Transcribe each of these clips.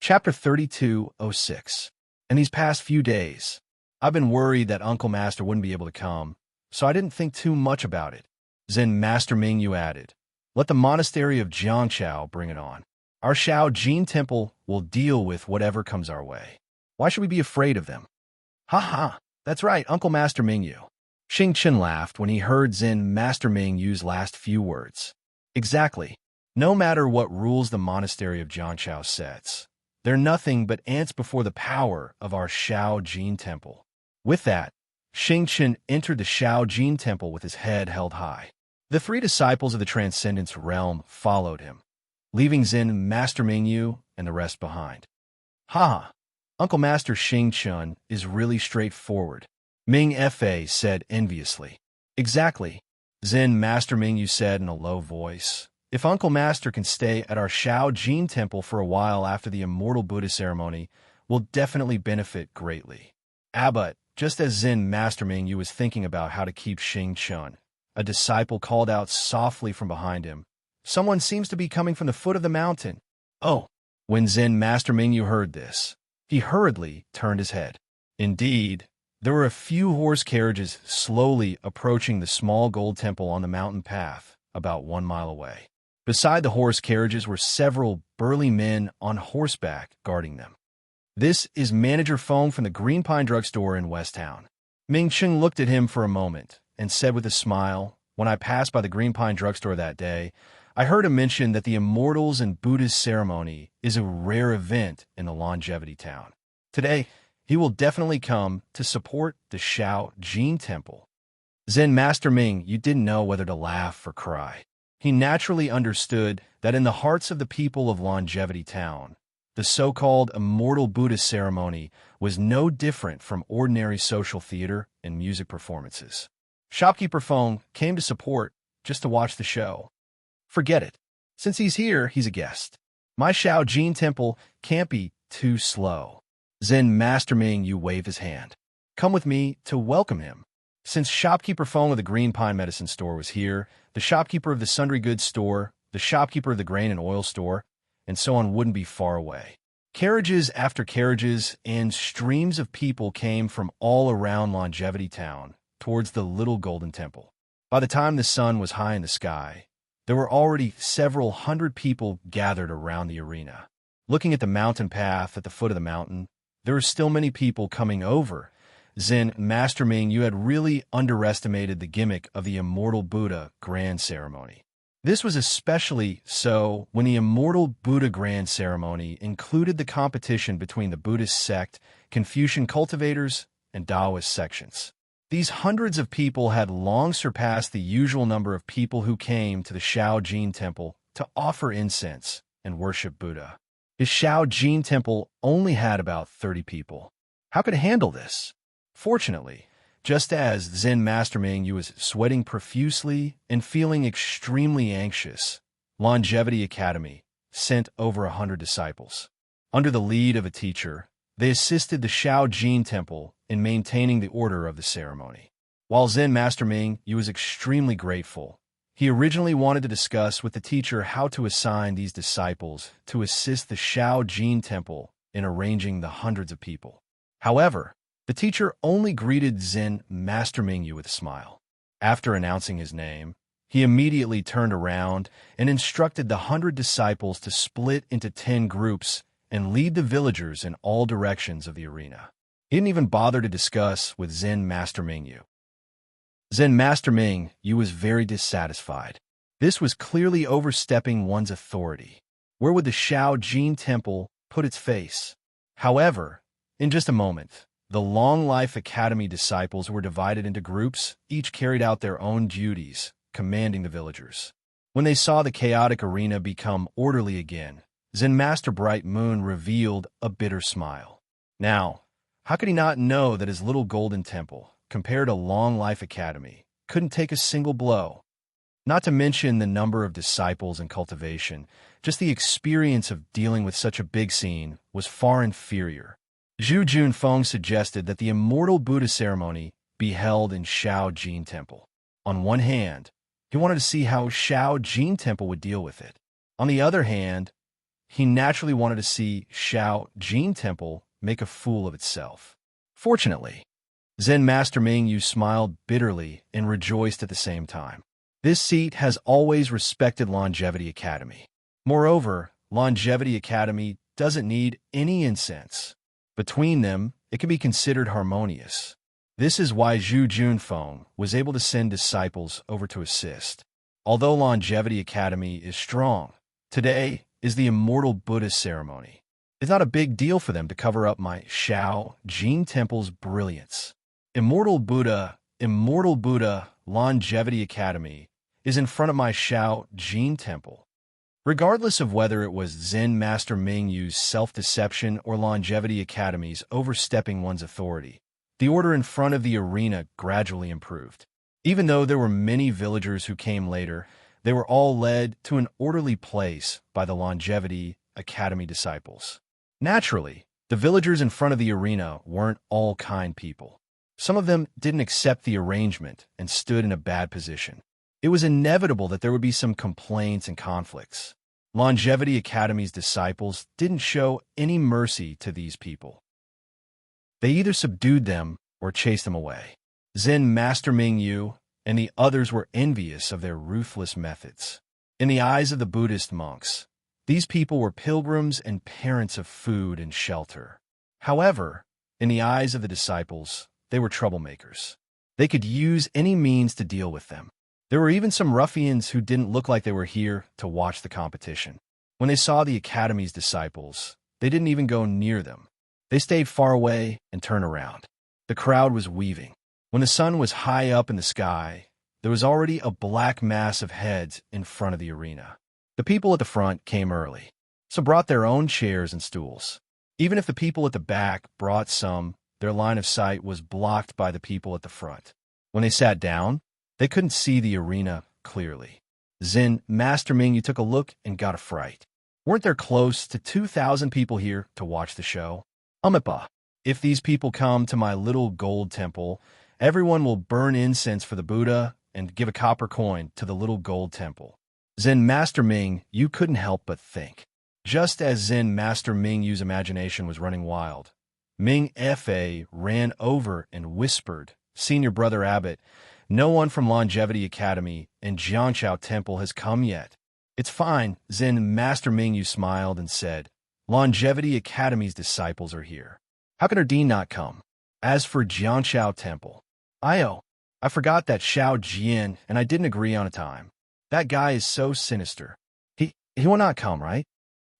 Chapter 3206. In these past few days, I've been worried that Uncle Master wouldn't be able to come, so I didn't think too much about it. Then Master Mingyu added, "Let the monastery of Jiangchao bring it on. Our Shao Jin Temple will deal with whatever comes our way. Why should we be afraid of them?" "Ha ha, that's right, Uncle Master Mingyu." Xing Chen laughed when he heard Zen Master Ming use last few words. "Exactly. No matter what rules the monastery of Jiangchao sets, they're nothing but ants before the power of our Shao Jin Temple." With that, Xing Chen entered the Shao Jin Temple with his head held high. The three disciples of the Transcendence Realm followed him, leaving Zen Master Mingyu and the rest behind. "Ha! Uncle Master Xing Chen is really straightforward," Ming Fa said enviously. "Exactly," Zen Master Mingyu said in a low voice. "If Uncle Master can stay at our Shao Jin Temple for a while after the Immortal Buddha ceremony, we'll definitely benefit greatly." But just as Zen Master Mingyu was thinking about how to keep Xing Chen, a disciple called out softly from behind him, "Someone seems to be coming from the foot of the mountain." "Oh!" When Zen Master Mingyu heard this, he hurriedly turned his head. Indeed, there were a few horse carriages slowly approaching the small gold temple on the mountain path about 1 mile away. Beside the horse carriages were several burly men on horseback guarding them. "This is Manager Feng from the Green Pine Drugstore in West Town." Ming Cheng looked at him for a moment and said with a smile, "When I passed by the Green Pine Drugstore that day, I heard him mention that the Immortals and Buddha's ceremony is a rare event in the Longevity Town. Today, he will definitely come to support the Shao Jin Temple." Zen Master Ming, you didn't know whether to laugh or cry. He naturally understood that in the hearts of the people of Longevity Town, the so-called Immortal Buddha ceremony was no different from ordinary social theater and music performances. Shopkeeper Feng came to support just to watch the show. Forget it. Since he's here, he's a guest. My Shao Jin Temple can't be too slow. Zen Master Ming, you waved his hand. "Come with me to welcome him." Since Shopkeeper Feng of the Green Pine Medicine Store was here, the shopkeeper of the Sundry Goods Store, the shopkeeper of the Grain and Oil Store, and so on wouldn't be far away. Carriages after carriages and streams of people came from all around Longevity Town towards the Little Golden Temple. By the time the sun was high in the sky, there were already several hundred people gathered around the arena. Looking at the mountain path at the foot of the mountain, there were still many people coming over. Zen Master Ming, you had really underestimated the gimmick of the Immortal Buddha Grand Ceremony. This was especially so when the Immortal Buddha Grand Ceremony included the competition between the Buddhist sect, Confucian cultivators, and Taoist sections. These hundreds of people had long surpassed the usual number of people who came to the Shao Jin Temple to offer incense and worship Buddha. His Shao Jin Temple only had about 30 people. How could it handle this? Fortunately, just as Zen Master Ming was sweating profusely and feeling extremely anxious, Longevity Academy sent over 100 disciples. Under the lead of a teacher, they assisted the Shao Jin Temple in maintaining the order of the ceremony. While Zen Master Ming was extremely grateful, he originally wanted to discuss with the teacher how to assign these disciples to assist the Shao Jin Temple in arranging the hundreds of people. However, the teacher only greeted Zen Master Ming with a smile. After announcing his name, he immediately turned around and instructed the 100 disciples to split into 10 groups and lead the villagers in all directions of the arena. He didn't even bother to discuss with Zen Master Ming. Zen Master Ming was very dissatisfied. This was clearly overstepping one's authority. Where would the Shao Jin Temple put its face? However, in just a moment, the Long Life Academy disciples were divided into groups, each carried out their own duties, commanding the villagers. When they saw the chaotic arena become orderly again, Zen Master Bright Moon revealed a bitter smile. Now, how could he not know that his little golden temple, compared to Long Life Academy, couldn't take a single blow? Not to mention the number of disciples and cultivation, just the experience of dealing with such a big scene was far inferior. Zhu Junfeng suggested that the Immortal Buddha ceremony be held in Shao Jin Temple. On one hand, he wanted to see how Shao Jin Temple would deal with it. On the other hand, he naturally wanted to see Shao Jin Temple make a fool of itself. Fortunately, Zen Master Ming Yu smiled bitterly and rejoiced at the same time. This seat has always respected Longevity Academy. Moreover, Longevity Academy doesn't need any incense. Between them, it can be considered harmonious. This is why Zhu Junfeng was able to send disciples over to assist. Although Longevity Academy is strong, today is the Immortal Buddha ceremony. It's not a big deal for them to cover up my Shao Jin Temple's brilliance. Immortal Buddha, Longevity Academy is in front of my Shao Jin Temple. Regardless of whether it was Zen Master Ming Yu's self-deception or Longevity Academy's overstepping one's authority, the order in front of the arena gradually improved. Even though there were many villagers who came later, they were all led to an orderly place by the Longevity Academy disciples. Naturally, the villagers in front of the arena weren't all kind people. Some of them didn't accept the arrangement and stood in a bad position. It was inevitable that there would be some complaints and conflicts. Longevity Academy's disciples didn't show any mercy to these people. They either subdued them or chased them away. Zen Master Ming Yu and the others were envious of their ruthless methods. In the eyes of the Buddhist monks, these people were pilgrims and parents of food and shelter. However, in the eyes of the disciples, they were troublemakers. They could use any means to deal with them. There were even some ruffians who didn't look like they were here to watch the competition. When they saw the Academy's disciples, they didn't even go near them. They stayed far away and turned around. The crowd was weaving. When the sun was high up in the sky, there was already a black mass of heads in front of the arena. The people at the front came early, so brought their own chairs and stools. Even if the people at the back brought some, their line of sight was blocked by the people at the front. When they sat down, they couldn't see the arena clearly. Zen Master Ming Yu took a look and got a fright. Weren't there close to 2,000 people here to watch the show? If these people come to my little gold temple, everyone will burn incense for the Buddha and give a copper coin to the little gold temple. Zen Master Ming Yu couldn't help but think. Just as Zen Master Ming Yu's imagination was running wild, Ming Fa ran over and whispered, "Senior Brother Abbot, no one from Longevity Academy and Jianchao Temple has come yet." "It's fine," Zen Master Ming Yu smiled and said, "Longevity Academy's disciples are here. How can Erdine not come? As for Jianchao Temple, I forgot that Shao Jian and I didn't agree on a time. That guy is so sinister. He will not come, right?"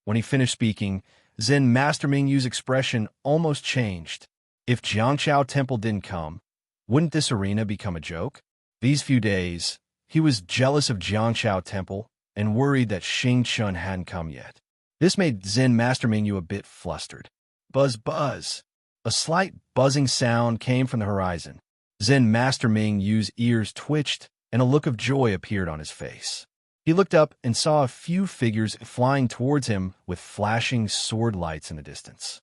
When he finished speaking, Zen Master Ming Yu's expression almost changed. If Jianchao Temple didn't come, wouldn't this arena become a joke? These few days, he was jealous of Jianchao Temple and worried that Xing Chun hadn't come yet. This made Zen Master Ming Yu a bit flustered. Buzz, buzz. A slight buzzing sound came from the horizon. Zen Master Ming Yu's ears twitched, and a look of joy appeared on his face. He looked up and saw a few figures flying towards him with flashing sword lights in the distance.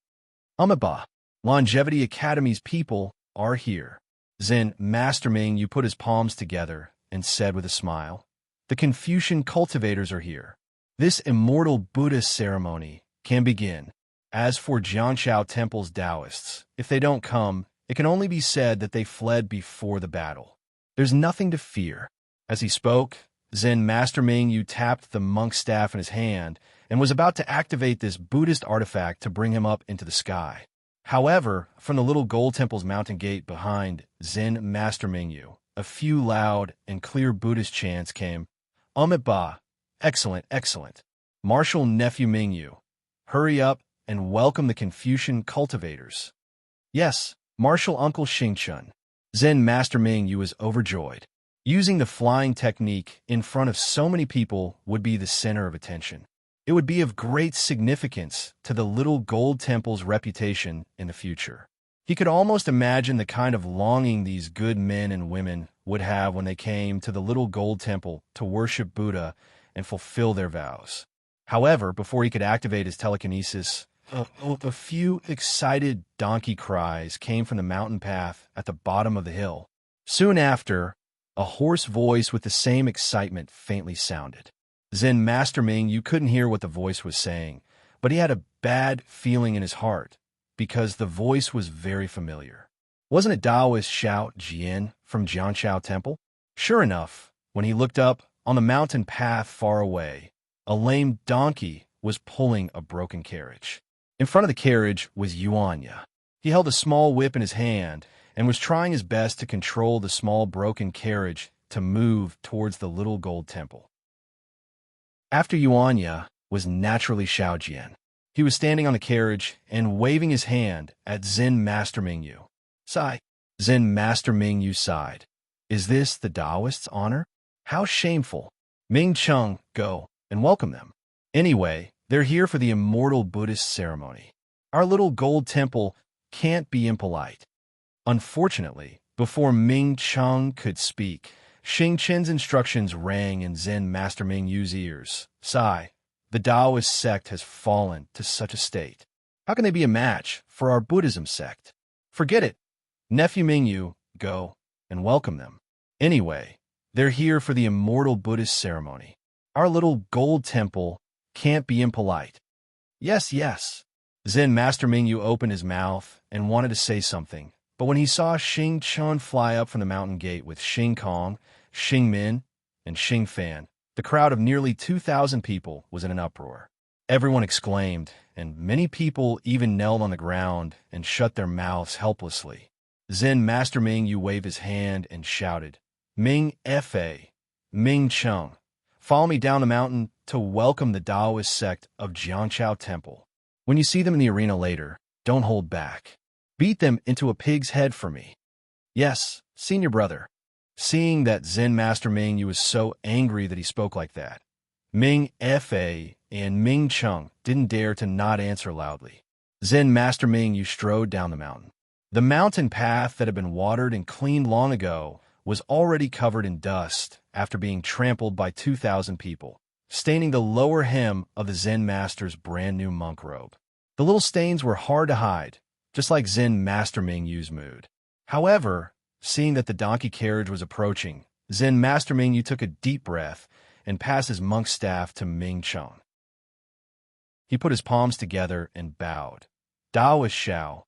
Longevity Academy's people are here. Zen Master Ming Yu put his palms together and said with a smile, "The Confucian cultivators are here. This immortal Buddha ceremony can begin. As for Jianchao Temple's Taoists, if they don't come, it can only be said that they fled before the battle. There's nothing to fear." As he spoke, Zen Master Ming Yu tapped the monk's staff in his hand and was about to activate this Buddhist artifact to bring him up into the sky. However, from the little gold temple's mountain gate behind Zen Master Ming Yu, a few loud and clear Buddhist chants came. Ba, excellent, excellent. Martial Nephew Ming Yu, hurry up and welcome the Confucian cultivators. Yes, Martial Uncle Xing Chun. Zen Master Ming Yu was overjoyed. Using the flying technique in front of so many people would be the center of attention. It would be of great significance to the little gold temple's reputation in the future. He could almost imagine the kind of longing these good men and women would have when they came to the little gold temple to worship Buddha and fulfill their vows. However, before he could activate his telekinesis, a few excited donkey cries came from the mountain path at the bottom of the hill. Soon after, a hoarse voice with the same excitement faintly sounded. Zen Master Ming Yu couldn't hear what the voice was saying, but he had a bad feeling in his heart because the voice was very familiar. Wasn't it Taoist Xiao Jian from Jianshao Temple? Sure enough, when he looked up on the mountain path far away, a lame donkey was pulling a broken carriage. In front of the carriage was Yuanya. He held a small whip in his hand and was trying his best to control the small broken carriage to move towards the little gold temple. After Yuanya was naturally Xiao Jian. He was standing on the carriage and waving his hand at Zen Master Mingyu. Sigh. Zen Master Mingyu sighed. Is this the Taoists' honor? How shameful. Ming Chung, go and welcome them. Anyway, they're here for the immortal Buddhist ceremony. Our little gold temple can't be impolite. Unfortunately, before Ming Chung could speak, Xing Chen's instructions rang in Zen Master Mingyu's ears. Sigh. The Taoist sect has fallen to such a state. How can they be a match for our Buddhism sect? Forget it. Nephew Mingyu, go and welcome them. Anyway, they're here for the immortal Buddhist ceremony. Our little gold temple can't be impolite. Yes, yes. Zen Master Mingyu opened his mouth and wanted to say something, but when he saw Xing Chun fly up from the mountain gate with Xing Kong, Xing Min, and Xing Fan, the crowd of nearly 2,000 people was in an uproar. Everyone exclaimed, and many people even knelt on the ground and shut their mouths helplessly. Zen Master Mingyu waved his hand and shouted, Ming Fa, Ming Chung, follow me down the mountain to welcome the Taoist sect of Jianshao Temple. When you see them in the arena later, don't hold back. Beat them into a pig's head for me. Yes, senior brother. Seeing that Zen Master Mingyu was so angry that he spoke like that, Ming Fa and Ming Chung didn't dare to not answer loudly. Zen Master Mingyu strode down the mountain. The mountain path that had been watered and cleaned long ago was already covered in dust after being trampled by 2,000 people, staining the lower hem of the Zen Master's brand-new monk robe. The little stains were hard to hide, just like Zen Master Mingyu's mood. However, seeing that the donkey carriage was approaching, Zen Master Mingyu took a deep breath and passed his monk's staff to Ming Chung. He put his palms together and bowed. Taoist Xiao,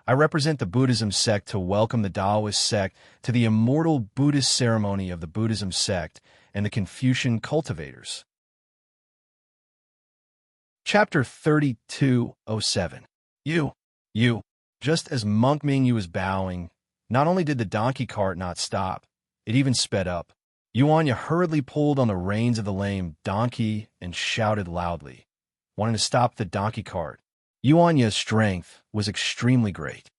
I represent the Buddhism sect to welcome the Taoist sect to the immortal Buddhist ceremony of the Buddhism sect and the Confucian cultivators. Chapter 3207. You. Just as Monk Mingyu was bowing, not only did the donkey cart not stop, it even sped up. Yuanya hurriedly pulled on the reins of the lame donkey and shouted loudly, wanting to stop the donkey cart. Yuanya's strength was extremely great.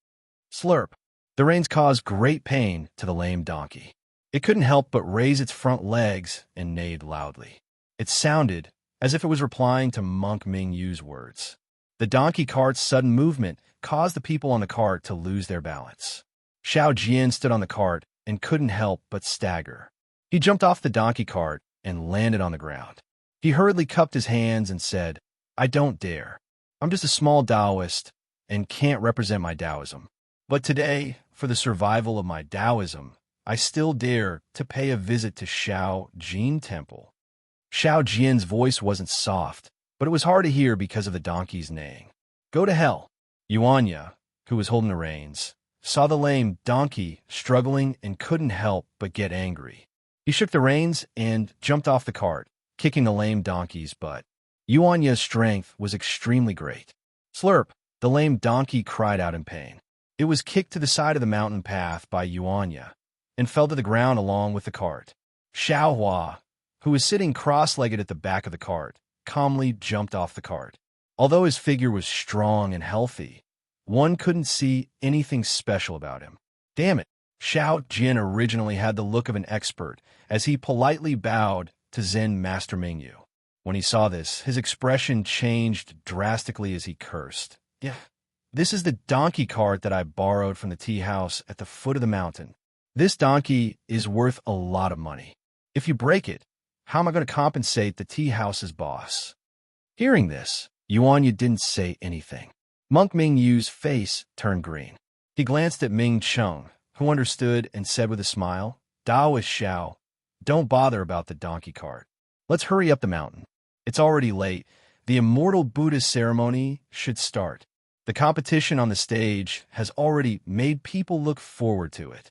Slurp. The reins caused great pain to the lame donkey. It couldn't help but raise its front legs and neighed loudly. It sounded as if it was replying to Monk Mingyu's words. The donkey cart's sudden movement caused the people on the cart to lose their balance. Xiao Jian stood on the cart and couldn't help but stagger. He jumped off the donkey cart and landed on the ground. He hurriedly cupped his hands and said, I don't dare. I'm just a small Taoist and can't represent my Taoism. But today, for the survival of my Taoism, I still dare to pay a visit to Xiao Jin Temple. Xiao Jian's voice wasn't soft, but it was hard to hear because of the donkey's neighing. Go to hell. Yuanya, who was holding the reins, saw the lame donkey struggling and couldn't help but get angry. He shook the reins and jumped off the cart, kicking the lame donkey's butt. Yuanya's strength was extremely great. Slurp, the lame donkey cried out in pain. It was kicked to the side of the mountain path by Yuanya and fell to the ground along with the cart. Xiao Hua, who was sitting cross-legged at the back of the cart, calmly jumped off the cart. Although his figure was strong and healthy, one couldn't see anything special about him. Damn it, Xiao Jin originally had the look of an expert as he politely bowed to Zen Master Mingyu. When he saw this, his expression changed drastically as he cursed. Yeah, this is the donkey cart that I borrowed from the tea house at the foot of the mountain. This donkey is worth a lot of money. If you break it, how am I going to compensate the tea house's boss? Hearing this, Yuanya didn't say anything. Monk Mingyu's face turned green. He glanced at Ming Chung, who understood and said with a smile, Taoist Xiao, don't bother about the donkey cart. Let's hurry up the mountain. It's already late. The Immortal Buddha ceremony should start. The competition on the stage has already made people look forward to it.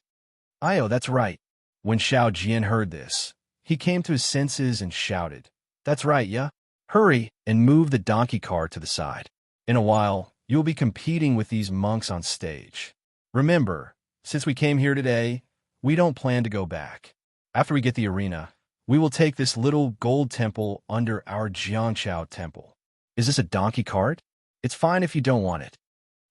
Io, that's right. When Xiao Jian heard this, he came to his senses and shouted, "That's right, yeah? Hurry and move the donkey cart to the side. In a while, you'll be competing with these monks on stage. Remember, since we came here today, we don't plan to go back. After we get the arena, we will take this little gold temple under our Jiangqiao temple. Is this a donkey cart? It's fine if you don't want it."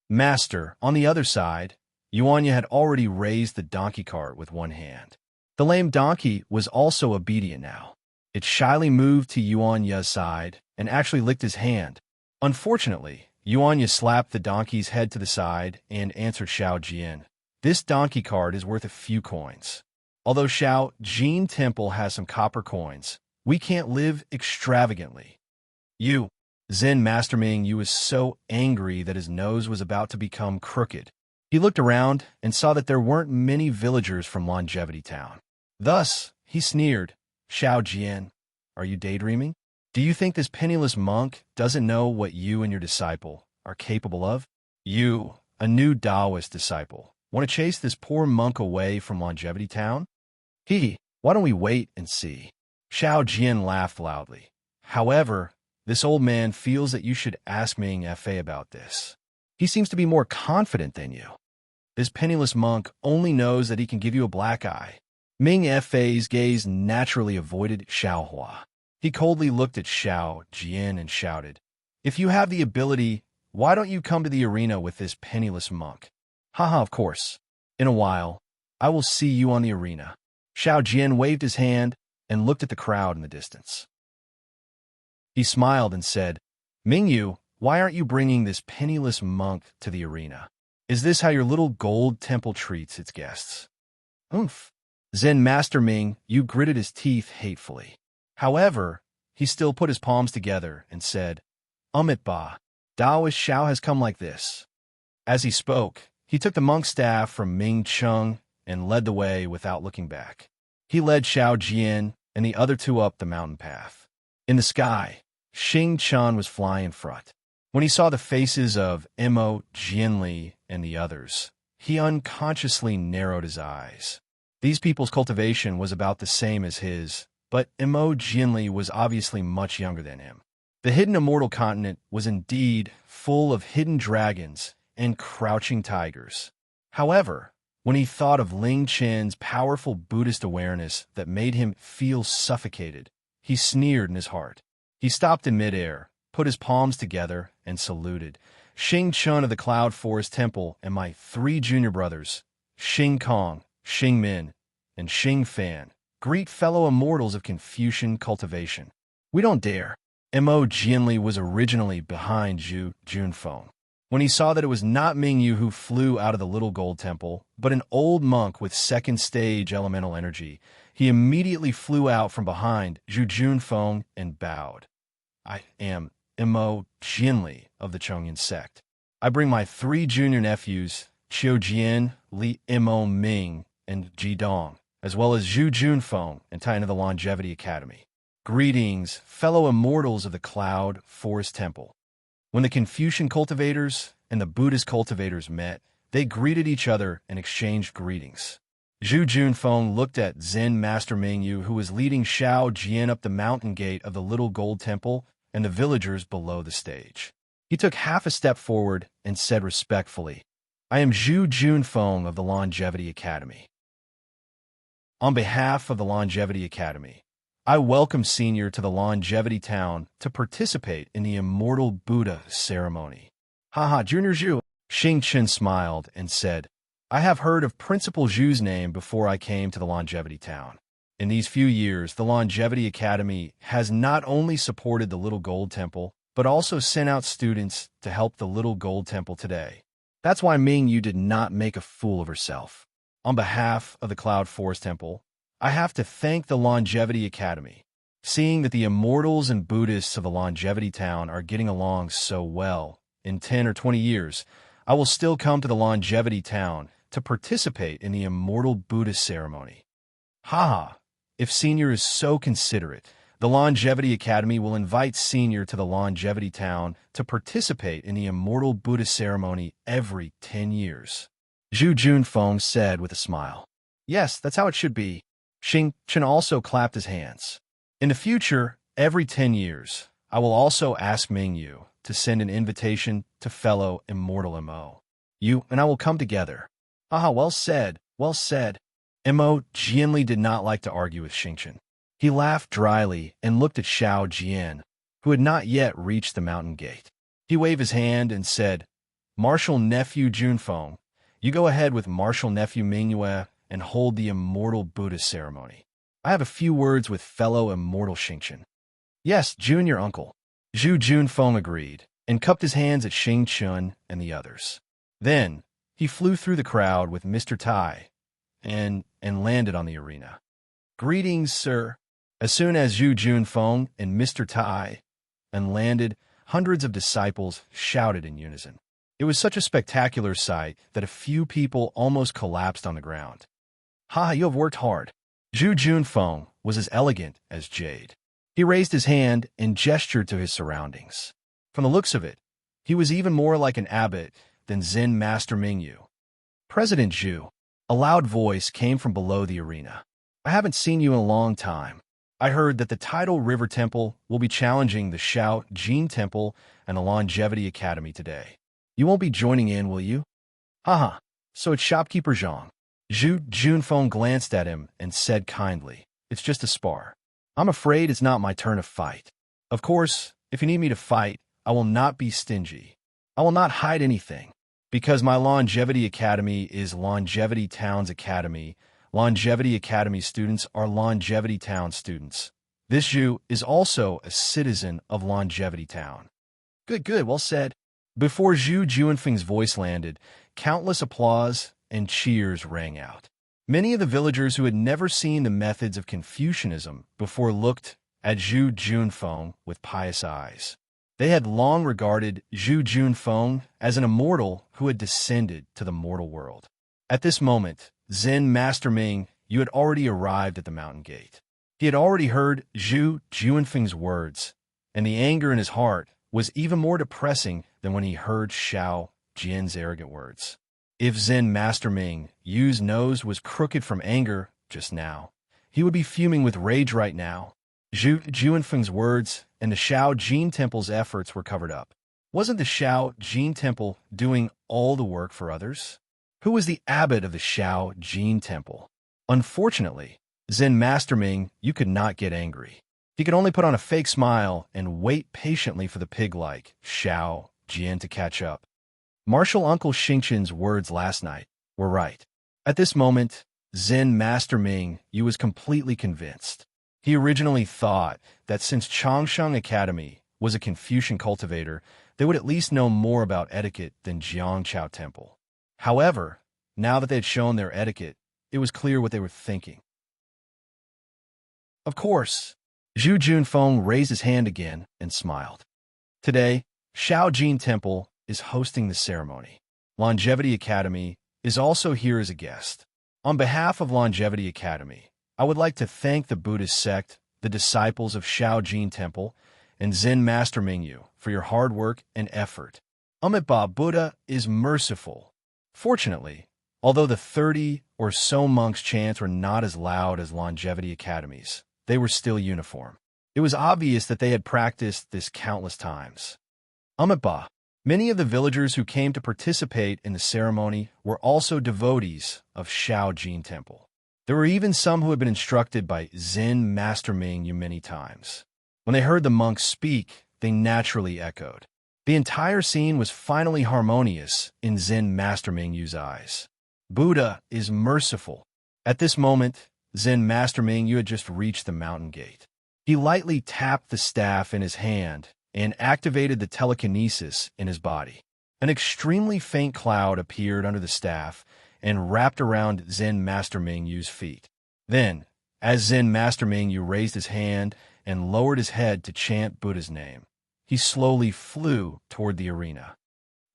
Master, on the other side, Yuanya had already raised the donkey cart with one hand. The lame donkey was also obedient now. It shyly moved to Yuanya's side and actually licked his hand. Unfortunately, Yuanya slapped the donkey's head to the side and answered Xiao Jian. "This donkey cart is worth a few coins. Although Xiao Jin Temple has some copper coins, we can't live extravagantly." Zen Master Ming Yu was so angry that his nose was about to become crooked. He looked around and saw that there weren't many villagers from Longevity Town. Thus, he sneered, "Xiao Jian, are you daydreaming? Do you think this penniless monk doesn't know what you and your disciple are capable of? You, a new Taoist disciple, want to chase this poor monk away from Longevity Town? Why don't we wait and see?" Xiao Jian laughed loudly. "However, this old man feels that you should ask Ming Fa about this. He seems to be more confident than you. This penniless monk only knows that he can give you a black eye." Ming Fa's gaze naturally avoided Xiao Hua. He coldly looked at Xiao Jian and shouted, "If you have the ability, why don't you come to the arena with this penniless monk?" "Haha, of course. In a while, I will see you on the arena." Xiao Jian waved his hand and looked at the crowd in the distance. He smiled and said, "Ming Yu, why aren't you bringing this penniless monk to the arena? Is this how your little gold temple treats its guests?" "Oomph." Zen Master Ming Yu gritted his teeth hatefully. However, he still put his palms together and said, "It ba. Taoist Xiao has come like this." As he spoke, he took the monk's staff from Ming Cheng and led the way without looking back. He led Xiao Jian and the other two up the mountain path. In the sky, Xing Chan was flying in front. When he saw the faces of Mo Jianli and the others, he unconsciously narrowed his eyes. These people's cultivation was about the same as his, but Mo Jianli was obviously much younger than him. The hidden immortal continent was indeed full of hidden dragons and crouching tigers. However, when he thought of Ling Chen's powerful Buddhist awareness that made him feel suffocated, he sneered in his heart. He stopped in midair, put his palms together, and saluted. "Xing Chun of the Cloud Forest Temple and my 3 junior brothers, Xing Kong, Xing Min, and Xing Fan, greet fellow immortals of Confucian cultivation. We don't dare." Mo Jianli was originally behind Zhu Junfeng. When he saw that it was not Ming Yu who flew out of the little gold temple, but an old monk with second stage elemental energy, he immediately flew out from behind Zhu Junfeng and bowed. "I am Mo Jianli of the Chongyan sect. I bring my 3 junior nephews, Qiu Jian, Li Mo Ming, and Ji Dong, as well as Zhu Junfeng, and tie into the Longevity Academy. Greetings, fellow immortals of the Cloud Forest Temple." When the Confucian cultivators and the Buddhist cultivators met, they greeted each other and exchanged greetings. Zhu Junfeng looked at Zen Master Ming Yu, who was leading Xiao Jian up the mountain gate of the little gold temple and the villagers below the stage. He took half a step forward and said respectfully, "I am Zhu Junfeng of the Longevity Academy. On behalf of the Longevity Academy, I welcome Senior to the Longevity Town to participate in the Immortal Buddha ceremony." "Haha, Junior Zhu." Xing Chen smiled and said, "I have heard of Principal Zhu's name before I came to the Longevity Town. In these few years, the Longevity Academy has not only supported the Little Gold Temple, but also sent out students to help the Little Gold Temple today. That's why Ming Yu did not make a fool of herself. On behalf of the Cloud Forest Temple, I have to thank the Longevity Academy. Seeing that the immortals and Buddhists of the Longevity Town are getting along so well, in 10 or 20 years, I will still come to the Longevity Town to participate in the Immortal Buddha ceremony." "Haha, if Senior is so considerate, The Longevity Academy will invite Senior to the Longevity Town to participate in the Immortal Buddha ceremony every 10 years. Zhu Junfeng said with a smile. Yes, that's how it should be. Xing Chen also clapped his hands. In the future, every 10 years, I will also ask Mingyu to send an invitation to fellow Immortal Mo. You and I will come together. Aha, well said, well said. Mo Jianli did not like to argue with Xingchen. He laughed dryly and looked at Xiao Jian, who had not yet reached the mountain gate. He waved his hand and said, Martial Nephew Junfeng, you go ahead with Martial Nephew Mingyue and hold the Immortal Buddha ceremony. I have a few words with fellow Immortal Xingchen. Yes, Junior Uncle. Zhu Junfeng agreed and cupped his hands at Xingchen and the others. Then, he flew through the crowd with Mr. Tai and landed on the arena. Greetings, sir. As soon as Zhu Junfeng and Mr. Tai landed, hundreds of disciples shouted in unison. It was such a spectacular sight that a few people almost collapsed on the ground. Ha, you have worked hard. Zhu Junfeng was as elegant as jade. He raised his hand and gestured to his surroundings. From the looks of it, he was even more like an abbot than Zen Master Mingyu. President Zhu, a loud voice came from below the arena. I haven't seen you in a long time. I heard that the Tidal River Temple will be challenging the Shao Jin Temple and the Longevity Academy today. You won't be joining in, will you? Haha, so it's shopkeeper Zhang. Zhu Junfeng glanced at him and said kindly, It's just a spar. I'm afraid it's not my turn to fight. Of course, if you need me to fight, I will not be stingy. I will not hide anything. Because my Longevity Academy is Longevity Town's Academy, Longevity Academy students are Longevity Town students. This Zhu is also a citizen of Longevity Town. Good, well said. Before Zhu Junfeng's voice landed, countless applause and cheers rang out. Many of the villagers who had never seen the methods of Confucianism before looked at Zhu Junfeng with pious eyes. They had long regarded Zhu Junfeng as an immortal who had descended to the mortal world. At this moment, Zen Master Ming, you had already arrived at the mountain gate. He had already heard Zhu Junfeng's words, and the anger in his heart was even more depressing than when he heard Xiao Jian's arrogant words. If Zen Master Ming Yu's nose was crooked from anger just now, he would be fuming with rage right now. Zhu Junfeng's words and the Shao Jin Temple's efforts were covered up. Wasn't the Shao Jin Temple doing all the work for others? Who was the abbot of the Shao Jin Temple? Unfortunately, Zen Master Ming, you could not get angry. He could only put on a fake smile and wait patiently for the pig-like Xiao Jian to catch up. Martial Uncle Xingchen's words last night were right. At this moment, Zen Master Ming Yu was completely convinced. He originally thought that since Changsheng Academy was a Confucian cultivator, they would at least know more about etiquette than Jiangchao Temple. However, now that they had shown their etiquette, it was clear what they were thinking. Of course, Zhu Junfeng raised his hand again and smiled. Today, Shao Jin Temple is hosting the ceremony. Longevity Academy is also here as a guest. On behalf of Longevity Academy, I would like to thank the Buddhist sect, the disciples of Shao Jin Temple, and Zen Master Mingyu for your hard work and effort. Amitabha Buddha is merciful. Fortunately, although the 30 or so monks' chants were not as loud as Longevity Academy's, they were still uniform. It was obvious that they had practiced this countless times. Amitabha, many of the villagers who came to participate in the ceremony were also devotees of Shao Jin Temple. There were even some who had been instructed by Zen Master Mingyu many times. When they heard the monks speak, they naturally echoed. The entire scene was finally harmonious in Zen Master Mingyu's eyes. Buddha is merciful. At this moment, Zen Master Mingyu had just reached the mountain gate. He lightly tapped the staff in his hand and activated the telekinesis in his body. An extremely faint cloud appeared under the staff and wrapped around Zen Master Mingyu's feet. Then, as Zen Master Mingyu raised his hand and lowered his head to chant Buddha's name, he slowly flew toward the arena.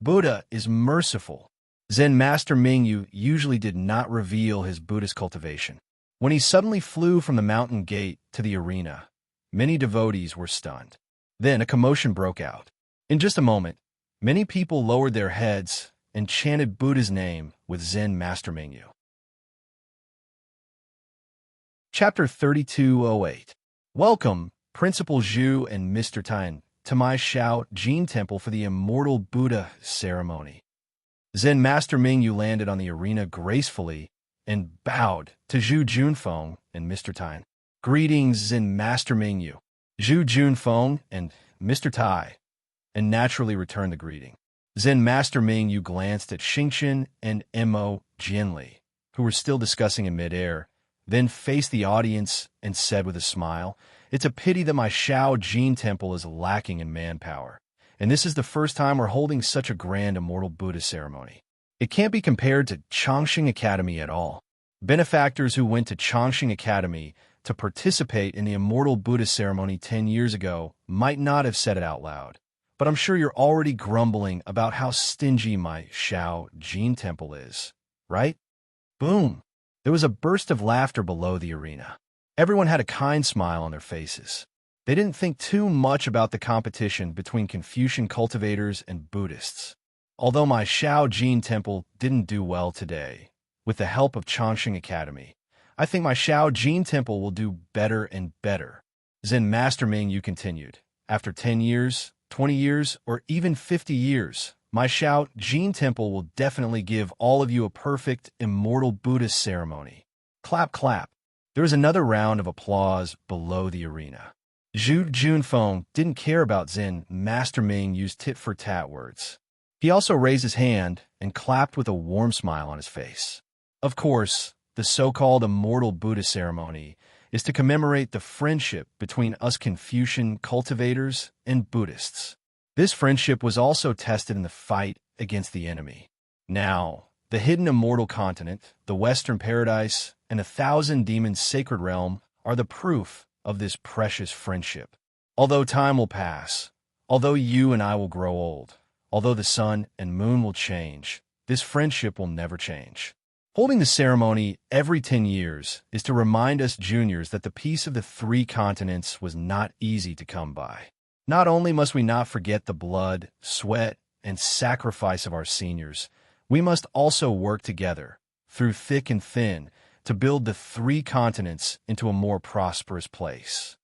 Buddha is merciful. Zen Master Mingyu usually did not reveal his Buddhist cultivation. When he suddenly flew from the mountain gate to the arena, Many devotees were stunned. Then a commotion broke out. In just a moment, many people lowered their heads and chanted Buddha's name with Zen Master Mingyu. Chapter 3208. Welcome, Principal Zhu and Mr. Tien, to my Shao Jin Temple for the Immortal Buddha ceremony. Zen Master Mingyu landed on the arena gracefully and bowed to Zhu Junfeng and Mr. Tien. Greetings, Zen Master Mingyu. Zhu Junfeng and Mr. Tai, and naturally returned the greeting. Zen Master Mingyu glanced at Xingchen and Mo Jinli, who were still discussing in midair, then faced the audience and said with a smile, "It's a pity that my Shao Jin Temple is lacking in manpower, and this is the first time we're holding such a grand Immortal Buddha ceremony. It can't be compared to Chongqing Academy at all." Benefactors who went to Chongqing Academy to participate in the Immortal Buddha ceremony 10 years ago might not have said it out loud, but I'm sure you're already grumbling about how stingy my Shao Jin Temple is, right? Boom! There was a burst of laughter below the arena. Everyone had a kind smile on their faces. They didn't think too much about the competition between Confucian cultivators and Buddhists. Although my Shao Jin Temple didn't do well today, with the help of Chongqing Academy, I think my Shao Jin Temple will do better and better. Zen Master Mingyu continued. After 10 years, 20 years, or even 50 years, my Shao Jin Temple will definitely give all of you a perfect Immortal Buddha ceremony. Clap, clap. There was another round of applause below the arena. Zhu Junfeng didn't care about Zen Master Mingyu's tit-for-tat words. He also raised his hand and clapped with a warm smile on his face. Of course, the so-called Immortal Buddha ceremony is to commemorate the friendship between us Confucian cultivators and Buddhists. This friendship was also tested in the fight against the enemy. Now, the hidden immortal continent, the Western Paradise, and 1,000 demons' sacred realm are the proof of this precious friendship. Although time will pass, although you and I will grow old, although the sun and moon will change, this friendship will never change. Holding the ceremony every 10 years is to remind us juniors that the peace of the 3 continents was not easy to come by. Not only must we not forget the blood, sweat, and sacrifice of our seniors, we must also work together, through thick and thin, to build the 3 continents into a more prosperous place.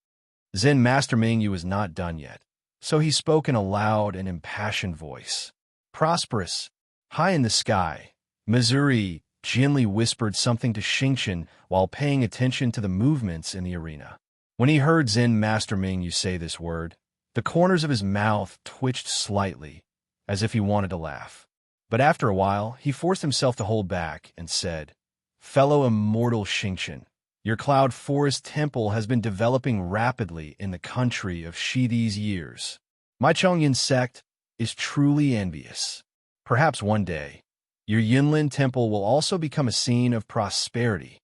Zen Master Mingyu is not done yet, so he spoke in a loud and impassioned voice. Prosperous, high in the sky, Missouri Jinli whispered something to Xingchen while paying attention to the movements in the arena. When he heard Zen Master Mingyu say this word, the corners of his mouth twitched slightly, as if he wanted to laugh. But after a while, he forced himself to hold back and said, "Fellow immortal Xingchen, your Cloud Forest Temple has been developing rapidly in the country of Shi these years. My Chongyin sect is truly envious. Perhaps one day, your Yunlin Temple will also become a scene of prosperity."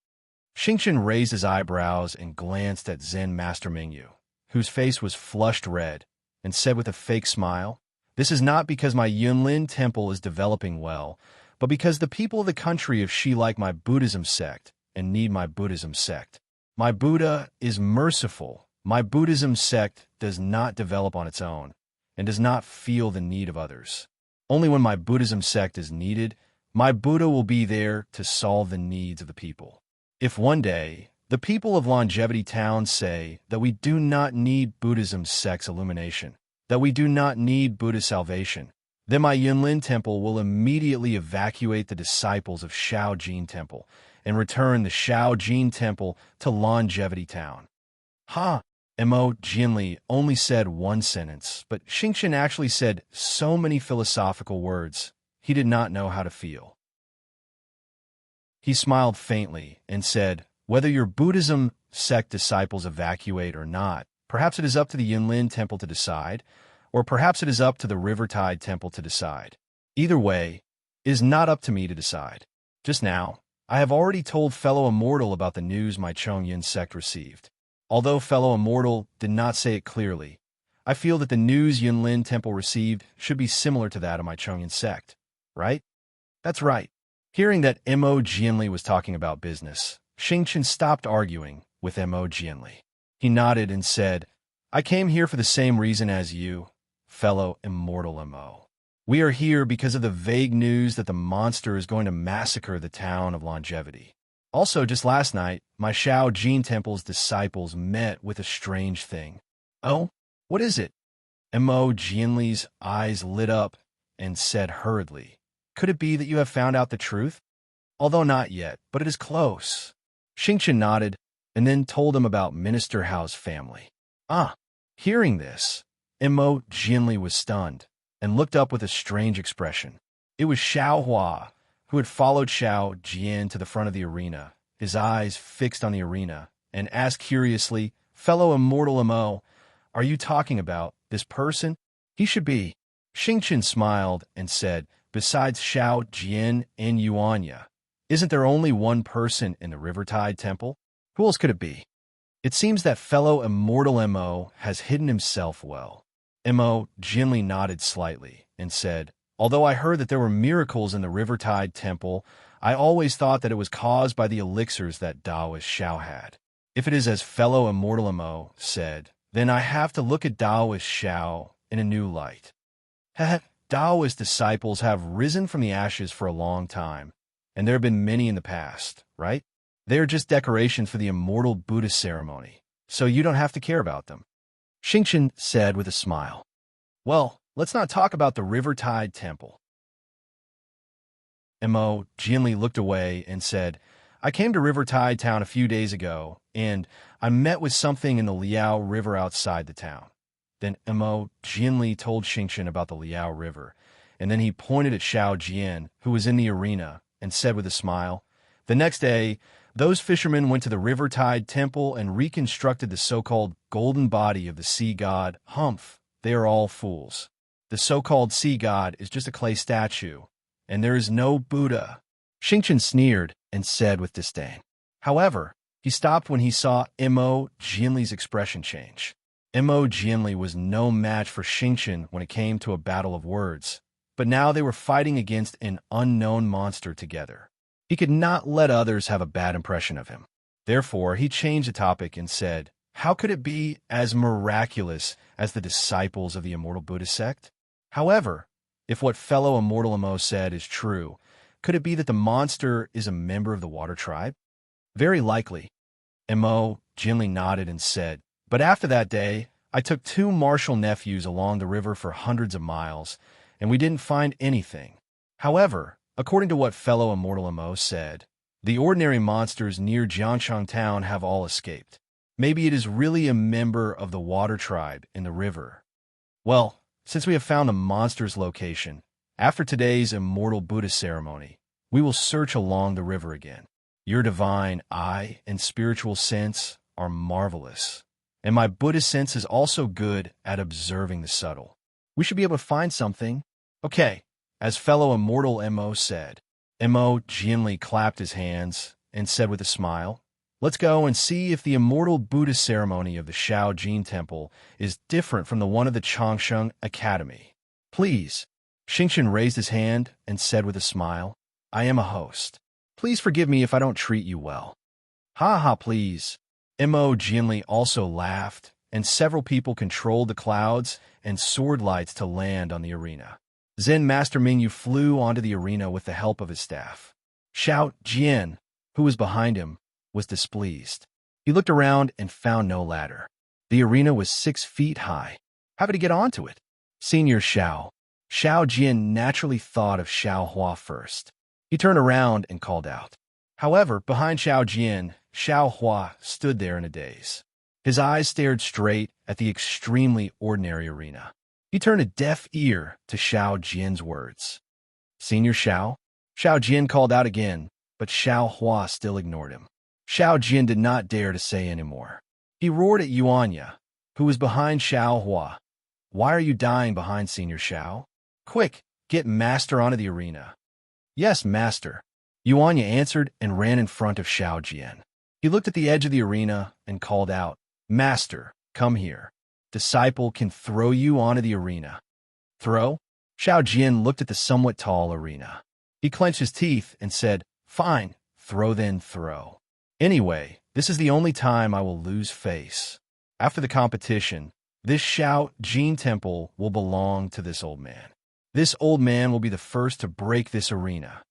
Xingchen raised his eyebrows and glanced at Zen Master Mingyu, whose face was flushed red, and said with a fake smile, "This is not because my Yunlin Temple is developing well, but because the people of the country of Shi like my Buddhism sect and need my Buddhism sect. My Buddha is merciful. My Buddhism sect does not develop on its own and does not feel the need of others. Only when my Buddhism sect is needed, my Buddha will be there to solve the needs of the people. If one day the people of Longevity Town say that we do not need Buddhism sect's illumination, that we do not need Buddha salvation, then my Yunlin Temple will immediately evacuate the disciples of Shao Jin Temple and return the Shao Jin Temple to Longevity Town." Ha! Mo Jinli only said one sentence, but Xingchen actually said so many philosophical words, he did not know how to feel. He smiled faintly and said, "Whether your Buddhism sect disciples evacuate or not, perhaps it is up to the Yunlin Temple to decide, or perhaps it is up to the Rivertide Temple to decide. Either way, it is not up to me to decide. Just now, I have already told fellow Immortal about the news my Chongyin sect received. Although fellow Immortal did not say it clearly, I feel that the news Yunlin Temple received should be similar to that of my Chongyin sect, right?" "That's right." Hearing that Mo Jinli was talking about business, Xingchen stopped arguing with Mo Jinli. He nodded and said, I came here for the same reason as you, fellow immortal MO. We are here because of the vague news that the monster is going to massacre the town of Longevity. Also, just last night, my Shao Jin Temple's disciples met with a strange thing. Oh, what is it? Mo Jianli's eyes lit up and said hurriedly, "Could it be that you have found out the truth?" "Although not yet, but it is close." Xingqian nodded and then told him about Minister Hao's family. Ah, hearing this, Mo Jianli was stunned and looked up with a strange expression. It was Xiao Hua, who had followed Xiao Jian to the front of the arena, his eyes fixed on the arena, and asked curiously, "Fellow immortal Mo, are you talking about this person?" "He should be." Xingqian smiled and said, "Besides Xiao Jian and Yuanya, isn't there only one person in the Rivertide Temple? Who else could it be?" "It seems that fellow immortal Mo has hidden himself well." Mo Jinli nodded slightly and said, "Although I heard that there were miracles in the Rivertide Temple, I always thought that it was caused by the elixirs that Taoist Xiao had. If it is as fellow immortal Mo said, then I have to look at Taoist Xiao in a new light." Taoist disciples have risen from the ashes for a long time, and there have been many in the past, right? They are just decorations for the immortal Buddha ceremony, so you don't have to care about them. Xingqian said with a smile. "Well, let's not talk about the Rivertide Temple." Mo Jinli looked away and said, "I came to Rivertide Town a few days ago, and I met with something in the Liao River outside the town." Then Mo Jinli told Xingqian about the Liao River, and then he pointed at Xiao Jian, who was in the arena, and said with a smile, "The next day, those fishermen went to the Rivertide Temple and reconstructed the so-called golden body of the sea god, Humph. They are all fools. The so-called sea god is just a clay statue, and there is no Buddha." Xingqian sneered and said with disdain. However, he stopped when he saw Mo Jianli's expression change. Mo Jianli was no match for Xingqian when it came to a battle of words, but now they were fighting against an unknown monster together. He could not let others have a bad impression of him. Therefore, he changed the topic and said, "How could it be as miraculous as the disciples of the immortal Buddha sect? However, if what fellow immortal Mo said is true, could it be that the monster is a member of the water tribe?" "Very likely." Mo Jinli nodded and said, "But after that day, I took 2 martial nephews along the river for hundreds of miles, and we didn't find anything. However, according to what fellow immortal Mo said, the ordinary monsters near Jiangshang town have all escaped. Maybe it is really a member of the water tribe in the river. Well, since we have found the monster's location, after today's immortal Buddha ceremony, we will search along the river again. Your divine eye and spiritual sense are marvelous, and my Buddha sense is also good at observing the subtle. We should be able to find something." "Okay," as fellow immortal Mo said. Mo Jianli clapped his hands and said with a smile, "Let's go and see if the immortal Buddha ceremony of the Shao Jin Temple is different from the one of the Changsheng Academy. Please." Xingqian raised his hand and said with a smile, "I am a host. Please forgive me if I don't treat you well." "Ha ha, please." Mo Jianli also laughed, and several people controlled the clouds and sword lights to land on the arena. Zen Master Mingyu flew onto the arena with the help of his staff. Xiao Jian, who was behind him, was displeased. He looked around and found no ladder. The arena was 6 feet high. How could he get onto it? Senior Xiao. Xiao Jian naturally thought of Xiao Hua first. He turned around and called out. However, behind Xiao Jian, Xiao Hua stood there in a daze. His eyes stared straight at the extremely ordinary arena. He turned a deaf ear to Xiao Jian's words. "Senior Xiao?" Xiao Jian called out again, but Xiao Hua still ignored him. Xiao Jian did not dare to say any more. He roared at Yuanya, who was behind Xiao Hua. "Why are you dying behind Senior Xiao? Quick, get Master onto the arena." "Yes, Master." Yuanya answered and ran in front of Xiao Jian. He looked at the edge of the arena and called out, "Master, come here. Disciple can throw you onto the arena." "Throw?" Xiao Jian looked at the somewhat tall arena. He clenched his teeth and said, "Fine, throw then throw. Anyway, this is the only time I will lose face. After the competition, This Shao Jin temple will belong to this old man. This old man will be the first to break this arena.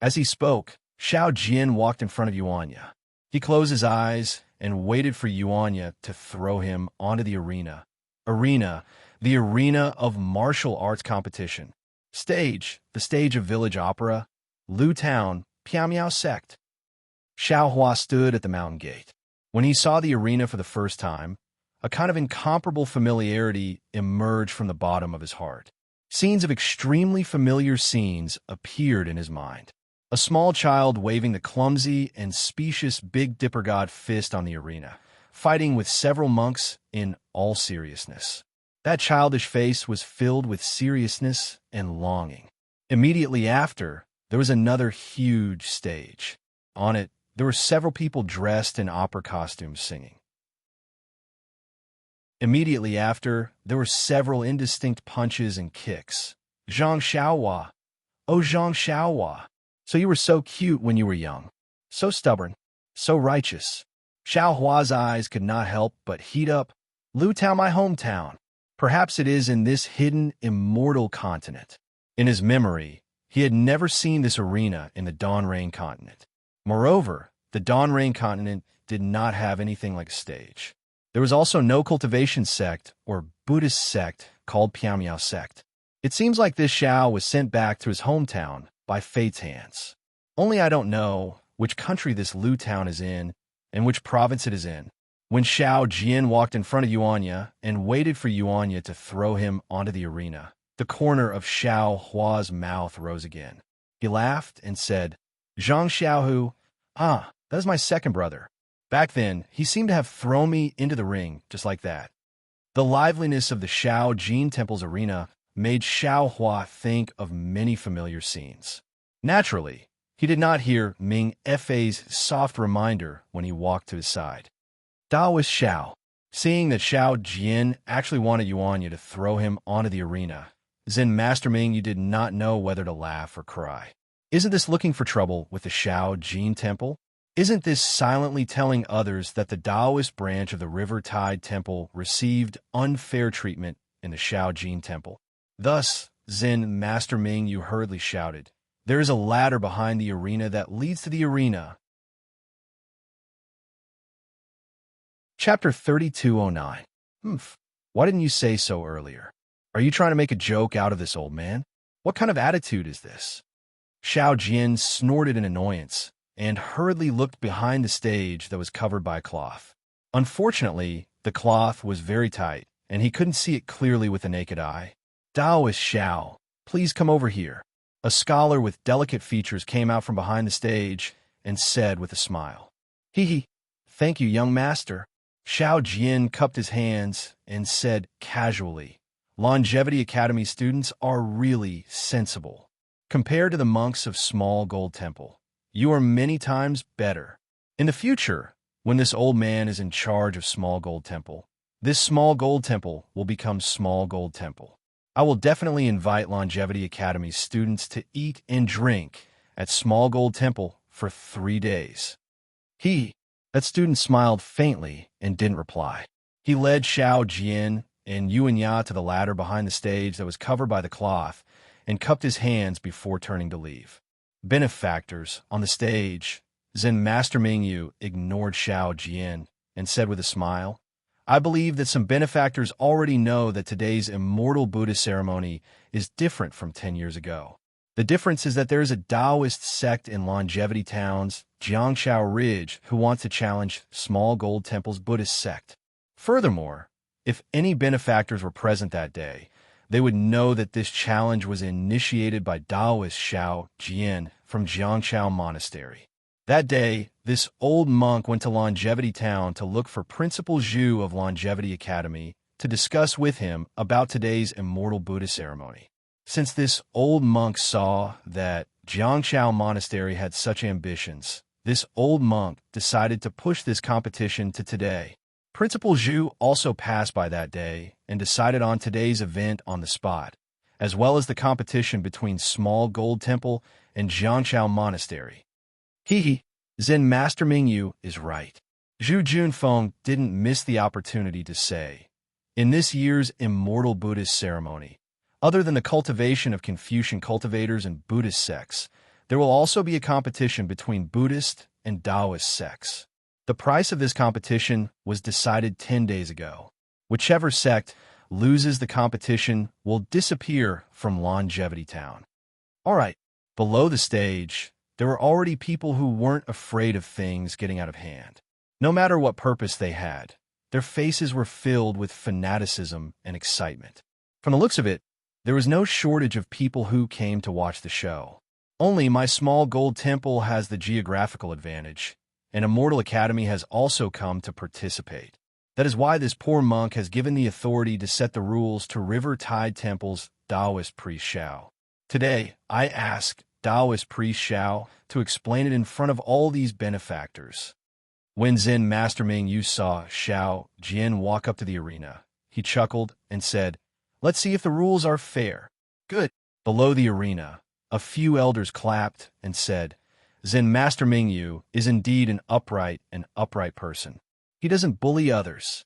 As he spoke, Shao Jin walked in front of Yuanya. He closed his eyes and waited for Yuanya to throw him onto the arena. The arena of martial arts competition. Stage, the stage of village opera. Lu Town, Piamiao sect. Xiao Hua stood at the mountain gate. When he saw the arena for the first time, a kind of incomparable familiarity emerged from the bottom of his heart. Scenes of extremely familiar scenes appeared in his mind. A small child waving the clumsy and specious Big Dipper God fist on the arena, fighting with several monks in all seriousness. That childish face was filled with seriousness and longing. Immediately after, there was another huge stage. On it, there were several people dressed in opera costumes singing. Immediately after, there were several indistinct punches and kicks. Zhang Xiaohua. Oh, Zhang Xiaohua. So you were so cute when you were young. So stubborn. So righteous. Xiao Hua's eyes could not help but heat up. Lu Tao, my hometown. Perhaps it is in this hidden, immortal continent. In his memory, he had never seen this arena in the Dawn Rain continent. Moreover, the Dawn Rain continent did not have anything like a stage. There was also no cultivation sect or Buddhist sect called Piamiao sect. It seems like this Xiao was sent back to his hometown by fate's hands. Only I don't know which country this Lu town is in and which province it is in. When Shao Jin walked in front of Yuanya and waited for Yuanya to throw him onto the arena, the corner of Xiao Hua's mouth rose again. He laughed and said, Zhang Xiaohu, that is my second brother. Back then, he seemed to have thrown me into the ring just like that. The liveliness of the Shao Jin Temple's arena made Xiao Hua think of many familiar scenes. Naturally, he did not hear Ming Fei's soft reminder when he walked to his side. Daoist Xiao. Seeing that Shao Jin actually wanted Yuanya to throw him onto the arena, Zen Master Ming, you did not know whether to laugh or cry. Isn't this looking for trouble with the Shao Jin Temple? Isn't this silently telling others that the Taoist branch of the River Tide Temple received unfair treatment in the Shao Jin Temple? Thus, Zen Master Ming, you hurriedly shouted, there is a ladder behind the arena that leads to the arena. Chapter 3209. Why didn't you say so earlier? Are you trying to make a joke out of this old man? What kind of attitude is this? Shao Jin snorted in annoyance and hurriedly looked behind the stage that was covered by a cloth. Unfortunately, the cloth was very tight, and he couldn't see it clearly with the naked eye. Taoist Xiao, please come over here. A scholar with delicate features came out from behind the stage and said with a smile, Hee, thank you, young master. Shao Jin cupped his hands and said casually, Longevity Academy students are really sensible. Compared to the monks of Small Gold Temple, you are many times better. In the future, when this old man is in charge of Small Gold Temple, this Small Gold Temple will become Small Gold Temple. I will definitely invite Longevity Academy students to eat and drink at Small Gold Temple for 3 days. That student smiled faintly and didn't reply. He led Shao Jin and Yuanya to the ladder behind the stage that was covered by the cloth and cupped his hands before turning to leave. Benefactors on the stage, Zen Master Mingyu ignored Shao Jin and said with a smile, I believe that some benefactors already know that today's immortal Buddha ceremony is different from 10 years ago. The difference is that there is a Taoist sect in Longevity Town's Jiangshao Ridge who wants to challenge Small Gold Temple's Buddhist sect. Furthermore, if any benefactors were present that day, they would know that this challenge was initiated by Taoist Shao Jin from Jiangshao Monastery. That day, this old monk went to Longevity Town to look for Principal Zhu of Longevity Academy to discuss with him about today's immortal Buddha ceremony. Since this old monk saw that Jiangshao Monastery had such ambitions, this old monk decided to push this competition to today. Principal Zhu also passed by that day and decided on today's event on the spot, as well as the competition between Small Gold Temple and Jiangshao Monastery. Zen Master Mingyu is right. Zhu Junfeng didn't miss the opportunity to say, In this year's Immortal Buddhist ceremony, other than the cultivation of Confucian cultivators and Buddhist sects, there will also be a competition between Buddhist and Taoist sects. The price of this competition was decided 10 days ago. Whichever sect loses the competition will disappear from Longevity Town. All right, below the stage, there were already people who weren't afraid of things getting out of hand. No matter what purpose they had, their faces were filled with fanaticism and excitement. From the looks of it, there was no shortage of people who came to watch the show. Only my small gold temple has the geographical advantage, and Immortal Academy has also come to participate. That is why this poor monk has given the authority to set the rules to River Tide Temple's Taoist priest Xiao. Today, I ask Taoist priest Xiao to explain it in front of all these benefactors. When Zen Master Ming Yu saw Xiao Jian walk up to the arena, he chuckled and said, "Let's see if the rules are fair." Good. Below the arena, a few elders clapped and said, "Zen Master Ming Yu is indeed an upright person. He doesn't bully others."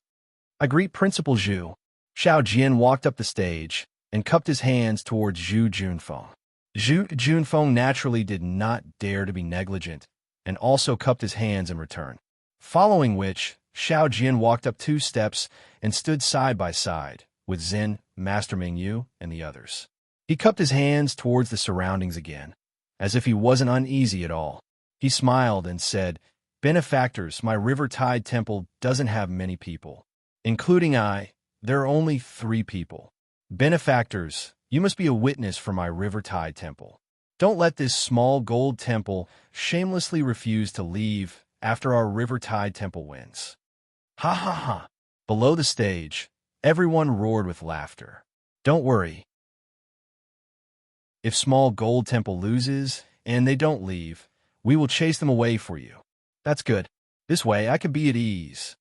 I greet Principal Zhu. Xiao Jian walked up the stage and cupped his hands towards Zhu Junfeng. Zhu Junfeng naturally did not dare to be negligent and also cupped his hands in return. Following which, Xiao Jian walked up 2 steps and stood side by side with Zen Master Ming Yu and the others. He cupped his hands towards the surroundings again, as if he wasn't uneasy at all. He smiled and said, "Benefactors, my River Tide Temple doesn't have many people. Including I, there are only 3 people. Benefactors, you must be a witness for my River Tide Temple. Don't let this small gold temple shamelessly refuse to leave after our River Tide Temple wins." Ha ha ha. Below the stage, everyone roared with laughter. Don't worry. If small gold temple loses and they don't leave, we will chase them away for you. That's good. This way I can be at ease.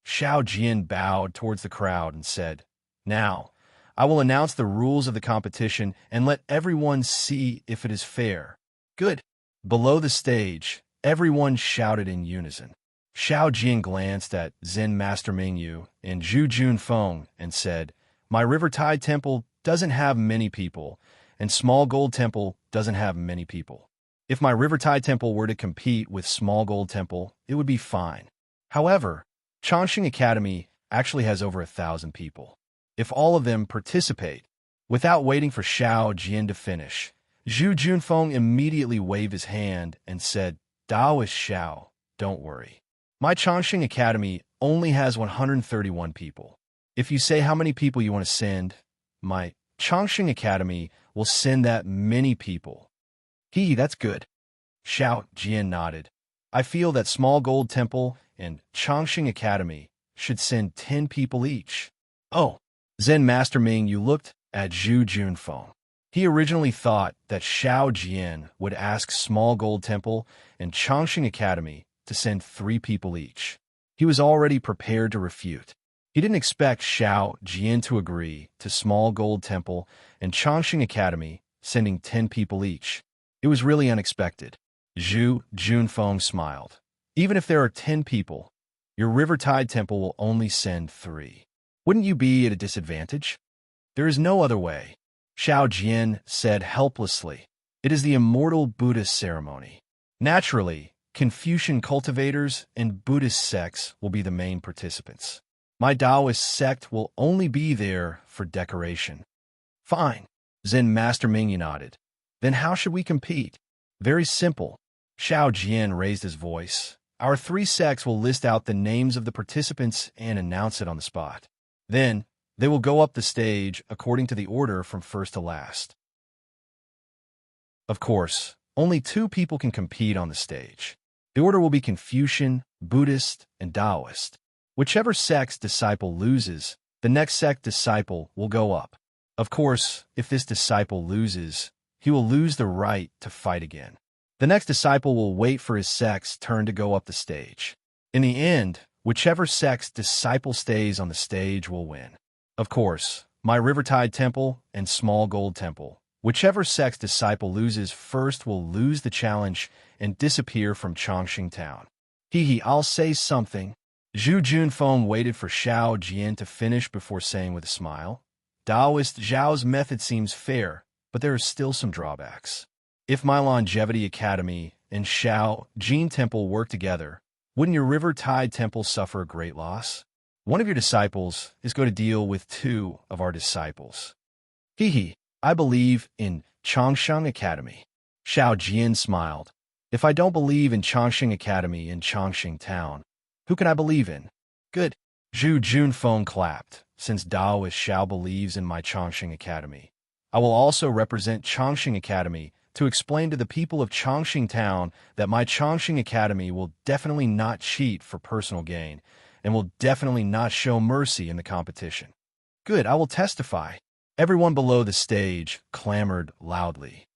Xiao Jian bowed towards the crowd and said, "Now, I will announce the rules of the competition and let everyone see if it is fair." Good. Below the stage, everyone shouted in unison. Xiao Jian glanced at Zen Master Ming Yu and Zhu Junfeng and said, "My River Tide Temple doesn't have many people, and Small Gold Temple doesn't have many people. If my River Tide Temple were to compete with Small Gold Temple, it would be fine. However, Chongqing Academy actually has over 1,000 people. If all of them participate." Without waiting for Xiao Jian to finish, Zhu Junfeng immediately waved his hand and said, "Taoist Xiao, don't worry. My Chongqing Academy only has 131 people. If you say how many people you want to send, my Chongqing Academy will send that many people." That's good. Xiao Jian nodded. "I feel that Small Gold Temple and Chongqing Academy should send 10 people each." Oh, Zen Master Ming Yu looked at Zhu Junfeng. He originally thought that Xiao Jian would ask Small Gold Temple and Chongqing Academy to send 3 people each. He was already prepared to refute. He didn't expect Xiao Jian to agree to Small Gold Temple and Chongqing Academy sending 10 people each. It was really unexpected. Zhu Junfeng smiled. "Even if there are 10 people, your River Tide Temple will only send 3. Wouldn't you be at a disadvantage?" "There is no other way," Xiao Jian said helplessly. "It is the Immortal Buddhist ceremony. Naturally, Confucian cultivators and Buddhist sects will be the main participants. My Taoist sect will only be there for decoration." "Fine," Zen Master Ming Yu nodded. "Then how should we compete?" "Very simple." Xiao Jian raised his voice. "Our 3 sects will list out the names of the participants and announce it on the spot. Then, they will go up the stage according to the order from first to last. Of course, only 2 people can compete on the stage. The order will be Confucian, Buddhist, and Taoist. Whichever sect's disciple loses, the next sect disciple will go up. Of course, if this disciple loses, he will lose the right to fight again. The next disciple will wait for his sect's turn to go up the stage. In the end, whichever sect's disciple stays on the stage will win. Of course, my River Tide Temple and Small Gold Temple, whichever sect's disciple loses first will lose the challenge and disappear from Chongqing Town. I'll say something. Zhu Junfeng waited for Xiao Jian to finish before saying with a smile, Taoist Zhao's method seems fair, but there are still some drawbacks. If my Longevity Academy and Xiao Jin Temple work together, wouldn't your River Tide Temple suffer a great loss? One of your disciples is going to deal with two of our disciples. I believe in Chongsheng Academy. Xiao Jian smiled. If I don't believe in Chongsheng Academy in Chongsheng Town, who can I believe in? Good. Zhu Junfeng clapped. Since Taoist Xiao believes in my Chongsheng Academy, I will also represent Chongsheng Academy to explain to the people of Chongsheng Town that my Chongsheng Academy will definitely not cheat for personal gain and will definitely not show mercy in the competition. Good, I will testify. Everyone below the stage clamored loudly.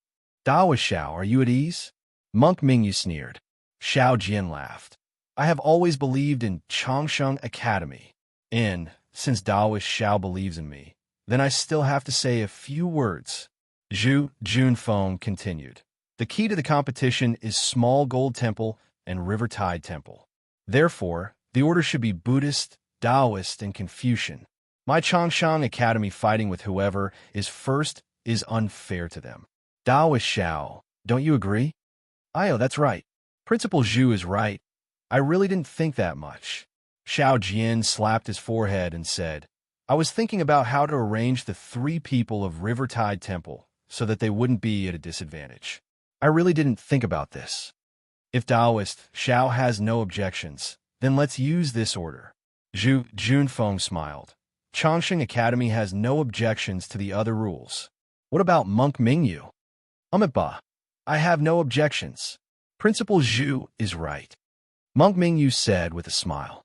Taoist Xiao, are you at ease? Monk Mingyu sneered. Xiao Jian laughed. I have always believed in Chongsheng Academy. Since Taoist Xiao believes in me, then I still have to say a few words. Zhu Junfeng continued. The key to the competition is Small Gold Temple and River Tide Temple. Therefore, the order should be Buddhist, Taoist, and Confucian. My Chongsheng Academy fighting with whoever is first is unfair to them. Taoist Xiao, don't you agree? That's right. Principal Zhu is right. I really didn't think that much. Xiao Jian slapped his forehead and said, I was thinking about how to arrange the three people of River Tide Temple so that they wouldn't be at a disadvantage. I really didn't think about this. If Taoist Xiao has no objections, then let's use this order. Zhu Junfeng smiled. Chongsheng Academy has no objections to the other rules. What about Monk Mingyu? I have no objections. Principal Zhu is right. Monk Mingyu said with a smile.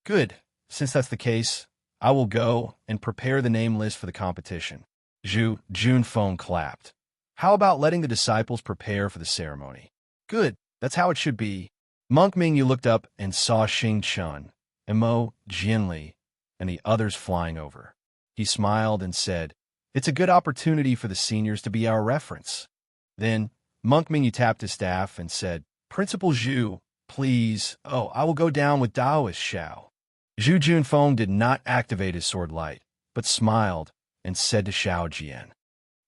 Good. Since that's the case, I will go and prepare the name list for the competition. Zhu Junfeng clapped. How about letting the disciples prepare for the ceremony? Good. That's how it should be. Monk Mingyu looked up and saw Xing Chun, Mo Jianli, and the others flying over. He smiled and said, It's a good opportunity for the seniors to be our reference. Then, Monk Mingyu tapped his staff and said, Principal Zhu, please. I will go down with Taoist Xiao. Zhu Junfeng did not activate his sword light, but smiled and said to Xiao Jian,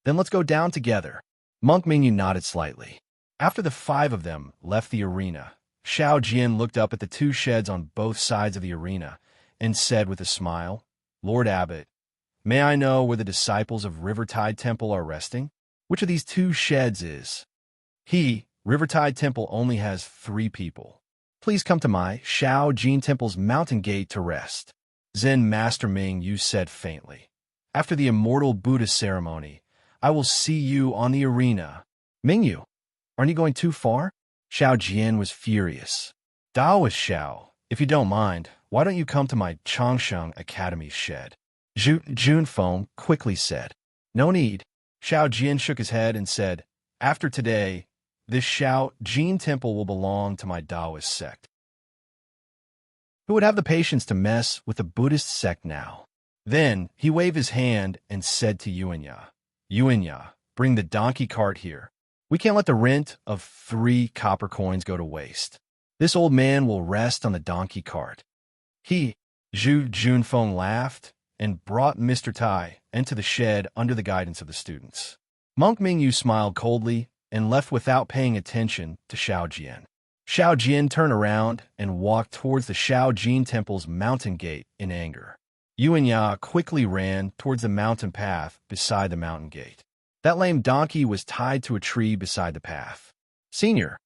Then let's go down together. Monk Mingyu nodded slightly. After the five of them left the arena, Xiao Jian looked up at the two sheds on both sides of the arena and said with a smile, Lord Abbot, may I know where the disciples of River Tide Temple are resting? Which of these two sheds is? River Tide Temple only has 3 people. Please come to my Xiao Jin Temple's mountain gate to rest. Zen Master Ming Yu said faintly. After the immortal Buddha ceremony, I will see you on the arena. Ming Yu, aren't you going too far? Xiao Jian was furious. Taoist Xiao, if you don't mind, why don't you come to my Chongsheng Academy shed? Zhu Junfeng quickly said. No need. Xiao Jian shook his head and said, After today, this Xiao Jin Temple will belong to my Taoist sect. Who would have the patience to mess with the Buddhist sect now? Then he waved his hand and said to Yuanya, Yuanya, bring the donkey cart here. We can't let the rent of 3 copper coins go to waste. This old man will rest on the donkey cart. Zhu Junfeng laughed and brought Mr. Tai into the shed under the guidance of the students. Monk Mingyu smiled coldly and left without paying attention to Xiao Jian. Xiao Jian turned around and walked towards the Xiao Jin Temple's mountain gate in anger. Yuanya quickly ran towards the mountain path beside the mountain gate. That lame donkey was tied to a tree beside the path. Senior,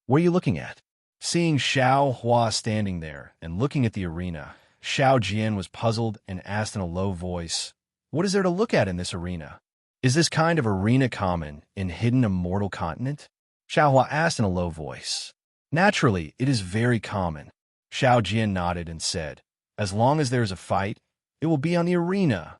what are you looking at? Seeing Xiao Hua standing there and looking at the arena, Xiao Jian was puzzled and asked in a low voice, What is there to look at in this arena? Is this kind of arena common in Hidden Immortal Continent? Xiao Hua asked in a low voice. Naturally, it is very common. Xiao Jian nodded and said, As long as there is a fight, it will be on the arena.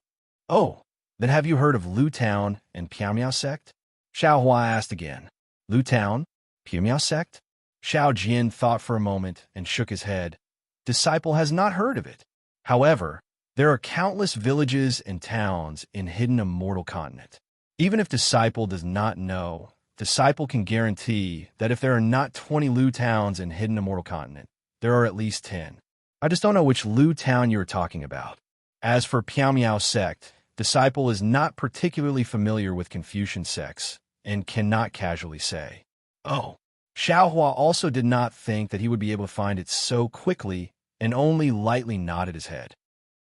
Oh, then have you heard of Lu Town and Piamiao sect? Xiao Hua asked again. Lu Town? Piamiao sect? Xiao Jian thought for a moment and shook his head. Disciple has not heard of it. However, there are countless villages and towns in Hidden Immortal Continent. Even if Disciple does not know, Disciple can guarantee that if there are not 20 Lu towns in Hidden Immortal Continent, there are at least 10. I just don't know which Lu town you're talking about. As for Piao Miao sect, disciple is not particularly familiar with Confucian sects and cannot casually say, "Oh." Xiaohua also did not think that he would be able to find it so quickly and only lightly nodded his head.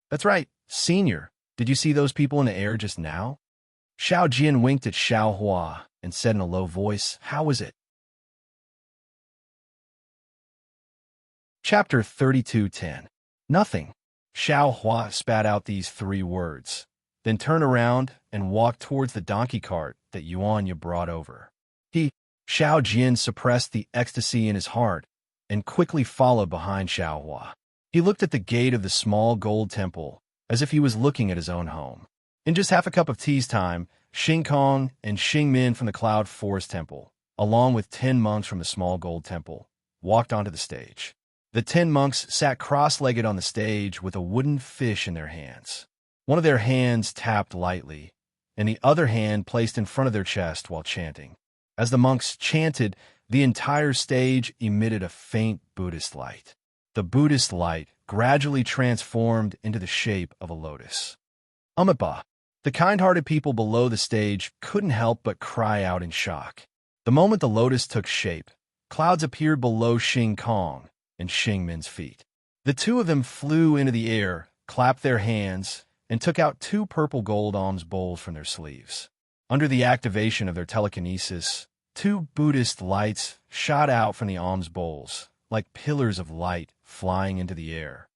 That's right, senior. Did you see those people in the air just now? Xiao Jian winked at Xiaohua and said in a low voice, "How is it?" Chapter 32:10. Nothing. Xiaohua spat out these 3 words, then turned around and walked towards the donkey cart that Yuanya brought over. Xiao Jian suppressed the ecstasy in his heart and quickly followed behind Xiaohua. He looked at the gate of the small gold temple as if he was looking at his own home. In just half a cup of tea's time, Xing Kong and Xing Min from the Cloud Forest Temple, along with 10 monks from the small gold temple, walked onto the stage. The 10 monks sat cross-legged on the stage with a wooden fish in their hands. One of their hands tapped lightly, and the other hand placed in front of their chest while chanting. As the monks chanted, the entire stage emitted a faint Buddhist light. The Buddhist light gradually transformed into the shape of a lotus. Amitabha. The kind-hearted people below the stage couldn't help but cry out in shock. The moment the lotus took shape, clouds appeared below Xing Kong and Xing Min's feet. The 2 of them flew into the air, clapped their hands, and took out 2 purple gold alms bowls from their sleeves. Under the activation of their telekinesis, 2 Buddhist lights shot out from the alms bowls, like pillars of light flying into the air.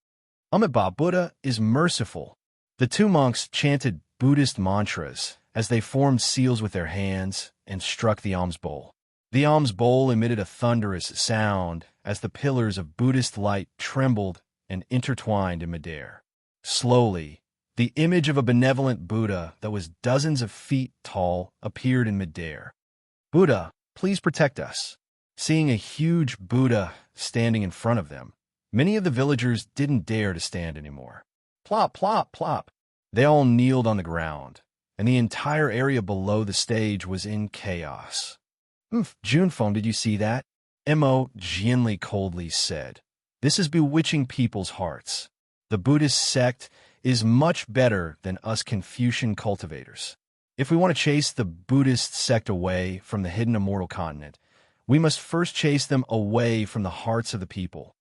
Amitabha Buddha is merciful. The 2 monks chanted Buddhist mantras as they formed seals with their hands and struck the alms bowl. The alms bowl emitted a thunderous sound as the pillars of Buddhist light trembled and intertwined in midair. Slowly, the image of a benevolent Buddha that was dozens of feet tall appeared in midair. "Buddha, please protect us." Seeing a huge Buddha standing in front of them, many of the villagers didn't dare to stand anymore. Plop, plop, plop. They all kneeled on the ground, and the entire area below the stage was in chaos. Junfeng, did you see that?" Mo Jianli coldly said. "This is bewitching people's hearts. The Buddhist sect is much better than us Confucian cultivators. If we want to chase the Buddhist sect away from the hidden immortal continent, we must first chase them away from the hearts of the people."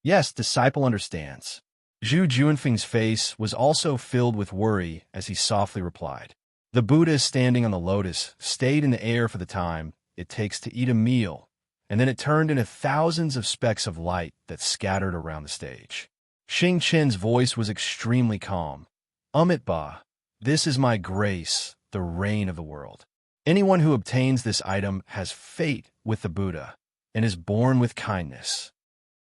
"Yes, disciple understands." Zhu Junfeng's face was also filled with worry as he softly replied. The Buddha standing on the lotus stayed in the air for the time it takes to eat a meal, and then it turned into thousands of specks of light that scattered around the stage. Xing Qin's voice was extremely calm. "Amitabha, this is my grace, the reign of the world. Anyone who obtains this item has fate with the Buddha and is born with kindness.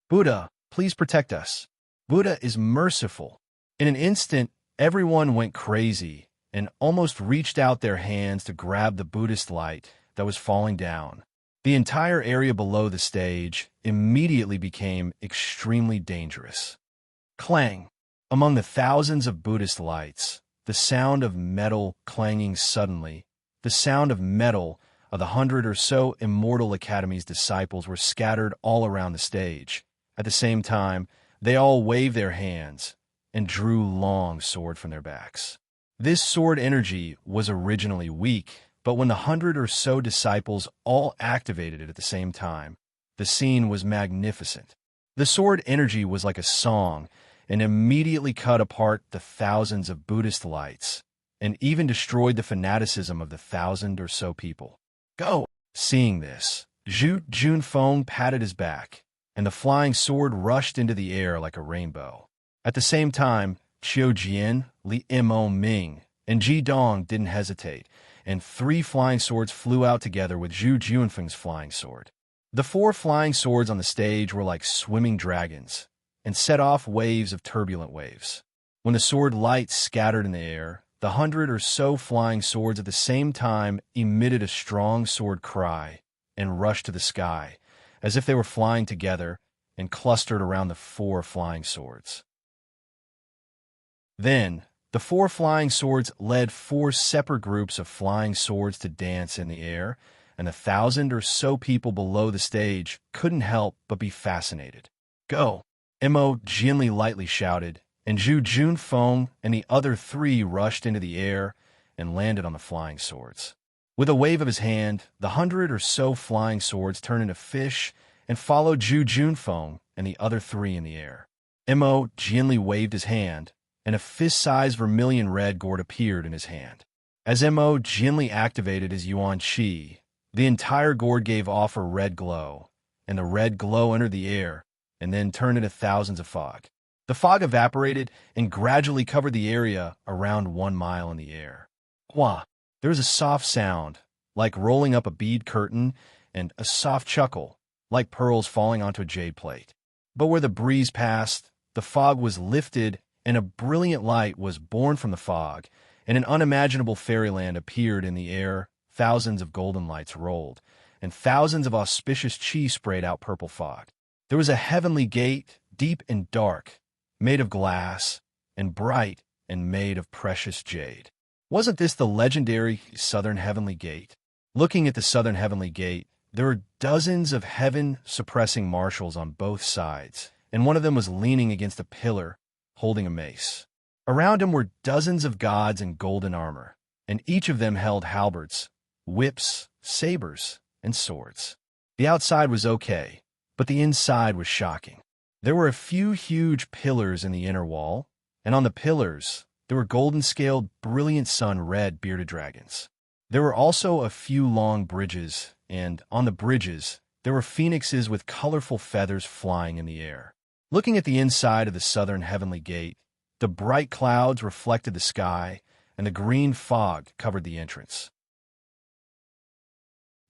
Buddha, please protect us. Buddha is merciful." In an instant, everyone went crazy and almost reached out their hands to grab the Buddhist light that was falling down. The entire area below the stage immediately became extremely dangerous. Clang! Among the thousands of Buddhist lights, the sound of metal clanging suddenly, the sound of metal of the 100 or so Immortal Academy's disciples were scattered all around the stage. At the same time, they all waved their hands and drew long sword from their backs. This sword energy was originally weak, but when the 100 or so disciples all activated it at the same time, the scene was magnificent. The sword energy was like a song and immediately cut apart the thousands of Buddhist lights and even destroyed the fanaticism of the 1,000 or so people. "Go!" Seeing this, Zhu Junfeng patted his back, and the flying sword rushed into the air like a rainbow. At the same time, Qiu Jian, Li Mo Ming, and Ji Dong didn't hesitate, and 3 flying swords flew out together with Zhu Junfeng's flying sword. The 4 flying swords on the stage were like swimming dragons and set off waves of turbulent waves. When the sword light scattered in the air, the 100 or so flying swords at the same time emitted a strong sword cry and rushed to the sky, as if they were flying together and clustered around the 4 flying swords. Then, the 4 flying swords led 4 separate groups of flying swords to dance in the air, and the 1,000 or so people below the stage couldn't help but be fascinated. "Go!" Mo Jianli lightly shouted, and Zhu Junfeng and the other three rushed into the air and landed on the flying swords. With a wave of his hand, the 100 or so flying swords turned into fish and followed Zhu Junfeng and the other three in the air. Mo Jianli waved his hand, and a fist-sized vermilion red gourd appeared in his hand. As Mo Jianli activated his Yuan Qi, the entire gourd gave off a red glow, and the red glow entered the air and then turned into thousands of fog. The fog evaporated and gradually covered the area around 1 mile in the air. Wah! There was a soft sound, like rolling up a bead curtain, and a soft chuckle, like pearls falling onto a jade plate. But where the breeze passed, the fog was lifted, and a brilliant light was born from the fog, and an unimaginable fairyland appeared in the air. Thousands of golden lights rolled, and thousands of auspicious chi sprayed out purple fog. There was a heavenly gate, deep and dark, made of glass, and bright and made of precious jade. Wasn't this the legendary Southern Heavenly Gate? Looking at the Southern Heavenly Gate, there were dozens of heaven-suppressing marshals on both sides, and one of them was leaning against a pillar, holding a mace. Around him were dozens of gods in golden armor, and each of them held halberds, whips, sabers, and swords. The outside was okay, but the inside was shocking. There were a few huge pillars in the inner wall, and on the pillars, there were golden-scaled, brilliant sun-red bearded dragons. There were also a few long bridges, and on the bridges, there were phoenixes with colorful feathers flying in the air. Looking at the inside of the Southern Heavenly Gate, the bright clouds reflected the sky, and the green fog covered the entrance.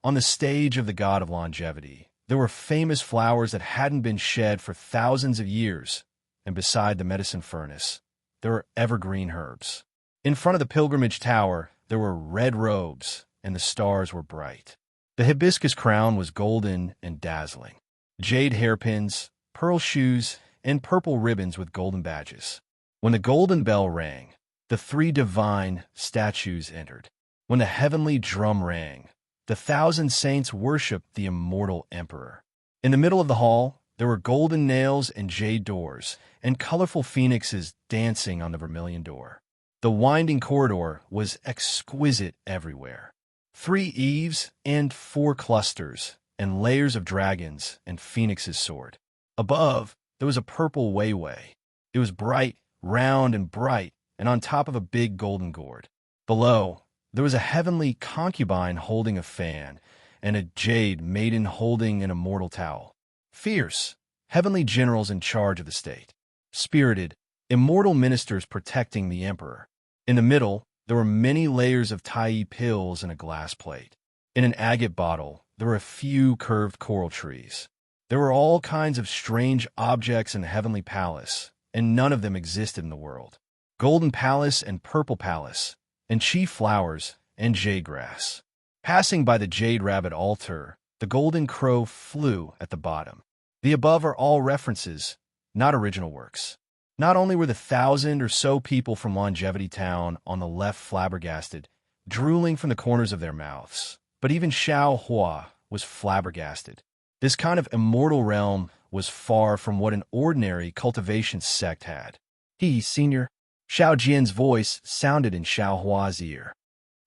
On the stage of the God of Longevity, there were famous flowers that hadn't been shed for thousands of years, and beside the medicine furnace, there were evergreen herbs. In front of the pilgrimage tower, there were red robes, and the stars were bright. The hibiscus crown was golden and dazzling. Jade hairpins, pearl shoes, and purple ribbons with golden badges. When the golden bell rang, the three divine statues entered. When the heavenly drum rang, the 1,000 saints worshipped the immortal emperor. In the middle of the hall, there were golden nails and jade doors, and colorful phoenixes dancing on the vermilion door. The winding corridor was exquisite everywhere. 3 eaves and 4 clusters, and layers of dragons and phoenixes soared. Above, there was a purple wayway. It was bright, round, and bright, and on top of a big golden gourd. Below, there was a heavenly concubine holding a fan, and a jade maiden holding an immortal towel. Fierce, heavenly generals in charge of the state. Spirited, immortal ministers protecting the emperor. In the middle, there were many layers of tai pills in a glass plate. In an agate bottle, there were a few curved coral trees. There were all kinds of strange objects in the heavenly palace, and none of them existed in the world. Golden palace and purple palace, and chi flowers and jade grass. Passing by the jade rabbit altar, the golden crow flew at the bottom. The above are all references, not original works. Not only were the 1,000 or so people from Longevity Town on the left flabbergasted, drooling from the corners of their mouths, but even Xiao Hua was flabbergasted. This kind of immortal realm was far from what an ordinary cultivation sect had. He, Senior, Xiao Jian's voice sounded in Xiao Hua's ear.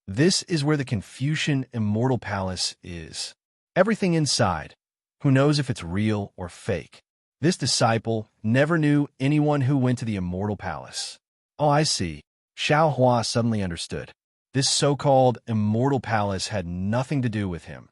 This is where the Confucian Immortal Palace is. Everything inside. Who knows if it's real or fake? This disciple never knew anyone who went to the Immortal Palace. Oh, I see. Xiao Hua suddenly understood. This so-called Immortal Palace had nothing to do with him,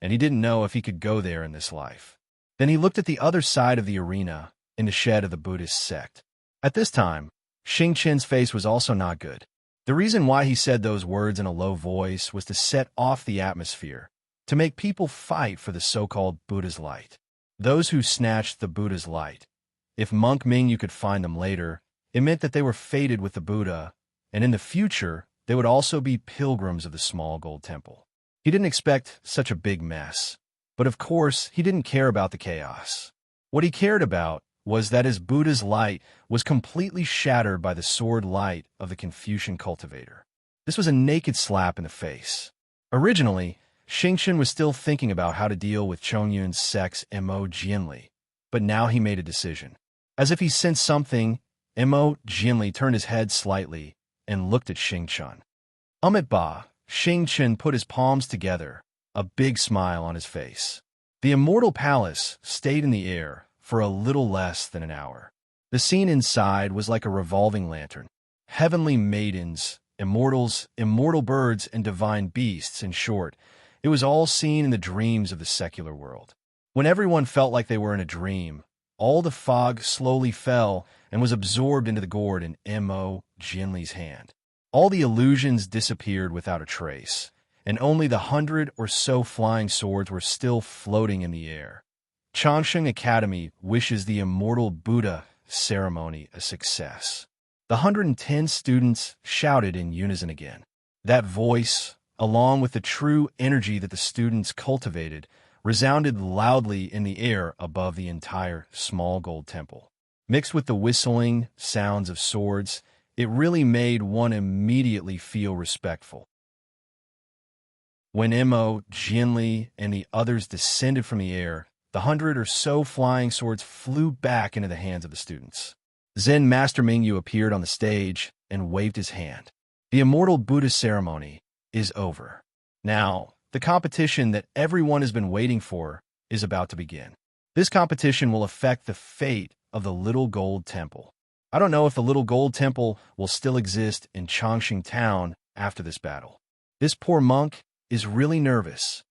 and he didn't know if he could go there in this life. Then he looked at the other side of the arena, in the shed of the Buddhist sect. At this time, Xing Qin's face was also not good. The reason why he said those words in a low voice was to set off the atmosphere, to make people fight for the so-called Buddha's light. Those who snatched the Buddha's light. If Monk Ming you could find them later, it meant that they were fated with the Buddha, and in the future, they would also be pilgrims of the small gold temple. He didn't expect such a big mess, but of course, he didn't care about the chaos. What he cared about was that his Buddha's light was completely shattered by the sword light of the Confucian cultivator. This was a naked slap in the face. Originally, Xingqian was still thinking about how to deal with Chongyun's sect's Mo Jianli, but now he made a decision. As if he sensed something, Mo Jianli turned his head slightly and looked at Xingchen. Ba, Xingchen put his palms together, a big smile on his face. The immortal palace stayed in the air for a little less than an hour. The scene inside was like a revolving lantern. Heavenly maidens, immortals, immortal birds, and divine beasts, in short, it was all seen in the dreams of the secular world. When everyone felt like they were in a dream, all the fog slowly fell and was absorbed into the gourd in Mo Jianli's hand. All the illusions disappeared without a trace, and only the 100 or so flying swords were still floating in the air. Changsheng Academy wishes the immortal Buddha ceremony a success. The 110 students shouted in unison again. That voice, along with the true energy that the students cultivated, resounded loudly in the air above the entire small gold temple. Mixed with the whistling sounds of swords, it really made one immediately feel respectful. When Mo Jianli and the others descended from the air, the 100 or so flying swords flew back into the hands of the students. Zen Master Mingyu appeared on the stage and waved his hand. The immortal Buddha ceremony is over. Now, the competition that everyone has been waiting for is about to begin. This competition will affect the fate of the Little Gold Temple. I don't know if the Little Gold Temple will still exist in Changxing Town after this battle. This poor monk is really nervous.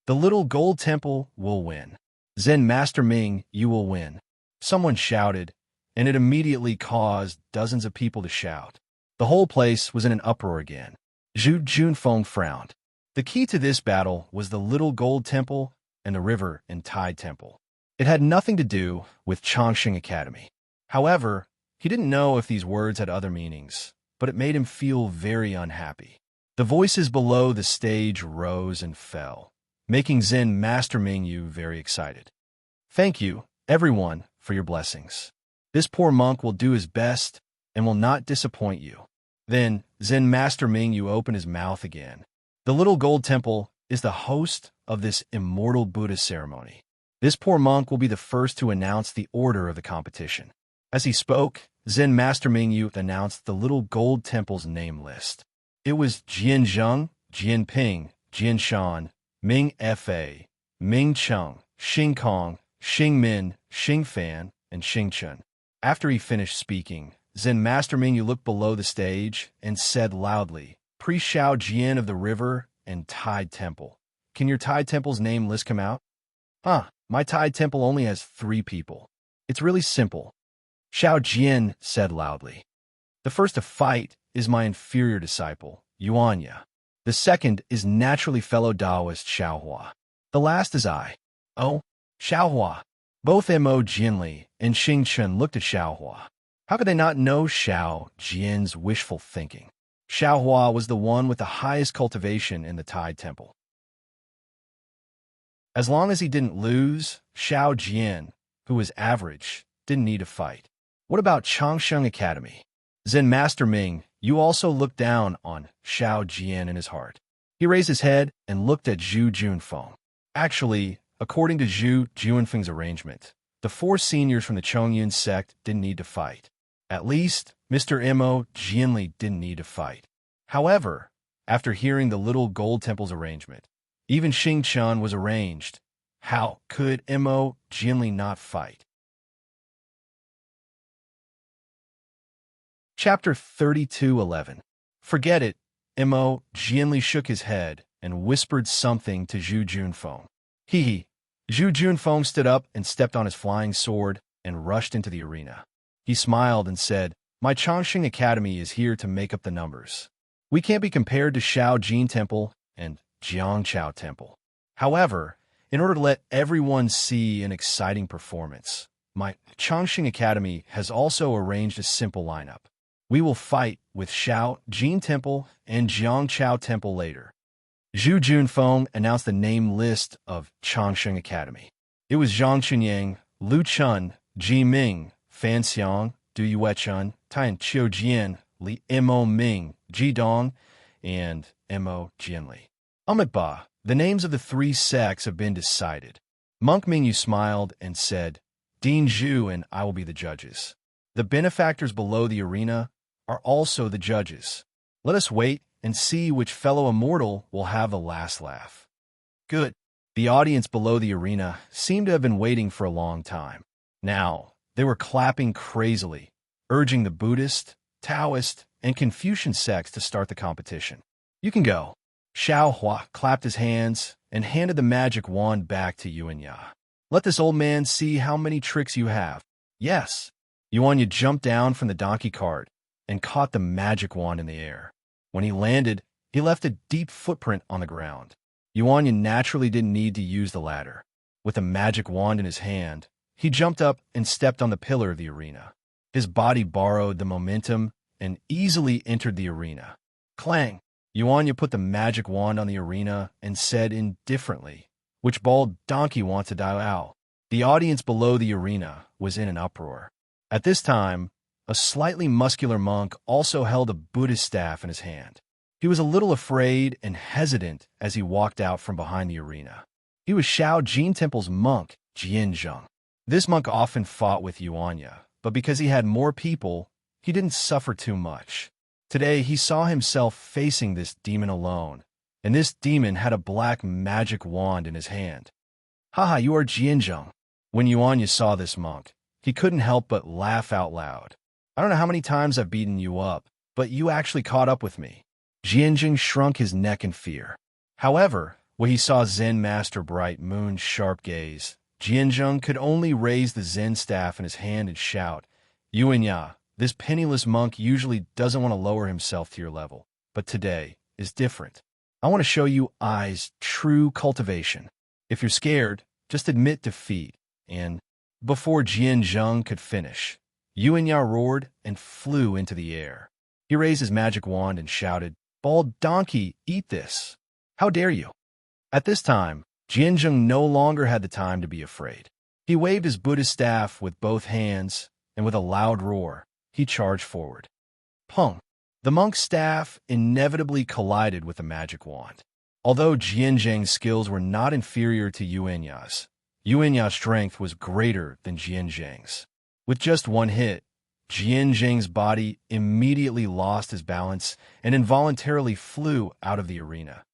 The Little Gold Temple will win. Zen Master Ming, you will win. Someone shouted, and it immediately caused dozens of people to shout. The whole place was in an uproar again. Zhu Junfeng frowned. The key to this battle was the Little Gold Temple and the River and Tide Temple. It had nothing to do with Changxing Academy. However, he didn't know if these words had other meanings, but it made him feel very unhappy. The voices below the stage rose and fell, making Zen Master Mingyu very excited. Thank you, everyone, for your blessings. This poor monk will do his best and will not disappoint you. Then Zen Master Mingyu opened his mouth again. The Little Gold Temple is the host of this immortal Buddha ceremony. This poor monk will be the first to announce the order of the competition. As he spoke, Zen Master Mingyu announced the Little Gold Temple's name list. It was Jian Zheng, Jian Ping, Jian Shan, Ming Fa, Ming Cheng, Xing Kong, Xing Min, Xing Fan, and Xing Chen. After he finished speaking, Zen Master Mingyu looked below the stage and said loudly, Priest Xiao Jian of the River and Tide Temple. Can your Tide Temple's name list come out? My Tide Temple only has 3 people. It's really simple. Xiao Jian said loudly. The first to fight is my inferior disciple, Yuanya. The second is naturally fellow Taoist Xiaohua. The last is I. Oh, Xiaohua. Both Mo Jianli and Xingchen looked at Xiaohua. How could they not know Xiao Jian's wishful thinking? Xiaohua was the one with the highest cultivation in the Tide Temple. As long as he didn't lose, Xiao Jian, who was average, didn't need to fight. What about Changsheng Academy? Zen Master Ming, you also looked down on Xiao Jian in his heart. He raised his head and looked at Zhu Junfeng. Actually, according to Zhu Junfeng's arrangement, the 4 seniors from the Chongyun sect didn't need to fight. At least, Mr. Mo Jianli didn't need to fight. However, after hearing the Little Gold Temple's arrangement, even Xing Chen was arranged. How could Mo Jianli not fight? Chapter 32:11. Forget it. Mo Jianli shook his head and whispered something to Zhu Junfeng. Zhu Junfeng stood up and stepped on his flying sword and rushed into the arena. He smiled and said, My Changxing Academy is here to make up the numbers. We can't be compared to Xiao Jin Temple and Jiangchao Temple. However, in order to let everyone see an exciting performance, my Changxing Academy has also arranged a simple lineup. We will fight with Xiao Jin Temple and Jiangchao Temple later. Zhu Junfeng announced the name list of Changxing Academy. It was Zhang Chunyang, Lu Chun, Ji Ming, Fan Xiang, Du Yuechun, Tian Qiujian, Li Mo Ming, Ji Dong, and Mo Jianli. Ba, the names of the 3 sects have been decided. Monk Mingyu smiled and said, Dean Zhu and I will be the judges. The benefactors below the arena are also the judges. Let us wait and see which fellow immortal will have the last laugh. Good. The audience below the arena seemed to have been waiting for a long time. Now, they were clapping crazily, urging the Buddhist, Taoist, and Confucian sects to start the competition. You can go. Xiao Hua clapped his hands and handed the magic wand back to Yuanya. Let this old man see how many tricks you have. Yes. Yuanya jumped down from the donkey cart and caught the magic wand in the air. When he landed, he left a deep footprint on the ground. Yuanya naturally didn't need to use the ladder. With a magic wand in his hand, he jumped up and stepped on the pillar of the arena. His body borrowed the momentum and easily entered the arena. Clang! Yuanya put the magic wand on the arena and said indifferently, "Which bald donkey wants to die out?" The audience below the arena was in an uproar. At this time, a slightly muscular monk also held a Buddhist staff in his hand. He was a little afraid and hesitant as he walked out from behind the arena. He was Shao Jin Temple's monk, Jianzheng. This monk often fought with Yuanya, but because he had more people, he didn't suffer too much. Today, he saw himself facing this demon alone, and this demon had a black magic wand in his hand. Haha, you are Jianzheng. When Yuanya saw this monk, he couldn't help but laugh out loud. I don't know how many times I've beaten you up, but you actually caught up with me. Jianzheng shrunk his neck in fear. However, when he saw Zen Master Bright Moon's sharp gaze, Jianzheng could only raise the Zen staff in his hand and shout, "Yuanya, this penniless monk usually doesn't want to lower himself to your level, but today is different. I want to show you I's true cultivation. If you're scared, just admit defeat." And before Jianzheng could finish, Yuanya roared and flew into the air. He raised his magic wand and shouted, "Bald donkey, eat this! How dare you!" At this time, Jianzheng no longer had the time to be afraid. He waved his Buddhist staff with both hands, and with a loud roar, he charged forward. Pung! The monk's staff inevitably collided with the magic wand. Although Jianzheng's skills were not inferior to Yuanya's, Yuanya's strength was greater than Jianzheng's. With just one hit, Jianzheng's body immediately lost his balance and involuntarily flew out of the arena.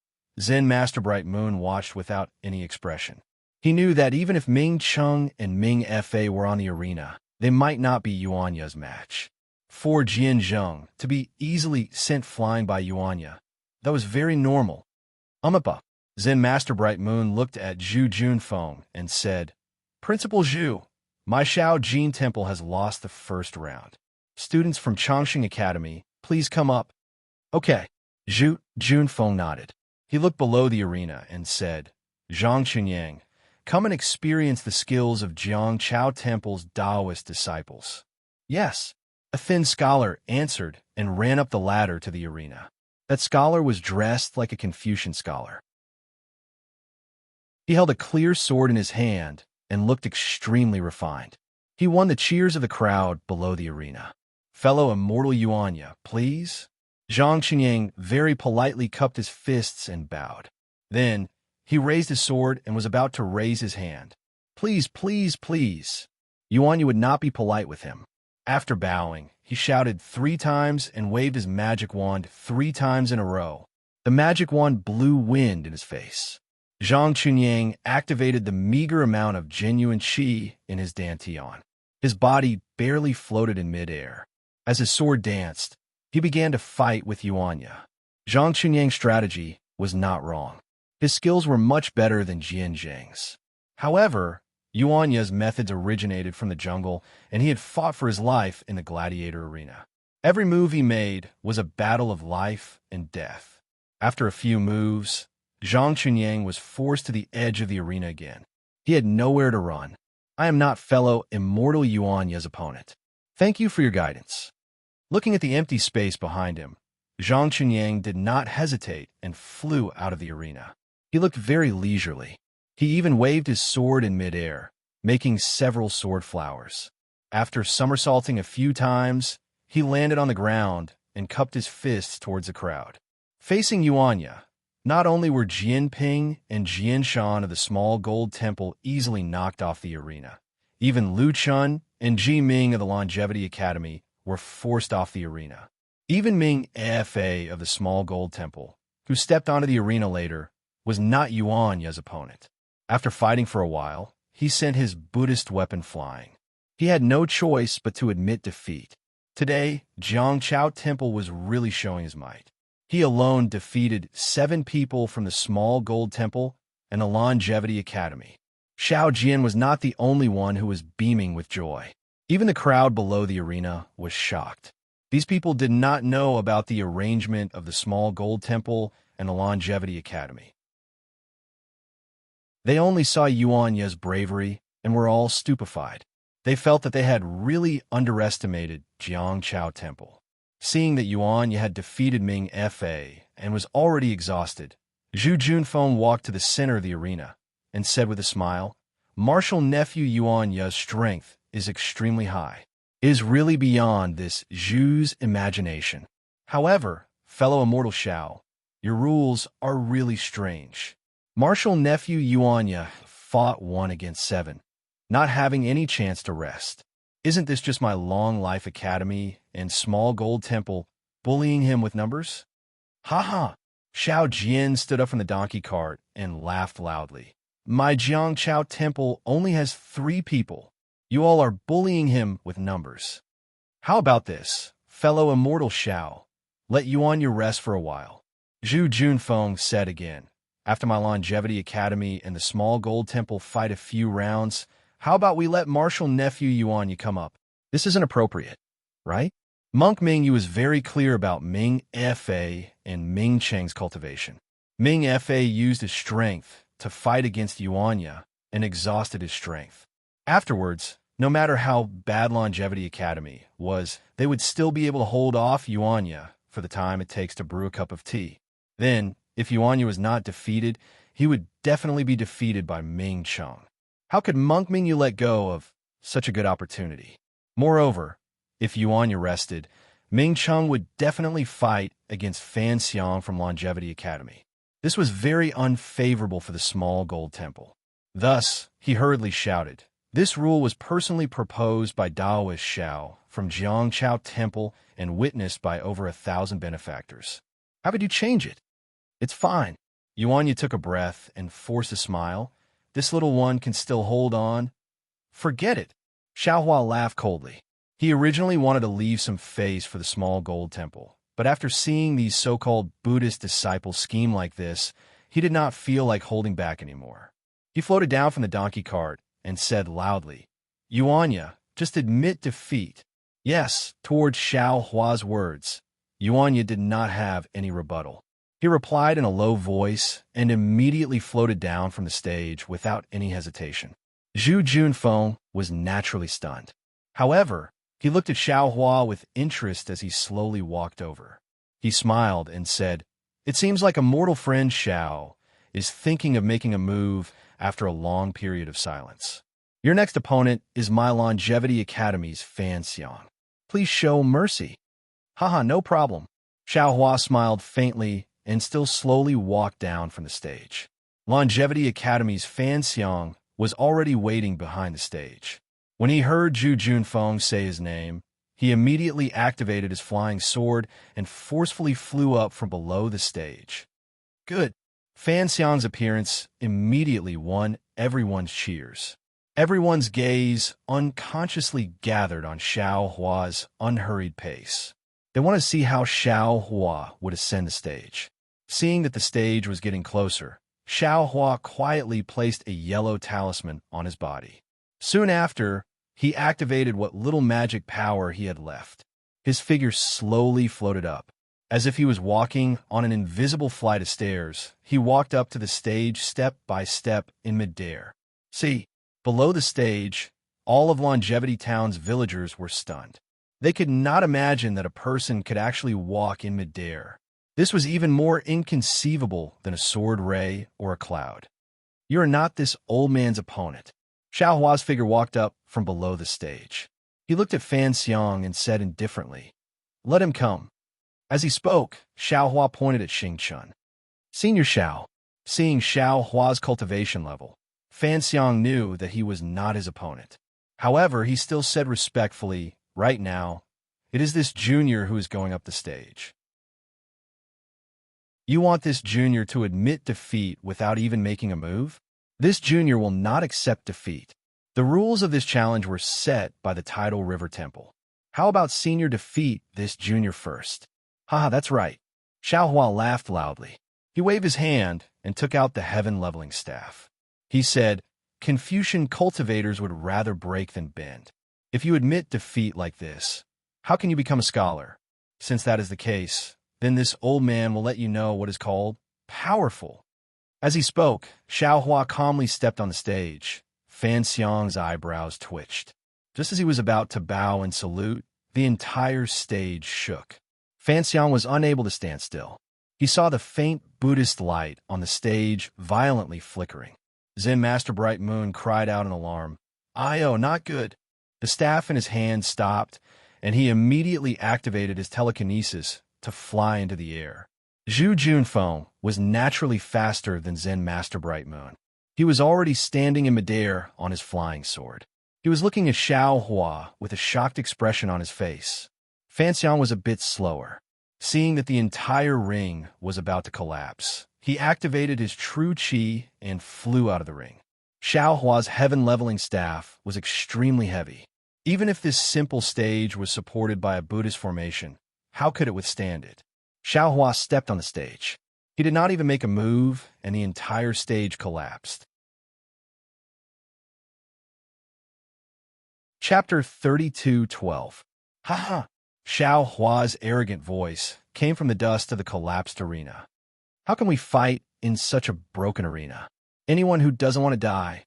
Zen Master Bright Moon watched without any expression. He knew that even if Ming Cheng and Ming Fa were on the arena, they might not be Yuanya's match. For Jianzheng to be easily sent flying by Yuanya, that was very normal. Umapa. Zen Master Bright Moon looked at Zhu Junfeng and said, "Principal Zhu, my Shao Jin Temple has lost the first round. Students from Chongqing Academy, please come up." Okay. Zhu Junfeng nodded. He looked below the arena and said, "Zhang Chunyang, come and experience the skills of Jiang Chao Temple's Taoist disciples." Yes. A thin scholar answered and ran up the ladder to the arena. That scholar was dressed like a Confucian scholar. He held a clear sword in his hand and looked extremely refined. He won the cheers of the crowd below the arena. "Fellow immortal Yuanya, please?" Zhang Chunyang very politely cupped his fists and bowed. Then, he raised his sword and was about to raise his hand. "Please, please, please." Yuanya would not be polite with him. After bowing, he shouted 3 times and waved his magic wand 3 times in a row. The magic wand blew wind in his face. Zhang Chunyang activated the meager amount of genuine qi in his dantian. His body barely floated in midair. As his sword danced, he began to fight with Yuanya. Zhang Chunyang's strategy was not wrong. His skills were much better than Jianzheng's. However, Yuanya's methods originated from the jungle, and he had fought for his life in the gladiator arena. Every move he made was a battle of life and death. After a few moves, Zhang Chunyang was forced to the edge of the arena again. He had nowhere to run. I am not fellow immortal Yuanya's opponent. Thank you for your guidance. Looking at the empty space behind him, Zhang Chunyang did not hesitate and flew out of the arena. He looked very leisurely. He even waved his sword in midair, making several sword flowers. After somersaulting a few times, he landed on the ground and cupped his fists towards the crowd. Facing Yuanya, not only were Jianping and Jianshan of the small gold temple easily knocked off the arena, Even Lu Chun and Ji Ming of the Longevity Academy were forced off the arena. Even Ming Fa of the Small Gold Temple, who stepped onto the arena later, was not Yuanya's opponent. After fighting for a while, he sent his Buddhist weapon flying. He had no choice but to admit defeat. Today, Jiangchao Temple was really showing his might. He alone defeated 7 people from the Small Gold Temple and the Longevity Academy. Xiao Jian was not the only one who was beaming with joy. Even the crowd below the arena was shocked. These people did not know about the arrangement of the Small Gold Temple and the Longevity Academy. They only saw Yuanya's bravery and were all stupefied. They felt that they had really underestimated Jiangchao Temple. Seeing that Yuanya had defeated Ming Fa and was already exhausted, Zhu Junfeng walked to the center of the arena and said with a smile, "Martial nephew Yuanya's strength is extremely high. It is really beyond this Zhu's imagination. However, fellow immortal Xiao, your rules are really strange. Martial nephew Yuanya fought 1 against 7, not having any chance to rest. Isn't this just my long life academy and Small Gold Temple bullying him with numbers?" "Ha ha!" Xiao Jian stood up from the donkey cart and laughed loudly. "My Jiangchao Temple only has 3 people. You all are bullying him with numbers. How about this, fellow immortal Xiao? Let Yuanya rest for a while." Zhu Junfeng said again, "After my Longevity Academy and the Small Gold Temple fight a few rounds, how about we let martial nephew Yuanya come up? This isn't appropriate, right?" Monk Mingyu was very clear about Ming Fa and Ming Cheng's cultivation. Ming Fa used his strength to fight against Yuanya and exhausted his strength. Afterwards, no matter how bad Longevity Academy was, they would still be able to hold off Yuanya for the time it takes to brew a cup of tea. Then, if Yuanya was not defeated, he would definitely be defeated by Ming Cheng. How could Monk Mingyu let go of such a good opportunity? Moreover, if Yuanya rested, Ming Cheng would definitely fight against Fan Xiang from Longevity Academy. This was very unfavorable for the Small Gold Temple. Thus, he hurriedly shouted, "This rule was personally proposed by Daoist Xiao from Jiangchao Temple and witnessed by over 1,000 benefactors. How could you change it? It's fine." Yuanya took a breath and forced a smile. "This little one can still hold on." "Forget it." Xiaohua laughed coldly. He originally wanted to leave some face for the Small Gold Temple, but after seeing these so-called Buddhist disciples scheme like this, he did not feel like holding back anymore. He floated down from the donkey cart and said loudly, "Yuanya, just admit defeat." Yes, towards Xiao Hua's words, Yuanya did not have any rebuttal. He replied in a low voice and immediately floated down from the stage without any hesitation. Zhu Junfeng was naturally stunned. However, he looked at Xiao Hua with interest as he slowly walked over. He smiled and said, "It seems like a mortal friend Xiao is thinking of making a move after a long period of silence. Your next opponent is my Longevity Academy's Fan Xiang. Please show mercy." "Haha, no problem." Xiao Hua smiled faintly and still slowly walked down from the stage. Longevity Academy's Fan Xiang was already waiting behind the stage. When he heard Zhu Junfeng say his name, he immediately activated his flying sword and forcefully flew up from below the stage. Good. Fan Xiang's appearance immediately won everyone's cheers. Everyone's gaze unconsciously gathered on Xiao Hua's unhurried pace. They wanted to see how Xiao Hua would ascend the stage. Seeing that the stage was getting closer, Xiao Hua quietly placed a yellow talisman on his body. Soon after, he activated what little magic power he had left. His figure slowly floated up. As if he was walking on an invisible flight of stairs, he walked up to the stage step by step in midair. See, below the stage, all of Longevity Town's villagers were stunned. They could not imagine that a person could actually walk in midair. This was even more inconceivable than a sword ray or a cloud. "You are not this old man's opponent." Xiao Hua's figure walked up from below the stage. He looked at Fan Xiang and said indifferently, "Let him come." As he spoke, Xiao Hua pointed at Xing Chun. "Senior Xiao." Seeing Xiao Hua's cultivation level, Fan Xiang knew that he was not his opponent. However, he still said respectfully, right now, it is this junior who is going up the stage. You want this junior to admit defeat without even making a move? This junior will not accept defeat. The rules of this challenge were set by the Tidal River Temple. How about senior defeat this junior first? Haha, that's right. Xiaohua laughed loudly. He waved his hand and took out the heaven-leveling staff. He said, Confucian cultivators would rather break than bend. If you admit defeat like this, how can you become a scholar? Since that is the case, then this old man will let you know what is called powerful. As he spoke, Xiaohua calmly stepped on the stage. Fan Xiang's eyebrows twitched. Just as he was about to bow and salute, the entire stage shook. Fan Xiang was unable to stand still. He saw the faint Buddhist light on the stage violently flickering. Zen Master Bright Moon cried out in alarm. "Io, not good." The staff in his hand stopped, and he immediately activated his telekinesis to fly into the air. Zhu Junfeng was naturally faster than Zen Master Bright Moon. He was already standing in midair on his flying sword. He was looking at Xiaohua with a shocked expression on his face. Fan Xiang was a bit slower. Seeing that the entire ring was about to collapse, he activated his true qi and flew out of the ring. Xiaohua's heaven-leveling staff was extremely heavy. Even if this simple stage was supported by a Buddhist formation, how could it withstand it? Xiaohua stepped on the stage. He did not even make a move, and the entire stage collapsed. Chapter 32:12. Haha! Xiaohua's arrogant voice came from the dust of the collapsed arena. How can we fight in such a broken arena? Anyone who doesn't want to die,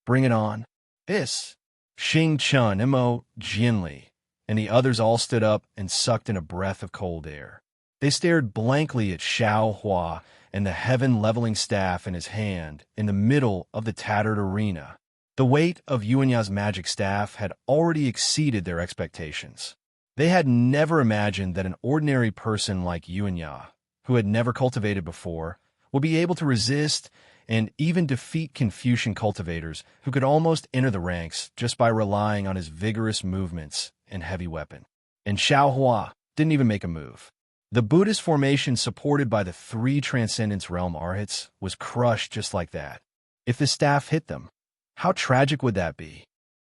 bring it on. This. Xing Chun, Mo Jianli, and the others all stood up and sucked in a breath of cold air. They stared blankly at Xiaohua and the heaven-leveling staff in his hand in the middle of the tattered arena. The weight of Yuanya's magic staff had already exceeded their expectations. They had never imagined that an ordinary person like Yuanya, who had never cultivated before, would be able to resist and even defeat Confucian cultivators who could almost enter the ranks just by relying on his vigorous movements and heavy weapon. And Xiaohua didn't even make a move. The Buddhist formation supported by the three Transcendence Realm Arhats was crushed just like that. If the staff hit them, how tragic would that be?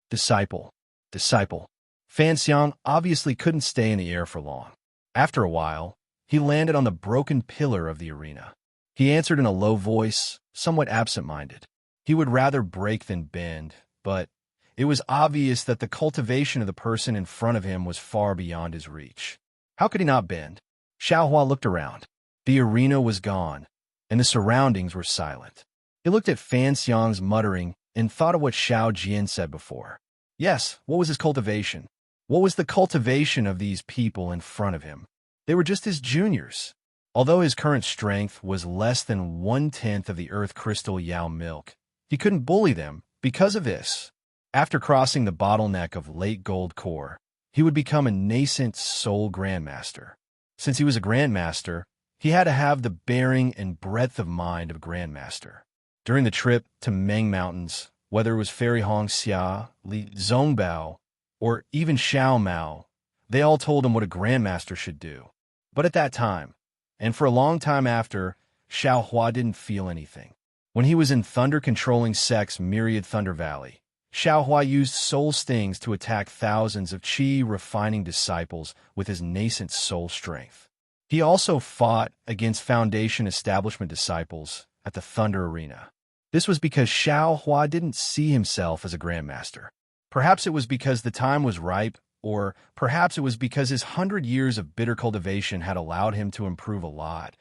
Disciple. Fan Xiang obviously couldn't stay in the air for long. After a while, he landed on the broken pillar of the arena. He answered in a low voice, somewhat absent-minded. He would rather break than bend, but it was obvious that the cultivation of the person in front of him was far beyond his reach. How could he not bend? Xiaohua looked around. The arena was gone, and the surroundings were silent. He looked at Fan Xiang's muttering and thought of what Xiao Jian said before. Yes, what was his cultivation? What was the cultivation of these people in front of him? They were just his juniors. Although his current strength was less than 1/10 of the Earth Crystal Yao milk, he couldn't bully them because of this. After crossing the bottleneck of late gold core, he would become a nascent soul grandmaster. Since he was a grandmaster, he had to have the bearing and breadth of mind of a grandmaster. During the trip to Meng Mountains, whether it was Fairy Hong Xia, Li Zongbao, or even Xiao Mao, they all told him what a grandmaster should do. But at that time, and for a long time after, Xiaohua didn't feel anything. When he was in thunder-controlling Sect's Myriad Thunder Valley, Xiaohua used soul stings to attack thousands of qi-refining disciples with his nascent soul strength. He also fought against Foundation Establishment disciples at the Thunder Arena. This was because Xiaohua didn't see himself as a grandmaster. Perhaps it was because the time was ripe, or perhaps it was because his 100 years of bitter cultivation had allowed him to improve a lot,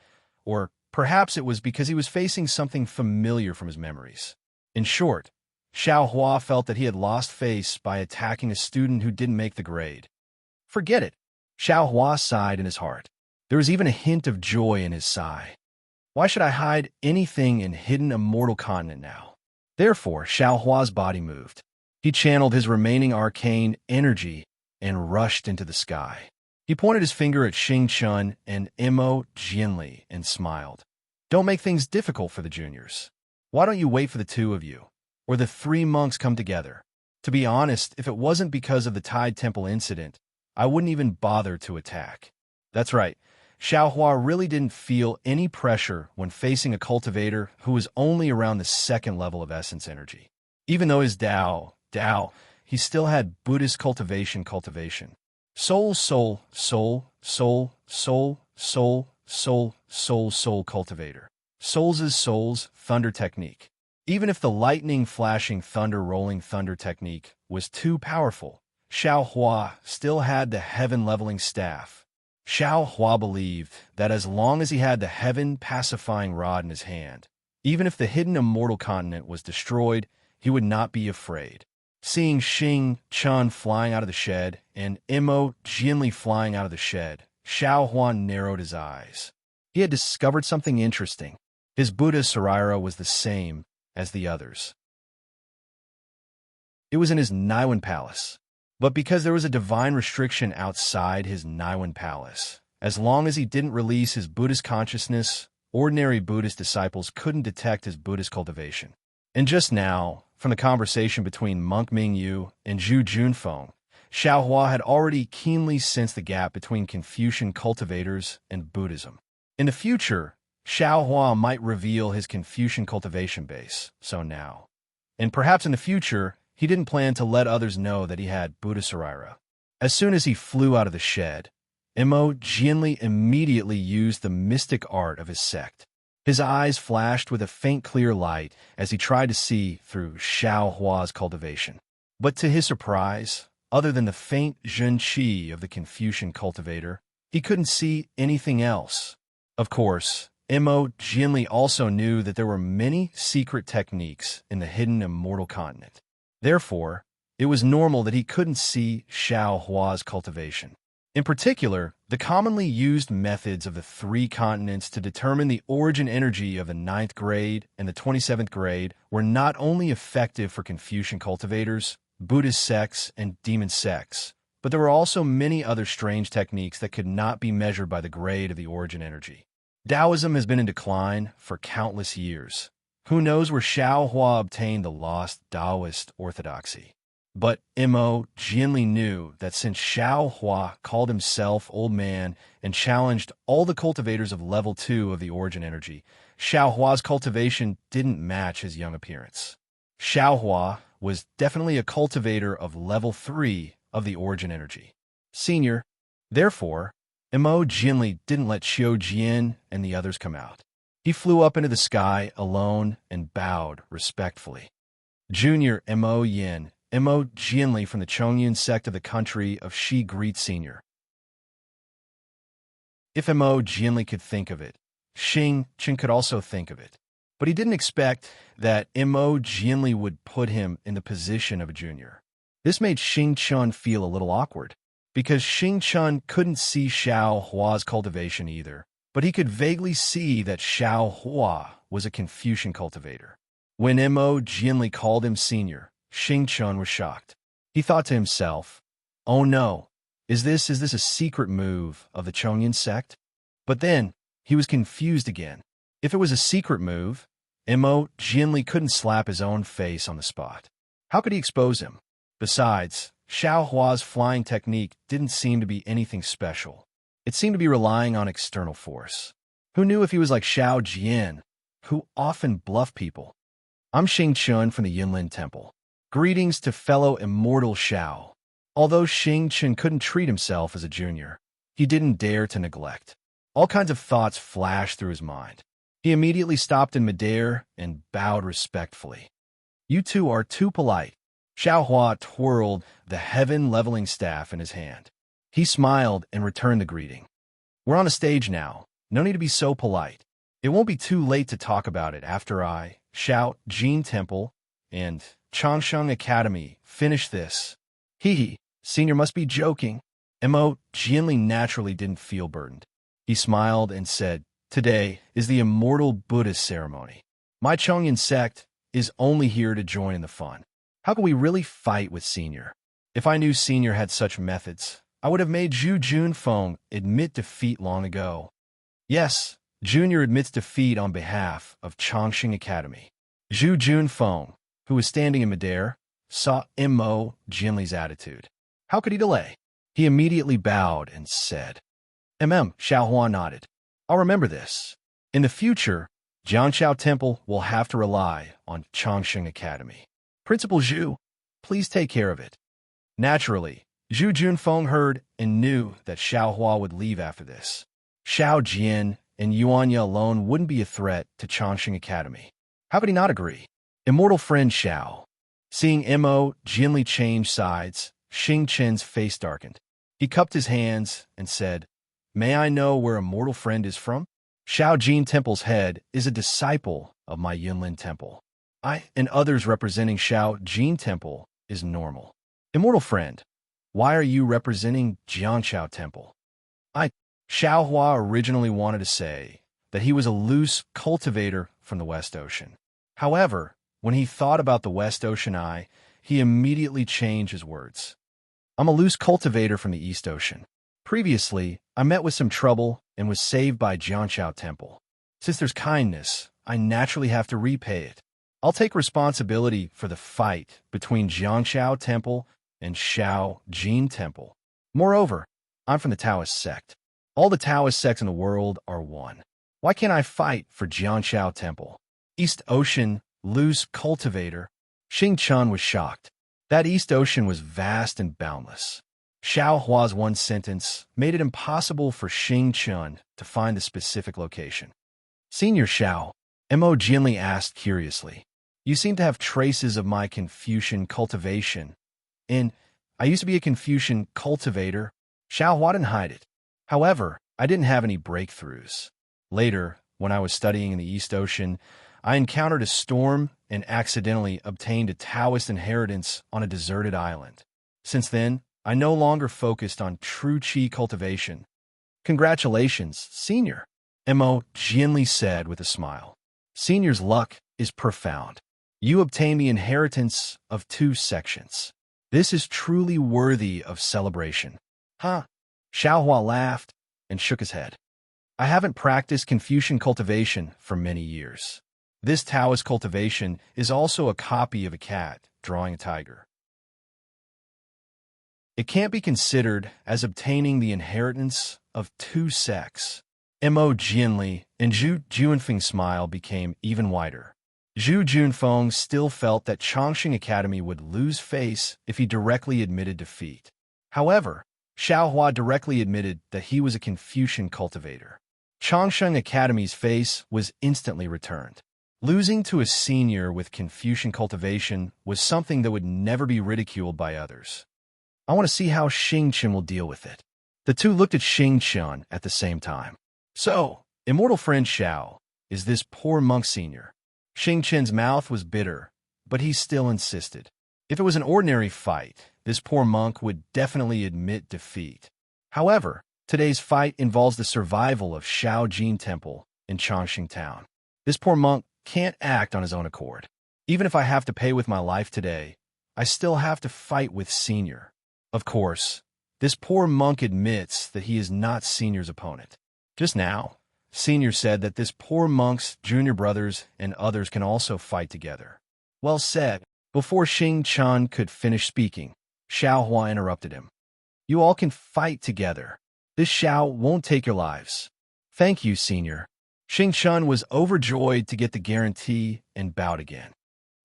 or perhaps it was because he was facing something familiar from his memories. In short, Xiaohua felt that he had lost face by attacking a student who didn't make the grade. Forget it. Xiaohua sighed in his heart. There was even a hint of joy in his sigh. Why should I hide anything in hidden immortal continent now? Therefore, Xiaohua's body moved. He channeled his remaining arcane energy and rushed into the sky. He pointed his finger at Xing Chun and Mo Jianli and smiled. Don't make things difficult for the juniors. Why don't you wait for the two of you, or the three monks come together? To be honest, if it wasn't because of the Tide Temple incident, I wouldn't even bother to attack. That's right. Xiaohua really didn't feel any pressure when facing a cultivator who was only around the second level of essence energy. Even though his Dao, he still had Buddhist cultivation. Soul cultivator. Soul's thunder technique. Even if the lightning flashing thunder rolling thunder technique was too powerful, Xiaohua still had the heaven leveling staff. Xiaohua believed that as long as he had the heaven pacifying rod in his hand, even if the hidden immortal continent was destroyed, he would not be afraid. Seeing Xing Chun flying out of the shed and Imo Jianli flying out of the shed, Xiaohua narrowed his eyes. He had discovered something interesting. His Buddha Saraira was the same as the others. It was in his Naiwan palace. But because there was a divine restriction outside his Naiwan palace, as long as he didn't release his Buddhist consciousness, ordinary Buddhist disciples couldn't detect his Buddhist cultivation. And just now, from the conversation between Monk Mingyu and Zhu Junfeng, Xiaohua had already keenly sensed the gap between Confucian cultivators and Buddhism. In the future, Xiaohua might reveal his Confucian cultivation base, so now. And perhaps in the future, he didn't plan to let others know that he had Buddha Saraira. As soon as he flew out of the shed, Imo Jianli immediately used the mystic art of his sect. His eyes flashed with a faint clear light as he tried to see through Xiaohua's cultivation. But to his surprise, other than the faint zhen qi of the Confucian cultivator, he couldn't see anything else. Of course, Imo Jianli also knew that there were many secret techniques in the hidden immortal continent. Therefore, it was normal that he couldn't see Xiaohua's cultivation. In particular, the commonly used methods of the 3 continents to determine the origin energy of the 9th grade and the 27th grade were not only effective for Confucian cultivators, Buddhist sects, and demon sects, but there were also many other strange techniques that could not be measured by the grade of the origin energy. Taoism has been in decline for countless years. Who knows where Xiaohua obtained the lost Taoist orthodoxy? But Imo Jianli knew that since Xiaohua called himself Old Man and challenged all the cultivators of level 2 of the origin energy, Xiaohua's cultivation didn't match his young appearance. Xiaohua was definitely a cultivator of level 3 of the origin energy. Senior. Therefore, Imo Jianli didn't let Qiu Jian and the others come out. He flew up into the sky alone and bowed respectfully. Junior Imo Jianli from the Chongyun sect of the country of Shi greets Senior. If Imo Jianli could think of it, Xing Chen could also think of it. But he didn't expect that Imo Jianli would put him in the position of a junior. This made Xing Chen feel a little awkward, because Xing Chen couldn't see Xiaohua's cultivation either, but he could vaguely see that Xiaohua was a Confucian cultivator. When Imo Jianli called him senior, Xing Chen was shocked. He thought to himself, "Oh no, is this a secret move of the Chongyun sect?" But then, he was confused again. If it was a secret move, Imo Jianli couldn't slap his own face on the spot. How could he expose him? Besides, Xiaohua's flying technique didn't seem to be anything special. It seemed to be relying on external force. Who knew if he was like Xiao Jian, who often bluffed people? I'm Xing Chen from the Yunlin Temple. Greetings to fellow immortal Xiao. Although Xing Chen couldn't treat himself as a junior, he didn't dare to neglect. All kinds of thoughts flashed through his mind. He immediately stopped in midair and bowed respectfully. You two are too polite. Xiaohua twirled the heaven-leveling staff in his hand. He smiled and returned the greeting. We're on a stage now. No need to be so polite. It won't be too late to talk about it after I, Xiao Jin Temple, and Changsheng Academy finish this. Hee, Senior must be joking. Imo Jianli naturally didn't feel burdened. He smiled and said, Today is the immortal Buddhist ceremony. My Chongyun sect is only here to join in the fun. How can we really fight with Senior? If I knew Senior had such methods, I would have made Zhu Junfeng admit defeat long ago. Yes, Junior admits defeat on behalf of Changsheng Academy. Zhu Junfeng, who was standing in midair, saw Mo Jinli's attitude. How could he delay? He immediately bowed and said, Xiaohua nodded. I'll remember this. In the future, Jianshao Temple will have to rely on Chongsheng Academy. Principal Zhu, please take care of it. Naturally, Zhu Junfeng heard and knew that Xiaohua would leave after this. Xiao Jian and Yuanya alone wouldn't be a threat to Chongsheng Academy. How could he not agree? Immortal friend Xiao. Seeing Mo Jinli change sides, Xing Chen's face darkened. He cupped his hands and said, May I know where Immortal Friend is from? Xiao Jin Temple's head is a disciple of my Yunlin Temple. I and others representing Xiao Jin Temple is normal. Immortal Friend, why are you representing Jianshao Temple? Xiaohua originally wanted to say that he was a loose cultivator from the West Ocean. However, when he thought about the West Ocean Eye, he immediately changed his words. I'm a loose cultivator from the East Ocean. Previously, I met with some trouble and was saved by Jianshao Temple. Since there's kindness, I naturally have to repay it. I'll take responsibility for the fight between Jianshao Temple and Xiao Jin Temple. Moreover, I'm from the Taoist sect. All the Taoist sects in the world are one. Why can't I fight for Jianshao Temple? East Ocean, loose cultivator. Xing Chun was shocked. That East Ocean was vast and boundless. Xiaohua's one sentence made it impossible for Xing Chun to find the specific location. Senior Xiao, Mo Jinli asked curiously, you seem to have traces of my Confucian cultivation. I used to be a Confucian cultivator. Xiaohua didn't hide it. However, I didn't have any breakthroughs. Later, when I was studying in the East Ocean, I encountered a storm and accidentally obtained a Taoist inheritance on a deserted island. Since then, I no longer focused on true qi cultivation. Congratulations, Senior, Mo Jinli said with a smile. Senior's luck is profound. You obtain the inheritance of 2 sections. This is truly worthy of celebration. Huh? Xiaohua laughed and shook his head. I haven't practiced Confucian cultivation for many years. This Taoist cultivation is also a copy of a cat drawing a tiger. It can't be considered as obtaining the inheritance of 2 sects. Mo Jinli and Zhu Junfeng's smile became even wider. Zhu Junfeng still felt that Chongsheng Academy would lose face if he directly admitted defeat. However, Xiaohua directly admitted that he was a Confucian cultivator. Chongsheng Academy's face was instantly returned. Losing to a senior with Confucian cultivation was something that would never be ridiculed by others. I want to see how Xing Chen will deal with it. The two looked at Xing Chen at the same time. So, immortal friend Xiao, is this poor monk senior? Xing Chen's mouth was bitter, but he still insisted. If it was an ordinary fight, this poor monk would definitely admit defeat. However, today's fight involves the survival of Xiao Jin Temple in Chongqing Town. This poor monk can't act on his own accord. Even if I have to pay with my life today, I still have to fight with Senior. Of course, this poor monk admits that he is not Senior's opponent. Just now, Senior said that this poor monk's junior brothers and others can also fight together. Well said. Before Xing Chen could finish speaking, Xiaohua interrupted him. You all can fight together. This Xiao won't take your lives. Thank you, Senior. Xing Chen was overjoyed to get the guarantee and bowed again.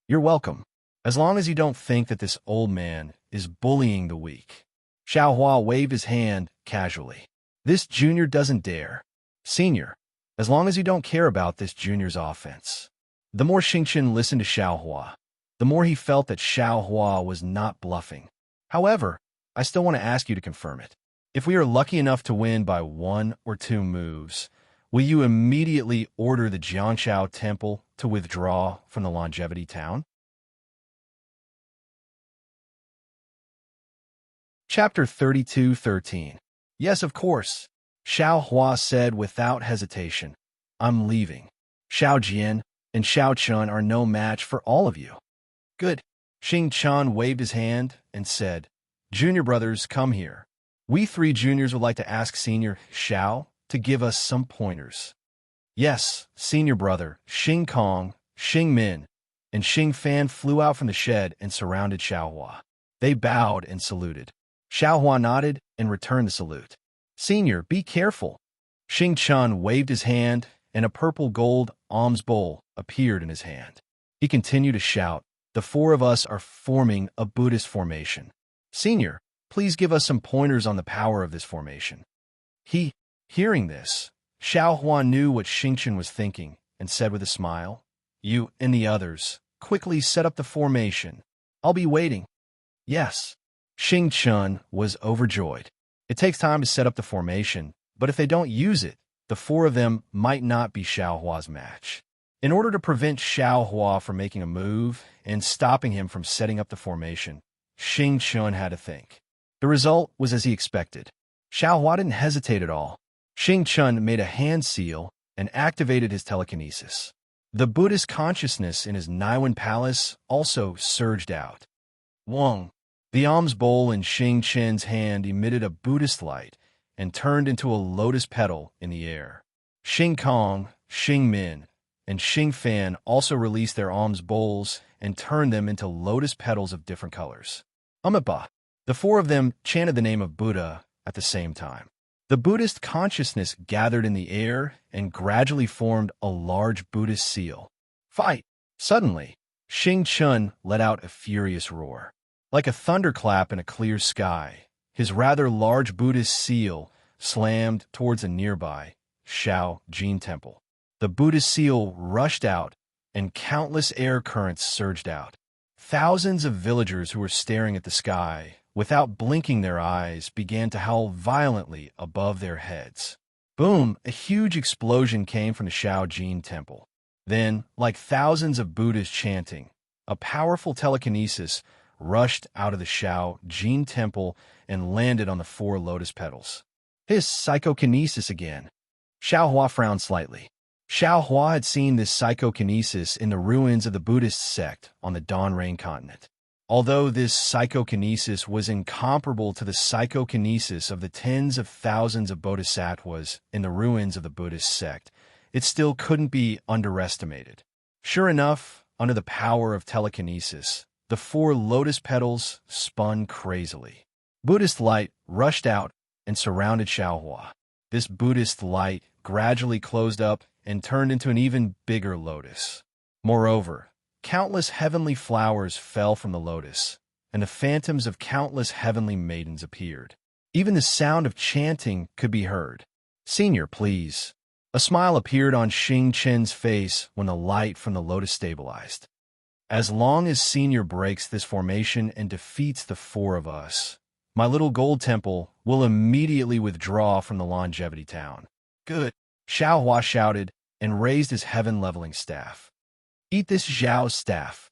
You're welcome, as long as you don't think that this old man is bullying the weak. Xiaohua waved his hand casually. This junior doesn't dare. Senior, as long as you don't care about this junior's offense. The more Xing Chen listened to Xiaohua, the more he felt that Xiaohua was not bluffing. However, I still want to ask you to confirm it. If we are lucky enough to win by 1 or 2 moves, will you immediately order the Jianshao Temple to withdraw from the Longevity Town? Chapter 32:13. Yes, of course. Xiaohua said without hesitation. I'm leaving. Xiao Jian and Xiao Chun are no match for all of you. Good. Xing Chen waved his hand and said, Junior brothers, come here. We 3 juniors would like to ask Senior Xiao to give us some pointers. Yes, Senior brother, Xing Kong, Xing Min, and Xing Fan flew out from the shed and surrounded Xiaohua. They bowed and saluted. Xiaohua nodded and returned the salute. "Senior, be careful." Xing Chun waved his hand, and a purple gold alms bowl appeared in his hand. He continued to shout, "The four of us are forming a Buddhist formation. Senior, please give us some pointers on the power of this formation." Hearing this, Xiaohua knew what Xingchen was thinking and said with a smile, "You and the others, quickly set up the formation. I'll be waiting." "Yes." Xing Chun was overjoyed. It takes time to set up the formation, but if they don't use it, the four of them might not be Xiaohua's match. In order to prevent Xiaohua from making a move and stopping him from setting up the formation, Xing Chun had to think. The result was as he expected. Xiaohua didn't hesitate at all. Xing Chun made a hand seal and activated his telekinesis. The Buddhist consciousness in his Naiwan palace also surged out. Wong. The alms bowl in Xing Chen's hand emitted a Buddhist light and turned into a lotus petal in the air. Xing Kong, Xing Min, and Xing Fan also released their alms bowls and turned them into lotus petals of different colors. Amipa. The four of them chanted the name of Buddha at the same time. The Buddhist consciousness gathered in the air and gradually formed a large Buddhist seal. Fight! Suddenly, Xing Chun let out a furious roar. Like a thunderclap in a clear sky, his rather large Buddhist seal slammed towards a nearby Shao Jin temple. The Buddhist seal rushed out, and countless air currents surged out. Thousands of villagers who were staring at the sky, without blinking their eyes, began to howl violently above their heads. Boom! A huge explosion came from the Shao Jin temple. Then, like thousands of Buddhas chanting, a powerful telekinesis rushed out of the Shao Jin temple and landed on the four lotus petals. His psychokinesis again. Xiaohua frowned slightly. Xiaohua had seen this psychokinesis in the ruins of the Buddhist sect on the Danrain continent. Although this psychokinesis was incomparable to the psychokinesis of the tens of thousands of bodhisattvas in the ruins of the Buddhist sect, it still couldn't be underestimated. Sure enough, under the power of telekinesis, the four lotus petals spun crazily. Buddhist light rushed out and surrounded Xiaohua. This Buddhist light gradually closed up and turned into an even bigger lotus. Moreover, countless heavenly flowers fell from the lotus, and the phantoms of countless heavenly maidens appeared. Even the sound of chanting could be heard. "Senior, please." A smile appeared on Xing Chen's face when the light from the lotus stabilized. "As long as Senior breaks this formation and defeats the four of us, my little gold temple will immediately withdraw from the Longevity Town." "Good," Xiaohua shouted and raised his heaven-leveling staff. "Eat this Zhao's staff."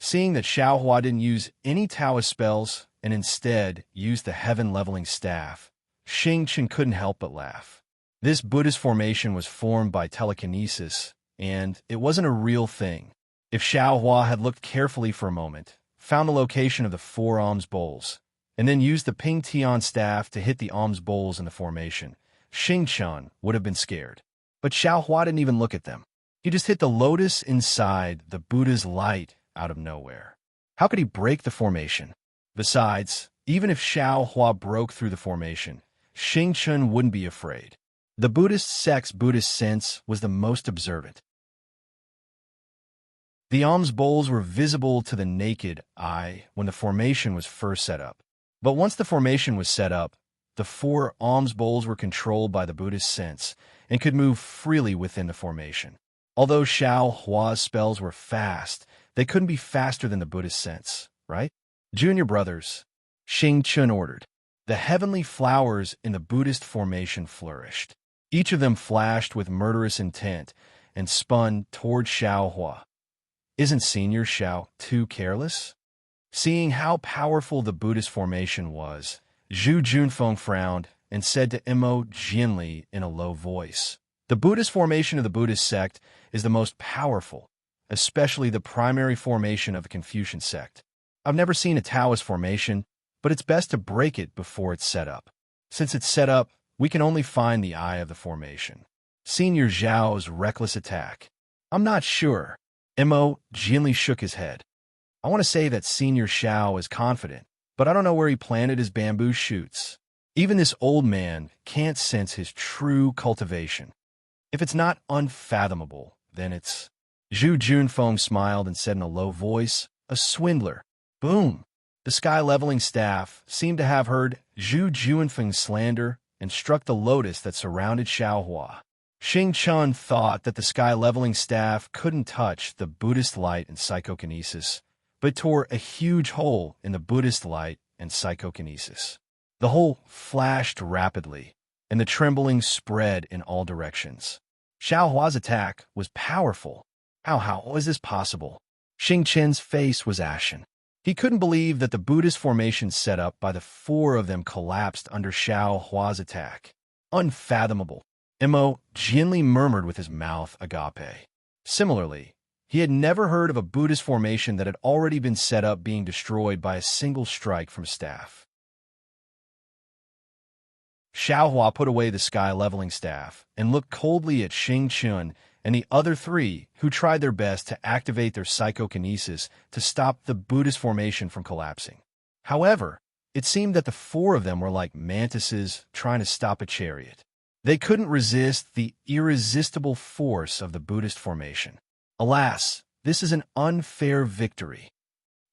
Seeing that Xiaohua didn't use any Taoist spells and instead used the heaven-leveling staff, Xing Chen couldn't help but laugh. This Buddhist formation was formed by telekinesis, and it wasn't a real thing. If Xiaohua had looked carefully for a moment, found the location of the four alms bowls, and then used the Ping Tian staff to hit the alms bowls in the formation, Xing Chen would have been scared. But Xiaohua didn't even look at them. He just hit the lotus inside the Buddha's light out of nowhere. How could he break the formation? Besides, even if Xiaohua broke through the formation, Xing Chen wouldn't be afraid. The Buddhist sect's Buddhist sense was the most observant. The alms bowls were visible to the naked eye when the formation was first set up. But once the formation was set up, the four alms bowls were controlled by the Buddhist sense and could move freely within the formation. Although Xiaohua's spells were fast, they couldn't be faster than the Buddhist sense, right? "Junior brothers," Xing Chen ordered. The heavenly flowers in the Buddhist formation flourished. Each of them flashed with murderous intent and spun toward Xiaohua. Isn't Senior Xiao too careless? Seeing how powerful the Buddhist formation was, Zhu Junfeng frowned and said to Imo Jianli in a low voice, "The Buddhist formation of the Buddhist sect is the most powerful, especially the primary formation of the Confucian sect. I've never seen a Taoist formation, but it's best to break it before it's set up. Since it's set up, we can only find the eye of the formation. Senior Zhao's reckless attack. I'm not sure." Mo gently shook his head. I want to say that Senior Xiao is confident, but I don't know where he planted his bamboo shoots. Even this old man can't sense his true cultivation. If it's not unfathomable, then it's... Zhu Junfeng smiled and said in a low voice, a swindler. Boom! The sky-leveling staff seemed to have heard Zhu Junfeng's slander and struck the lotus that surrounded Xiaohua. Xing Chun thought that the sky-leveling staff couldn't touch the Buddhist light and psychokinesis, but tore a huge hole in the Buddhist light and psychokinesis. The hole flashed rapidly, and the trembling spread in all directions. Xiaohua's attack was powerful. How was this possible? Xing Chen's face was ashen. He couldn't believe that the Buddhist formation set up by the four of them collapsed under Xiaohua's attack. Unfathomable. Mo gently murmured with his mouth agape. Similarly, he had never heard of a Buddhist formation that had already been set up being destroyed by a single strike from staff. Xiaohua put away the sky-leveling staff and looked coldly at Xing Chun and the other three who tried their best to activate their psychokinesis to stop the Buddhist formation from collapsing. However, it seemed that the four of them were like mantises trying to stop a chariot. They couldn't resist the irresistible force of the Buddhist formation. Alas, this is an unfair victory.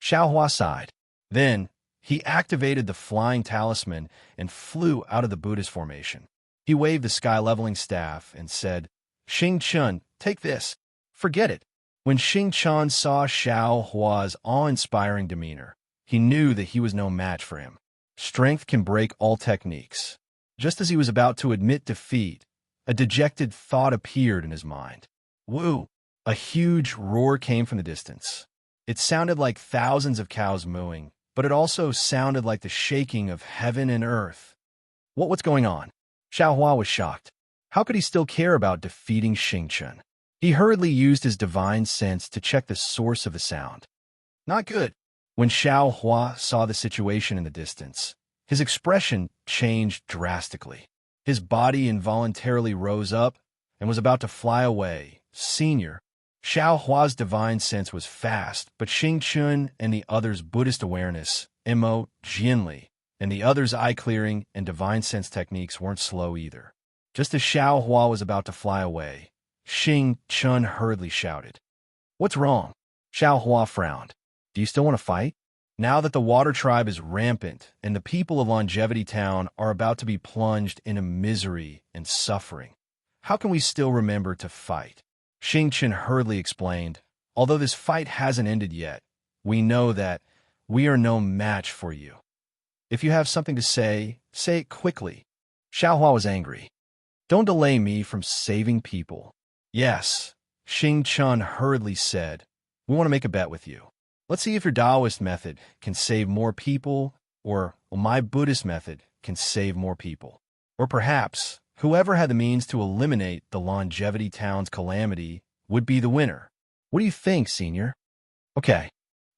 Xiaohua sighed. Then, he activated the flying talisman and flew out of the Buddhist formation. He waved the sky-leveling staff and said, Xing Chun, take this. Forget it. When Xing Chun saw Xiaohua's awe-inspiring demeanor, he knew that he was no match for him. Strength can break all techniques. Just as he was about to admit defeat, a dejected thought appeared in his mind. Woo! A huge roar came from the distance. It sounded like thousands of cows mooing, but it also sounded like the shaking of heaven and earth. What's going on? Xiaohua was shocked. How could he still care about defeating Xing Chun? He hurriedly used his divine sense to check the source of the sound. Not good. When Xiaohua saw the situation in the distance, his expression changed drastically. His body involuntarily rose up and was about to fly away. Senior. Xiaohua's divine sense was fast, but Xing Chun and the others' Buddhist awareness, Mo Jianli, and the others' eye-clearing and divine sense techniques weren't slow either. Just as Xiaohua was about to fly away, Xing Chun hurriedly shouted, What's wrong? Xiaohua frowned. Do you still want to fight? Now that the water tribe is rampant and the people of Longevity Town are about to be plunged into misery and suffering, how can we still remember to fight? Xing Chun hurriedly explained, Although this fight hasn't ended yet, we know that we are no match for you. If you have something to say it quickly. Xiaohua was angry. Don't delay me from saving people. Yes, Xing Chun hurriedly said, we want to make a bet with you. Let's see if your Taoist method can save more people, or my Buddhist method can save more people. Or perhaps, whoever had the means to eliminate the Longevity Town's calamity would be the winner. What do you think, Senior? Okay.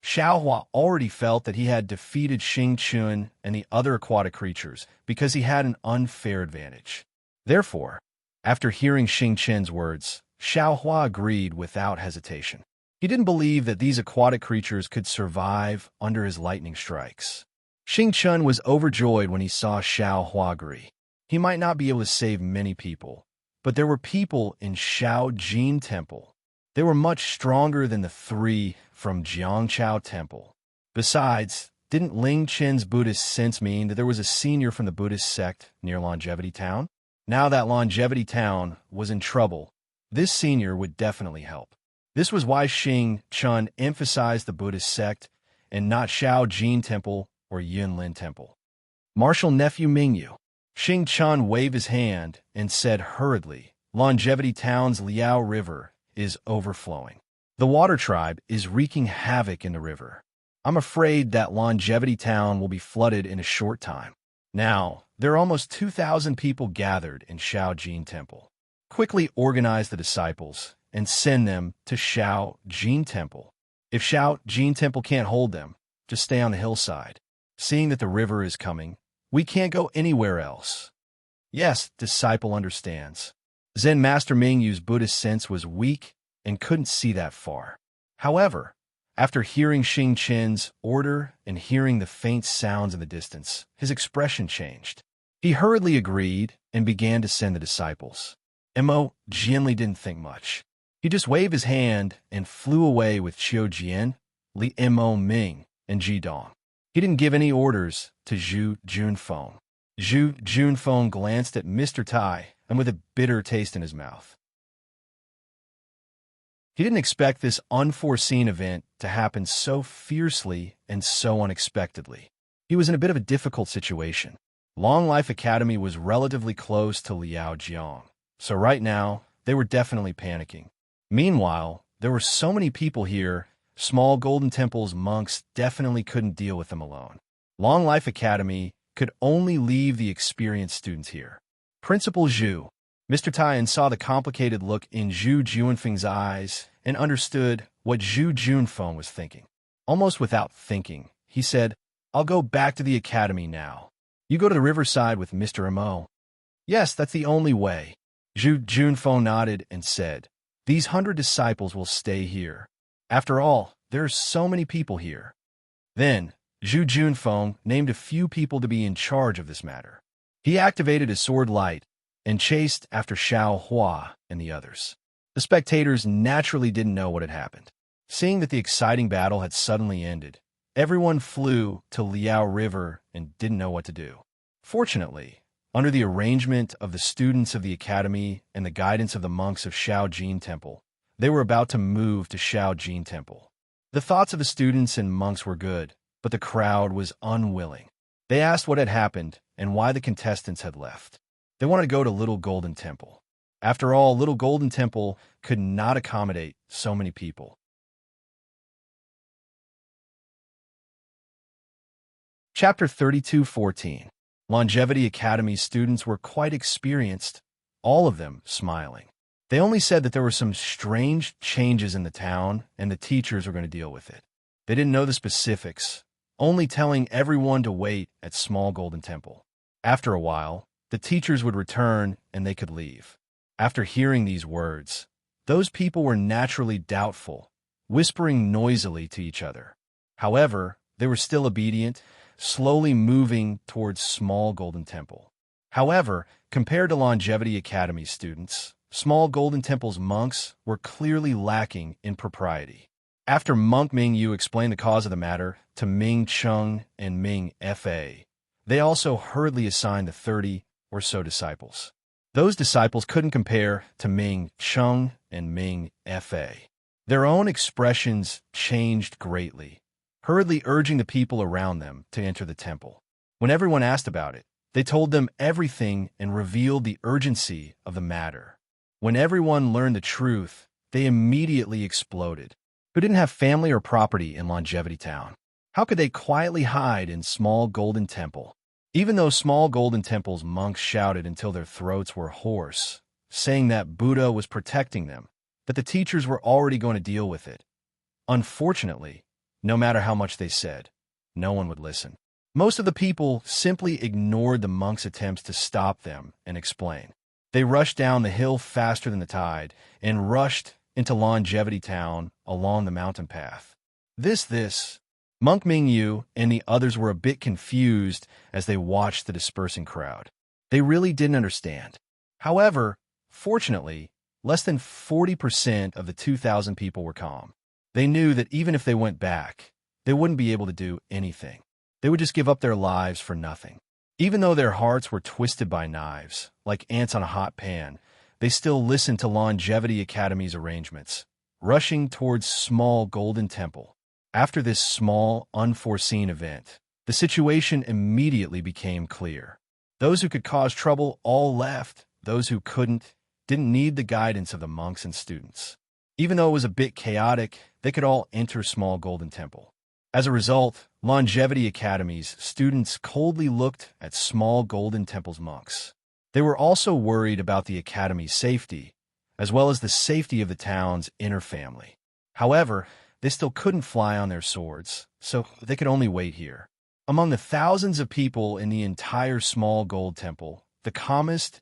Xiaohua already felt that he had defeated Xing Chun and the other aquatic creatures because he had an unfair advantage. Therefore, after hearing Xing Chen's words, Xiaohua agreed without hesitation. He didn't believe that these aquatic creatures could survive under his lightning strikes. Xing Chun was overjoyed when he saw Xiaohua agree. He might not be able to save many people, but there were people in Shaojin Temple. They were much stronger than the three from Jiangchao Temple. Besides, didn't Ling Chen's Buddhist sense mean that there was a senior from the Buddhist sect near Longevity Town? Now that Longevity Town was in trouble, this senior would definitely help. This was why Xing Chun emphasized the Buddhist sect and not Shaojin Temple or Yunlin Temple. Martial Nephew Mingyu. Xing Chun waved his hand and said hurriedly, Longevity Town's Liao River is overflowing. The water tribe is wreaking havoc in the river. I'm afraid that Longevity Town will be flooded in a short time. Now, there are almost 2,000 people gathered in Shaojin Temple. Quickly organize the disciples and send them to Shaojin Temple. If Shaojin Temple can't hold them, just stay on the hillside. Seeing that the river is coming, we can't go anywhere else. Yes, disciple understands. Zen Master Mingyu's Buddhist sense was weak and couldn't see that far. However, after hearing Xing Qin's order and hearing the faint sounds in the distance, his expression changed. He hurriedly agreed and began to send the disciples. Mo Jianli didn't think much. He just waved his hand and flew away with Qiu Jian, Li Mo Ming, and Ji Dong. He didn't give any orders to Zhu Junfeng. Zhu Junfeng glanced at Mr. Tai and with a bitter taste in his mouth. He didn't expect this unforeseen event to happen so fiercely and so unexpectedly. He was in a bit of a difficult situation. Long Life Academy was relatively close to Liaojiang, so right now, they were definitely panicking. Meanwhile, there were so many people here, Small Golden Temple's monks definitely couldn't deal with them alone. Long Life Academy could only leave the experienced students here. Principal Zhu. Mr. Taiyan saw the complicated look in Zhu Junfeng's eyes and understood what Zhu Junfeng was thinking. Almost without thinking, he said, "I'll go back to the academy now. You go to the riverside with Mr. Mo." "Yes, that's the only way." Zhu Junfeng nodded and said, "These 100 disciples will stay here. After all, there are so many people here." Then, Zhu Junfeng named a few people to be in charge of this matter. He activated his sword light and chased after Xiao Hua and the others. The spectators naturally didn't know what had happened. Seeing that the exciting battle had suddenly ended, everyone flew to Liao River and didn't know what to do. Fortunately, under the arrangement of the students of the academy and the guidance of the monks of Shaojin Temple, they were about to move to Shaojin Temple. The thoughts of the students and monks were good, but the crowd was unwilling. They asked what had happened and why the contestants had left. They wanted to go to Little Golden Temple. After all, Little Golden Temple could not accommodate so many people. Chapter 32:14. Longevity Academy students were quite experienced, all of them smiling. They only said that there were some strange changes in the town and the teachers were going to deal with it. They didn't know the specifics, only telling everyone to wait at Small Golden Temple. After a while, the teachers would return and they could leave. After hearing these words, those people were naturally doubtful, whispering noisily to each other. However, they were still obedient, slowly moving towards Small Golden Temple. However, compared to Longevity Academy students, Small Golden Temple's monks were clearly lacking in propriety. After Monk Ming Yu explained the cause of the matter to Ming Cheng and Ming Fa, they also hurriedly assigned the 30 or so disciples. Those disciples couldn't compare to Ming Cheng and Ming Fa. Their own expressions changed greatly, hurriedly urging the people around them to enter the temple. When everyone asked about it, they told them everything and revealed the urgency of the matter. When everyone learned the truth, they immediately exploded. Who didn't have family or property in Longevity Town? How could they quietly hide in Small Golden Temple? Even though Small Golden Temple's monks shouted until their throats were hoarse, saying that Buddha was protecting them, that the teachers were already going to deal with it. Unfortunately, no matter how much they said, no one would listen. Most of the people simply ignored the monks' attempts to stop them and explain. They rushed down the hill faster than the tide and rushed into Longevity Town along the mountain path. Monk Ming Yu and the others were a bit confused as they watched the dispersing crowd. They really didn't understand. However, fortunately, less than 40% of the 2,000 people were calm. They knew that even if they went back, they wouldn't be able to do anything. They would just give up their lives for nothing. Even though their hearts were twisted by knives, like ants on a hot pan, they still listened to Longevity Academy's arrangements, rushing towards Small Golden Temple. After this small, unforeseen event, the situation immediately became clear. Those who could cause trouble all left. Those who couldn't didn't need the guidance of the monks and students. Even though it was a bit chaotic, they could all enter Small Golden Temple. As a result, Longevity Academy's students coldly looked at Small Golden Temple's monks. They were also worried about the academy's safety, as well as the safety of the town's inner family. However, they still couldn't fly on their swords, so they could only wait here. Among the thousands of people in the entire Small Gold Temple, the calmest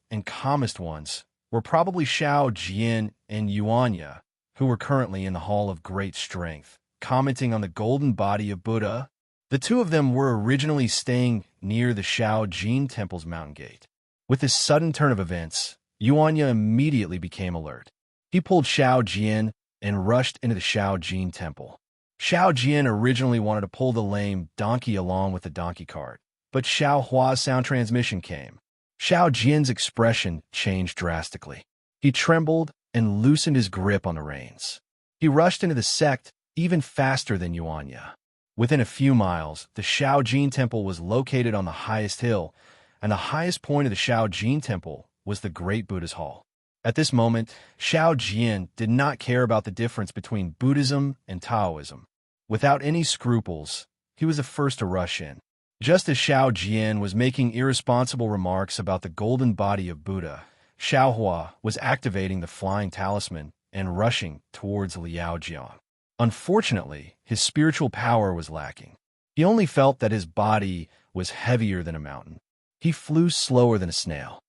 ones were probably Xiao Jian and Yuanya, who were currently in the Hall of Great Strength, commenting on the golden body of Buddha. The two of them were originally staying near the Shao Jin Temple's mountain gate. With this sudden turn of events, Yuanya immediately became alert. He pulled Shao Jian and rushed into the Shao Jin Temple. Shao Jian originally wanted to pull the lame donkey along with the donkey cart, but Shao Hua's sound transmission came. Shao Jian's expression changed drastically. He trembled and loosened his grip on the reins. He rushed into the sect even faster than Yuanya. Within a few miles, the Shao Jin Temple was located on the highest hill, and the highest point of the Shao Jin Temple was the Great Buddha's Hall. At this moment, Shao Jian did not care about the difference between Buddhism and Taoism. Without any scruples, he was the first to rush in. Just as Shao Jian was making irresponsible remarks about the golden body of Buddha, Shao Hua was activating the flying talisman and rushing towards Liao Jiang. Unfortunately, his spiritual power was lacking. He only felt that his body was heavier than a mountain. He flew slower than a snail.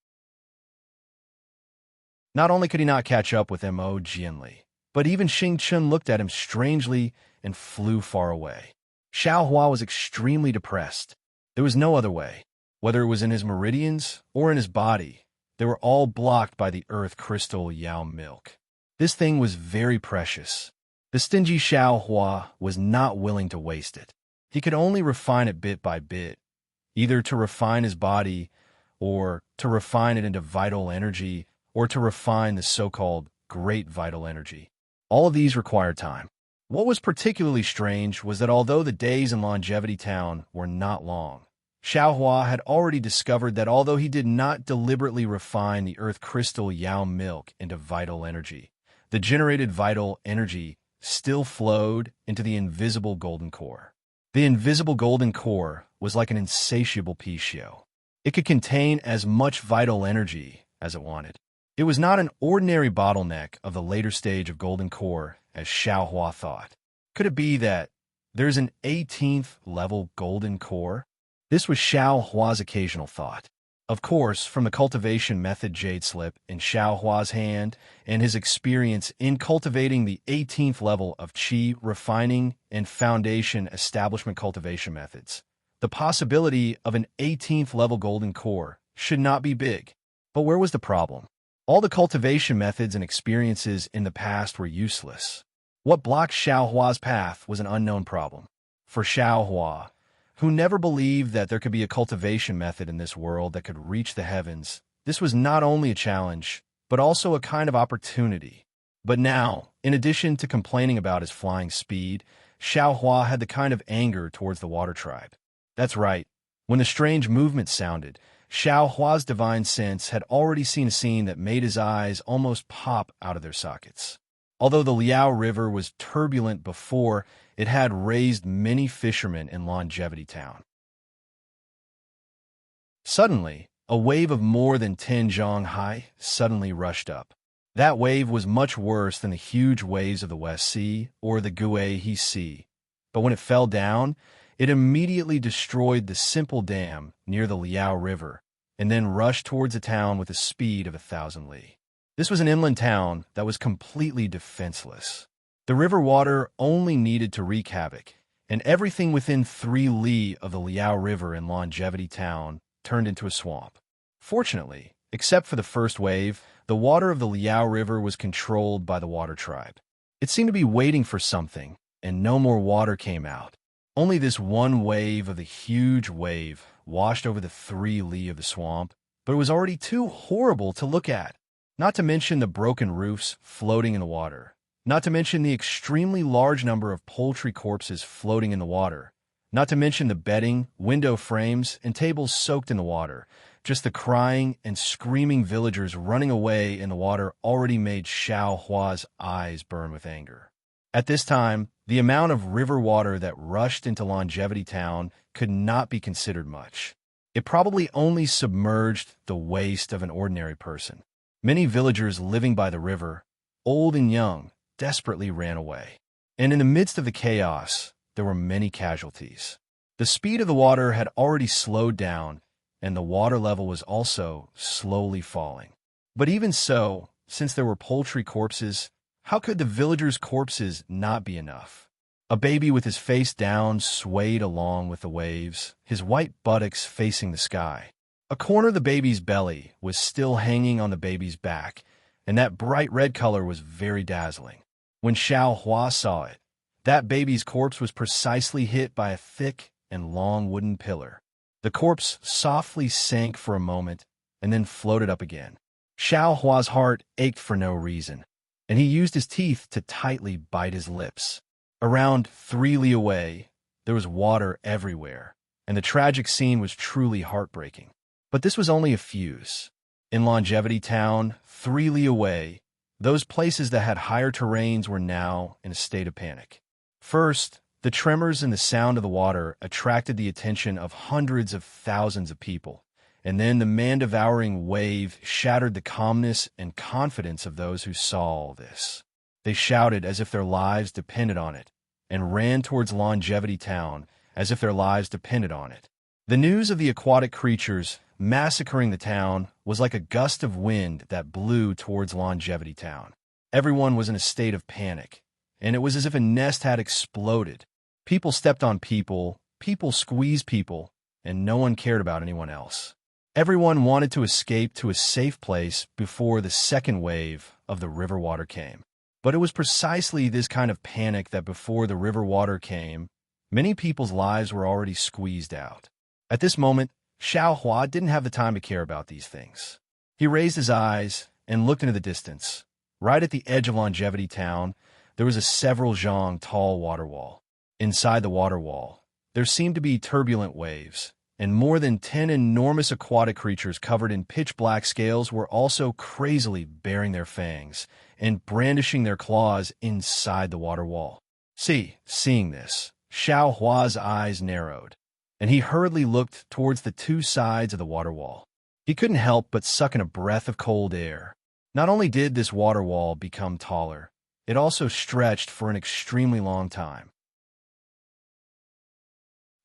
Not only could he not catch up with Mo Jianli, but even Xing Chun looked at him strangely and flew far away. Shao Hua was extremely depressed. There was no other way. Whether it was in his meridians or in his body, they were all blocked by the earth crystal Yao milk. This thing was very precious. The stingy Shao Hua was not willing to waste it. He could only refine it bit by bit, either to refine his body, or to refine it into vital energy, or to refine the so-called great vital energy. All of these required time. What was particularly strange was that although the days in Longevity Town were not long, Shao Hua had already discovered that although he did not deliberately refine the earth crystal Yao milk into vital energy, the generated vital energy still flowed into the invisible golden core. The invisible golden core was like an insatiable Pishio. It could contain as much vital energy as it wanted. It was not an ordinary bottleneck of the later stage of golden core as Shao Hua thought. Could it be that there's an 18th level golden core? This was Shao Hua's occasional thought. Of course, from the cultivation method jade slip in Shao Hua's hand and his experience in cultivating the 18th level of Qi refining and foundation establishment cultivation methods, the possibility of an 18th level golden core should not be big. But where was the problem? All the cultivation methods and experiences in the past were useless. What blocked Shao Hua's path was an unknown problem. For Shao Hua, who never believed that there could be a cultivation method in this world that could reach the heavens, this was not only a challenge, but also a kind of opportunity. But now, in addition to complaining about his flying speed, Shao Hua had the kind of anger towards the water tribe. That's right. When the strange movement sounded, Shao Hua's divine sense had already seen a scene that made his eyes almost pop out of their sockets. Although the Liao River was turbulent before, it had raised many fishermen in Longevity Town. Suddenly, a wave of more than 10 zhang high suddenly rushed up. That wave was much worse than the huge waves of the West Sea or the Guihe Sea, but when it fell down, it immediately destroyed the simple dam near the Liao River and then rushed towards the town with a speed of 1,000 li. This was an inland town that was completely defenseless. The river water only needed to wreak havoc, and everything within 3 li of the Liao River in Longevity Town turned into a swamp. Fortunately, except for the first wave, the water of the Liao River was controlled by the water tribe. It seemed to be waiting for something, and no more water came out. Only this one wave of the huge wave washed over the 3 li of the swamp, but it was already too horrible to look at. Not to mention the broken roofs floating in the water. Not to mention the extremely large number of poultry corpses floating in the water. Not to mention the bedding, window frames, and tables soaked in the water. Just the crying and screaming villagers running away in the water already made Shao Hua's eyes burn with anger. At this time, the amount of river water that rushed into Longevity Town could not be considered much. It probably only submerged the waist of an ordinary person. Many villagers living by the river, old and young, desperately ran away. And in the midst of the chaos, there were many casualties. The speed of the water had already slowed down, and the water level was also slowly falling. But even so, since there were poultry corpses, How could the villagers' corpses not be enough? A baby with his face down swayed along with the waves, his white buttocks facing the sky. A corner of the baby's belly was still hanging on the baby's back, and that bright red color was very dazzling. When Xiao Hua saw it, that baby's corpse was precisely hit by a thick and long wooden pillar. The corpse softly sank for a moment and then floated up again. Xiao Hua's heart ached for no reason, and he used his teeth to tightly bite his lips. Around 3 li away, there was water everywhere, and the tragic scene was truly heartbreaking. But this was only a fuse. In Longevity Town, 3 li away, those places that had higher terrains were now in a state of panic. First, the tremors and the sound of the water attracted the attention of hundreds of thousands of people, and then the man-devouring wave shattered the calmness and confidence of those who saw all this. They shouted as if their lives depended on it, and ran towards Longevity Town as if their lives depended on it. The news of the aquatic creatures massacring the town was like a gust of wind that blew towards Longevity Town. Everyone was in a state of panic, and it was as if a nest had exploded. People stepped on people, people squeezed people, and no one cared about anyone else. Everyone wanted to escape to a safe place before the second wave of the river water came. But it was precisely this kind of panic that before the river water came, many people's lives were already squeezed out. At this moment, Xiao Hua didn't have the time to care about these things. He raised his eyes and looked into the distance. Right at the edge of Longevity Town, there was a several zhang tall water wall. Inside the water wall, there seemed to be turbulent waves, and more than 10 enormous aquatic creatures covered in pitch-black scales were also crazily baring their fangs and brandishing their claws inside the water wall. Seeing this, Xiao Hua's eyes narrowed, and he hurriedly looked towards the 2 sides of the water wall. He couldn't help but suck in a breath of cold air. Not only did this water wall become taller, it also stretched for an extremely long time.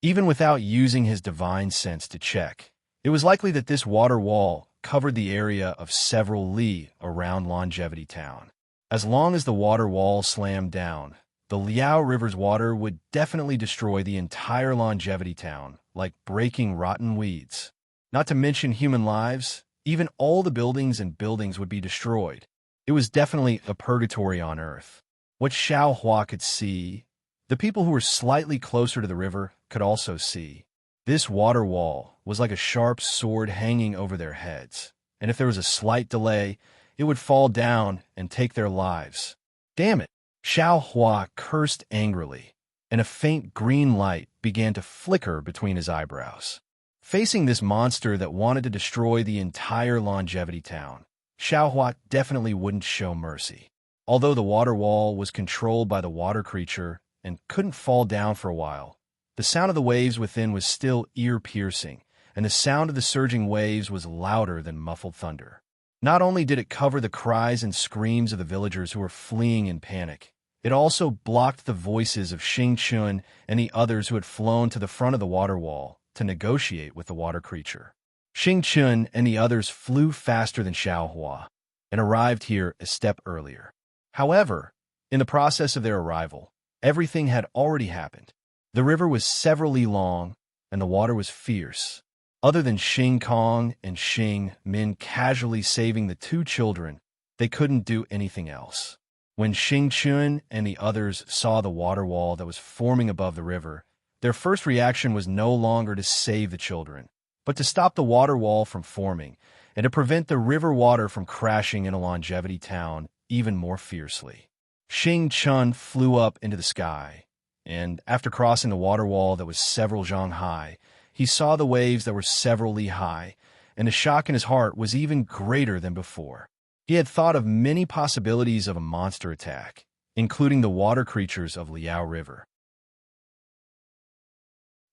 Even without using his divine sense to check, it was likely that this water wall covered the area of several li around Longevity Town. As long as the water wall slammed down, the Liao River's water would definitely destroy the entire Longevity Town, like breaking rotten weeds. Not to mention human lives, even all the buildings would be destroyed. It was definitely a purgatory on Earth. What Xiao Hua could see, the people who were slightly closer to the river could also see. This water wall was like a sharp sword hanging over their heads, and if there was a slight delay, it would fall down and take their lives. Damn it! Xiao Hua cursed angrily, and a faint green light began to flicker between his eyebrows. Facing this monster that wanted to destroy the entire Longevity Town, Xiao Hua definitely wouldn't show mercy. Although the water wall was controlled by the water creature and couldn't fall down for a while, the sound of the waves within was still ear-piercing, and the sound of the surging waves was louder than muffled thunder. Not only did it cover the cries and screams of the villagers who were fleeing in panic, it also blocked the voices of Xing Chun and the others who had flown to the front of the water wall to negotiate with the water creature. Xing Chun and the others flew faster than Xiao Hua and arrived here a step earlier. However, in the process of their arrival, everything had already happened. The river was several li long, and the water was fierce. Other than Xing Kong and Xing Min casually saving the 2 children, they couldn't do anything else. When Xing Chun and the others saw the water wall that was forming above the river, their first reaction was no longer to save the children, but to stop the water wall from forming and to prevent the river water from crashing into Longevity Town even more fiercely. Xing Chun flew up into the sky, and after crossing the water wall that was several zhang high, he saw the waves that were several li high, and the shock in his heart was even greater than before. He had thought of many possibilities of a monster attack, including the water creatures of Liao River.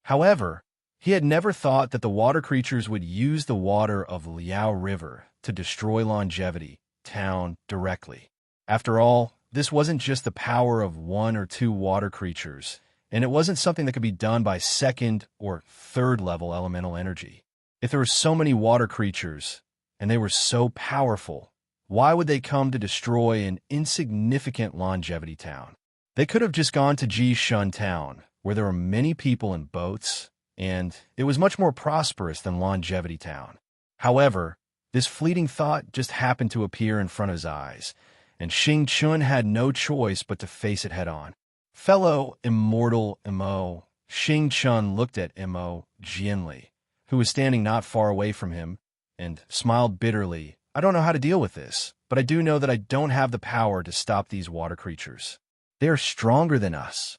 However, he had never thought that the water creatures would use the water of Liao River to destroy Longevity Town directly. After all, this wasn't just the power of 1 or 2 water creatures, and it wasn't something that could be done by 2nd or 3rd level elemental energy. If there were so many water creatures, and they were so powerful, Why would they come to destroy an insignificant longevity town? They could have just gone to Jishun Town, where there were many people and boats, and it was much more prosperous than Longevity Town. However, this fleeting thought just happened to appear in front of his eyes, and Xing Chun had no choice but to face it head-on. Fellow immortal Mo, Xing Chun looked at Mo Jianli, who was standing not far away from him, and smiled bitterly. I don't know how to deal with this, but I do know that I don't have the power to stop these water creatures. They are stronger than us.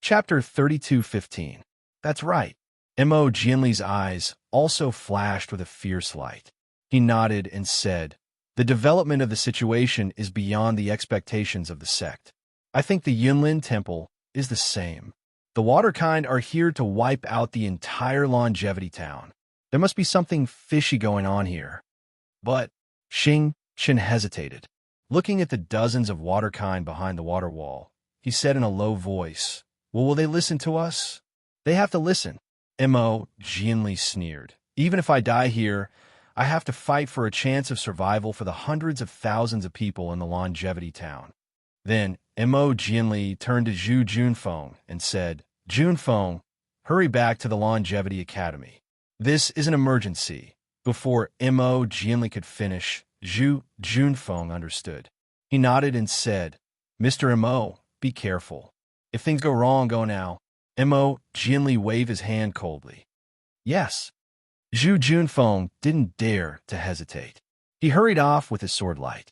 Chapter 32:15. That's right. Mo Jianli's eyes also flashed with a fierce light. He nodded and said, the development of the situation is beyond the expectations of the sect. I think the Yunlin Temple is the same. The water kind are here to wipe out the entire longevity town. There must be something fishy going on here. But Xing Chen hesitated. Looking at the dozens of water kind behind the water wall, he said in a low voice, well, will they listen to us? They have to listen. Mo Jianli sneered. Even if I die here, I have to fight for a chance of survival for the hundreds of thousands of people in the longevity town. Then Mo Jianli turned to Zhu Junfeng and said, Junfeng, hurry back to the Longevity Academy. This is an emergency. Before Mo Jianli could finish, Zhu Junfeng understood. He nodded and said, Mr. Mo, be careful. If things go wrong, go now. Mo Jianli waved his hand coldly. Yes. Zhu Junfeng didn't dare to hesitate. He hurried off with his sword light.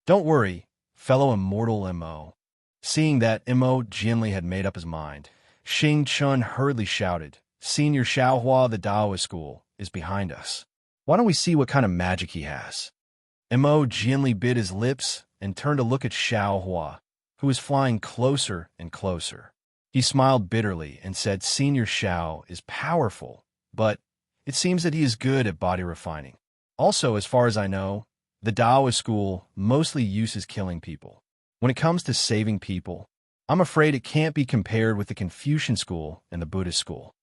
Don't worry, fellow immortal Mo. Seeing that Mo Jianli had made up his mind, Xing Chun hurriedly shouted, Senior Xiaohua, the Daoist school, is behind us. Why don't we see what kind of magic he has? Mo Jianli bit his lips and turned to look at Xiaohua, who was flying closer and closer. He smiled bitterly and said Senior Xiao is powerful, but it seems that he is good at body refining. Also, as far as I know, the Daoist school mostly uses killing people. When it comes to saving people, I'm afraid it can't be compared with the Confucian school and the Buddhist school.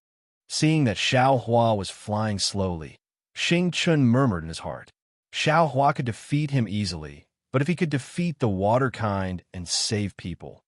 Seeing that Xiaohua was flying slowly, Xing Chun murmured in his heart. Xiaohua could defeat him easily, but if he could defeat the water kind and save people,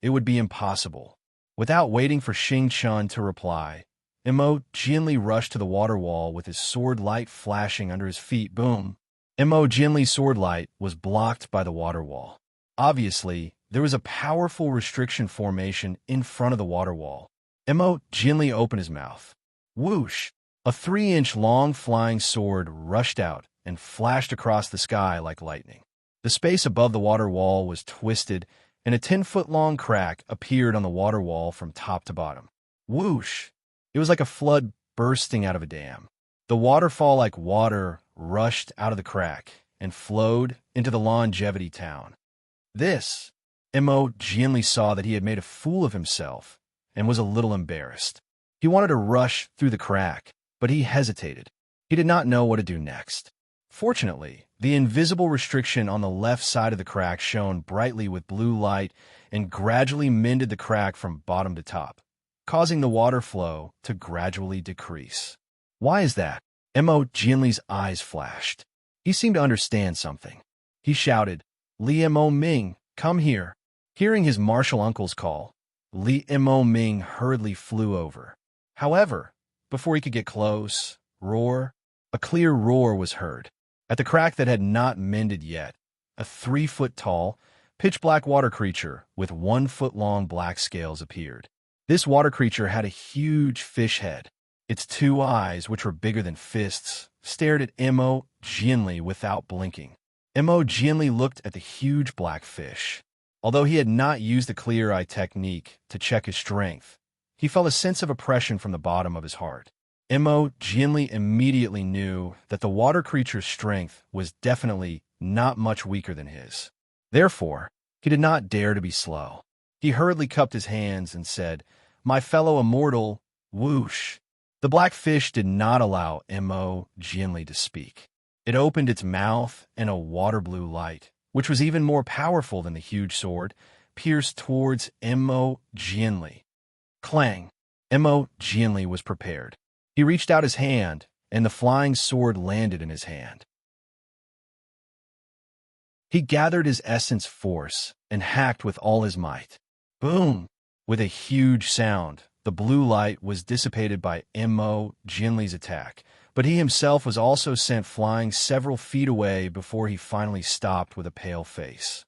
it would be impossible. Without waiting for Xing Chun to reply, Mo Jianli rushed to the water wall with his sword light flashing under his feet. Boom! Mo Jianli's sword light was blocked by the water wall. Obviously, there was a powerful restriction formation in front of the water wall. Mo Jianli opened his mouth. Whoosh! A 3-inch long flying sword rushed out and flashed across the sky like lightning. The space above the water wall was twisted, and a 10-foot-long crack appeared on the water wall from top to bottom. Whoosh! It was like a flood bursting out of a dam. The waterfall like water rushed out of the crack and flowed into the longevity town. This, Mo Jianli saw that he had made a fool of himself and was a little embarrassed. He wanted to rush through the crack, but he hesitated. He did not know what to do next. Fortunately, the invisible restriction on the left side of the crack shone brightly with blue light and gradually mended the crack from bottom to top, causing the water flow to gradually decrease. Why is that? Mo Jianli's eyes flashed. He seemed to understand something. He shouted, Li Mo Ming, come here. Hearing his martial uncle's call, Li Mo Ming hurriedly flew over. However, before he could get close, a clear roar was heard. At the crack that had not mended yet, a 3-foot-tall, pitch-black water creature with 1-foot-long black scales appeared. This water creature had a huge fish head. Its 2 eyes, which were bigger than fists, stared at Mo Jianli without blinking. Mo Jianli looked at the huge black fish. Although he had not used the clear eye technique to check his strength, he felt a sense of oppression from the bottom of his heart. Mo Jianli immediately knew that the water creature's strength was definitely not much weaker than his. Therefore, he did not dare to be slow. He hurriedly cupped his hands and said, My fellow immortal, whoosh. The black fish did not allow Mo Jianli to speak. It opened its mouth, and a water-blue light, which was even more powerful than the huge sword, pierced towards Mo Jianli. Clang! Mo Jianli was prepared. He reached out his hand and the flying sword landed in his hand. He gathered his essence force and hacked with all his might. Boom! With a huge sound, the blue light was dissipated by Mo Jinli's attack, but he himself was also sent flying several feet away before he finally stopped with a pale face.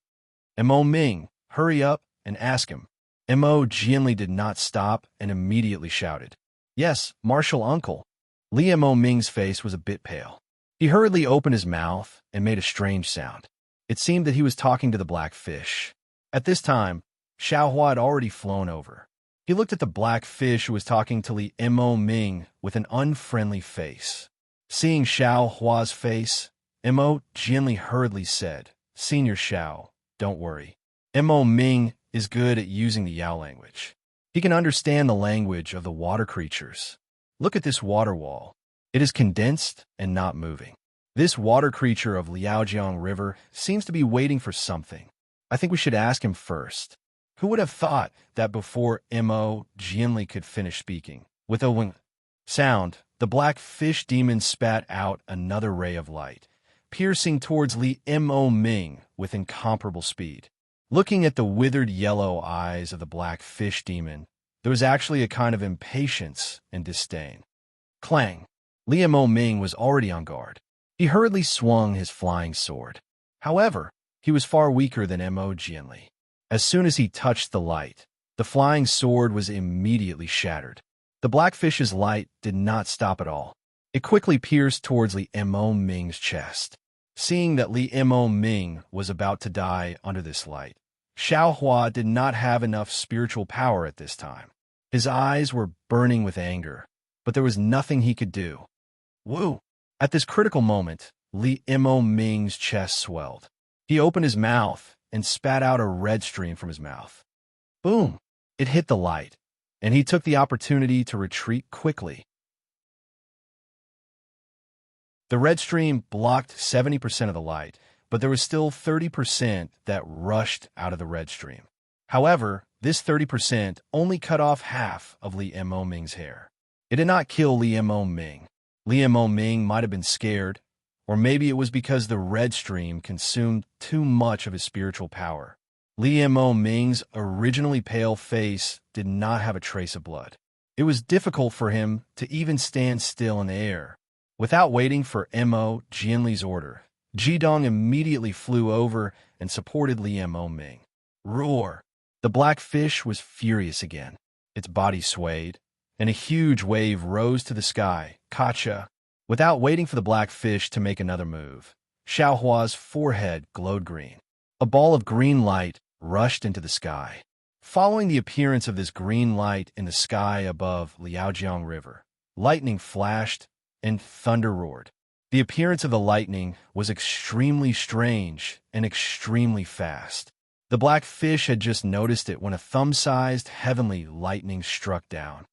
Mo Ming, hurry up and ask him. Mo Jinli did not stop and immediately shouted, "Yes, Martial Uncle." Li Mo Ming's face was a bit pale. He hurriedly opened his mouth and made a strange sound. It seemed that he was talking to the black fish. At this time, Xiaohua had already flown over. He looked at the black fish who was talking to Li Mo Ming with an unfriendly face. Seeing Xiaohua's face, Mo Jinli hurriedly said, "Senior Xiao, don't worry. Mo Ming is good at using the Yao language. He can understand the language of the water creatures. Look at this water wall. It is condensed and not moving. This water creature of Liaojiang River seems to be waiting for something. I think we should ask him first." Who would have thought that before Mo Jinli could finish speaking? With a wing sound, the black fish demon spat out another ray of light, piercing towards Li Mo Ming with incomparable speed. Looking at the withered yellow eyes of the black fish demon, there was actually a kind of impatience and disdain. Clang! Li Mo Ming was already on guard. He hurriedly swung his flying sword. However, he was far weaker than Mo Jinli. As soon as he touched the light, the flying sword was immediately shattered. The blackfish's light did not stop at all. It quickly pierced towards Li Mo Ming's chest. Seeing that Li Mo Ming was about to die under this light, Xiaohua did not have enough spiritual power at this time. His eyes were burning with anger, but there was nothing he could do. Woo! At this critical moment, Li Mo Ming's chest swelled. He opened his mouth and spat out a red stream from his mouth. Boom! It hit the light, and he took the opportunity to retreat quickly. The red stream blocked 70% of the light, but there was still 30% that rushed out of the red stream. However, this 30% only cut off half of Li Mo Ming's hair. It did not kill Li Mo Ming. Li Mo Ming might have been scared, or maybe it was because the red stream consumed too much of his spiritual power. Li Mo Ming's originally pale face did not have a trace of blood. It was difficult for him to even stand still in the air. Without waiting for Mo Jinli's order, Jidong immediately flew over and supported Li Mo Ming. Roar! The black fish was furious again. Its body swayed, and a huge wave rose to the sky. Kacha! Without waiting for the black fish to make another move, Xiaohua's forehead glowed green. A ball of green light rushed into the sky. Following the appearance of this green light in the sky above Liaojiang River, lightning flashed and thunder roared. The appearance of the lightning was extremely strange and extremely fast. The black fish had just noticed it when a thumb-sized heavenly lightning struck down.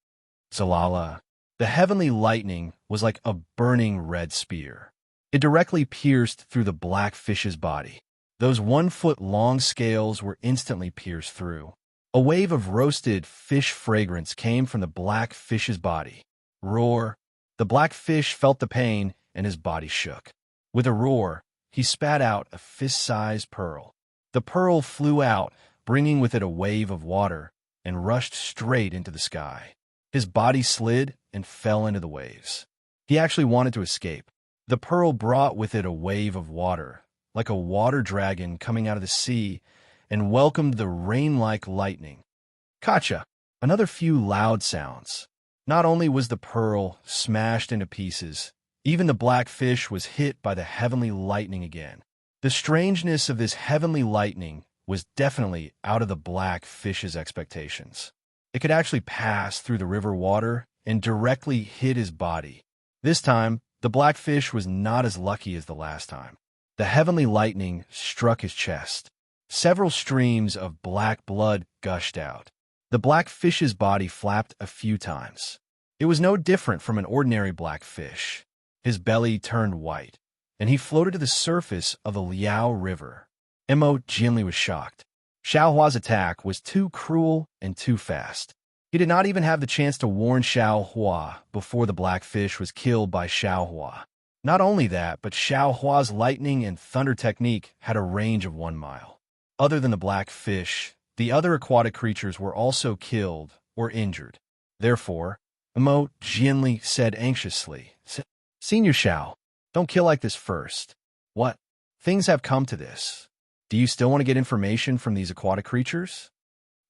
Zalala! The heavenly lightning was like a burning red spear. It directly pierced through the black fish's body. Those 1-foot-long scales were instantly pierced through. A wave of roasted fish fragrance came from the black fish's body. Roar! The black fish felt the pain and his body shook. With a roar, he spat out a fist-sized pearl. The pearl flew out, bringing with it a wave of water, and rushed straight into the sky. His body slid and fell into the waves. He actually wanted to escape. The pearl brought with it a wave of water, like a water dragon coming out of the sea, and welcomed the rain-like lightning. Kacha! Another few loud sounds. Not only was the pearl smashed into pieces, even the black fish was hit by the heavenly lightning again. The strangeness of this heavenly lightning was definitely out of the black fish's expectations. It could actually pass through the river water and directly hit his body. This time, the black fish was not as lucky as the last time. The heavenly lightning struck his chest. Several streams of black blood gushed out. The black fish's body flapped a few times. It was no different from an ordinary black fish. His belly turned white, and he floated to the surface of the Liao River. Mo Jinli was shocked. Xiaohua's attack was too cruel and too fast. He did not even have the chance to warn Xiao Hua before the black fish was killed by Xiao Hua. Not only that, but Xiao Hua's lightning and thunder technique had a range of 1 mile. Other than the black fish, the other aquatic creatures were also killed or injured. Therefore, Mo Jianli said anxiously, Senior Xiao, don't kill like this first. What? Things have come to this. Do you still want to get information from these aquatic creatures?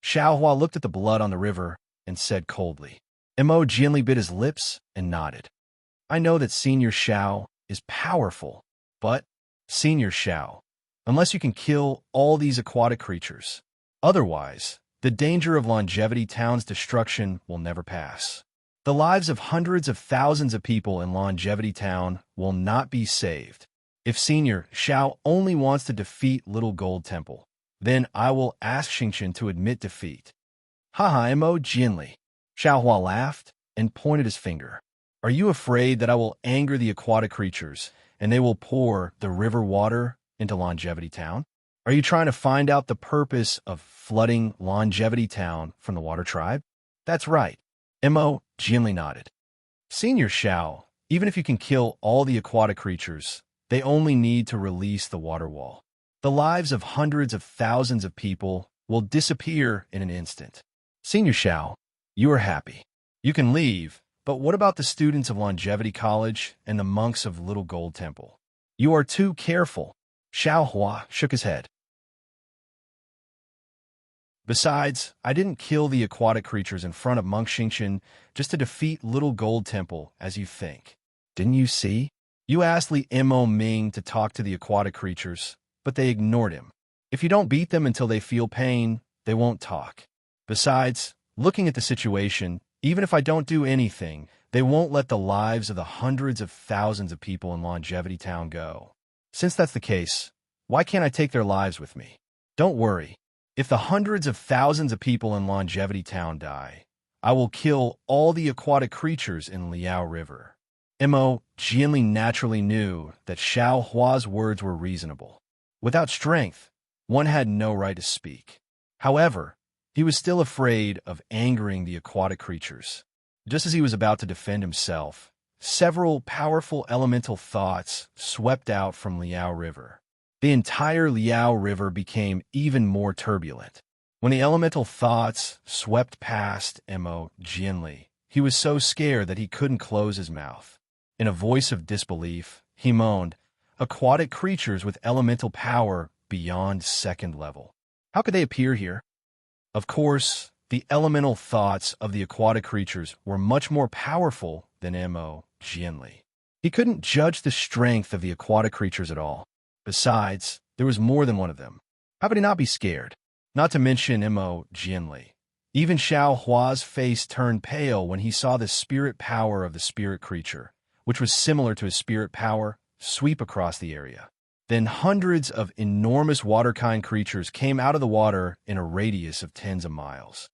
Xiao Hua looked at the blood on the river and said coldly. Mo Jianli bit his lips and nodded. I know that Senior Xiao is powerful, but, Senior Xiao, unless you can kill all these aquatic creatures, otherwise, the danger of Longevity Town's destruction will never pass. The lives of hundreds of thousands of people in Longevity Town will not be saved. If Senior Xiao only wants to defeat Little Gold Temple, then I will ask Xingqian to admit defeat. Haha, Mo Jianli. Xiao Hua laughed and pointed his finger. Are you afraid that I will anger the aquatic creatures and they will pour the river water into Longevity Town? Are you trying to find out the purpose of flooding Longevity Town from the water tribe? That's right. Mo Jianli nodded. Senior Xiao, even if you can kill all the aquatic creatures, they only need to release the water wall. The lives of hundreds of thousands of people will disappear in an instant. Senior Xiao, you are happy. You can leave, but what about the students of Longevity College and the monks of Little Gold Temple? You are too careful. Xiao Hua shook his head. Besides, I didn't kill the aquatic creatures in front of Monk Xingqian just to defeat Little Gold Temple, as you think. Didn't you see? You asked Li Mo Ming to talk to the aquatic creatures, but they ignored him. If you don't beat them until they feel pain, they won't talk. Besides, looking at the situation, even if I don't do anything, they won't let the lives of the hundreds of thousands of people in Longevity Town go. Since that's the case, why can't I take their lives with me? Don't worry. If the hundreds of thousands of people in Longevity Town die, I will kill all the aquatic creatures in Liao River. Mo Jianli naturally knew that Xiao Hua's words were reasonable. Without strength, one had no right to speak. However, he was still afraid of angering the aquatic creatures. Just as he was about to defend himself, several powerful elemental thoughts swept out from Liao River. The entire Liao River became even more turbulent. When the elemental thoughts swept past Mo Jianli, he was so scared that he couldn't close his mouth. In a voice of disbelief, he moaned, "Aquatic creatures with elemental power beyond second level. How could they appear here?" Of course, the elemental thoughts of the aquatic creatures were much more powerful than Mo Jianli. He couldn't judge the strength of the aquatic creatures at all. Besides, there was more than one of them. How could he not be scared? Not to mention Mo Jianli. Even Xiao Hua's face turned pale when he saw the spirit power of the spirit creature, which was similar to his spirit power, sweep across the area. Then hundreds of enormous water-kind creatures came out of the water in a radius of tens of miles.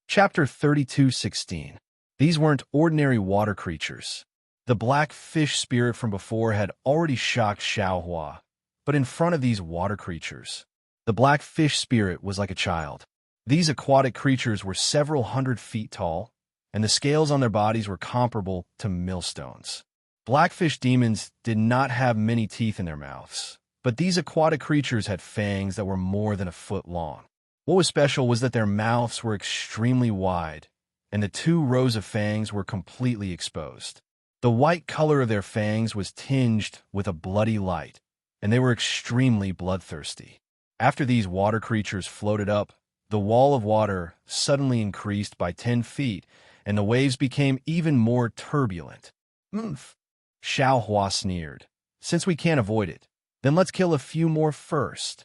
Chapter 32:16. These weren't ordinary water creatures. The black fish spirit from before had already shocked Xiao Hua, but in front of these water creatures, the black fish spirit was like a child. These aquatic creatures were several hundred feet tall, and the scales on their bodies were comparable to millstones. Blackfish demons did not have many teeth in their mouths, but these aquatic creatures had fangs that were more than a foot long. What was special was that their mouths were extremely wide, and the 2 rows of fangs were completely exposed. The white color of their fangs was tinged with a bloody light, and they were extremely bloodthirsty. After these water creatures floated up, the wall of water suddenly increased by 10 feet, and the waves became even more turbulent. "Oomph," Xiao Hua sneered. "Since we can't avoid it, then let's kill a few more first."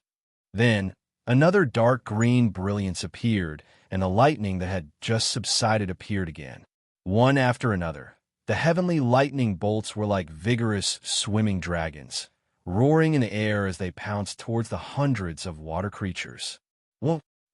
Then, another dark green brilliance appeared, and the lightning that had just subsided appeared again. One after another, the heavenly lightning bolts were like vigorous swimming dragons, roaring in the air as they pounced towards the hundreds of water creatures.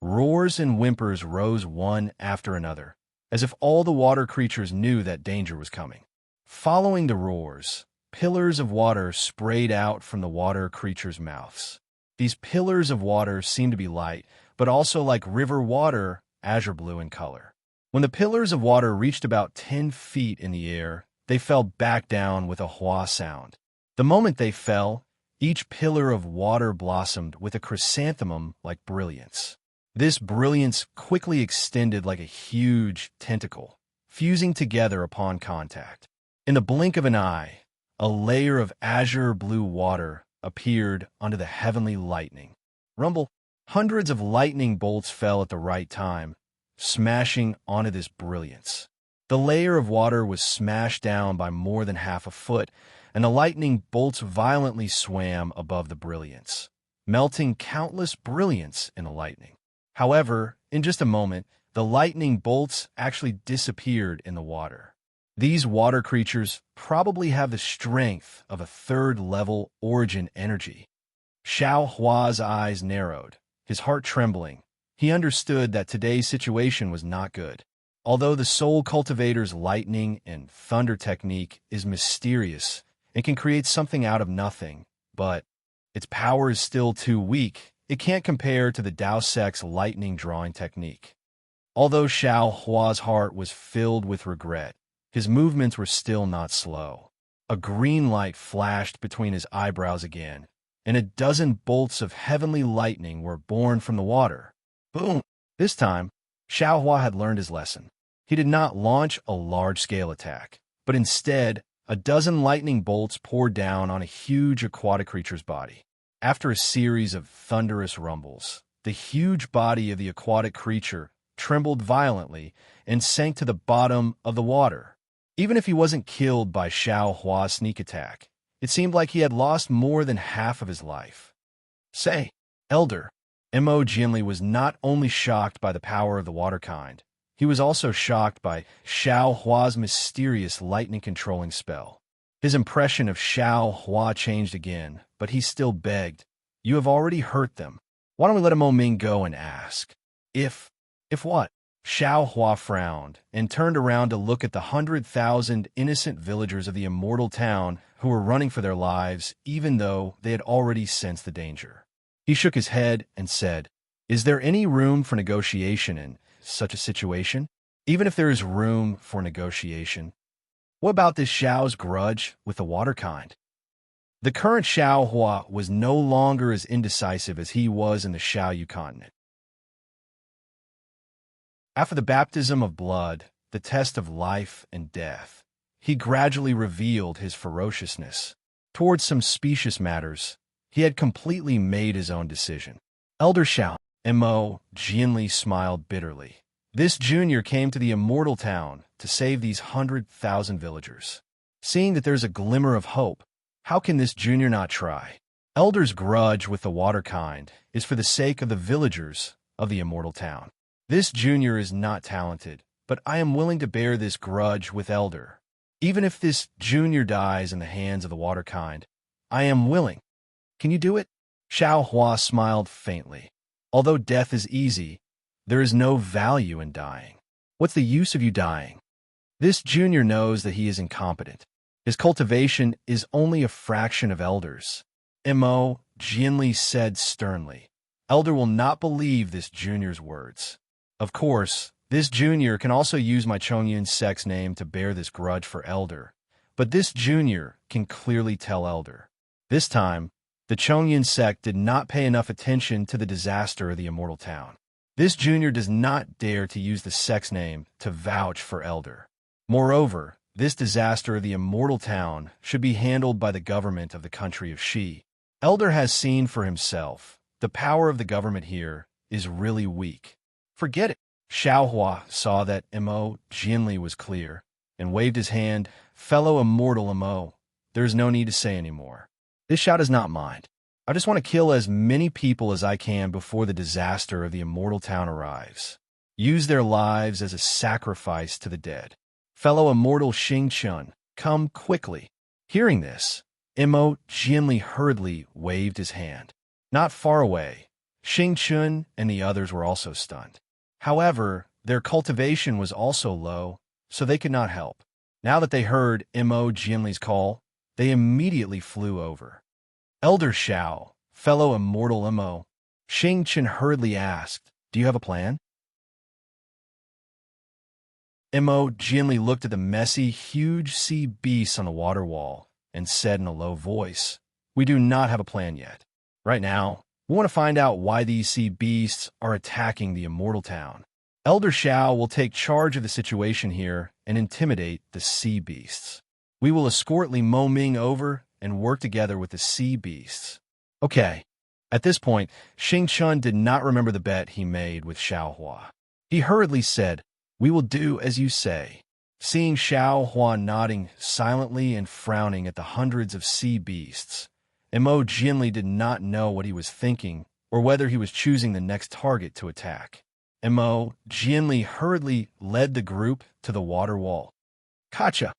Roars and whimpers rose one after another, as if all the water creatures knew that danger was coming. Following the roars, pillars of water sprayed out from the water creatures' mouths. These pillars of water seemed to be light, but also like river water, azure blue in color. When the pillars of water reached about 10 feet in the air, they fell back down with a hua sound. The moment they fell, each pillar of water blossomed with a chrysanthemum-like brilliance. This brilliance quickly extended like a huge tentacle, fusing together upon contact. In the blink of an eye, a layer of azure blue water appeared under the heavenly lightning. Rumble, hundreds of lightning bolts fell at the right time, smashing onto this brilliance. The layer of water was smashed down by more than half a foot, and the lightning bolts violently swam above the brilliance, melting countless brilliance in the lightning. However, in just a moment, the lightning bolts actually disappeared in the water. These water creatures probably have the strength of a third-level origin energy. Xiao Hua's eyes narrowed, his heart trembling. He understood that today's situation was not good. Although the Soul Cultivator's lightning and thunder technique is mysterious and can create something out of nothing, but its power is still too weak. It can't compare to the Dao Sect's lightning drawing technique. Although Xiao Hua's heart was filled with regret, his movements were still not slow. A green light flashed between his eyebrows again, and a dozen bolts of heavenly lightning were born from the water. Boom! This time, Xiao Hua had learned his lesson. He did not launch a large-scale attack, but instead, a dozen lightning bolts poured down on a huge aquatic creature's body. After a series of thunderous rumbles, the huge body of the aquatic creature trembled violently and sank to the bottom of the water. Even if he wasn't killed by Xiao Hua's sneak attack, it seemed like he had lost more than half of his life. Say, Elder, Mo Jinli was not only shocked by the power of the water kind, he was also shocked by Xiao Hua's mysterious lightning-controlling spell. His impression of Xiao Hua changed again, but he still begged, "You have already hurt them. Why don't we let Mo Ming go and ask?" If what? Xiao Hua frowned and turned around to look at the 100,000 innocent villagers of the immortal town who were running for their lives even though they had already sensed the danger. He shook his head and said, "Is there any room for negotiation in such a situation? Even if there is room for negotiation, what about this Xiao's grudge with the water kind?" The current Xiao Hua was no longer as indecisive as he was in the Xiaoyu continent. After the baptism of blood, the test of life and death, he gradually revealed his ferociousness. Towards some specious matters, he had completely made his own decision. Elder Xiao, Mo Jinli smiled bitterly. This junior came to the immortal town to save these 100,000 villagers. Seeing that there's a glimmer of hope, how can this junior not try? Elder's grudge with the water kind is for the sake of the villagers of the immortal town. This junior is not talented, but I am willing to bear this grudge with Elder. Even if this junior dies in the hands of the water kind, I am willing. Can you do it? Xiao Hua smiled faintly. Although death is easy, there is no value in dying. What's the use of you dying? This junior knows that he is incompetent. His cultivation is only a fraction of Elder's. Mo Jinli said sternly. Elder will not believe this junior's words. Of course, this junior can also use my Chongyun sect's name to bear this grudge for Elder, but this junior can clearly tell Elder. This time, the Chongyun sect did not pay enough attention to the disaster of the immortal town. This junior does not dare to use the sect's name to vouch for Elder. Moreover, this disaster of the immortal town should be handled by the government of the country of Shi. Elder has seen for himself, the power of the government here is really weak. Forget it. Xiao Hua saw that Mo Jinli was clear and waved his hand. Fellow immortal Mo, there is no need to say any more. This Xiao does not mind. I just want to kill as many people as I can before the disaster of the immortal town arrives. Use their lives as a sacrifice to the dead. Fellow immortal Xing Chun, come quickly. Hearing this, Mo Jinli hurriedly waved his hand. Not far away, Xing Chun and the others were also stunned. However, their cultivation was also low, so they could not help. Now that they heard Mo Jinli's call, they immediately flew over. Elder Xiao, fellow immortal Mo. Xing Chen hurriedly asked, "Do you have a plan?" Mo gently looked at the messy, huge sea beasts on the water wall and said in a low voice, "We do not have a plan yet. Right now, we want to find out why these sea beasts are attacking the immortal town. Elder Xiao will take charge of the situation here and intimidate the sea beasts. We will escort Li Mo Ming over and work together with the sea beasts." Okay. At this point, Xing Chun did not remember the bet he made with Xiao Hua. He hurriedly said, "We will do as you say." Seeing Xiao Hua nodding silently and frowning at the hundreds of sea beasts, Mo Jinli did not know what he was thinking or whether he was choosing the next target to attack. Mo Jinli hurriedly led the group to the water wall. Kacha!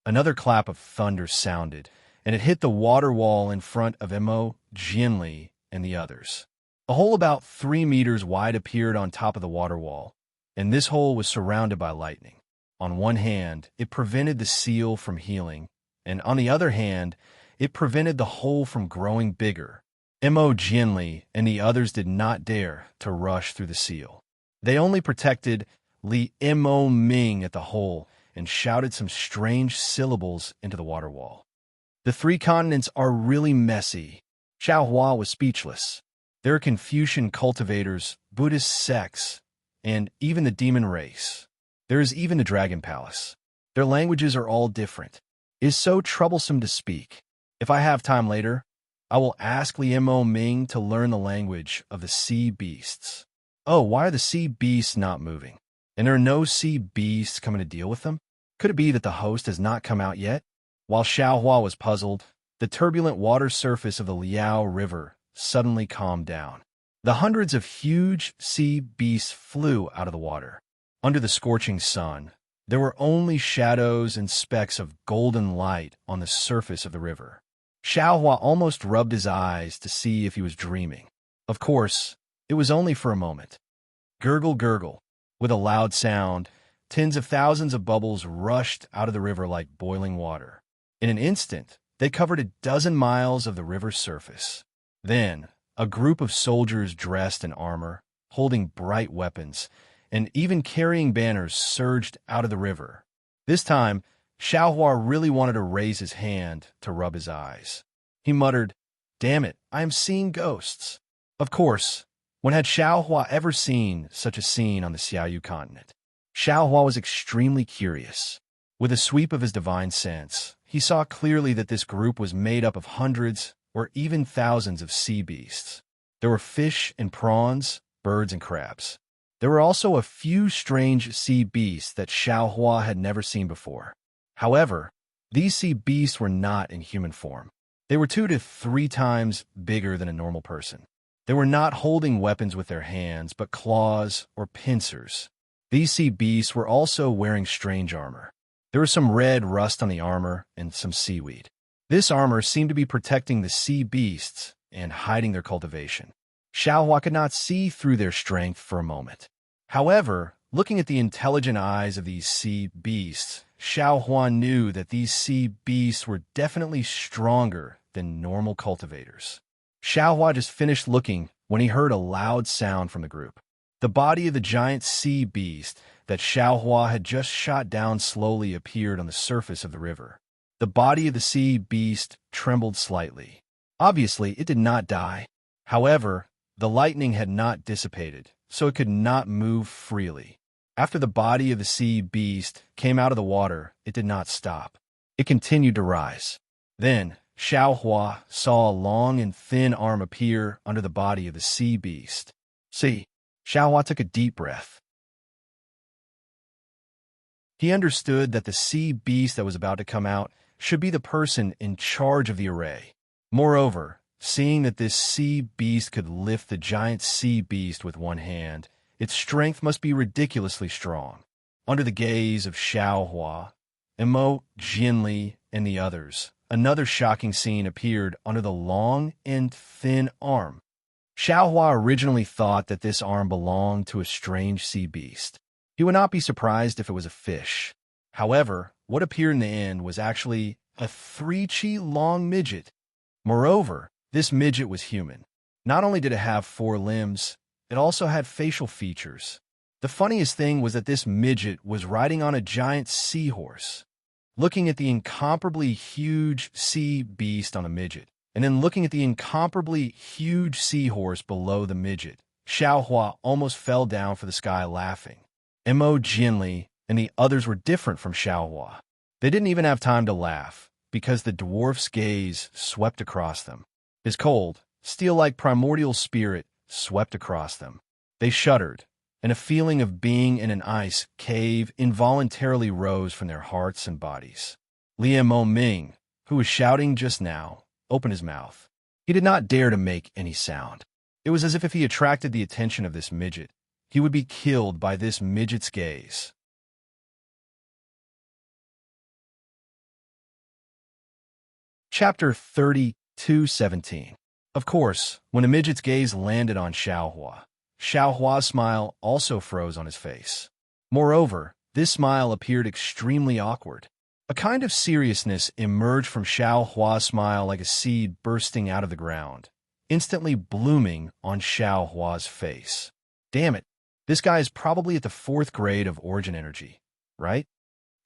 Another clap of thunder sounded, and it hit the water wall in front of Mo Jinli and the others. A hole about 3 meters wide appeared on top of the water wall, and this hole was surrounded by lightning. On one hand, it prevented the seal from healing, and on the other hand, it prevented the hole from growing bigger. Mo Jinli and the others did not dare to rush through the seal. They only protected Li Mo Ming at the hole and shouted some strange syllables into the water wall. The 3 continents are really messy. Xiao Hua was speechless. There are Confucian cultivators, Buddhist sects, and even the demon race. There is even the Dragon Palace. Their languages are all different. It is so troublesome to speak. If I have time later, I will ask Li Mo Ming to learn the language of the sea beasts. Oh, why are the sea beasts not moving? And there are no sea beasts coming to deal with them? Could it be that the host has not come out yet? While Xiao Hua was puzzled, the turbulent water surface of the Liao River suddenly calmed down. The hundreds of huge sea beasts flew out of the water. Under the scorching sun, there were only shadows and specks of golden light on the surface of the river. Xiao Hua almost rubbed his eyes to see if he was dreaming. Of course, it was only for a moment. Gurgle, gurgle. With a loud sound, tens of thousands of bubbles rushed out of the river like boiling water. In an instant, they covered a dozen miles of the river's surface. Then, a group of soldiers dressed in armor, holding bright weapons, and even carrying banners surged out of the river. This time, Xiao Hua really wanted to raise his hand to rub his eyes. He muttered, "Damn it, I am seeing ghosts." Of course, when had Xiao Hua ever seen such a scene on the Xiaoyu continent? Xiao Hua was extremely curious. With a sweep of his divine sense, he saw clearly that this group was made up of hundreds or even thousands of sea beasts. There were fish and prawns, birds and crabs. There were also a few strange sea beasts that Xiao Hua had never seen before. However, these sea beasts were not in human form. They were 2 to 3 times bigger than a normal person. They were not holding weapons with their hands, but claws or pincers. These sea beasts were also wearing strange armor. There was some red rust on the armor and some seaweed. This armor seemed to be protecting the sea beasts and hiding their cultivation. Xiao Hua could not see through their strength for a moment. However, looking at the intelligent eyes of these sea beasts, Xiao Hua knew that these sea beasts were definitely stronger than normal cultivators. Xiao Hua just finished looking when he heard a loud sound from the group. The body of the giant sea beast that Xiao Hua had just shot down slowly appeared on the surface of the river. The body of the sea beast trembled slightly. Obviously, it did not die. However, the lightning had not dissipated, so it could not move freely. After the body of the sea beast came out of the water, it did not stop. It continued to rise. Then, Xiao Hua saw a long and thin arm appear under the body of the sea beast. See, Xiao Hua took a deep breath. He understood that the sea beast that was about to come out should be the person in charge of the array. Moreover, seeing that this sea beast could lift the giant sea beast with one hand, its strength must be ridiculously strong. Under the gaze of Xiao Hua, Mo Jinli, and the others, another shocking scene appeared under the long and thin arm. Xiao Hua originally thought that this arm belonged to a strange sea beast. He would not be surprised if it was a fish. However, what appeared in the end was actually a 3-chi long midget. Moreover, This midget was human. Not only did it have 4 limbs, it also had facial features. The funniest thing was that this midget was riding on a giant seahorse, looking at the incomparably huge sea beast on the midget, and then looking at the incomparably huge seahorse below the midget. Xiaohua almost fell down for the sky laughing. Mo Jinli and the others were different from Xiaohua. They didn't even have time to laugh, because the dwarf's gaze swept across them. His cold, steel-like primordial spirit swept across them. They shuddered, and a feeling of being in an ice cave involuntarily rose from their hearts and bodies. Liemo Ming, who was shouting just now, opened his mouth. He did not dare to make any sound. It was as if he attracted the attention of this midget, he would be killed by this midget's gaze. Chapter 32:17. Of course, when a midget's gaze landed on Xiaohua, Xiaohua's smile also froze on his face. Moreover, this smile appeared extremely awkward. A kind of seriousness emerged from Xiaohua's smile like a seed bursting out of the ground, instantly blooming on Xiaohua's face. Damn it, this guy is probably at the 4th grade of origin energy, right?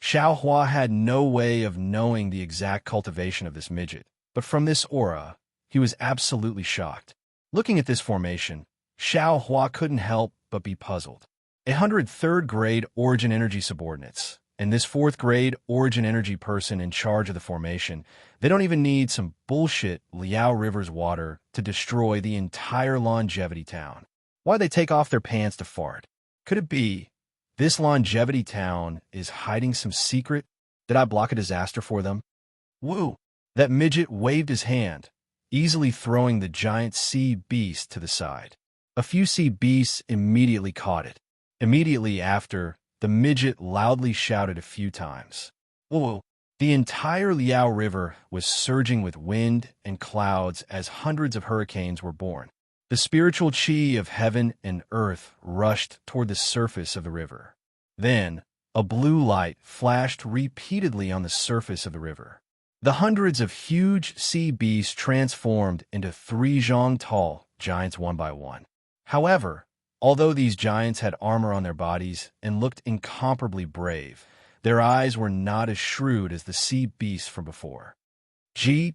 Xiaohua had no way of knowing the exact cultivation of this midget, but from this aura, he was absolutely shocked. Looking at this formation, Xiaohua couldn't help but be puzzled. 103rd grade origin energy subordinates, and this 4th grade origin energy person in charge of the formation, they don't even need some bullshit Liao River's water to destroy the entire longevity town. Why'd they take off their pants to fart? Could it be this longevity town is hiding some secret? Did I block a disaster for them? Woo! That midget waved his hand, easily throwing the giant sea beast to the side. A few sea beasts immediately caught it. Immediately after, the midget loudly shouted a few times. Whoa! The entire Liao River was surging with wind and clouds as hundreds of hurricanes were born. The spiritual chi of heaven and earth rushed toward the surface of the river. Then, a blue light flashed repeatedly on the surface of the river. The hundreds of huge sea beasts transformed into 3 zhang-tall giants one by one. However, although these giants had armor on their bodies and looked incomparably brave, their eyes were not as shrewd as the sea beasts from before. G.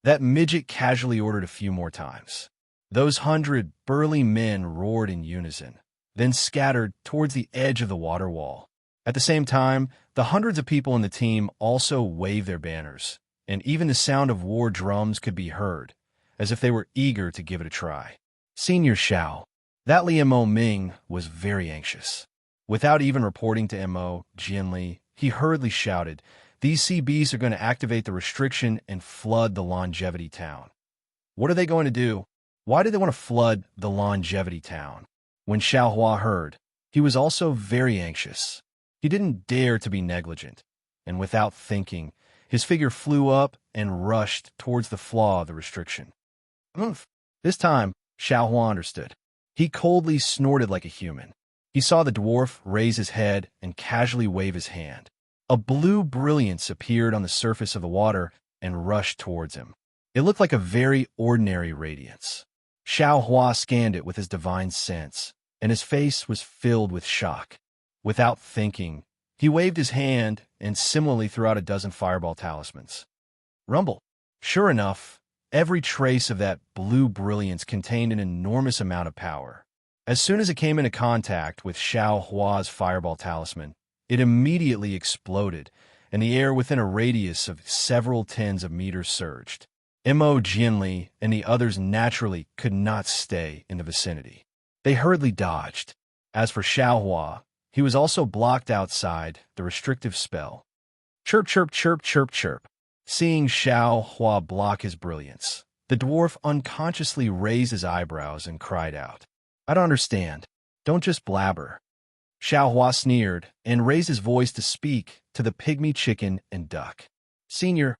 That midget casually ordered a few more times. Those 100 burly men roared in unison, then scattered towards the edge of the water wall. At the same time, the hundreds of people in the team also waved their banners, and even the sound of war drums could be heard, as if they were eager to give it a try. Senior Xiao, that Liemo Ming was very anxious. Without even reporting to Mo Jinli, he hurriedly shouted, "These sea beasts are going to activate the restriction and flood the longevity town." What are they going to do? Why do they want to flood the longevity town? When Xiaohua heard, he was also very anxious. He didn't dare to be negligent, and without thinking, his figure flew up and rushed towards the flaw of the restriction. Oomph! This time, Xiaohua understood. He coldly snorted like a human. He saw the dwarf raise his head and casually wave his hand. A blue brilliance appeared on the surface of the water and rushed towards him. It looked like a very ordinary radiance. Xiaohua scanned it with his divine sense, and his face was filled with shock. Without thinking, he waved his hand and similarly threw out a dozen fireball talismans. Rumble! Sure enough, every trace of that blue brilliance contained an enormous amount of power. As soon as it came into contact with Xiaohua's fireball talisman, it immediately exploded, and the air within a radius of several tens of meters surged. Mo Jinli and the others naturally could not stay in the vicinity. They hurriedly dodged. As for Xiaohua, he was also blocked outside the restrictive spell. Chirp, chirp, chirp, chirp, chirp. Seeing Xiaohua block his brilliance, the dwarf unconsciously raised his eyebrows and cried out, "I don't understand. Don't just blabber." Xiaohua sneered and raised his voice to speak to the pygmy chicken and duck. Senior,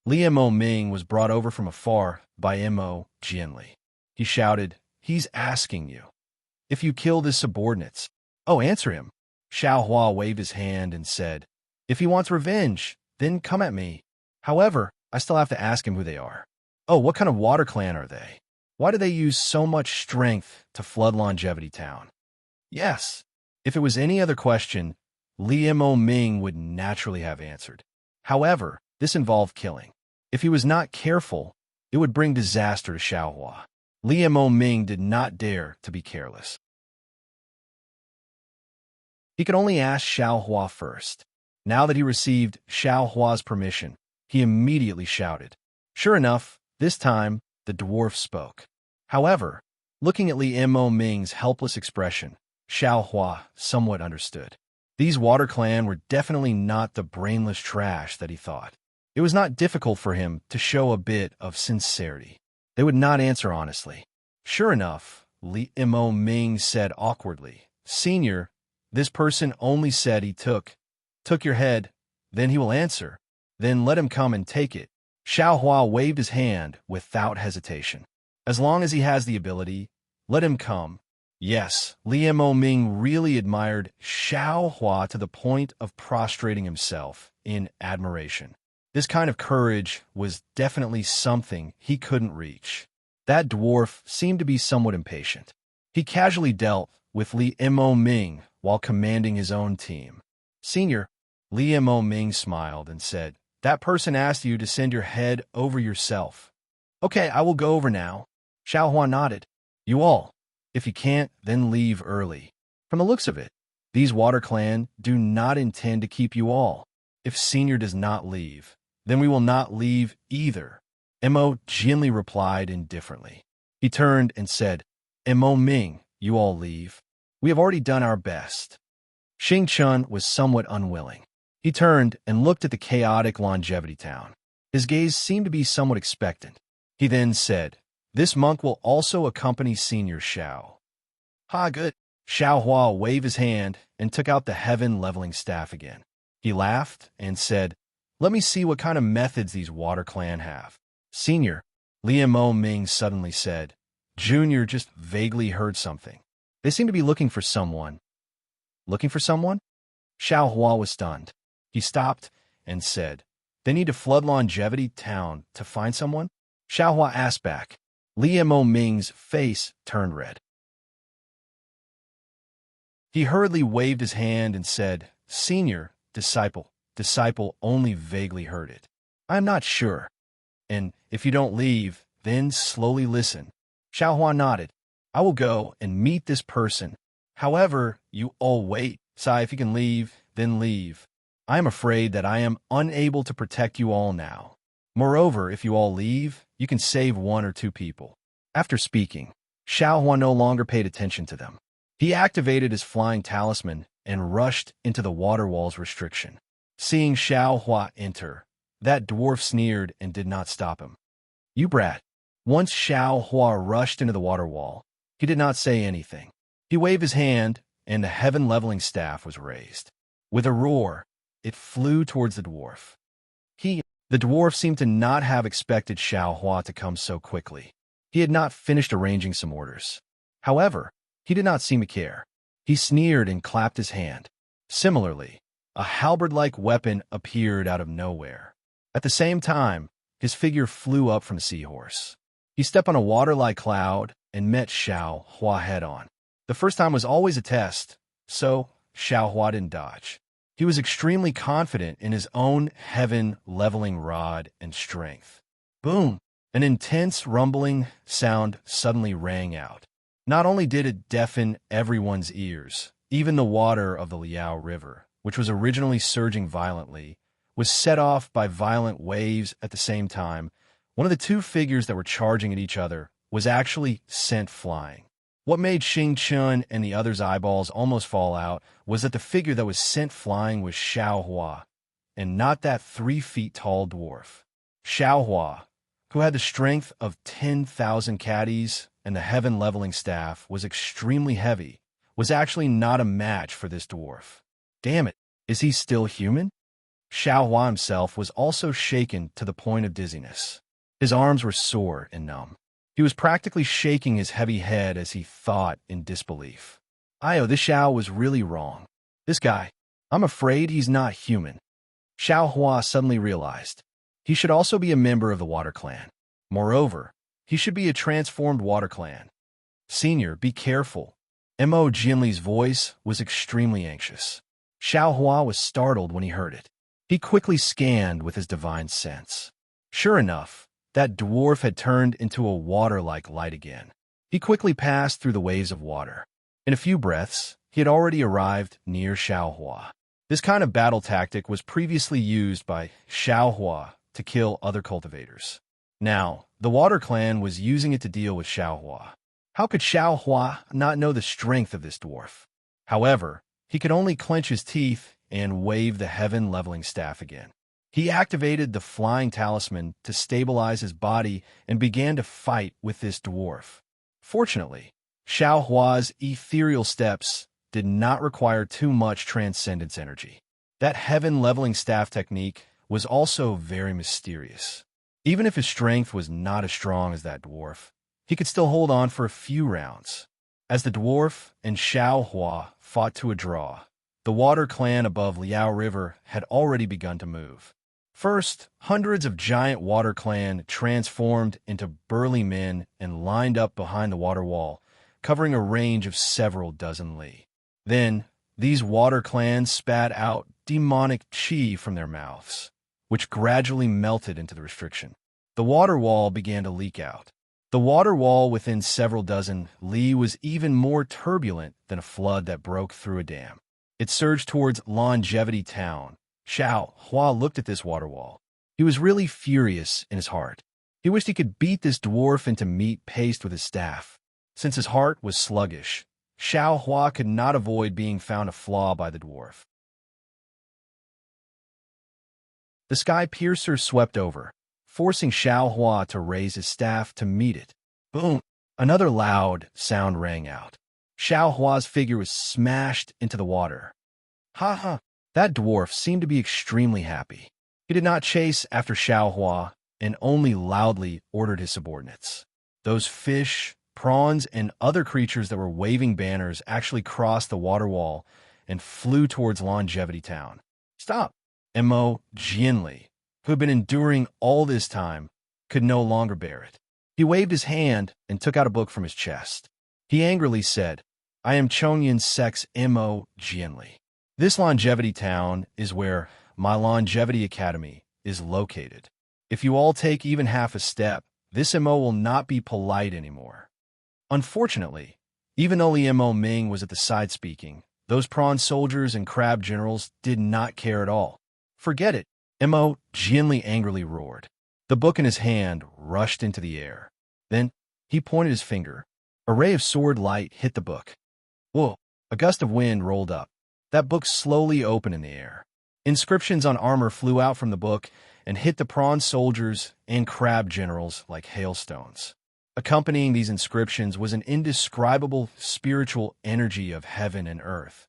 Liemo Ming was brought over from afar by Mo Jinli. He shouted, "He's asking you if you killed his subordinates." "Oh, answer him." Xiaohua waved his hand and said, "If he wants revenge, then come at me. However, I still have to ask him who they are." Oh, what kind of water clan are they? Why do they use so much strength to flood Longevity Town? Yes. If it was any other question, Li Mo Ming would naturally have answered. However, this involved killing. If he was not careful, it would bring disaster to Xiaohua. Li Mo Ming did not dare to be careless. He could only ask Xiaohua first. Now that he received Xiaohua's permission, he immediately shouted. Sure enough, this time, the dwarf spoke. However, looking at Li Mo Ming's helpless expression, Xiaohua somewhat understood. These water clan were definitely not the brainless trash that he thought. It was not difficult for him to show a bit of sincerity. They would not answer honestly. Sure enough, Li Mo Ming said awkwardly, Senior, this person only said he took your head, then he will answer. Then let him come and take it. Xiaohua waved his hand without hesitation. As long as he has the ability, let him come. Yes, Li Mo Ming really admired Xiaohua to the point of prostrating himself in admiration. This kind of courage was definitely something he couldn't reach. That dwarf seemed to be somewhat impatient. He casually dealt with Li Mo Ming while commanding his own team. Senior, Li Mo Ming smiled and said, that person asked you to send your head over yourself. Okay, I will go over now. Xiaohua nodded. You all. If you can't, then leave early. From the looks of it, these water clan do not intend to keep you all. If Senior does not leave, then we will not leave either. Mo gently replied indifferently. He turned and said, Mo Ming, you all leave. We have already done our best. Xing Chun was somewhat unwilling. He turned and looked at the chaotic Longevity Town. His gaze seemed to be somewhat expectant. He then said, this monk will also accompany Senior Xiao. Ha, good. Xiaohua waved his hand and took out the heaven-leveling staff again. He laughed and said, let me see what kind of methods these water clan have. Senior, Li Mo Ming suddenly said. Junior just vaguely heard something. They seem to be looking for someone. Looking for someone? Xiaohua was stunned. He stopped and said, they need to flood Longevity Town to find someone? Xiaohua asked back. Li Mo Ming's face turned red. He hurriedly waved his hand and said, Senior, disciple only vaguely heard it. I am not sure. And if you don't leave, then slowly listen. Xiaohua nodded. I will go and meet this person. However, you all wait. Sai, if you can leave, then leave. I am afraid that I am unable to protect you all now. Moreover, if you all leave, you can save 1 or 2 people. After speaking, Xiaohua no longer paid attention to them. He activated his flying talisman and rushed into the water wall's restriction. Seeing Xiaohua enter, that dwarf sneered and did not stop him. You brat. Once Xiaohua rushed into the water wall, he did not say anything. He waved his hand, and the heaven-leveling staff was raised. With a roar, it flew towards the dwarf. The dwarf seemed to not have expected Xiaohua to come so quickly. He had not finished arranging some orders. However, he did not seem to care. He sneered and clapped his hand. Similarly, a halberd-like weapon appeared out of nowhere. At the same time, his figure flew up from a seahorse. He stepped on a water-like cloud and met Xiaohua head-on. The first time was always a test, so Xiaohua didn't dodge. He was extremely confident in his own heaven-leveling rod and strength. Boom! An intense rumbling sound suddenly rang out. Not only did it deafen everyone's ears, even the water of the Liao River, which was originally surging violently, was set off by violent waves at the same time. One of the 2 figures that were charging at each other was actually sent flying. What made Xing Chun and the other's eyeballs almost fall out was that the figure that was sent flying was Xiaohua, and not that 3 feet tall dwarf. Xiaohua, who had the strength of 10,000 caddies and the heaven-leveling staff, was extremely heavy, was actually not a match for this dwarf. Damn it, is he still human? Xiaohua himself was also shaken to the point of dizziness. His arms were sore and numb. He was practically shaking his heavy head as he thought in disbelief. This Xiao was really wrong. This guy, I'm afraid he's not human. Xiaohua suddenly realized. He should also be a member of the water clan. Moreover, he should be a transformed water clan. Senior, be careful. Mo Jinli's voice was extremely anxious. Xiao Hua was startled when he heard it. He quickly scanned with his divine sense. Sure enough, that dwarf had turned into a water-like light again. He quickly passed through the waves of water. In a few breaths, he had already arrived near Xiao Hua. This kind of battle tactic was previously used by Xiao Hua to kill other cultivators. Now, the Water Clan was using it to deal with Xiao Hua. How could Xiao Hua not know the strength of this dwarf? However, he could only clench his teeth and wave the heaven-leveling staff again. He activated the flying talisman to stabilize his body and began to fight with this dwarf. Fortunately, Xiao Hua's ethereal steps did not require too much transcendence energy. That heaven-leveling staff technique was also very mysterious. Even if his strength was not as strong as that dwarf, he could still hold on for a few rounds. As the dwarf and Xiao Hua fought to a draw, the Water Clan above Liao River had already begun to move. First, hundreds of giant Water Clan transformed into burly men and lined up behind the water wall, covering a range of several dozen li. Then, these Water Clans spat out demonic chi from their mouths, which gradually melted into the restriction. The water wall began to leak out. The water wall within several dozen li was even more turbulent than a flood that broke through a dam. It surged towards Longevity Town. Xiao Hua looked at this water wall. He was really furious in his heart. He wished he could beat this dwarf into meat paste with his staff. Since his heart was sluggish, Xiao Hua could not avoid being found a flaw by the dwarf. The sky piercer swept over, forcing Xiao Hua to raise his staff to meet it. Boom! Another loud sound rang out. Xiao Hua's figure was smashed into the water. Ha ha! That dwarf seemed to be extremely happy. He did not chase after Xiao Hua and only loudly ordered his subordinates. Those fish, prawns, and other creatures that were waving banners actually crossed the water wall and flew towards Longevity Town. Stop! Mo Jinli, who had been enduring all this time, could no longer bear it. He waved his hand and took out a book from his chest. He angrily said, I am Chongyin's sex Mo Jinli. This Longevity Town is where my Longevity Academy is located. If you all take even half a step, this Mo will not be polite anymore. Unfortunately, even though Li Mo Ming was at the side speaking, those prawn soldiers and crab generals did not care at all. Forget it, Mo Jinli angrily roared. The book in his hand rushed into the air. Then, he pointed his finger. A ray of sword light hit the book. Whoa! A gust of wind rolled up. That book slowly opened in the air. Inscriptions on armor flew out from the book and hit the prawn soldiers and crab generals like hailstones. Accompanying these inscriptions was an indescribable spiritual energy of heaven and earth.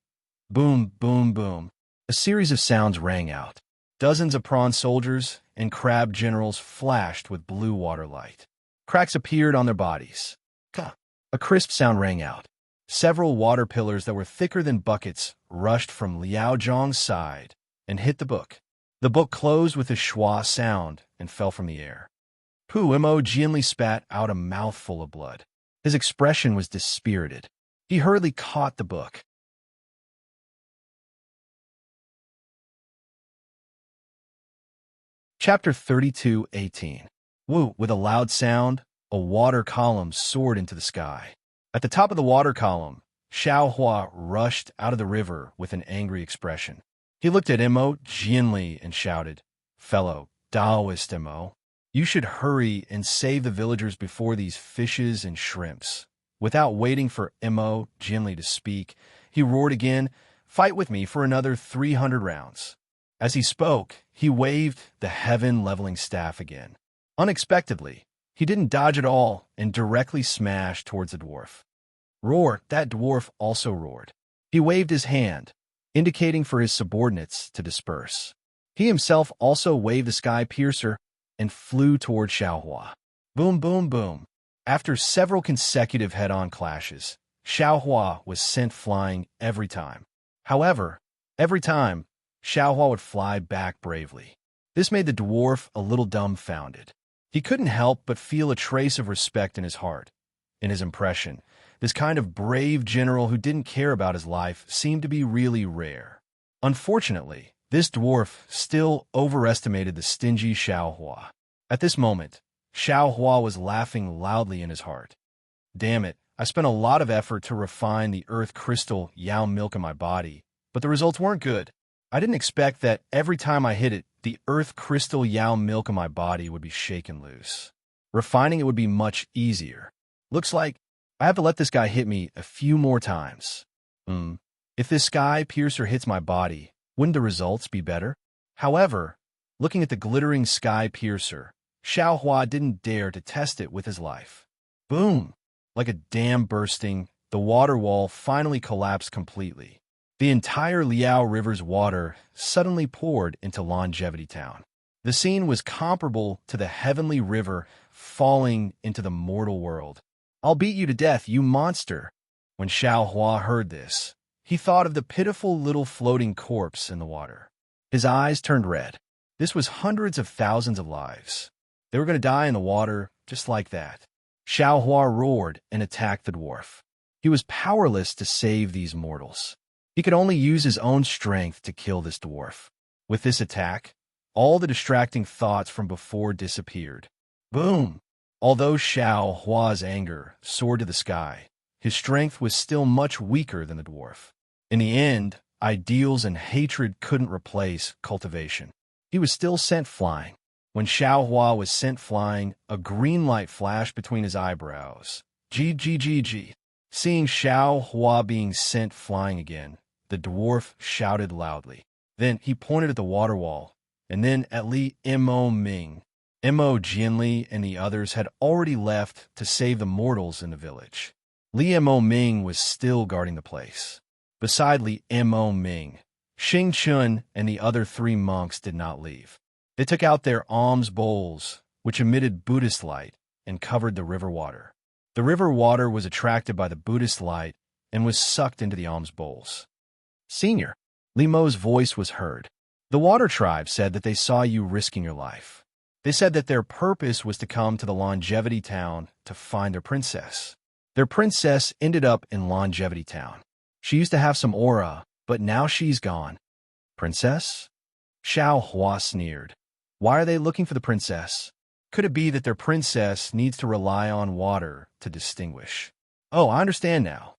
Boom, boom, boom. A series of sounds rang out. Dozens of prawn soldiers and crab generals flashed with blue water light. Cracks appeared on their bodies. Ka! A crisp sound rang out. Several water pillars that were thicker than buckets rushed from Liao Zhang's side and hit the book. The book closed with a schwa sound and fell from the air. Mo Jinli spat out a mouthful of blood. His expression was dispirited. He hurriedly caught the book. Chapter 32:18. Woo! With a loud sound, a water column soared into the sky. At the top of the water column, Xiao Hua rushed out of the river with an angry expression. He looked at Mo Jinli and shouted, Fellow Taoist Mo, you should hurry and save the villagers before these fishes and shrimps. Without waiting for Mo Jinli to speak, he roared again, Fight with me for another 300 rounds. As he spoke, he waved the heaven-leveling staff again. Unexpectedly, he didn't dodge at all and directly smashed towards the dwarf. Roar! That dwarf also roared. He waved his hand, indicating for his subordinates to disperse. He himself also waved the sky piercer and flew toward Xiao Hua. Boom, boom, boom. After several consecutive head-on clashes, Xiao Hua was sent flying every time. However, every time, Xiao Hua would fly back bravely. This made the dwarf a little dumbfounded. He couldn't help but feel a trace of respect in his heart. In his impression, this kind of brave general who didn't care about his life seemed to be really rare. Unfortunately, this dwarf still overestimated the stingy Xiao Hua. At this moment, Xiao Hua was laughing loudly in his heart. Damn it, I spent a lot of effort to refine the earth crystal Yao milk in my body, but the results weren't good. I didn't expect that every time I hit it, the earth crystal Yao milk in my body would be shaken loose. Refining it would be much easier. Looks like I have to let this guy hit me a few more times. If this sky piercer hits my body, wouldn't the results be better? However, looking at the glittering sky piercer, Xiao Hua didn't dare to test it with his life. Boom! Like a dam bursting, the water wall finally collapsed completely. The entire Liao River's water suddenly poured into Longevity Town. The scene was comparable to the heavenly river falling into the mortal world. "I'll beat you to death, you monster!" When Xiao Hua heard this, he thought of the pitiful little floating corpse in the water. His eyes turned red. This was hundreds of thousands of lives. They were going to die in the water just like that. Xiao Hua roared and attacked the dwarf. He was powerless to save these mortals. He could only use his own strength to kill this dwarf. With this attack, all the distracting thoughts from before disappeared. Boom! Although Xiao Hua's anger soared to the sky, his strength was still much weaker than the dwarf. In the end, ideals and hatred couldn't replace cultivation. He was still sent flying. When Xiao Hua was sent flying, a green light flashed between his eyebrows. G. Seeing Xiao Hua being sent flying again, the dwarf shouted loudly. Then he pointed at the water wall, and then at Li Mo Ming. Mo Jianli and the others had already left to save the mortals in the village. Li Mo Ming was still guarding the place. Beside Li Mo Ming, Xing Chun and the other 3 monks did not leave. They took out their alms bowls, which emitted Buddhist light, and covered the river water. The river water was attracted by the Buddhist light and was sucked into the alms bowls. "Senior," Limo's voice was heard. "The water tribe said that they saw you risking your life. They said that their purpose was to come to the Longevity Town to find their princess. Their princess ended up in Longevity Town. She used to have some aura, but now she's gone." "Princess?" Xiao Hua sneered. "Why are they looking for the princess? Could it be that their princess needs to rely on water to distinguish?" "Oh, I understand now."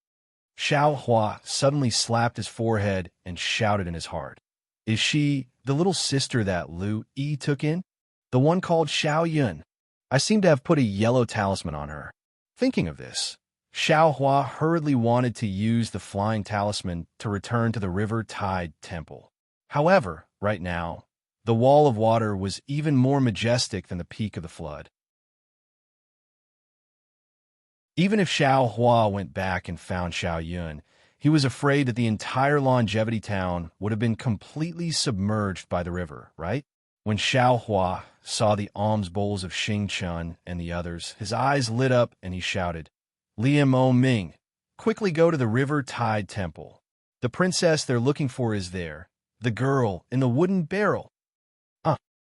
Xiao Hua suddenly slapped his forehead and shouted in his heart. "Is she the little sister that Lu Yi took in? The one called Xiao Yun? I seem to have put a yellow talisman on her." Thinking of this, Xiao Hua hurriedly wanted to use the flying talisman to return to the River Tide Temple. However, right now, the wall of water was even more majestic than the peak of the flood. Even if Xiao Hua went back and found Xiao Yun, he was afraid that the entire Longevity Town would have been completely submerged by the river, right? When Xiao Hua saw the alms bowls of Xing Chun and the others, his eyes lit up and he shouted, "Li Mo Ming, quickly go to the River Tide Temple. The princess they're looking for is there, the girl in the wooden barrel."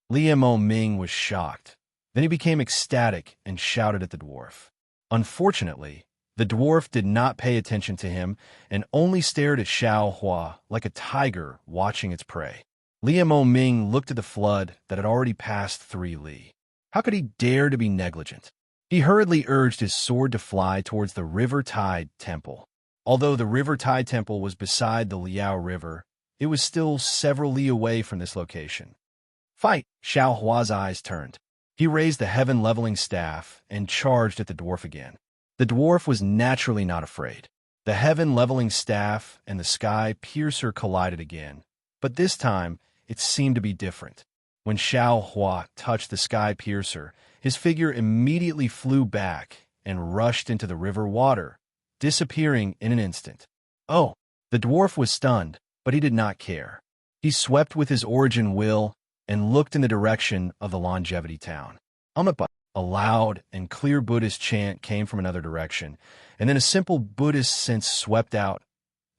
Li Mo Ming was shocked. Then he became ecstatic and shouted at the dwarf. Unfortunately, the dwarf did not pay attention to him and only stared at Xiao Hua like a tiger watching its prey. Li Mo Ming looked at the flood that had already passed 3 li. How could he dare to be negligent? He hurriedly urged his sword to fly towards the River Tide Temple. Although the River Tide Temple was beside the Liao River, it was still several li away from this location. "Fight!" Xiao Hua's eyes turned. He raised the heaven-leveling staff and charged at the dwarf again. The dwarf was naturally not afraid. The heaven-leveling staff and the sky piercer collided again, but this time it seemed to be different. When Xiao Hua touched the sky piercer, his figure immediately flew back and rushed into the river water, disappearing in an instant. Oh, the dwarf was stunned, but he did not care. He swept with his origin will and looked in the direction of the Longevity Town. A loud and clear Buddhist chant came from another direction, and then a simple Buddhist sense swept out,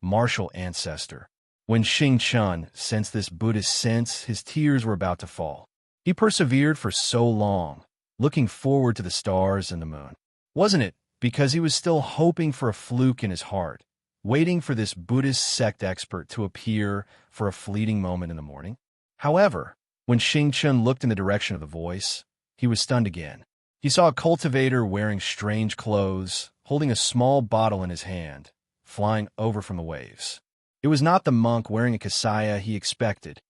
"Martial ancestor." When Xing Chun sensed this Buddhist sense, his tears were about to fall. He persevered for so long, looking forward to the stars and the moon. Wasn't it? Because he was still hoping for a fluke in his heart, waiting for this Buddhist sect expert to appear for a fleeting moment in the morning. However, when Xing Chun looked in the direction of the voice, he was stunned again. He saw a cultivator wearing strange clothes, holding a small bottle in his hand, flying over from the waves. It was not the monk wearing a kasaya he expected.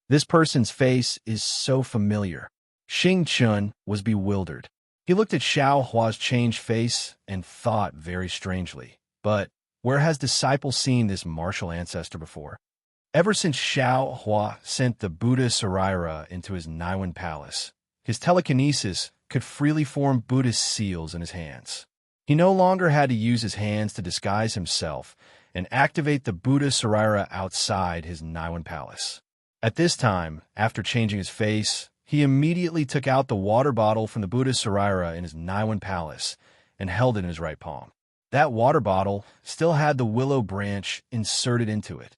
This person's face is so familiar. Xing Chun was bewildered. He looked at Xiao Hua's changed face and thought very strangely. But where has disciple seen this martial ancestor before? Ever since Xiao Hua sent the Buddha Saraira into his Naiwan palace, his telekinesis could freely form Buddhist seals in his hands. He no longer had to use his hands to disguise himself and activate the Buddha Saraira outside his Naiwan palace. At this time, after changing his face, he immediately took out the water bottle from the Buddha Saraira in his Naiwan palace and held it in his right palm. That water bottle still had the willow branch inserted into it.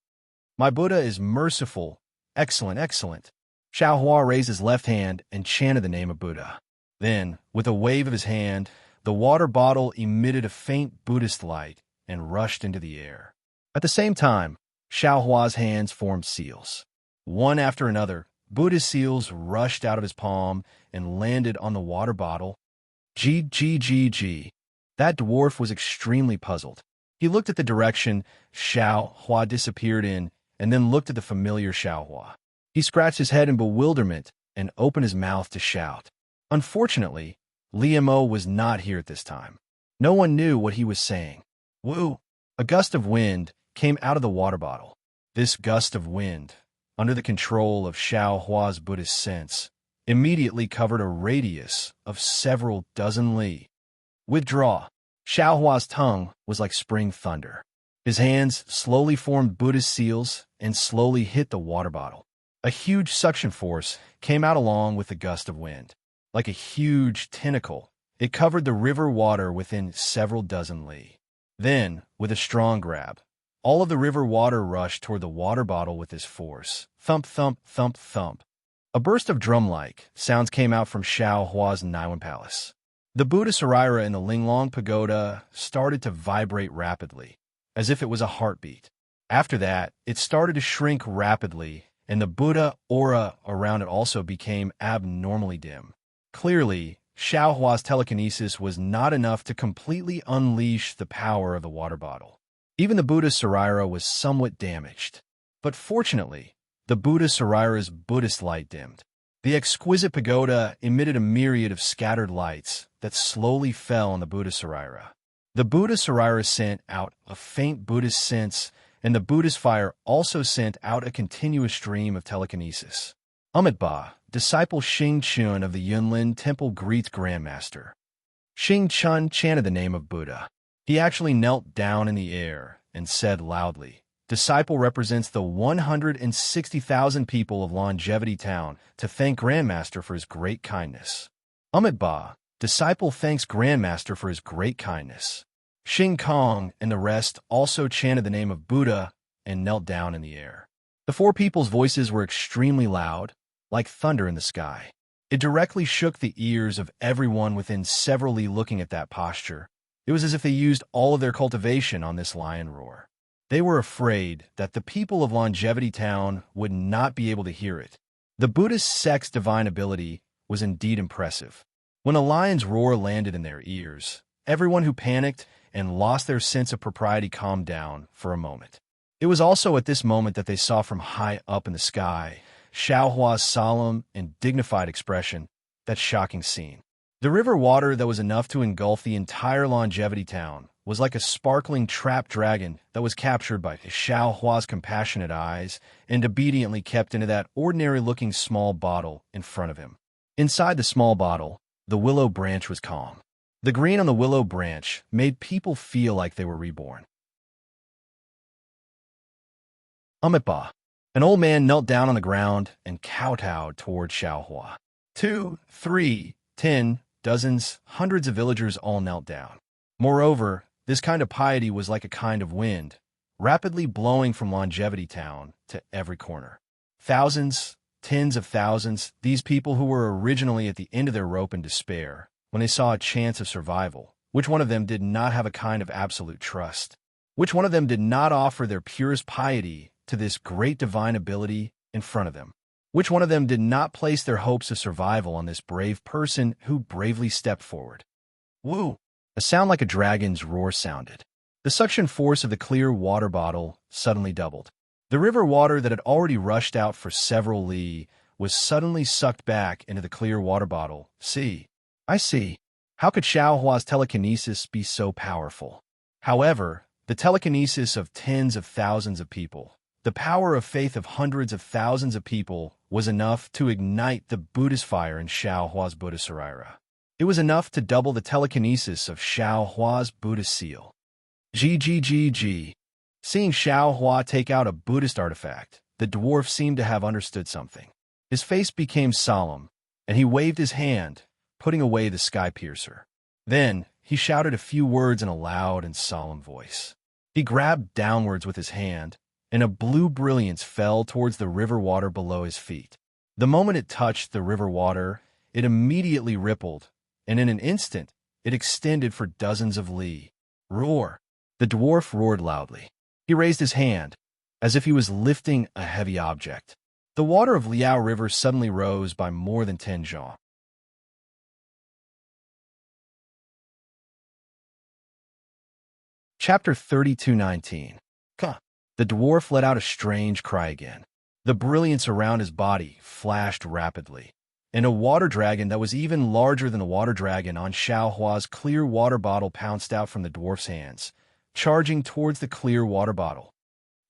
My Buddha is merciful. Excellent, excellent. Xiao Hua raised his left hand and chanted the name of Buddha. Then, with a wave of his hand, the water bottle emitted a faint Buddhist light and rushed into the air. At the same time, Xiao Hua's hands formed seals. One after another, Buddhist seals rushed out of his palm and landed on the water bottle. G. That dwarf was extremely puzzled. He looked at the direction Xiao Hua disappeared in and then looked at the familiar Xiao Hua. He scratched his head in bewilderment and opened his mouth to shout. Unfortunately, Liamo was not here at this time. No one knew what he was saying. Woo! A gust of wind came out of the water bottle. This gust of wind, under the control of Xiao Hua's Buddhist sense, immediately covered a radius of several dozen li. Withdraw. Xiao Hua's tongue was like spring thunder. His hands slowly formed Buddhist seals and slowly hit the water bottle. A huge suction force came out along with the gust of wind. Like a huge tentacle, it covered the river water within several dozen li. Then, with a strong grab, all of the river water rushed toward the water bottle with this force. Thump, thump, thump, thump. A burst of drum-like sounds came out from Xiao Hua's Naiwan palace. The Buddha Saraira in the Linglong Pagoda started to vibrate rapidly, as if it was a heartbeat. After that, it started to shrink rapidly, and the Buddha aura around it also became abnormally dim. Clearly, Xiao Hua's telekinesis was not enough to completely unleash the power of the water bottle. Even the Buddha Saraira was somewhat damaged. But fortunately, the Buddha Saraira's Buddhist light dimmed. The exquisite pagoda emitted a myriad of scattered lights that slowly fell on the Buddha Saraira. The Buddha Saraira sent out a faint Buddhist sense, and the Buddhist fire also sent out a continuous stream of telekinesis. Amitabha, disciple Xing Chun of the Yunlin Temple greets Grandmaster. Xing Chun chanted the name of Buddha. He actually knelt down in the air and said loudly, "Disciple represents the 160,000 people of Longevity Town to thank Grandmaster for his great kindness." Amitabha, disciple thanks Grandmaster for his great kindness. Xing Kong and the rest also chanted the name of Buddha and knelt down in the air. The four people's voices were extremely loud, like thunder in the sky. It directly shook the ears of everyone within several li looking at that posture. It was as if they used all of their cultivation on this lion roar. They were afraid that the people of Longevity Town would not be able to hear it. The Buddhist sect's divine ability was indeed impressive. When a lion's roar landed in their ears, everyone who panicked and lost their sense of propriety calmed down for a moment. It was also at this moment that they saw from high up in the sky Xiao Hua's solemn and dignified expression, that shocking scene. The river water that was enough to engulf the entire Longevity Town was like a sparkling trapped dragon that was captured by Xiao Hua's compassionate eyes and obediently kept into that ordinary-looking small bottle in front of him. Inside the small bottle, the willow branch was calm. The green on the willow branch made people feel like they were reborn. Amitabha. An old man knelt down on the ground and kowtowed toward Xiao Hua. 2, 3, 10, dozens, hundreds of villagers all knelt down. Moreover, this kind of piety was like a kind of wind, rapidly blowing from Longevity Town to every corner. Thousands, tens of thousands, these people who were originally at the end of their rope in despair, when they saw a chance of survival, which one of them did not have a kind of absolute trust? Which one of them did not offer their purest piety to this great divine ability in front of them? Which one of them did not place their hopes of survival on this brave person who bravely stepped forward? Woo! A sound like a dragon's roar sounded. The suction force of the clear water bottle suddenly doubled. The river water that had already rushed out for several li was suddenly sucked back into the clear water bottle. See, I see. How could Xiao Hua's telekinesis be so powerful? However, the telekinesis of tens of thousands of people, the power of faith of hundreds of thousands of people, was enough to ignite the Buddhist fire in Xiao Hua's Buddhist Saraira. It was enough to double the telekinesis of Xiao Hua's Buddhist seal. G. Seeing Xiao Hua take out a Buddhist artifact, the dwarf seemed to have understood something. His face became solemn, and he waved his hand, putting away the sky piercer. Then, he shouted a few words in a loud and solemn voice. He grabbed downwards with his hand, and a blue brilliance fell towards the river water below his feet. The moment it touched the river water, it immediately rippled, and in an instant, it extended for dozens of li. Roar! The dwarf roared loudly. He raised his hand, as if he was lifting a heavy object. The water of Liao River suddenly rose by more than 10 zhang. Chapter 32:19. The dwarf let out a strange cry again. The brilliance around his body flashed rapidly, and a water dragon that was even larger than the water dragon on Xiao Hua's clear water bottle pounced out from the dwarf's hands, charging towards the clear water bottle.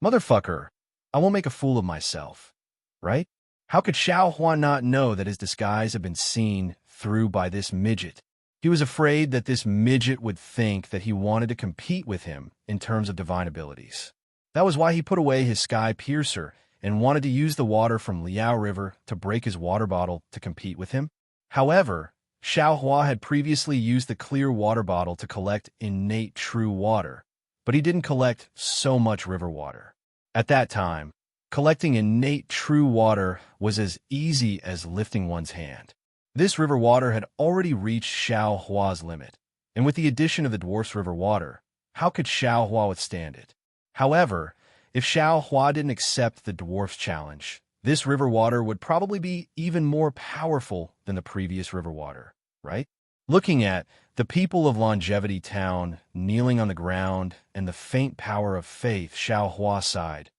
Motherfucker, I won't make a fool of myself, right? How could Xiao Hua not know that his disguise had been seen through by this midget? He was afraid that this midget would think that he wanted to compete with him in terms of divine abilities. That was why he put away his sky piercer and wanted to use the water from Liao River to break his water bottle to compete with him. However, Xiao Hua had previously used the clear water bottle to collect innate true water, but he didn't collect so much river water. At that time, collecting innate true water was as easy as lifting one's hand. This river water had already reached Xiao Hua's limit, and with the addition of the dwarf's river water, how could Xiao Hua withstand it? However, if Xiao Hua didn't accept the dwarf's challenge, this river water would probably be even more powerful than the previous river water, right? Looking at the people of Longevity Town kneeling on the ground and the faint power of faith, Xiao Hua sighed.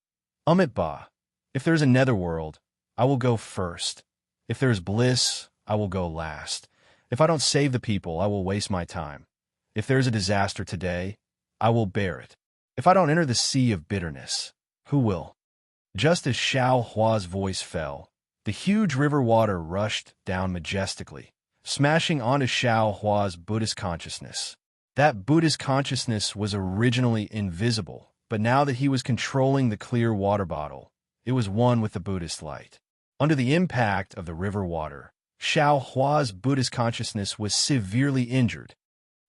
Ba, if there's a netherworld, I will go first. If there's bliss, I will go last. If I don't save the people, I will waste my time. If there's a disaster today, I will bear it. If I don't enter the sea of bitterness, who will? Just as Xiao Hua's voice fell, the huge river water rushed down majestically, smashing onto Xiao Hua's Buddhist consciousness. That Buddhist consciousness was originally invisible, but now that he was controlling the clear water bottle, it was one with the Buddhist light. Under the impact of the river water, Xiao Hua's Buddhist consciousness was severely injured.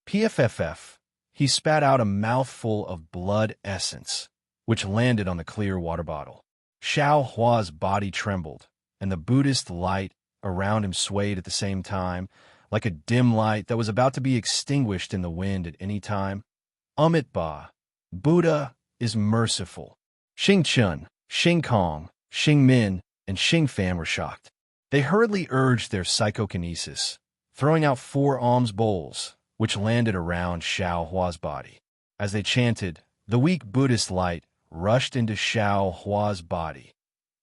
Pfff. He spat out a mouthful of blood essence, which landed on the clear water bottle. Xiao Hua's body trembled, and the Buddhist light around him swayed at the same time, like a dim light that was about to be extinguished in the wind at any time. Ba. Buddha is merciful. Xing Chun, Xing Kong, Xing Min, and Xing Fan were shocked. They hurriedly urged their psychokinesis, throwing out 4 alms bowls, which landed around Xiao Hua's body. As they chanted, the weak Buddhist light rushed into Xiao Hua's body.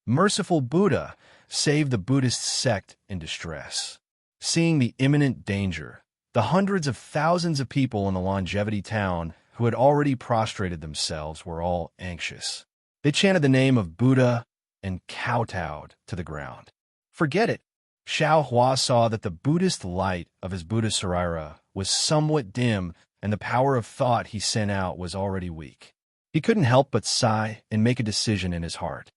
Merciful Buddha, save the Buddhist sect in distress. Seeing the imminent danger, the hundreds of thousands of people in the Longevity Town who had already prostrated themselves were all anxious. They chanted the name of Buddha and kowtowed to the ground. Forget it. Xiao Hua saw that the Buddhist light of his Buddhist Saraira was somewhat dim, and the power of thought he sent out was already weak. He couldn't help but sigh and make a decision in his heart.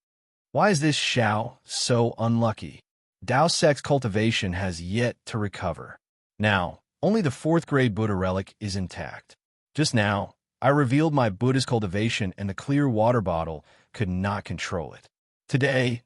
Why is this Xiao so unlucky? Dao Sect's cultivation has yet to recover. Now, only the 4th grade Buddha relic is intact. Just now, I revealed my Buddhist cultivation and the clear water bottle could not control it. Today,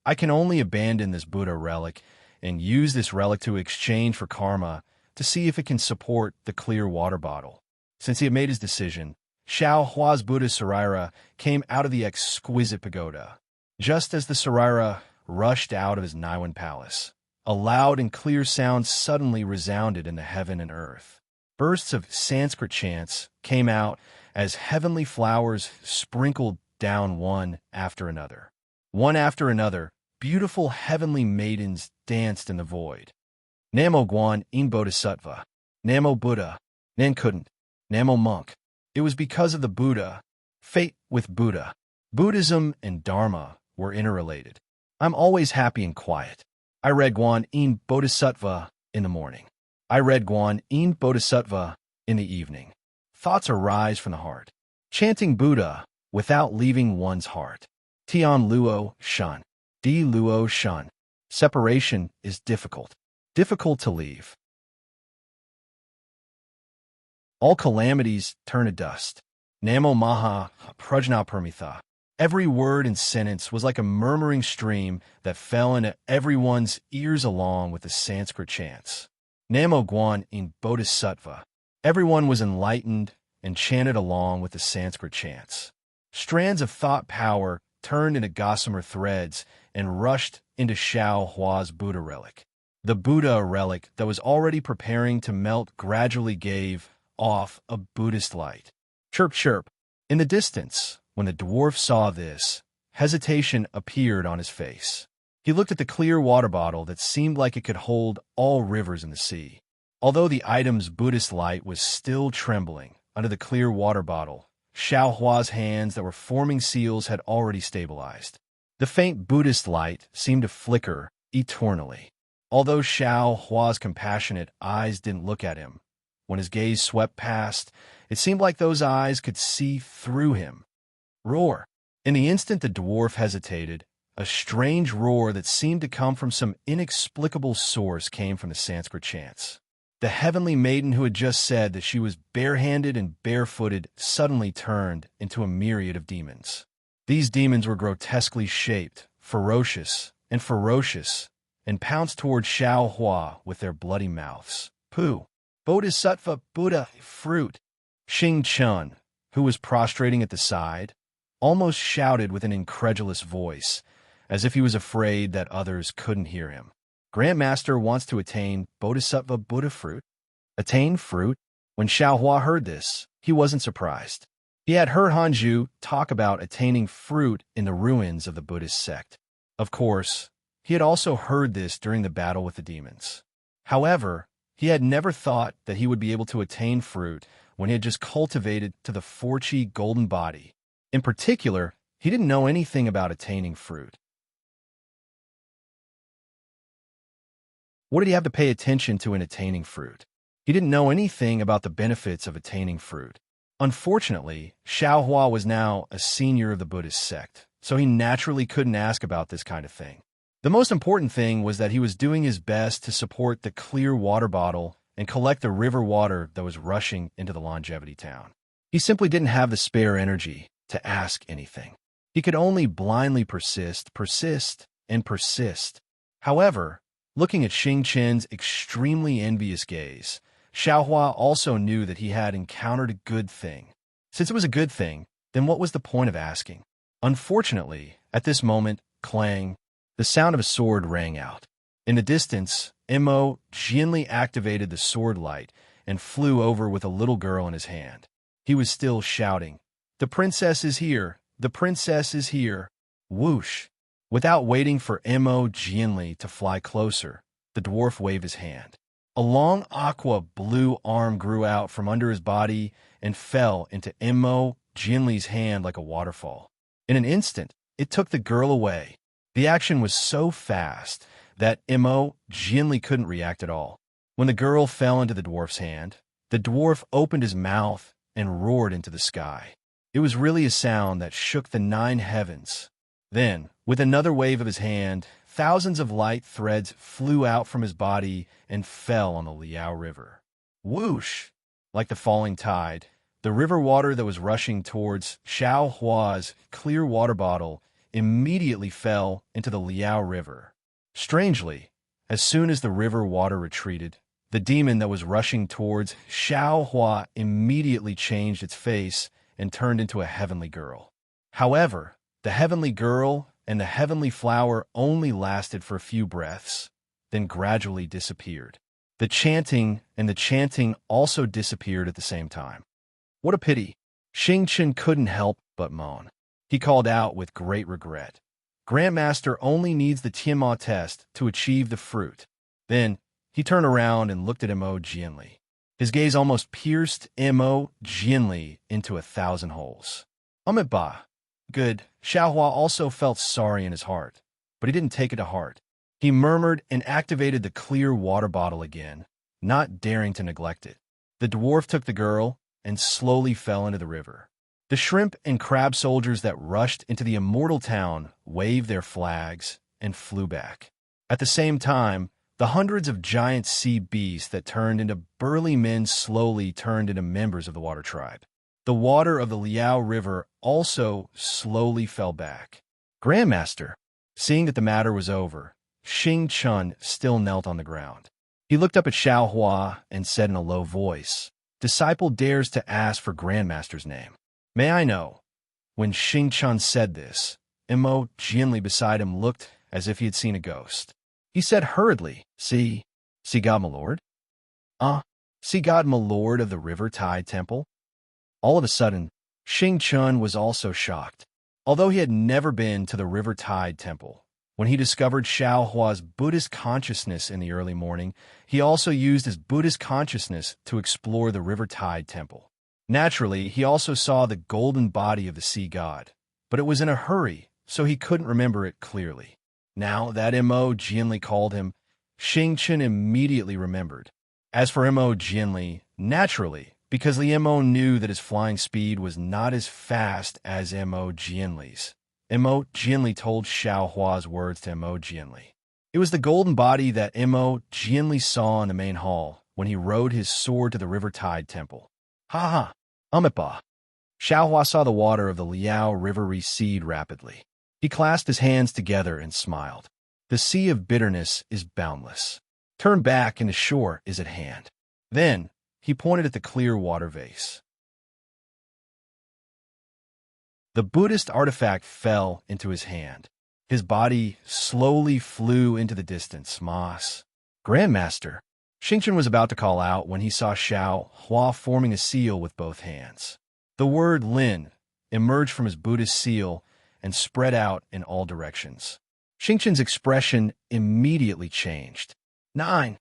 I can only abandon this Buddha relic and use this relic to exchange for karma to see if it can support the clear water bottle. Since he had made his decision, Xiao Hua's Buddha Saraira came out of the exquisite pagoda. Just as the Saraira rushed out of his Niwen palace, a loud and clear sound suddenly resounded in the heaven and earth. Bursts of Sanskrit chants came out as heavenly flowers sprinkled down one after another. One after another, beautiful heavenly maidens danced in the void. Namo Guan in Bodhisattva, Namo Buddha, Nan couldn't, Namo Monk. It was because of the Buddha. Fate with Buddha. Buddhism and Dharma were interrelated. I'm always happy and quiet. I read Guan in Bodhisattva in the morning. I read Guan in Bodhisattva in the evening. Thoughts arise from the heart. Chanting Buddha without leaving one's heart. Tian Luo Shan. Di Luo Shan. Separation is difficult. Difficult to leave. All calamities turn to dust. Namo Maha Prajna Permitha. Every word and sentence was like a murmuring stream that fell into everyone's ears along with the Sanskrit chants. Namo Guan in Bodhisattva. Everyone was enlightened and chanted along with the Sanskrit chants. Strands of thought power turned into gossamer threads and rushed into Xiao Hua's Buddha relic. The Buddha relic that was already preparing to melt gradually gave off a Buddhist light. Chirp, chirp. In the distance, when the dwarf saw this, hesitation appeared on his face. He looked at the clear water bottle that seemed like it could hold all rivers in the sea. Although the item's Buddhist light was still trembling under the clear water bottle, Xiao Hua's hands that were forming seals had already stabilized. The faint Buddhist light seemed to flicker eternally. Although Xiao Hua's compassionate eyes didn't look at him, when his gaze swept past, it seemed like those eyes could see through him. Roar. In the instant the dwarf hesitated, a strange roar that seemed to come from some inexplicable source came from the Sanskrit chants. The heavenly maiden who had just said that she was barehanded and barefooted suddenly turned into a myriad of demons. These demons were grotesquely shaped, ferocious, and pounced toward Xiao Hua with their bloody mouths. Pooh. Bodhisattva Buddha fruit. Xing Chun, who was prostrating at the side, almost shouted with an incredulous voice, as if he was afraid that others couldn't hear him. Grandmaster wants to attain Bodhisattva Buddha fruit. Attain fruit? When Xiao Hua heard this, he wasn't surprised. He had heard Hanju talk about attaining fruit in the ruins of the Buddhist sect. Of course, he had also heard this during the battle with the demons. However, he had never thought that he would be able to attain fruit when he had just cultivated to the 4-chi golden body. In particular, he didn't know anything about attaining fruit. What did he have to pay attention to in attaining fruit? He didn't know anything about the benefits of attaining fruit. Unfortunately, Xiao Hua was now a senior of the Buddhist sect, so he naturally couldn't ask about this kind of thing. The most important thing was that he was doing his best to support the clear water bottle and collect the river water that was rushing into the longevity town. He simply didn't have the spare energy to ask anything. He could only blindly persist. However, looking at Xing Chen's extremely envious gaze, Xiao Hua also knew that he had encountered a good thing. Since it was a good thing, then what was the point of asking? Unfortunately, at this moment, clang, the sound of a sword rang out. In the distance, Mo gently activated the sword light and flew over with a little girl in his hand. He was still shouting, "The princess is here! The princess is here!" Whoosh! Without waiting for Mo gently to fly closer, the dwarf waved his hand. A long aqua-blue arm grew out from under his body and fell into Mo gently's hand like a waterfall. In an instant, it took the girl away. The action was so fast that Mo gently couldn't react at all. When the girl fell into the dwarf's hand, the dwarf opened his mouth and roared into the sky. It was really a sound that shook the 9 heavens. Then, with another wave of his hand, thousands of light threads flew out from his body and fell on the Liao River. Whoosh! Like the falling tide, the river water that was rushing towards Xiao Hua's clear water bottle immediately fell into the Liao River. Strangely, as soon as the river water retreated, the demon that was rushing towards Xiaohua immediately changed its face and turned into a heavenly girl. However, the heavenly girl and the heavenly flower only lasted for a few breaths, then gradually disappeared. The chanting and the chanting also disappeared at the same time. What a pity! Xingqian couldn't help but moan. He called out with great regret. Grandmaster only needs the Tianma test to achieve the fruit. Then, he turned around and looked at Mo Jianli. His gaze almost pierced Mo Jianli into 1,000 holes. Ba. Good. Xiaohua also felt sorry in his heart, but he didn't take it to heart. He murmured and activated the clear water bottle again, not daring to neglect it. The dwarf took the girl and slowly fell into the river. The shrimp and crab soldiers that rushed into the immortal town waved their flags and flew back. At the same time, the hundreds of giant sea beasts that turned into burly men slowly turned into members of the water tribe. The water of the Liao River also slowly fell back. Grandmaster, seeing that the matter was over, Xingqian still knelt on the ground. He looked up at Xiaohua and said in a low voice, "Disciple dares to ask for Grandmaster's name. May I know?" When Xingqian said this, Mo Jianli beside him looked as if he had seen a ghost. He said hurriedly, See God, my lord? See God, my lord of the River Tide Temple?" All of a sudden, Xingqian was also shocked. Although he had never been to the River Tide Temple, when he discovered Xiaohua's Buddhist consciousness in the early morning, he also used his Buddhist consciousness to explore the River Tide Temple. Naturally, he also saw the golden body of the sea god, but it was in a hurry, so he couldn't remember it clearly. Now that Mo Jianli called him, Xingqian immediately remembered. As for Mo Jianli, naturally, because Mo knew that his flying speed was not as fast as Mo Jianli's, Mo Jianli told Xiaohua's words to Mo Jianli. It was the golden body that Mo Jianli saw in the main hall when he rode his sword to the River Tide Temple. Ha ha! Ba. Xiaohua saw the water of the Liao River recede rapidly. He clasped his hands together and smiled. The sea of bitterness is boundless. Turn back and the shore is at hand. Then, he pointed at the clear water vase. The Buddhist artifact fell into his hand. His body slowly flew into the distance. Mas. Grandmaster. Xingqian was about to call out when he saw Xiaohua forming a seal with both hands. The word Lin emerged from his Buddhist seal and spread out in all directions. Xingqian's expression immediately changed. 9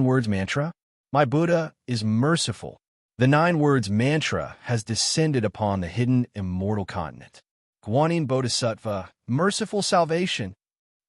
words mantra? My Buddha is merciful. The 9 words mantra has descended upon the hidden immortal continent. Guanyin Bodhisattva, merciful salvation.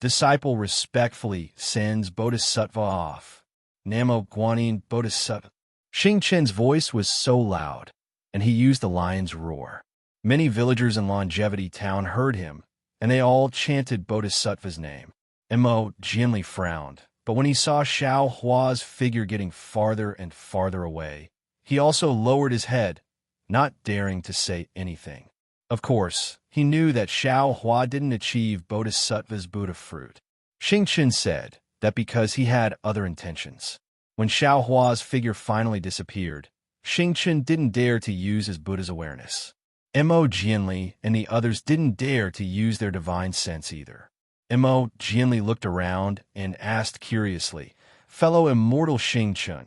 Disciple respectfully sends Bodhisattva off. Namo Guanyin Bodhisattva. Xingqian's voice was so loud, and he used the lion's roar. Many villagers in Longevity Town heard him, and they all chanted Bodhisattva's name. Mo Jianli frowned, but when he saw Xiaohua's figure getting farther and farther away, he also lowered his head, not daring to say anything. Of course, he knew that Xiaohua didn't achieve Bodhisattva's Buddha fruit. Xingqian said that because he had other intentions. When Xiaohua's figure finally disappeared, Xingqian didn't dare to use his Buddha's awareness. Mo Jianli and the others didn't dare to use their divine sense either. Mo Jianli looked around and asked curiously, "Fellow immortal Xingqian,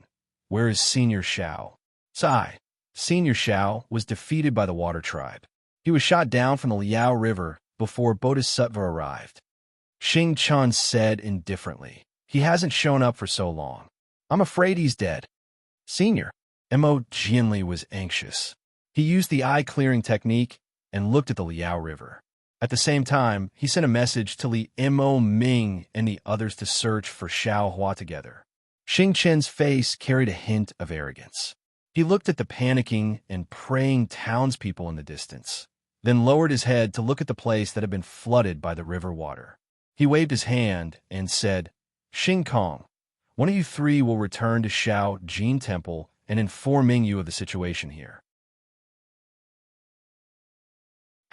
where is Senior Xiao?" Sigh. Senior Xiao was defeated by the water tribe. He was shot down from the Liao River before Bodhisattva arrived. Xingqian said indifferently, "He hasn't shown up for so long. I'm afraid he's dead." Senior. Mo Jianli was anxious. He used the eye-clearing technique and looked at the Liao River. At the same time, he sent a message to Li Mo Ming and the others to search for Xiaohua together. Xingqian's face carried a hint of arrogance. He looked at the panicking and praying townspeople in the distance, then lowered his head to look at the place that had been flooded by the river water. He waved his hand and said, "Xing Kong, one of you 3 will return to Xiao Jin Temple and inform Ming Yu of the situation here."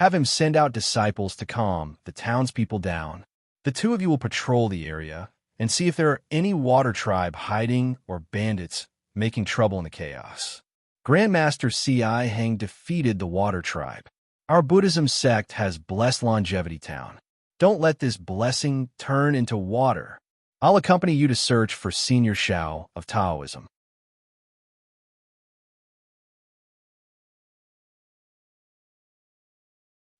Have him send out disciples to calm the townspeople down. The two of you will patrol the area and see if there are any water tribe hiding or bandits making trouble in the chaos. Grandmaster C.I. Hang defeated the water tribe. Our Buddhism sect has blessed Longevity Town. Don't let this blessing turn into water. I'll accompany you to search for Senior Shao of Taoism.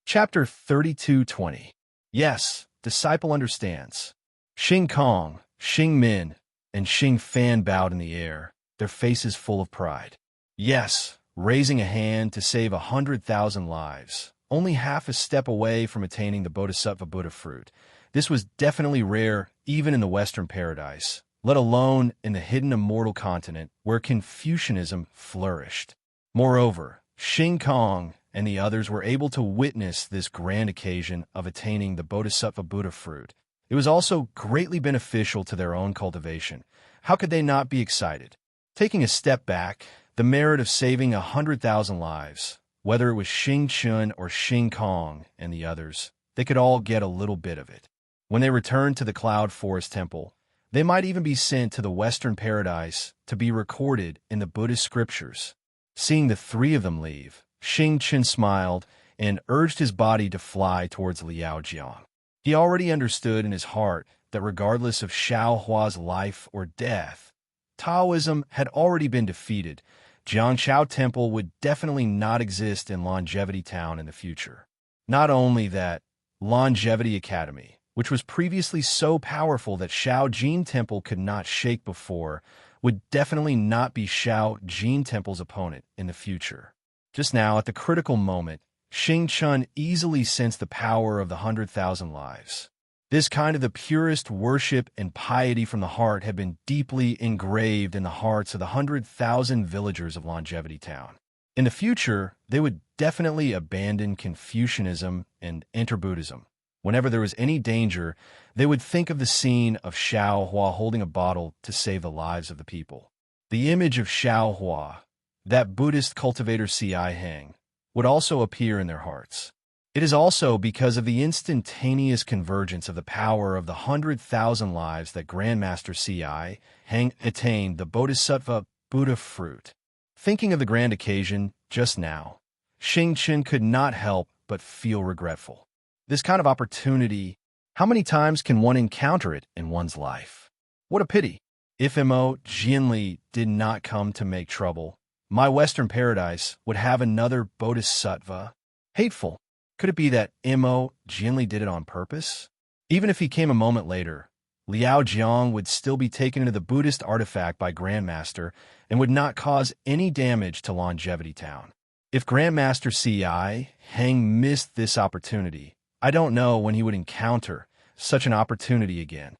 Chapter 32:20. Yes, disciple understands. Xing Kong, Xing Min, and Xing Fan bowed in the air, their faces full of pride. Yes, raising a hand to save 100,000 lives, only half a step away from attaining the Bodhisattva Buddha fruit. This was definitely rare even in the Western paradise, let alone in the hidden immortal continent where Confucianism flourished. Moreover, Xing Kong and the others were able to witness this grand occasion of attaining the Bodhisattva Buddha fruit. It was also greatly beneficial to their own cultivation. How could they not be excited? Taking a step back, the merit of saving 100,000 lives, whether it was Xing Chun or Xing Kong and the others, they could all get a little bit of it. When they returned to the Cloud Forest Temple, they might even be sent to the Western paradise to be recorded in the Buddhist scriptures. Seeing the three of them leave, Xing Chun smiled and urged his body to fly towards Liao Jiang. He already understood in his heart that regardless of Xiao Hua's life or death, Taoism had already been defeated. Jiangshao Temple would definitely not exist in Longevity Town in the future. Not only that, Longevity Academy, which was previously so powerful that Shao Jin Temple could not shake before, would definitely not be Shao Jin Temple's opponent in the future. Just now, at the critical moment, Xing Chun easily sensed the power of the 100,000 lives. This kind of the purest worship and piety from the heart had been deeply engraved in the hearts of the 100,000 villagers of Longevity Town. In the future, they would definitely abandon Confucianism and enter Buddhism. Whenever there was any danger, they would think of the scene of Xiao Hua holding a bottle to save the lives of the people. The image of Xiao Hua, that Buddhist cultivator C.I. Hang, would also appear in their hearts. It is also because of the instantaneous convergence of the power of the 100,000 lives that Grandmaster C.I. Hang attained the Bodhisattva Buddha fruit. Thinking of the grand occasion just now, Xing Chun could not help but feel regretful. This kind of opportunity, how many times can one encounter it in one's life? What a pity. If Mo Jianli did not come to make trouble, my Western paradise would have another Bodhisattva. Hateful. Could it be that Mo Jianli did it on purpose? Even if he came a moment later, Liao Jiang would still be taken into the Buddhist artifact by Grandmaster and would not cause any damage to Longevity Town. If Grandmaster C.I. Hang missed this opportunity, I don't know when he would encounter such an opportunity again.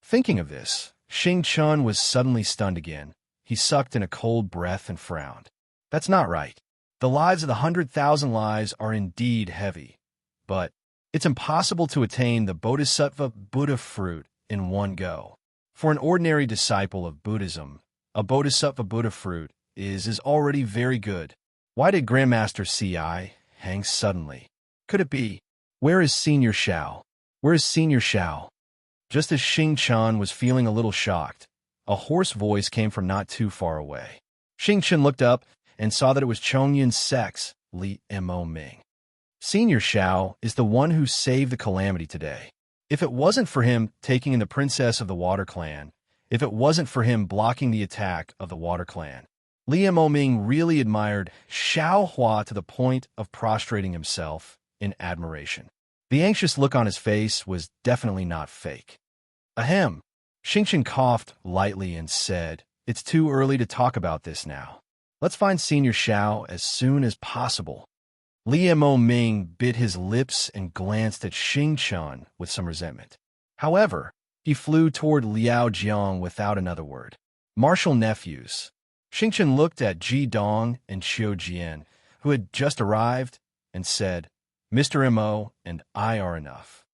Thinking of this, Xing Chun was suddenly stunned again. He sucked in a cold breath and frowned. That's not right. The lives of the 100,000 lives are indeed heavy, but it's impossible to attain the Bodhisattva Buddha fruit in one go. For an ordinary disciple of Buddhism, a Bodhisattva Buddha fruit is already very good. Why did Grandmaster C.I. Hang suddenly? Could it be? Where is Senior Shao? Where is Senior Shao? Just as Xing Chun was feeling a little shocked, a hoarse voice came from not too far away. Xing Chun looked up and saw that it was Chongyun's sex, Li Mo Ming. Senior Shao is the one who saved the calamity today. If it wasn't for him taking in the princess of the Water Clan, if it wasn't for him blocking the attack of the Water Clan, Li Mo Ming really admired Xiao Hua to the point of prostrating himself in admiration. The anxious look on his face was definitely not fake. Ahem. Xing Chun coughed lightly and said, "It's too early to talk about this now. Let's find Senior Shao as soon as possible." Li Mo Ming bit his lips and glanced at Xing Chun with some resentment. However, he flew toward Liao Jiang without another word. Martial nephews. Xing Chun looked at Ji Dong and Xiu Jian, who had just arrived, and said, "Mr. Mo and I are enough.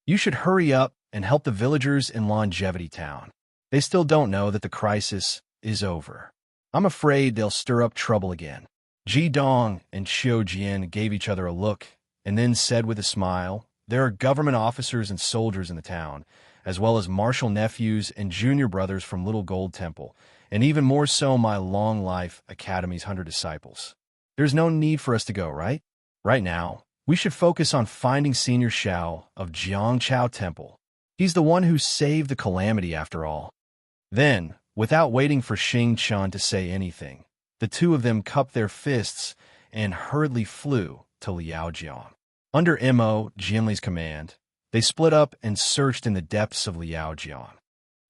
You should hurry up and help the villagers in Longevity Town. They still don't know that the crisis is over." I'm afraid they'll stir up trouble again. Ji Dong and Xiu Jian gave each other a look and then said with a smile, there are government officers and soldiers in the town, as well as martial nephews and junior brothers from Little Gold Temple, and even more so my Long Life Academy's 100 disciples. There's no need for us to go, right? Right now, we should focus on finding Senior Xiao of Jiangchao Temple. He's the one who saved the calamity after all. Then, without waiting for Xing Chun to say anything, the two of them cupped their fists and hurriedly flew to Liaojiang. Under Mo Jianli's command, they split up and searched in the depths of Liaojiang.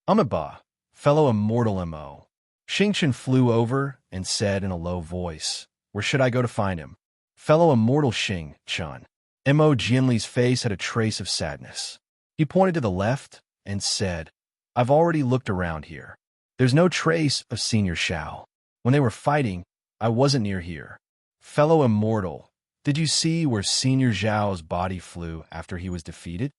Amiba, fellow immortal Mo. Xing Chun flew over and said in a low voice, where should I go to find him? Fellow immortal Xing Chun. Mo Jianli's face had a trace of sadness. He pointed to the left and said, I've already looked around here. There's no trace of Senior Xiao. When they were fighting, I wasn't near here. Fellow immortal, did you see where Senior Zhao's body flew after he was defeated?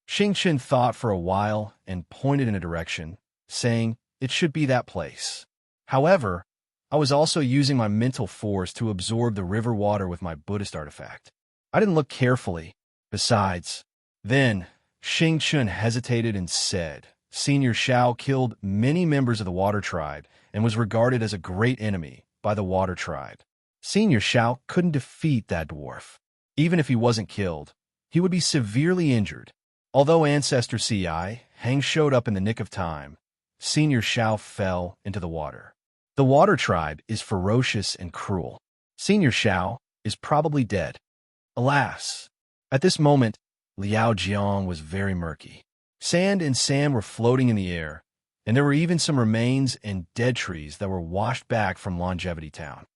Xing Chun thought for a while and pointed in a direction, saying, it should be that place. However, I was also using my mental force to absorb the river water with my Buddhist artifact. I didn't look carefully. Besides, then, Xing Chun hesitated and said, Senior Xiao killed many members of the Water Tribe and was regarded as a great enemy by the Water Tribe. Senior Xiao couldn't defeat that dwarf. Even if he wasn't killed, he would be severely injured. Although Ancestor Ci Hang showed up in the nick of time, Senior Xiao fell into the water. The Water Tribe is ferocious and cruel. Senior Xiao is probably dead. Alas, at this moment, Liaojiang was very murky. Sand and sand were floating in the air, and there were even some remains and dead trees that were washed back from Longevity Town.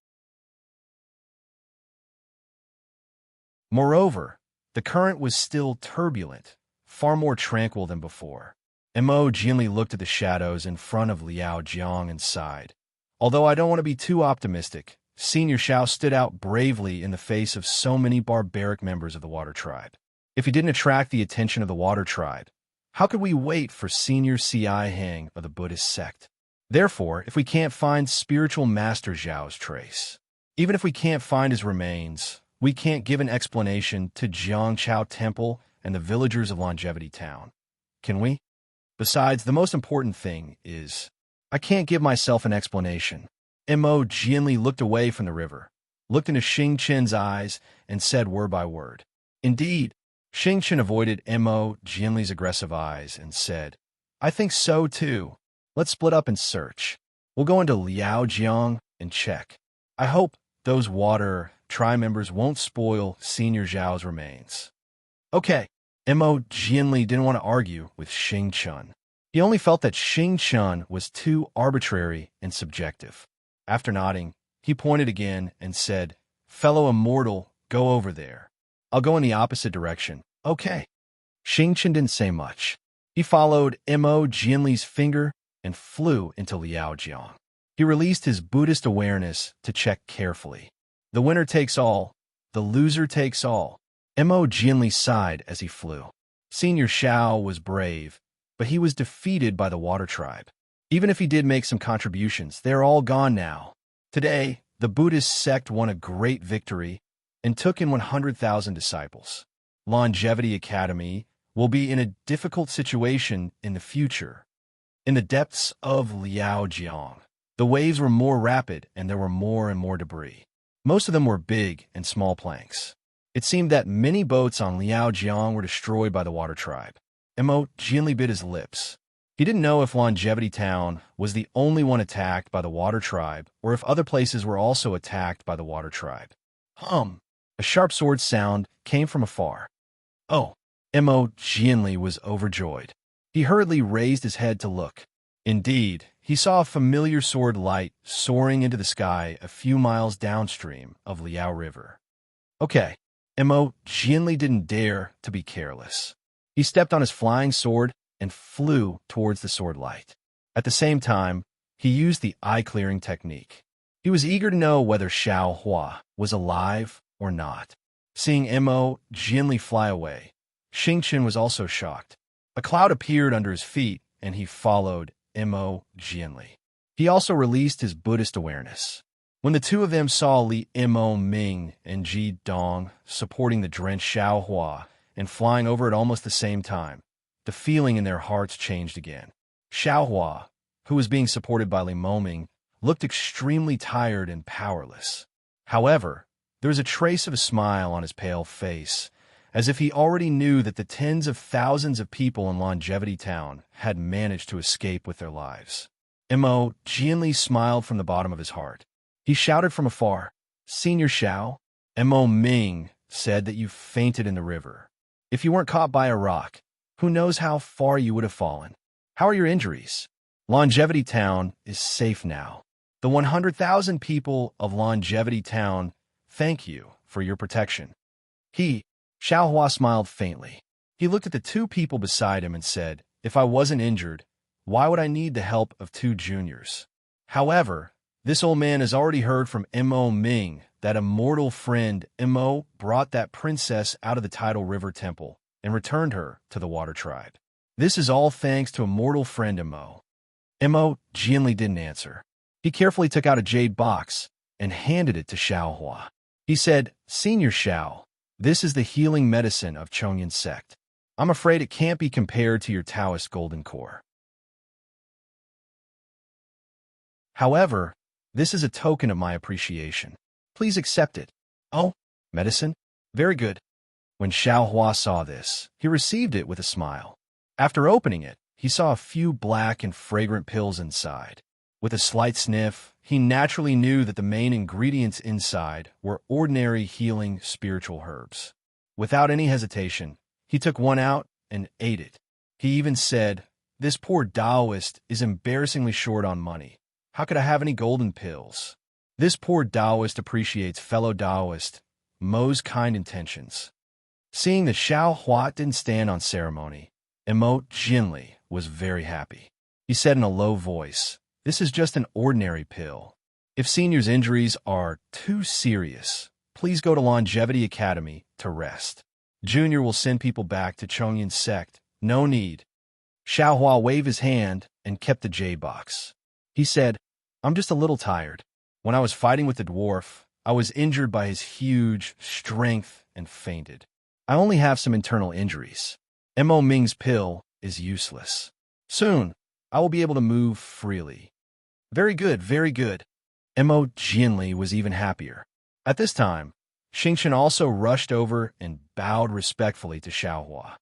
Moreover, the current was still turbulent, far more tranquil than before. Mo Jianli looked at the shadows in front of Liaojiang and sighed. Although I don't want to be too optimistic, Senior Xiao stood out bravely in the face of so many barbaric members of the Water Tribe. If he didn't attract the attention of the Water Tribe, how could we wait for Senior Ci Hang of the Buddhist sect? Therefore, if we can't find Spiritual Master Zhao's trace, even if we can't find his remains, we can't give an explanation to Jiangchao Temple and the villagers of Longevity Town. Can we? Besides, the most important thing is, I can't give myself an explanation. Mo Jianli looked away from the river, looked into Xing Chun's eyes, and said word by word. Indeed, Xing Chun avoided Mo Jianli's aggressive eyes and said, I think so too. Let's split up and search. We'll go into Liaojiang and check. I hope those Water Tribe members won't spoil Senior Zhao's remains. Okay. Mo Jianli didn't want to argue with Xing Chun. He only felt that Xing Chun was too arbitrary and subjective. After nodding, he pointed again and said, Fellow immortal, go over there. I'll go in the opposite direction. Okay. Xing Chun didn't say much. He followed Mo Jianli's finger and flew into Liaojiang. He released his Buddhist awareness to check carefully. The winner takes all. The loser takes all. Mo Jianli sighed as he flew. Senior Xiao was brave, but he was defeated by the Water Tribe. Even if he did make some contributions, they're all gone now. Today, the Buddhist sect won a great victory and took in 100,000 disciples. Longevity Academy will be in a difficult situation in the future. In the depths of Liaojiang, the waves were more rapid and there were more and more debris. Most of them were big and small planks. It seemed that many boats on Liaojiang were destroyed by the Water Tribe. Mo Jianli bit his lips. He didn't know if Longevity Town was the only one attacked by the Water Tribe or if other places were also attacked by the Water Tribe. A sharp sword sound came from afar. Oh, Mo Jianli was overjoyed. He hurriedly raised his head to look. Indeed, he saw a familiar sword light soaring into the sky a few miles downstream of Liao River. Okay. Mo Jianli didn't dare to be careless. He stepped on his flying sword and flew towards the sword light. At the same time, he used the eye-clearing technique. He was eager to know whether Xiao Hua was alive or not. Seeing Mo Jianli fly away, Xing Chun was also shocked. A cloud appeared under his feet, and he followed Mo Jianli. He also released his Buddhist awareness. When the two of them saw Li Mo Ming and Ji Dong supporting the drenched Xiao Hua and flying over at almost the same time, the feeling in their hearts changed again. Xiao Hua, who was being supported by Li Moming, looked extremely tired and powerless. However, there was a trace of a smile on his pale face, as if he already knew that the tens of thousands of people in Longevity Town had managed to escape with their lives. Mo Jianli smiled from the bottom of his heart. He shouted from afar, "Senior Xiao, Mo Ming said that you fainted in the river. If you weren't caught by a rock, who knows how far you would have fallen. How are your injuries? Longevity Town is safe now. The 100,000 people of Longevity Town thank you for your protection." Xiao Hua smiled faintly. He looked at the two people beside him and said, "If I wasn't injured, why would I need the help of two juniors?" However, this old man has already heard from Mo Ming that a mortal friend Mo brought that princess out of the Tidal River Temple and returned her to the Water Tribe. This is all thanks to a mortal friend Mo. Mo Jianli didn't answer. He carefully took out a jade box and handed it to Xiao Hua. He said, "Senior Xiao, this is the healing medicine of Chongyan sect. I'm afraid it can't be compared to your Taoist golden core. However, this is a token of my appreciation. Please accept it." "Oh, medicine? Very good." When Xiao Hua saw this, he received it with a smile. After opening it, he saw a few black and fragrant pills inside. With a slight sniff, he naturally knew that the main ingredients inside were ordinary healing spiritual herbs. Without any hesitation, he took one out and ate it. He even said, "This poor Taoist is embarrassingly short on money. How could I have any golden pills?" This poor Taoist appreciates fellow Taoist Mo's kind intentions. Seeing that Xiao Hua didn't stand on ceremony, Mo Jianli was very happy. He said in a low voice, "This is just an ordinary pill. If Senior's injuries are too serious, please go to Longevity Academy to rest. Junior will send people back to Chongyan sect. No need." Xiao Hua waved his hand and kept the jade box. He said, "I'm just a little tired. When I was fighting with the dwarf, I was injured by his huge strength and fainted. I only have some internal injuries. Mo Ming's pill is useless. Soon, I will be able to move freely." "Very good, very good." Mo Jianli was even happier. At this time, Xingchen also rushed over and bowed respectfully to Xiao Hua.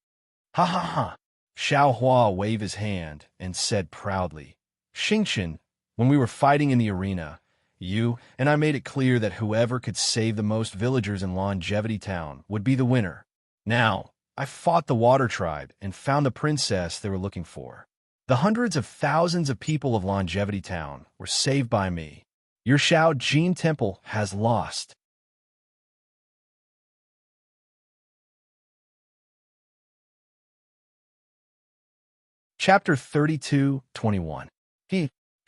"Ha ha ha!" Xiao Hua waved his hand and said proudly, "Xingchen, when we were fighting in the arena, you and I made it clear that whoever could save the most villagers in Longevity Town would be the winner. Now, I fought the Water Tribe and found the princess they were looking for. The hundreds of thousands of people of Longevity Town were saved by me. Your Xiao Jin Temple has lost." Chapter 32:21.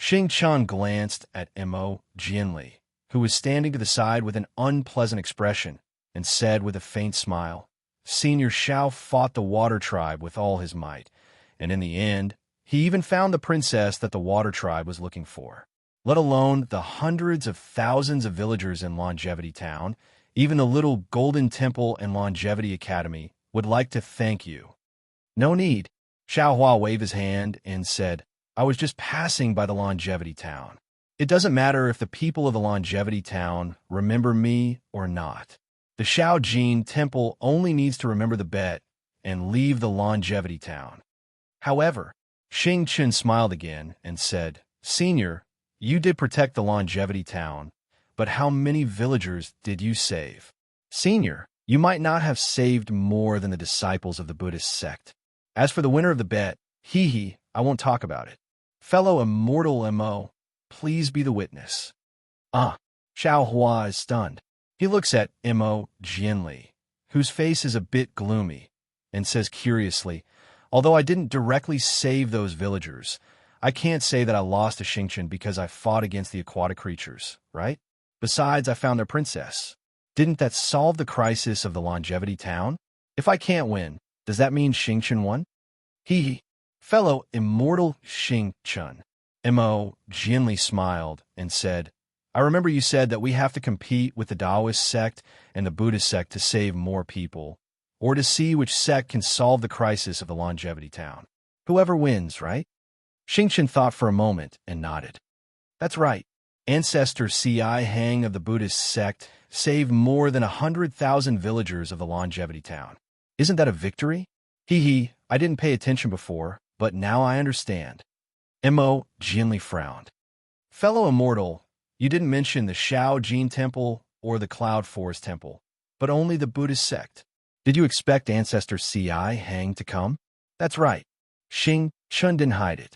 Xing Chun glanced at Mo Jianli, who was standing to the side with an unpleasant expression, and said with a faint smile, "Senior Xiao fought the Water Tribe with all his might, and in the end, he even found the princess that the Water Tribe was looking for. Let alone the hundreds of thousands of villagers in Longevity Town, even the little Golden Temple and Longevity Academy would like to thank you." "No need." Xiao Hua waved his hand and said, "I was just passing by the Longevity Town. It doesn't matter if the people of the Longevity Town remember me or not. The Xiao Jin Temple only needs to remember the bet and leave the Longevity Town." However, Xing Chen smiled again and said, "Senior, you did protect the Longevity Town, but how many villagers did you save? Senior, you might not have saved more than the disciples of the Buddhist sect. As for the winner of the bet, I won't talk about it. Fellow immortal Mo, please be the witness." Xiao Hua is stunned. He looks at Mo Jianli, whose face is a bit gloomy, and says curiously, "Although I didn't directly save those villagers, I can't say that I lost to Xingchen because I fought against the aquatic creatures, right? Besides, I found their princess. Didn't that solve the crisis of the Longevity Town? If I can't win, does that mean Xingchen won?" Fellow immortal Xingchen, Mo gently smiled and said, I remember you said that we have to compete with the Taoist sect and the Buddhist sect to save more people, or to see which sect can solve the crisis of the longevity town. Whoever wins, right? Xingqian thought for a moment and nodded. That's right. Ancestor C.I. Hang of the Buddhist sect saved more than 100,000 villagers of the longevity town. Isn't that a victory? Hee, I didn't pay attention before, but now I understand. Mo gently frowned. Fellow immortal, you didn't mention the Shao Jin Temple or the Cloud Forest Temple, but only the Buddhist sect. Did you expect Ancestor C.I. Hang to come? That's right. Xing Chun didn't hide it.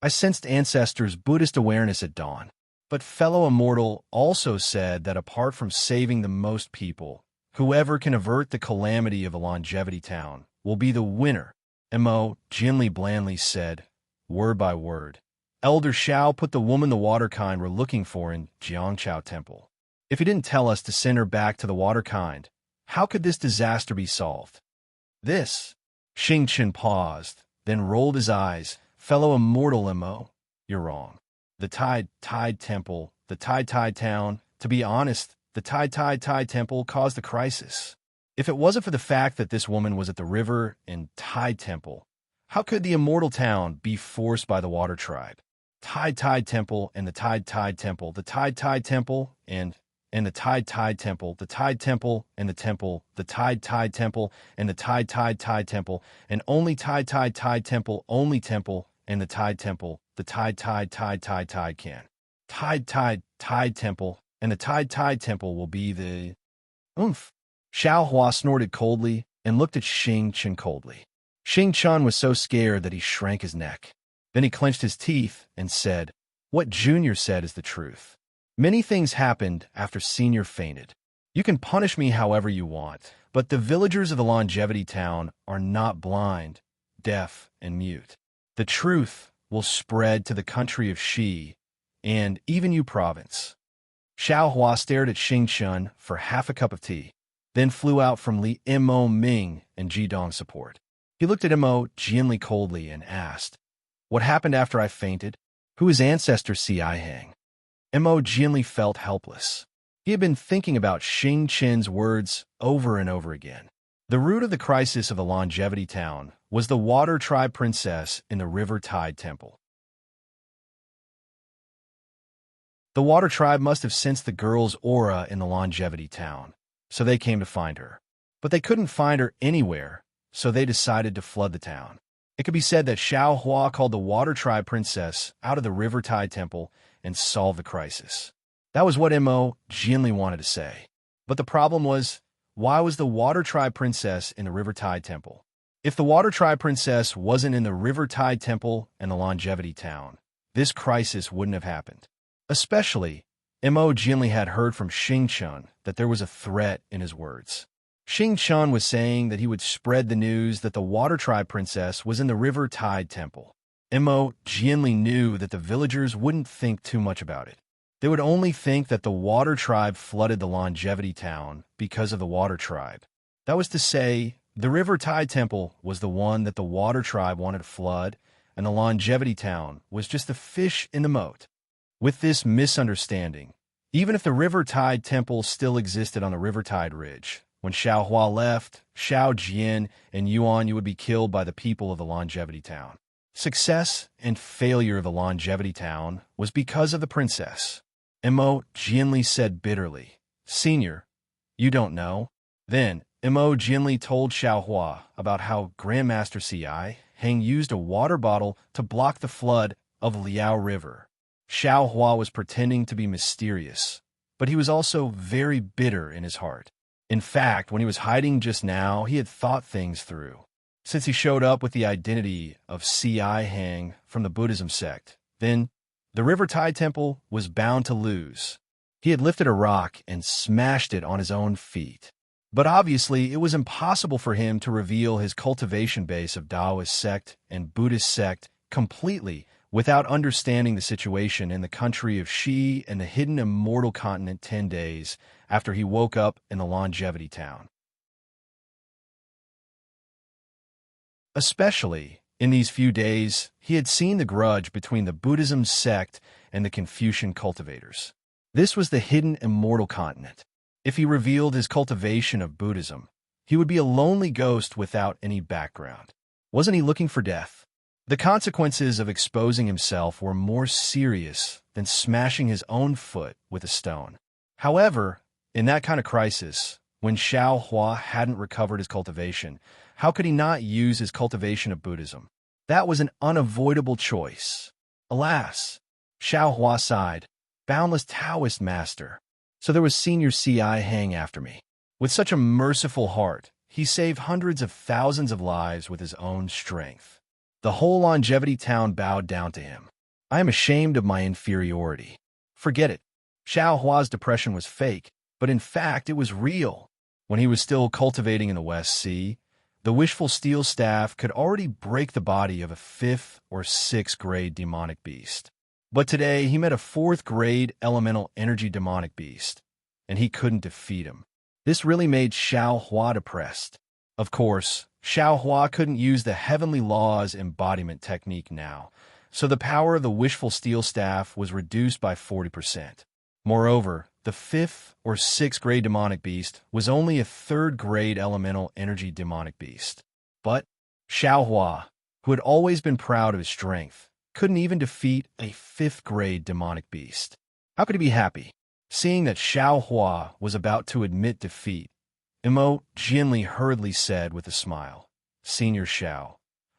I sensed Ancestor's Buddhist awareness at dawn. But fellow immortal also said that apart from saving the most people, whoever can avert the calamity of a longevity town will be the winner. Mo gently blandly said, word by word. Elder Shao put the woman the waterkind were looking for in Jiangchao Temple. If he didn't tell us to send her back to the waterkind, how could this disaster be solved? This. Xingqian paused, then rolled his eyes. Fellow immortal Mo, you're wrong. The Tide Temple, the Tide Town. To be honest, the Tide Temple caused the crisis. If it wasn't for the fact that this woman was at the river and Tide Temple, how could the immortal town be forced by the water tribe? Tide Temple and the Tide Temple, the Tide Temple and the Tide Temple, the Tide Temple and the Temple, the Tide Temple and the Tide Temple, and only Tide Temple, only Temple, and the Tide Temple, the Tide can. Tide Temple, and the Tide Temple will be the... Oomph. Xiao Hua snorted coldly and looked at Xingqian coldly. Xingqian was so scared that he shrank his neck. Then he clenched his teeth and said, what Junior said is the truth. Many things happened after Senior fainted. You can punish me however you want, but the villagers of the longevity town are not blind, deaf, and mute. The truth will spread to the country of Shi, and even you province. Xiao Hua stared at Xingqian for half a cup of tea, then flew out from Li Mo Ming and Jidong support. He looked at Mo gently coldly and asked, what happened after I fainted? Who is Ancestor C.I. Hang? Mo gently felt helpless. He had been thinking about Xingqian's words over and over again. The root of the crisis of the longevity town was the Water Tribe princess in the River Tide Temple. The Water Tribe must have sensed the girl's aura in the longevity town, so they came to find her. But they couldn't find her anywhere, so they decided to flood the town. It could be said that Xiao Hua called the Water Tribe princess out of the River Tide Temple and solve the crisis. That was what Mo gently wanted to say. But the problem was, why was the Water Tribe princess in the River Tide Temple? If the Water Tribe princess wasn't in the River Tide Temple and the longevity town, this crisis wouldn't have happened. Especially, Mo gently had heard from Xingqian that there was a threat in his words. Xingqian was saying that he would spread the news that the Water Tribe princess was in the River Tide Temple. Mo gently knew that the villagers wouldn't think too much about it. They would only think that the Water Tribe flooded the longevity town because of the Water Tribe. That was to say, the River Tide Temple was the one that the Water Tribe wanted to flood, and the longevity town was just a fish in the moat. With this misunderstanding, even if the River Tide Temple still existed on the River Tide Ridge, when Xiao Hua left, Xiao Jian and Yuan would be killed by the people of the longevity town. Success and failure of the longevity town was because of the princess. Mo gently said bitterly, Senior, you don't know. Then, Mo gently told Xiao Hua about how Grandmaster C.I. Hang used a water bottle to block the flood of Liao River. Xiao Hua was pretending to be mysterious, but he was also very bitter in his heart. In fact, when he was hiding just now, he had thought things through. Since he showed up with the identity of C.I. Hang from the Buddhism sect, then the River Tide Temple was bound to lose. He had lifted a rock and smashed it on his own feet. But obviously, it was impossible for him to reveal his cultivation base of Taoist sect and Buddhist sect completely without understanding the situation in the country of Shi and the hidden immortal continent 10 days after he woke up in the longevity town. Especially, In these few days, he had seen the grudge between the Buddhism sect and the Confucian cultivators. This was the hidden immortal continent. If he revealed his cultivation of Buddhism, he would be a lonely ghost without any background. Wasn't he looking for death? The consequences of exposing himself were more serious than smashing his own foot with a stone. However, in that kind of crisis, when Xiao Hua hadn't recovered his cultivation, how could he not use his cultivation of Buddhism? That was an unavoidable choice. Alas, Xiao Hua sighed, boundless Taoist master. So there was Senior CI hang after me. With such a merciful heart, he saved hundreds of thousands of lives with his own strength. The whole Longevity town bowed down to him. I am ashamed of my inferiority. Forget it. Xiao Hua's depression was fake, but in fact it was real. When he was still cultivating in the West Sea, the wishful steel staff could already break the body of a 5th or 6th grade demonic beast. But today he met a 4th grade elemental energy demonic beast, and he couldn't defeat him. This really made Xiao Hua depressed. Of course, Xiao Hua couldn't use the heavenly laws embodiment technique now, so the power of the wishful steel staff was reduced by 40%. Moreover, the 5th or 6th grade demonic beast was only a 3rd grade elemental energy demonic beast. But Xiao Hua, who had always been proud of his strength, couldn't even defeat a 5th grade demonic beast. How could he be happy? Seeing that Xiao Hua was about to admit defeat, Imo Jinli hurriedly said with a smile, Senior Xiao,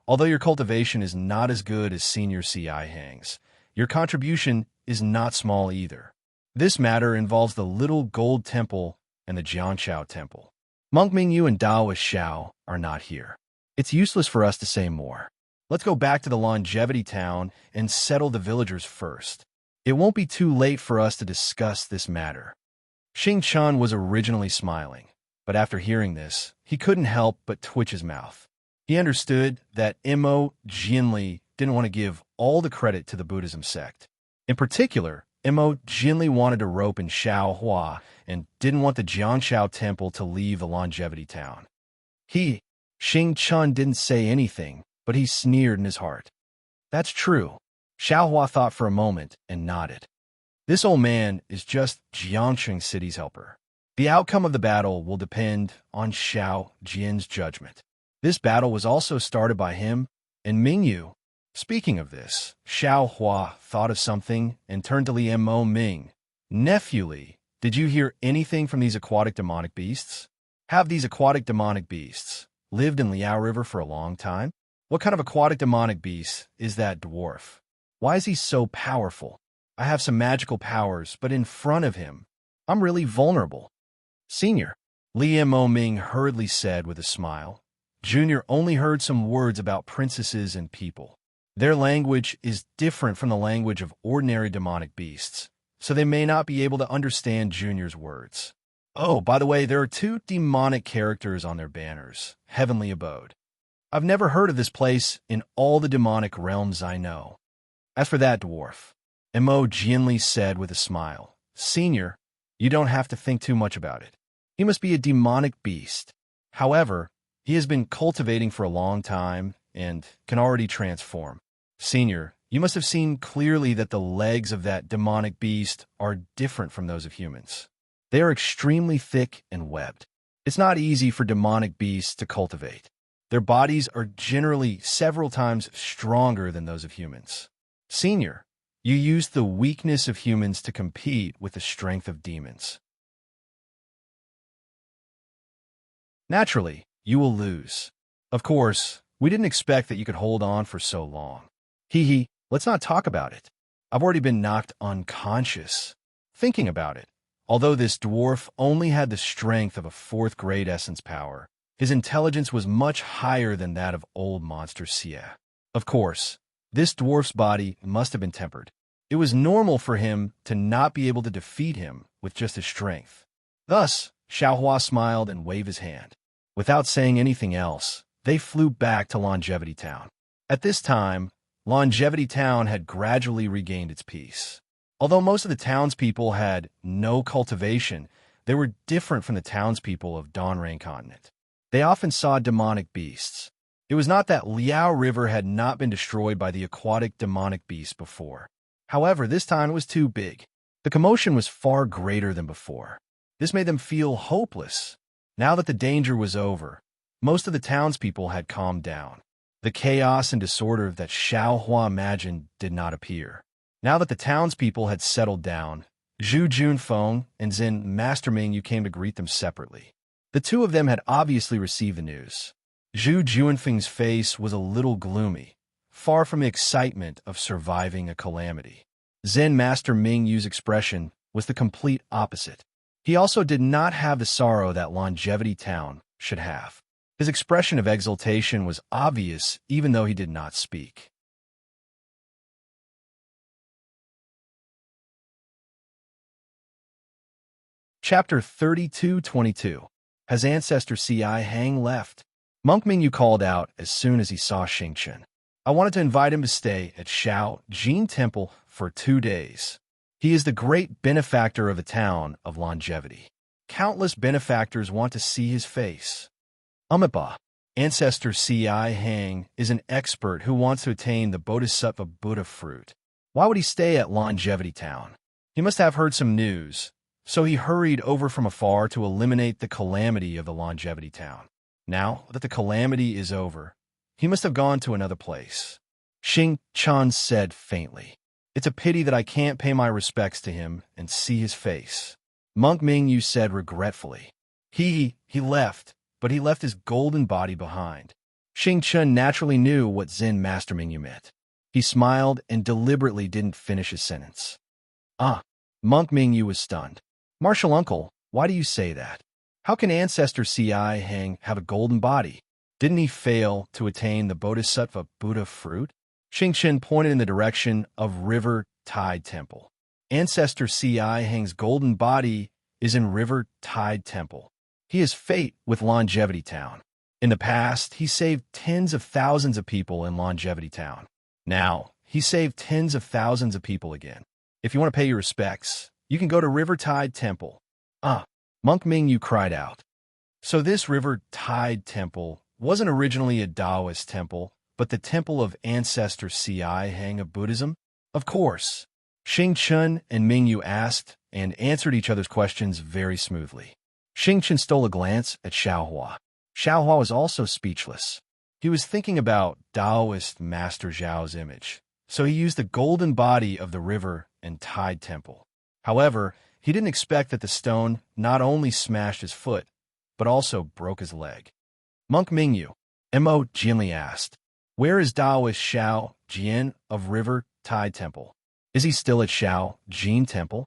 although your cultivation is not as good as Senior CI Hang's, your contribution is not small either. This matter involves the Little Gold Temple and the Jianshao Temple. Monk Mingyu and Daoist Xiao are not here. It's useless for us to say more. Let's go back to the Longevity Town and settle the villagers first. It won't be too late for us to discuss this matter. Xing Chun was originally smiling, but after hearing this, he couldn't help but twitch his mouth. He understood that Imo Jinli didn't want to give all the credit to the Buddhism sect. In particular, Imo Jinli wanted to rope in Xiao Hua and didn't want the Jianshao Temple to leave the Longevity Town. Xing Chun didn't say anything, but he sneered in his heart. That's true. Xiao Hua thought for a moment and nodded. This old man is just Jiangsheng City's helper. The outcome of the battle will depend on Xiao Jian's judgment. This battle was also started by him and Mingyu. Speaking of this, Xiao Hua thought of something and turned to Li Mo Ming. Nephew Li, did you hear anything from these aquatic demonic beasts? Have these aquatic demonic beasts lived in Liao River for a long time? What kind of aquatic demonic beast is that dwarf? Why is he so powerful? I have some magical powers, but in front of him, I'm really vulnerable. Senior, Li Mo Ming hurriedly said with a smile. Junior only heard some words about princesses and people. Their language is different from the language of ordinary demonic beasts, so they may not be able to understand Junior's words. Oh, by the way, there are 2 demonic characters on their banners, Heavenly Abode. I've never heard of this place in all the demonic realms I know. As for that dwarf, Imo Jinli said with a smile, Senior, you don't have to think too much about it. He must be a demonic beast. However, he has been cultivating for a long time and can already transform. Senior, you must have seen clearly that the legs of that demonic beast are different from those of humans. They are extremely thick and webbed. It's not easy for demonic beasts to cultivate. Their bodies are generally several times stronger than those of humans. Senior, you use the weakness of humans to compete with the strength of demons. Naturally, you will lose. Of course, we didn't expect that you could hold on for so long. Let's not talk about it. I've already been knocked unconscious thinking about it. Although this dwarf only had the strength of a 4th grade essence power, his intelligence was much higher than that of old monster Xie. Of course, this dwarf's body must have been tempered. It was normal for him to not be able to defeat him with just his strength. Thus, Xiao Hua smiled and waved his hand. Without saying anything else, they flew back to Longevity Town. At this time, Longevity Town had gradually regained its peace. Although most of the townspeople had no cultivation, they were different from the townspeople of Dawnrain Continent. They often saw demonic beasts. It was not that Liao River had not been destroyed by the aquatic demonic beast before. However, this time it was too big. The commotion was far greater than before. This made them feel hopeless. Now that the danger was over, most of the townspeople had calmed down. The chaos and disorder that Xiao Hua imagined did not appear. Now that the townspeople had settled down, Zhu Junfeng and Zen Master Mingyu came to greet them separately. The two of them had obviously received the news. Zhu Junfeng's face was a little gloomy, far from the excitement of surviving a calamity. Zen Master Mingyu's expression was the complete opposite. He also did not have the sorrow that Longevity Town should have. His expression of exultation was obvious even though he did not speak. Chapter 32:22. Has Ancestor C.I. Hang left? Monk Mingyu called out as soon as he saw Xingchen. I wanted to invite him to stay at Shao Jin Temple for 2 days. He is the great benefactor of the town of Longevity. Countless benefactors want to see his face. Amitabha. Ancestor C.I. Hang is an expert who wants to attain the Bodhisattva Buddha fruit. Why would he stay at Longevity Town? He must have heard some news, so he hurried over from afar to eliminate the calamity of the Longevity Town. Now that the calamity is over, he must have gone to another place. Xing Chan said faintly. It's a pity that I can't pay my respects to him and see his face. Monk Mingyu said regretfully. He left, but he left his golden body behind. Xing Chen naturally knew what Zen Master Mingyu meant. He smiled and deliberately didn't finish his sentence. Monk Mingyu was stunned. Martial uncle, why do you say that? How can Ancestor C.I. Hang have a golden body? Didn't he fail to attain the Bodhisattva Buddha fruit? Xing Chen pointed in the direction of River Tide Temple. Ancestor C.I. Hang's golden body is in River Tide Temple. He is fate with Longevity Town. In the past, he saved tens of thousands of people in Longevity Town. Now, he saved tens of thousands of people again. If you want to pay your respects, you can go to River Tide Temple. Monk Mingyu cried out. So this River Tide Temple wasn't originally a Taoist temple, but the temple of Ancestor C.I. Hang of Buddhism? Of course. Xing Chen and Mingyu asked and answered each other's questions very smoothly. Xing Chen stole a glance at Xiao Hua. Xiao Hua was also speechless. He was thinking about Taoist Master Zhao's image, so he used the golden body of the river and tide temple. However, he didn't expect that the stone not only smashed his foot, but also broke his leg. Monk Mingyu, Mo Jinli asked, where is Taoist Shao Jian of River Tide Temple? Is he still at Shao Jin Temple?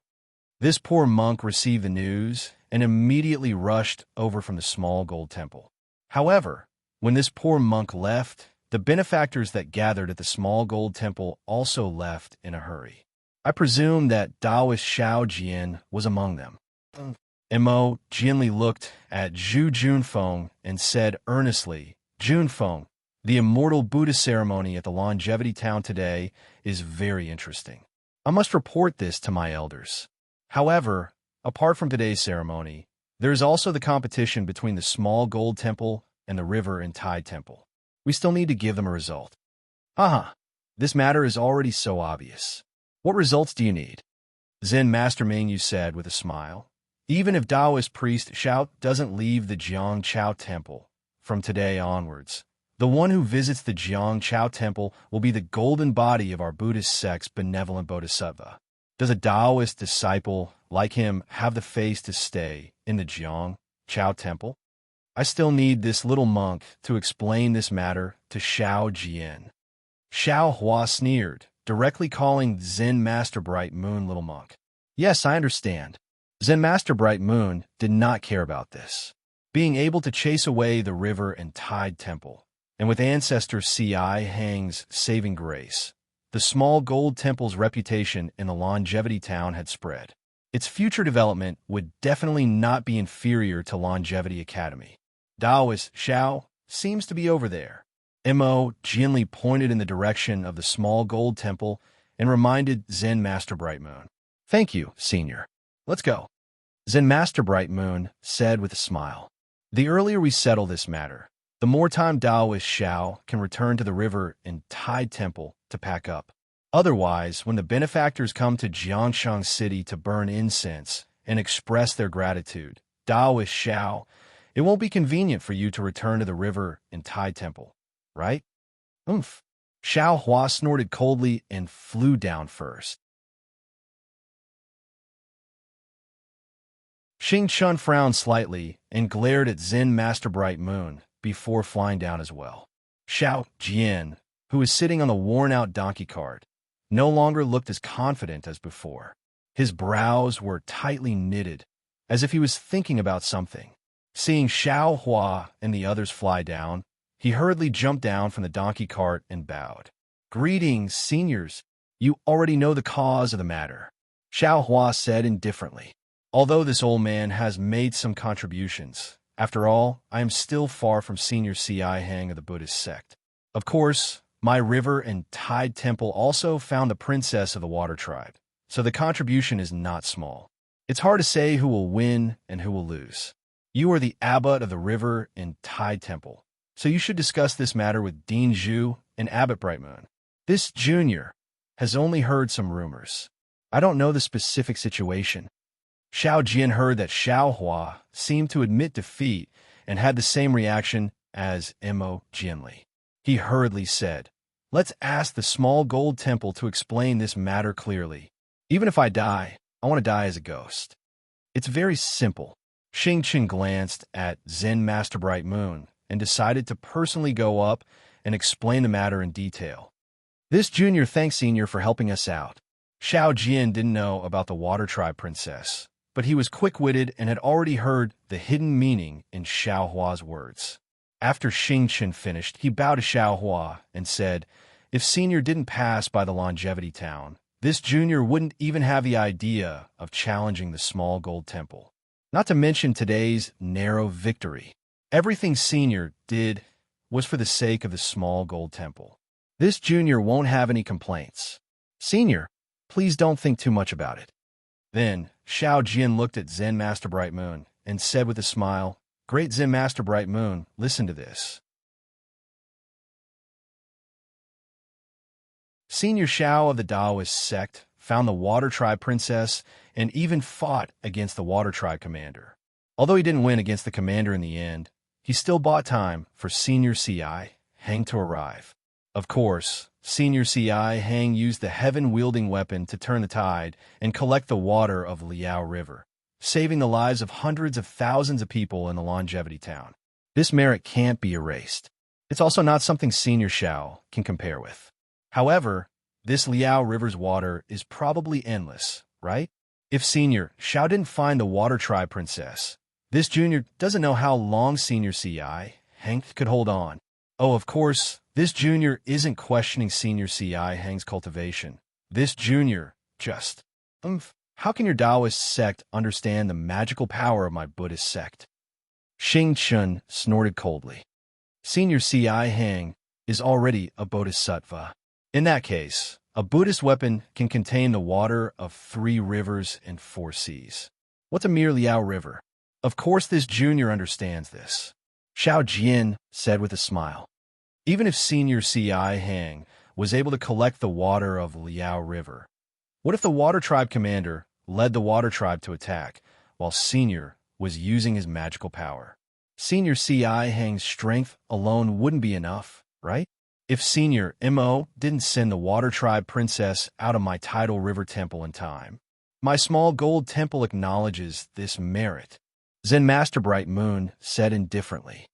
This poor monk received the news and immediately rushed over from the small gold temple. However, when this poor monk left, the benefactors that gathered at the small gold temple also left in a hurry. I presume that Taoist Shao Jian was among them. Mo Jinli looked at Zhu Junfeng and said earnestly, Junfeng, the immortal Buddha ceremony at the Longevity Town today is very interesting. I must report this to my elders. However, apart from today's ceremony, there is also the competition between the small gold temple and the river and tide temple. We still need to give them a result. This matter is already so obvious. What results do you need? Zen Master Mingyu said with a smile. Even if Taoist priest Shao doesn't leave the Jiang Chao Temple from today onwards, the one who visits the Jiang Chao Temple will be the golden body of our Buddhist sect's benevolent bodhisattva. Does a Taoist disciple like him have the face to stay in the Jiang Chao Temple? I still need this little monk to explain this matter to Shao Jian. Xiao Hua sneered, directly calling Zen Master Bright Moon little monk. Yes, I understand. Zen Master Bright Moon did not care about this. Being able to chase away the river and tide temple, and with Ancestor C.I. Hang's saving grace, the small gold temple's reputation in the Longevity Town had spread. Its future development would definitely not be inferior to Longevity Academy. Taoist Shao seems to be over there. Mo Jinli pointed in the direction of the small gold temple and reminded Zen Master Bright Moon. Thank you, Senior. Let's go. Zen Master Bright Moon said with a smile. The earlier we settle this matter, the more time Taoist Xiao can return to the river and tide temple to pack up. Otherwise, when the benefactors come to Jiangshang City to burn incense and express their gratitude, Taoist Xiao, it won't be convenient for you to return to the river and tide temple, right? Oomph. Xiao Hua snorted coldly and flew down first. Xing Chun frowned slightly and glared at Zen Master Bright Moon before flying down as well. Xiao Jian, who was sitting on the worn-out donkey cart, no longer looked as confident as before. His brows were tightly knitted, as if he was thinking about something. Seeing Xiao Hua and the others fly down, he hurriedly jumped down from the donkey cart and bowed. "Greetings, seniors. You already know the cause of the matter," Xiao Hua said indifferently. "Although this old man has made some contributions, after all, I am still far from senior CI Hang of the Buddhist sect. Of course, my river and tide temple also found the princess of the water tribe, so the contribution is not small. It's hard to say who will win and who will lose. You are the abbot of the river and tide temple, so you should discuss this matter with Dean Zhu and Abbot Brightmoon. This junior has only heard some rumors. I don't know the specific situation." Xiao Jian heard that Xiao Hua seemed to admit defeat and had the same reaction as Mo Jianli. He hurriedly said, "Let's ask the small gold temple to explain this matter clearly. Even if I die, I want to die as a ghost. It's very simple." Xing Chen glanced at Zen Master Bright Moon and decided to personally go up and explain the matter in detail. "This junior thanks senior for helping us out." Xiao Jian didn't know about the Water Tribe Princess, but he was quick-witted and had already heard the hidden meaning in Xiao Hua's words. After Xing Chen finished, he bowed to Xiao Hua and said, "If senior didn't pass by the Longevity Town, this junior wouldn't even have the idea of challenging the small gold temple. Not to mention today's narrow victory. Everything senior did was for the sake of the small gold temple. This junior won't have any complaints. Senior, please don't think too much about it." Then, Xiao Jian looked at Zen Master Bright Moon and said with a smile, "Great Zen Master Bright Moon, listen to this. Senior Xiao of the Taoist sect found the Water Tribe Princess and even fought against the Water Tribe commander. Although he didn't win against the commander in the end, he still bought time for Senior CI Hang to arrive. Of course, Senior CI Hang used the heaven-wielding weapon to turn the tide and collect the water of Liao River, saving the lives of hundreds of thousands of people in the Longevity Town. This merit can't be erased. It's also not something Senior Xiao can compare with. However, this Liao River's water is probably endless, right? If Senior Xiao didn't find the Water Tribe Princess, this junior doesn't know how long Senior CI Hang could hold on. Oh, of course, this junior isn't questioning Senior CI Hang's cultivation. This junior just, how can your Taoist sect understand the magical power of my Buddhist sect?" Xing Chun snorted coldly. "Senior CI Hang is already a bodhisattva. In that case, a Buddhist weapon can contain the water of 3 rivers and 4 seas. What's a mere Liao River? Of course this junior understands this," Xiao Jian said with a smile. Even if Senior CI Hang was able to collect the water of Liao River, what if the Water Tribe commander led the Water Tribe to attack, while Senior was using his magical power? Senior CI Hang's strength alone wouldn't be enough, right? If Senior Mo didn't send the Water Tribe Princess out of my tidal river temple in time, my small gold temple acknowledges this merit," Zen Master Bright Moon said indifferently.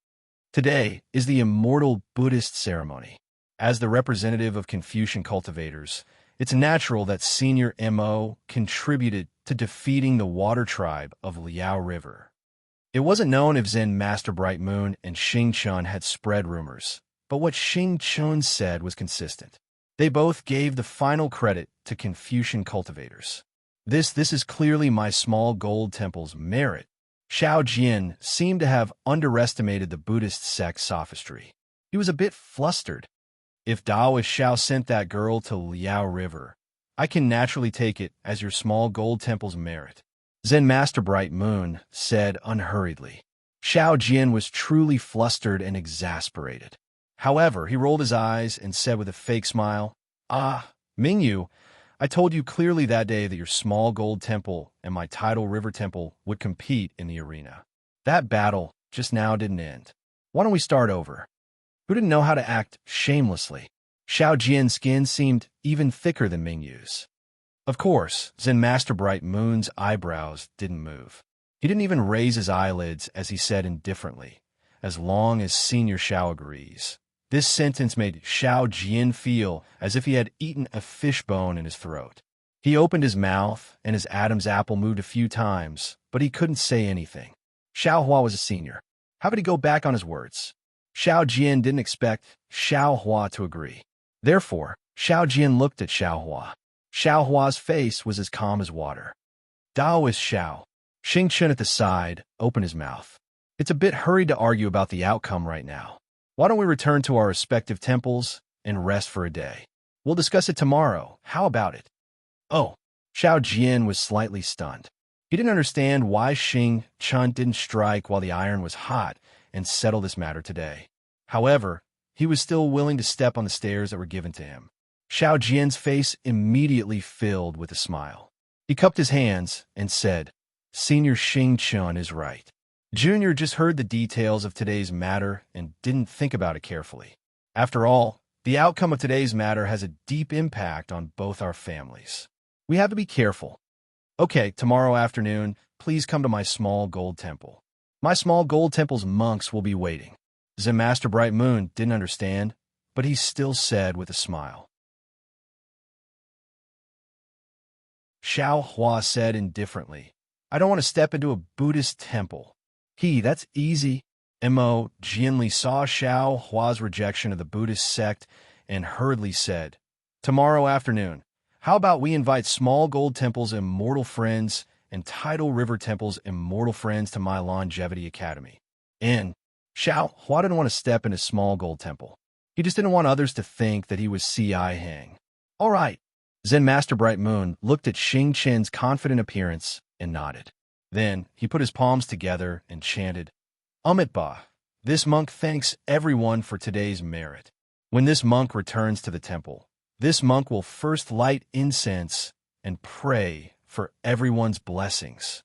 "Today is the immortal Buddhist ceremony. As the representative of Confucian cultivators, it's natural that Senior Mo contributed to defeating the Water Tribe of Liao River." It wasn't known if Zen Master Bright Moon and Xing Chun had spread rumors, but what Xing Chun said was consistent. They both gave the final credit to Confucian cultivators. This is clearly my small gold temple's merit." Xiao Jian seemed to have underestimated the Buddhist sect's sophistry. He was a bit flustered. "If Taoist Xiao sent that girl to Liao River, I can naturally take it as your small gold temple's merit," Zen Master Bright Moon said unhurriedly. Xiao Jian was truly flustered and exasperated. However, he rolled his eyes and said with a fake smile, "Ah, Mingyu, I told you clearly that day that your small gold temple and my tidal river temple would compete in the arena. That battle just now didn't end. Why don't we start over?" Who didn't know how to act shamelessly? Xiao Jian's skin seemed even thicker than Mingyu's. Of course, Zen Master Bright Moon's eyebrows didn't move. He didn't even raise his eyelids as he said indifferently, "As long as Senior Xiao agrees." This sentence made Xiao Jian feel as if he had eaten a fishbone in his throat. He opened his mouth, and his Adam's apple moved a few times, but he couldn't say anything. Xiao Hua was a senior. How could he go back on his words? Xiao Jian didn't expect Xiao Hua to agree. Therefore, Xiao Jian looked at Xiao Hua. Xiao Hua's face was as calm as water. Daoist Xiao. Xing Chen at the side opened his mouth. "It's a bit hurried to argue about the outcome right now. Why don't we return to our respective temples and rest for a day? We'll discuss it tomorrow. How about it?" Oh, Xiao Jian was slightly stunned. He didn't understand why Xing Chen didn't strike while the iron was hot and settle this matter today. However, he was still willing to step on the stairs that were given to him. Xiao Jian's face immediately filled with a smile. He cupped his hands and said, "Senior Xing Chen is right. Junior just heard the details of today's matter and didn't think about it carefully. After all, the outcome of today's matter has a deep impact on both our families. We have to be careful. Okay, tomorrow afternoon, please come to my small gold temple. My small gold temple's monks will be waiting." Zen Master Bright Moon didn't understand, but he still said with a smile. Xiao Hua said indifferently, "I don't want to step into a Buddhist temple." That's easy. Mo Jianli saw Xiao Hua's rejection of the Buddhist sect and hurriedly said, "Tomorrow afternoon, how about we invite Small Gold Temple's immortal friends and Tidal River Temple's immortal friends to my Longevity Academy?" And Xiao Hua didn't want to step into Small Gold Temple. He just didn't want others to think that he was C.I. Hang. All right. Zen Master Bright Moon looked at Xing Chen's confident appearance and nodded. Then he put his palms together and chanted, "Amitba, this monk thanks everyone for today's merit. When this monk returns to the temple, this monk will first light incense and pray for everyone's blessings."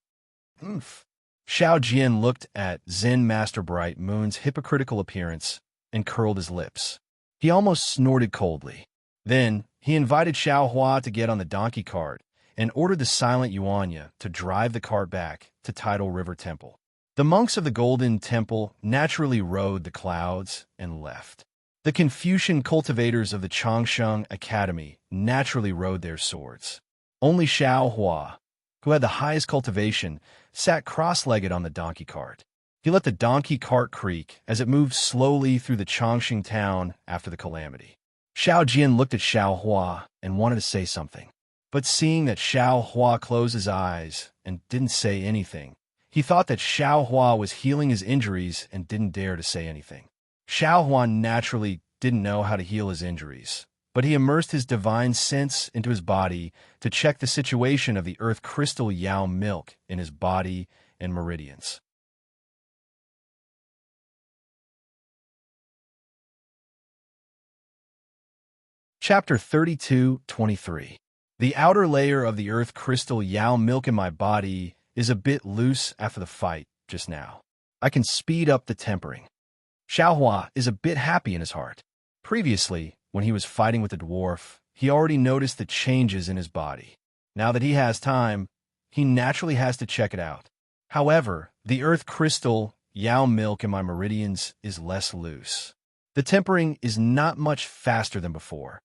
Xiao Jian looked at Zen Master Bright Moon's hypocritical appearance and curled his lips. He almost snorted coldly. Then he invited Xiao Hua to get on the donkey cart and ordered the silent Yuanya to drive the cart back to Tidal River Temple. The monks of the Golden Temple naturally rode the clouds and left. The Confucian cultivators of the Changsheng Academy naturally rode their swords. Only Xiao Hua, who had the highest cultivation, sat cross-legged on the donkey cart. He let the donkey cart creak as it moved slowly through the Changsheng town after the calamity. Xiao Jian looked at Xiao Hua and wanted to say something. But seeing that Xiao Hua closed his eyes and didn't say anything, he thought that Xiao Hua was healing his injuries and didn't dare to say anything. Xiao Hua naturally didn't know how to heal his injuries, but he immersed his divine sense into his body to check the situation of the earth crystal Yao milk in his body and meridians. Chapter 32:23. The outer layer of the earth crystal Yao milk in my body is a bit loose after the fight just now. I can speed up the tempering. Xiao Hua is a bit happy in his heart. Previously, when he was fighting with the dwarf, he already noticed the changes in his body. Now that he has time, he naturally has to check it out. However, the earth crystal Yao milk in my meridians is less loose. The tempering is not much faster than before.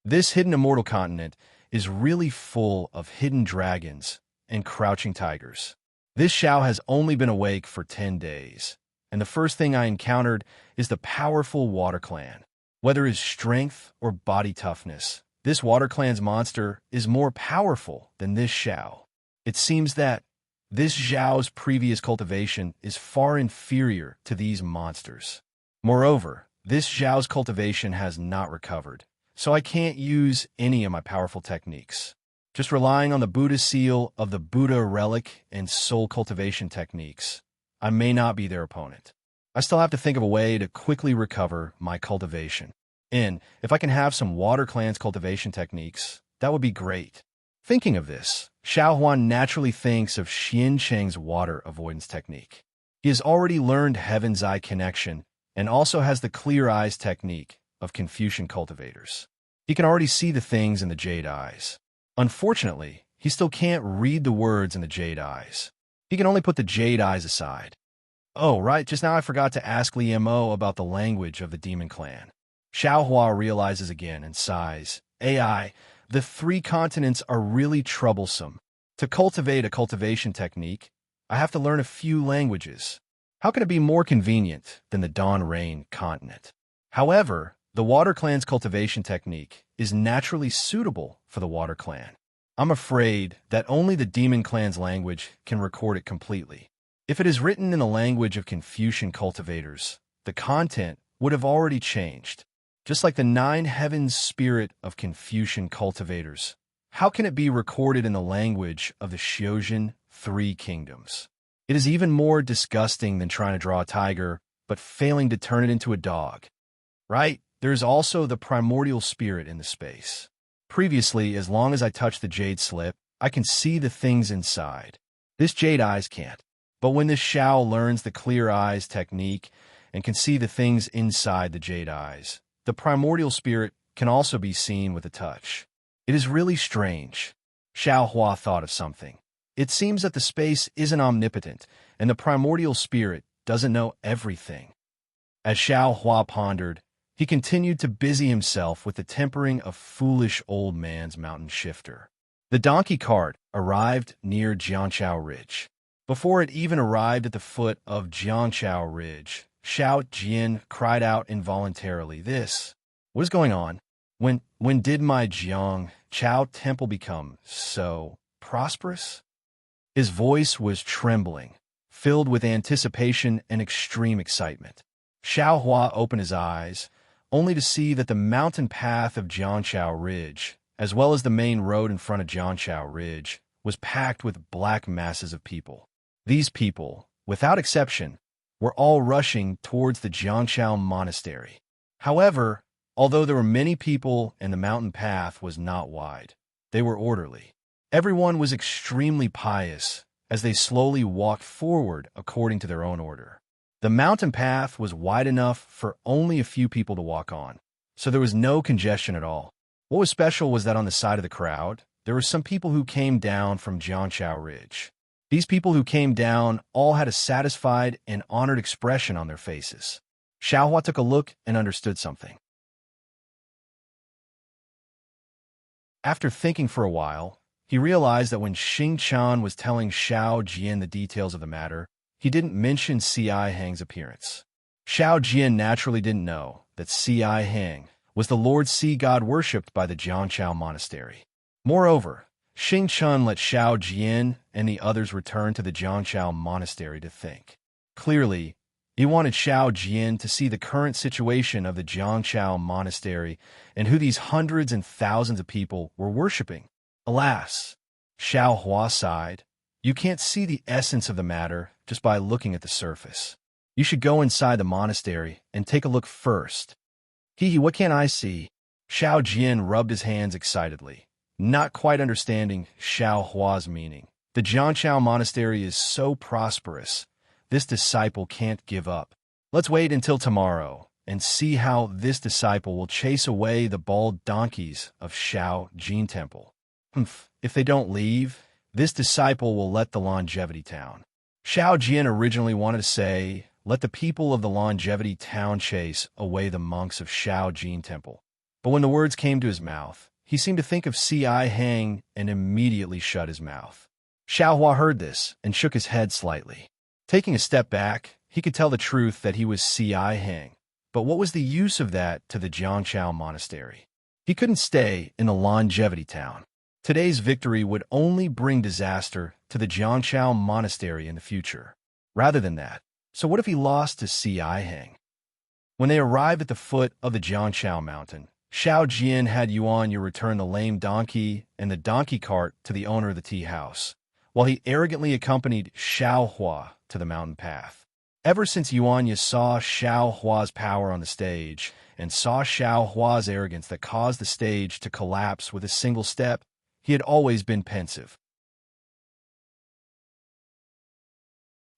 This hidden immortal continent is really full of hidden dragons and crouching tigers. This Xiao has only been awake for 10 days, and the first thing I encountered is the powerful water clan. Whether his strength or body toughness, this water clan's monster is more powerful than this Xiao. It seems that this Xiao's previous cultivation is far inferior to these monsters. Moreover, this Xiao's cultivation has not recovered, so I can't use any of my powerful techniques. Just relying on the Buddha seal of the Buddha relic and soul cultivation techniques, I may not be their opponent. I still have to think of a way to quickly recover my cultivation. And if I can have some Water Clan's cultivation techniques, that would be great. Thinking of this, Xiao Huan naturally thinks of Xian Cheng's water avoidance technique. He has already learned Heaven's Eye connection and also has the clear eyes technique of Confucian cultivators. He can already see the things in the jade eyes. Unfortunately, he still can't read the words in the jade eyes. He can only put the jade eyes aside. Oh, right, just now I forgot to ask Li Mo about the language of the demon clan. Xiao Hua realizes again and sighs. AI, the 3 continents are really troublesome. To cultivate a cultivation technique, I have to learn a few languages. How can it be more convenient than the Dawn Rain continent? However, the Water Clan's cultivation technique is naturally suitable for the Water Clan. I'm afraid that only the Demon Clan's language can record it completely. If it is written in the language of Confucian cultivators, the content would have already changed. Just like the 9 heavens spirit of Confucian cultivators, how can it be recorded in the language of the Xiozhen 3 kingdoms? It is even more disgusting than trying to draw a tiger, but failing to turn it into a dog. Right? There is also the primordial spirit in the space. Previously, as long as I touch the jade slip, I can see the things inside. This jade eyes can't. But when this Xiao learns the clear eyes technique and can see the things inside the jade eyes, the primordial spirit can also be seen with a touch. It is really strange. Xiao Hua thought of something. It seems that the space isn't omnipotent, and the primordial spirit doesn't know everything. As Xiao Hua pondered, he continued to busy himself with the tempering of foolish old man's mountain shifter. The donkey cart arrived near Jiangchao Ridge. Before it even arrived at the foot of Jiangchao Ridge, Xiao Jian cried out involuntarily, What is going on? When did my Jiangchao temple become so prosperous? His voice was trembling, filled with anticipation and extreme excitement. Xiao Hua opened his eyes, only to see that the mountain path of Jiangchao Ridge, as well as the main road in front of Jiangchao Ridge, was packed with black masses of people. These people, without exception, were all rushing towards the Jiangchao monastery. However, although there were many people and the mountain path was not wide, they were orderly. Everyone was extremely pious as they slowly walked forward according to their own order. The mountain path was wide enough for only a few people to walk on, so there was no congestion at all. What was special was that on the side of the crowd, there were some people who came down from Jiangchao Ridge. These people who came down all had a satisfied and honored expression on their faces. Xiao Hua took a look and understood something. After thinking for a while, he realized that when Xing Chan was telling Xiao Jian the details of the matter, he didn't mention Si Hang's appearance. Xiao Jian naturally didn't know that Si Hang was the Lord Sea God worshipped by the Jiangchao monastery. Moreover, Xing Chan let Xiao Jian and the others return to the Jiangchao monastery to think. Clearly, he wanted Xiao Jian to see the current situation of the Jiangchao monastery and who these hundreds and thousands of people were worshipping. Alas, Xiao Hua sighed, you can't see the essence of the matter just by looking at the surface. You should go inside the monastery and take a look first. What can I see? Xiao Jian rubbed his hands excitedly, not quite understanding Xiao Hua's meaning. The Jiangchao monastery is so prosperous. This disciple can't give up. Let's wait until tomorrow and see how this disciple will chase away the bald donkeys of Xiao Jin Temple. If they don't leave, this disciple will let the longevity town. Xiao Jian originally wanted to say, let the people of the longevity town chase away the monks of Xiao Jin Temple. But when the words came to his mouth, he seemed to think of Si Hang and immediately shut his mouth. Xiao Hua heard this and shook his head slightly. Taking a step back, he could tell the truth that he was Si Hang. But what was the use of that to the Jiangchao monastery? He couldn't stay in the longevity town. Today's victory would only bring disaster to the Jiangchao monastery in the future. Rather than that, so what if he lost to Si Hang? When they arrived at the foot of the Jiangchao mountain, Xiao Jian had Yuan Yu return the lame donkey and the donkey cart to the owner of the tea house, while he arrogantly accompanied Xiao Hua to the mountain path. Ever since Yuanya saw Xiao Hua's power on the stage and saw Xiao Hua's arrogance that caused the stage to collapse with a single step, he had always been pensive.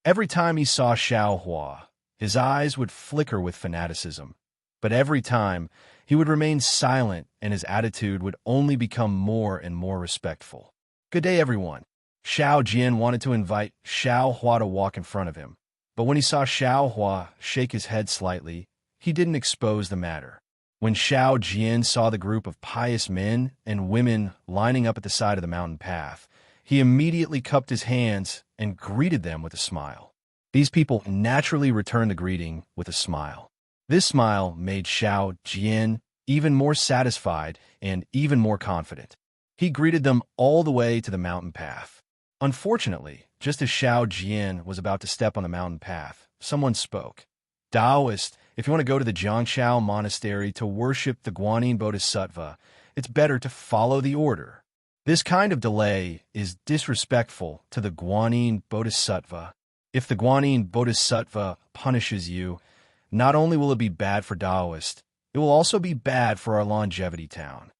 Every time he saw Xiao Hua, his eyes would flicker with fanaticism, but every time he would remain silent and his attitude would only become more and more respectful. "Good day, everyone." Xiao Jian wanted to invite Xiao Hua to walk in front of him, but when he saw Xiao Hua shake his head slightly, he didn't expose the matter. When Xiao Jian saw the group of pious men and women lining up at the side of the mountain path, he immediately cupped his hands and greeted them with a smile. These people naturally returned the greeting with a smile. This smile made Xiao Jian even more satisfied and even more confident. He greeted them all the way to the mountain path. Unfortunately, just as Xiao Jian was about to step on the mountain path, someone spoke. "Taoist, if you want to go to the Jiangshao Monastery to worship the Guanyin Bodhisattva, it's better to follow the order. This kind of delay is disrespectful to the Guanyin Bodhisattva. If the Guanyin Bodhisattva punishes you, not only will it be bad for Taoist, it will also be bad for our longevity town."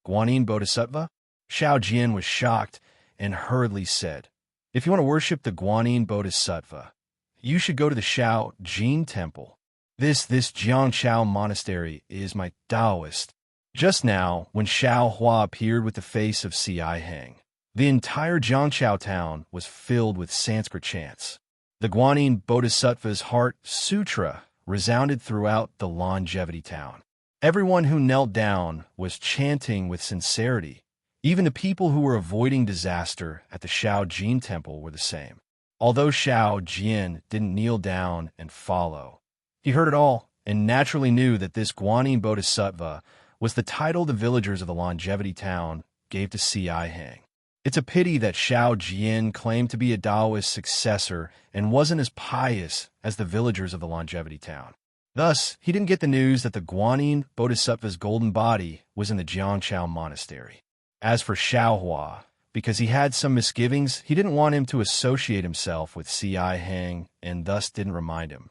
"Guanyin Bodhisattva?" Xiao Jian was shocked and hurriedly said, "If you want to worship the Guanyin Bodhisattva, you should go to the Shao Jin Temple. This Jiangshao Monastery is my Taoist." Just now, when Xiao Hua appeared with the face of Si Heng, the entire Jiangshao town was filled with Sanskrit chants. The Guanyin Bodhisattva's heart sutra resounded throughout the longevity town. Everyone who knelt down was chanting with sincerity. Even the people who were avoiding disaster at the Shao Jin Temple were the same. Although Xiao Jian didn't kneel down and follow, he heard it all and naturally knew that this Guanyin Bodhisattva was the title the villagers of the longevity town gave to Si Heng. It's a pity that Xiao Jian claimed to be a Taoist successor and wasn't as pious as the villagers of the longevity town. Thus, he didn't get the news that the Guanyin Bodhisattva's golden body was in the Jiangshao Monastery. As for Xiao Hua, because he had some misgivings, he didn't want him to associate himself with Si Heng and thus didn't remind him.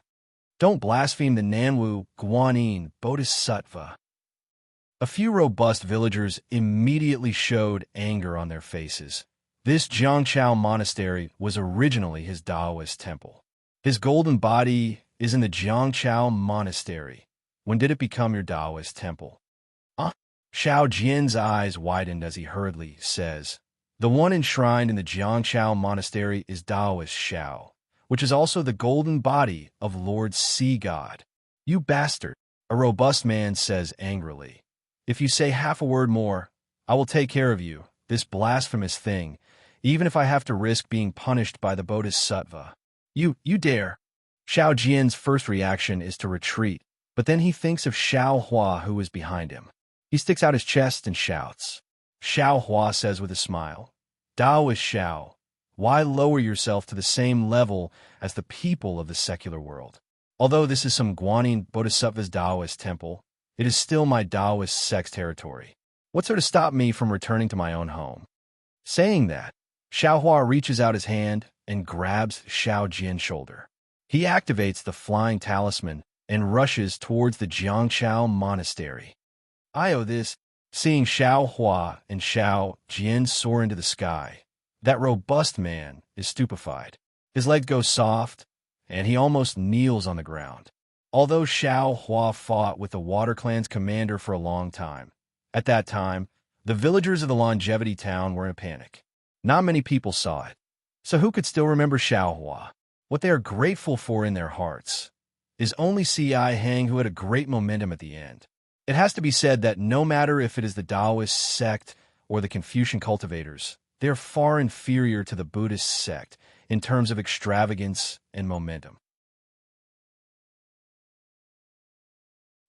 "Don't blaspheme the Nanwu Guanyin Bodhisattva." A few robust villagers immediately showed anger on their faces. This Jiangshao Monastery was originally his Taoist temple. His golden body is in the Jiangshao Monastery. When did it become your Taoist temple? Xiao Jian's eyes widened as he hurriedly says, "The one enshrined in the Jiangshao Monastery is Taoist Xiao, which is also the golden body of Lord Sea God." "You bastard," a robust man says angrily. "If you say half a word more, I will take care of you, this blasphemous thing, even if I have to risk being punished by the Bodhisattva." You dare." Xiao Jian's first reaction is to retreat, but then he thinks of Xiao Hua who is behind him. He sticks out his chest and shouts. Xiao Hua says with a smile, "Taoist Xiao, why lower yourself to the same level as the people of the secular world? Although this is some Guanyin Bodhisattva's Taoist temple, it is still my Taoist sect's territory. What's there to stop me from returning to my own home?" Saying that, Xiao Hua reaches out his hand and grabs Xiao Jian's shoulder. He activates the flying talisman and rushes towards the Jiangshao Monastery. "I owe this." Seeing Xiao Hua and Xiao Jian soar into the sky, that robust man is stupefied. His legs go soft, and he almost kneels on the ground. Although Xiao Hua fought with the Water Clan's commander for a long time, at that time, the villagers of the longevity town were in a panic. Not many people saw it. So who could still remember Xiao Hua? What they are grateful for in their hearts is only Si Heng, who had a great momentum at the end. It has to be said that no matter if it is the Taoist sect or the Confucian cultivators, they are far inferior to the Buddhist sect in terms of extravagance and momentum.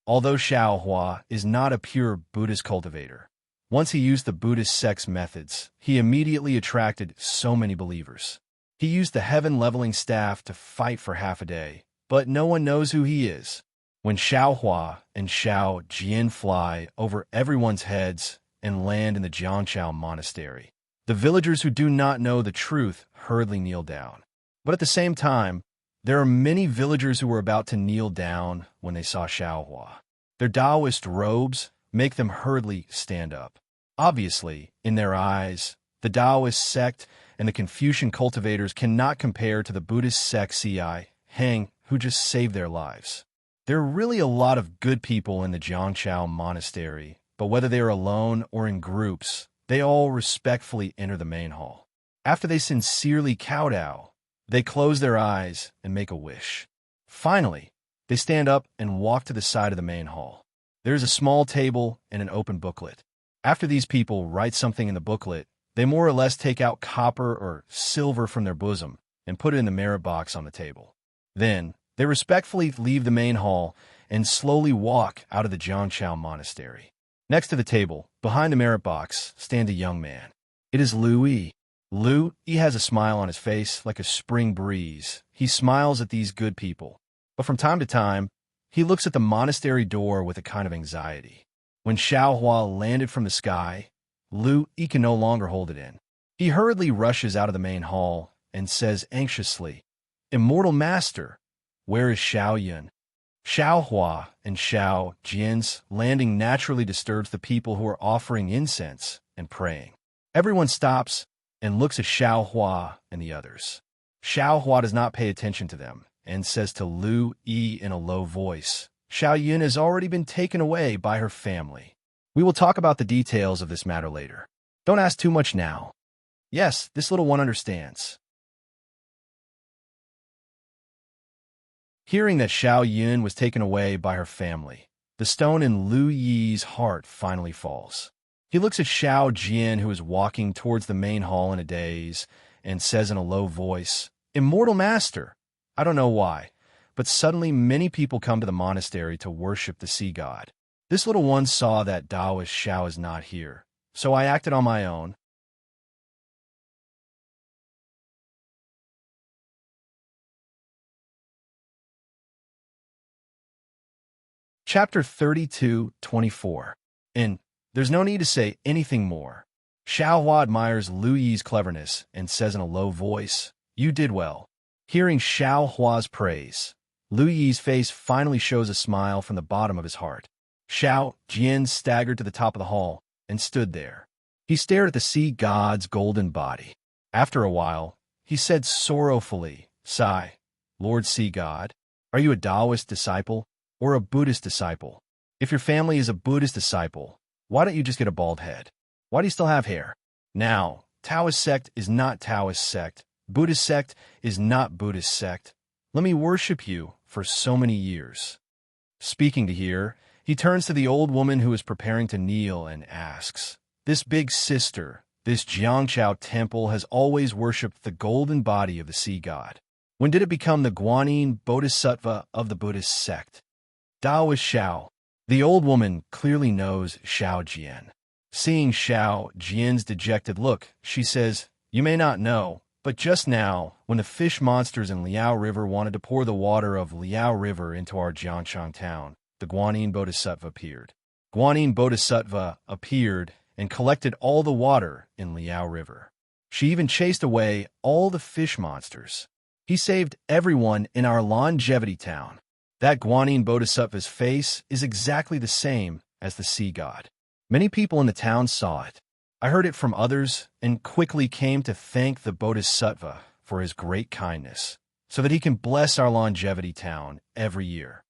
Although Xiao Hua is not a pure Buddhist cultivator, once he used the Buddhist sect's methods, he immediately attracted so many believers. He used the heaven-leveling staff to fight for half a day, but no one knows who he is. When Xiao Hua and Xiao Jian fly over everyone's heads and land in the Jiangshao Monastery, The villagers who do not know the truth hurriedly kneel down. But at the same time, there are many villagers who were about to kneel down when they saw Xiaohua. Their Taoist robes make them hurriedly stand up. Obviously, in their eyes, the Taoist sect and the Confucian cultivators cannot compare to the Buddhist sect Ci Heng, who just saved their lives. There are really a lot of good people in the Jiangchao monastery, but whether they are alone or in groups, they all respectfully enter the main hall. After they sincerely kowtow, they close their eyes and make a wish. Finally, they stand up and walk to the side of the main hall. There is a small table and an open booklet. After these people write something in the booklet, they more or less take out copper or silver from their bosom and put it in the merit box on the table. Then, they respectfully leave the main hall and slowly walk out of the Jiangchao monastery. Next to the table, behind the merit box, stands a young man. It is Lu Yi. Lu Yi has a smile on his face like a spring breeze. He smiles at these good people. But from time to time, he looks at the monastery door with a kind of anxiety. When Xiaohua landed from the sky, Lu Yi can no longer hold it in. He hurriedly rushes out of the main hall and says anxiously, "Immortal Master, where is Xiao Yun?" Xiaohua and Xiao Jian's landing naturally disturbs the people who are offering incense and praying. Everyone stops and looks at Xiaohua and the others. Xiaohua does not pay attention to them and says to Lu Yi in a low voice, "Xiao Yun has already been taken away by her family. We will talk about the details of this matter later. Don't ask too much now. Yes, this little one understands." Hearing that Xiao Yun was taken away by her family, the stone in Lu Yi's heart finally falls. He looks at Xiao Jian, who is walking towards the main hall in a daze, and says in a low voice, "Immortal Master, I don't know why, but suddenly many people come to the monastery to worship the sea god. This little one saw that Taoist Xiao is not here, so I acted on my own." Chapter 32:24. And there's no need to say anything more. Xiaohua admires Lu Yi's cleverness and says in a low voice, "You did well." Hearing Xiaohua's praise, Lu Yi's face finally shows a smile from the bottom of his heart. Xiao Jian staggered to the top of the hall and stood there. He stared at the sea god's golden body. After a while, he said sorrowfully, "Sigh, Lord Sea God, are you a Taoist disciple or a Buddhist disciple? If your family is a Buddhist disciple, why don't you just get a bald head? Why do you still have hair? Now, Taoist sect is not Taoist sect. Buddhist sect is not Buddhist sect. Let me worship you for so many years." Speaking to here, he turns to the old woman who is preparing to kneel and asks, "This big sister, this Jiangchao temple has always worshipped the golden body of the sea god. When did it become the Guanyin Bodhisattva of the Buddhist sect?" Taoist Xiao. The old woman clearly knows Xiao Jian. Seeing Xiao Jian's dejected look, she says, "You may not know, but just now, when the fish monsters in Liao River wanted to pour the water of Liao River into our Jiangchang town, the Guanyin Bodhisattva appeared. Guanyin Bodhisattva appeared and collected all the water in Liao River. She even chased away all the fish monsters. He saved everyone in our longevity town. That Guanyin Bodhisattva's face is exactly the same as the sea god. Many people in the town saw it. I heard it from others and quickly came to thank the Bodhisattva for his great kindness, so that he can bless our longevity town every year."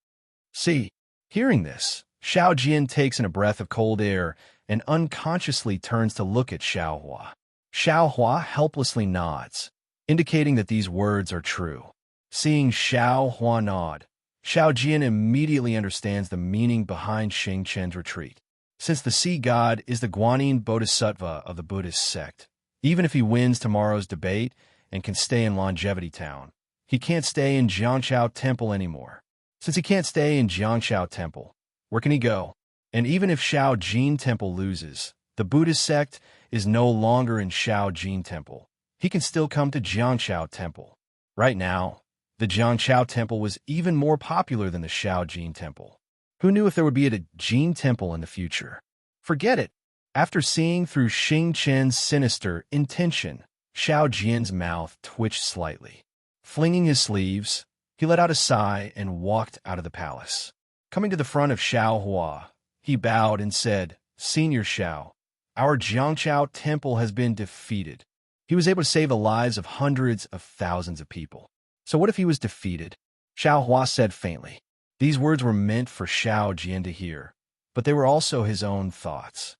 See, hearing this, Xiao Jian takes in a breath of cold air and unconsciously turns to look at Xiaohua. Xiaohua helplessly nods, indicating that these words are true. Seeing Xiaohua nod, Xiao Jian immediately understands the meaning behind Xing Chen's retreat. Since the sea god is the Guanyin Bodhisattva of the Buddhist sect, even if he wins tomorrow's debate and can stay in Longevity Town, he can't stay in Jiangchao Temple anymore. Since he can't stay in Jiangchao Temple, where can he go? And even if Xiao Jin Temple loses, the Buddhist sect is no longer in Xiao Jin Temple. He can still come to Jiangchao Temple. Right now, the Jiangchao Temple was even more popular than the Xiao Jin Temple. Who knew if there would be a Jin Temple in the future? Forget it. After seeing through Xing Chen's sinister intention, Xiao Jian's mouth twitched slightly. Flinging his sleeves, he let out a sigh and walked out of the palace. Coming to the front of Xiao Hua, he bowed and said, "Senior Xiao, our Jiangqiao temple has been defeated." He was able to save the lives of hundreds of thousands of people. So what if he was defeated? Xiao Hua said faintly. These words were meant for Xiao Jian to hear, but they were also his own thoughts.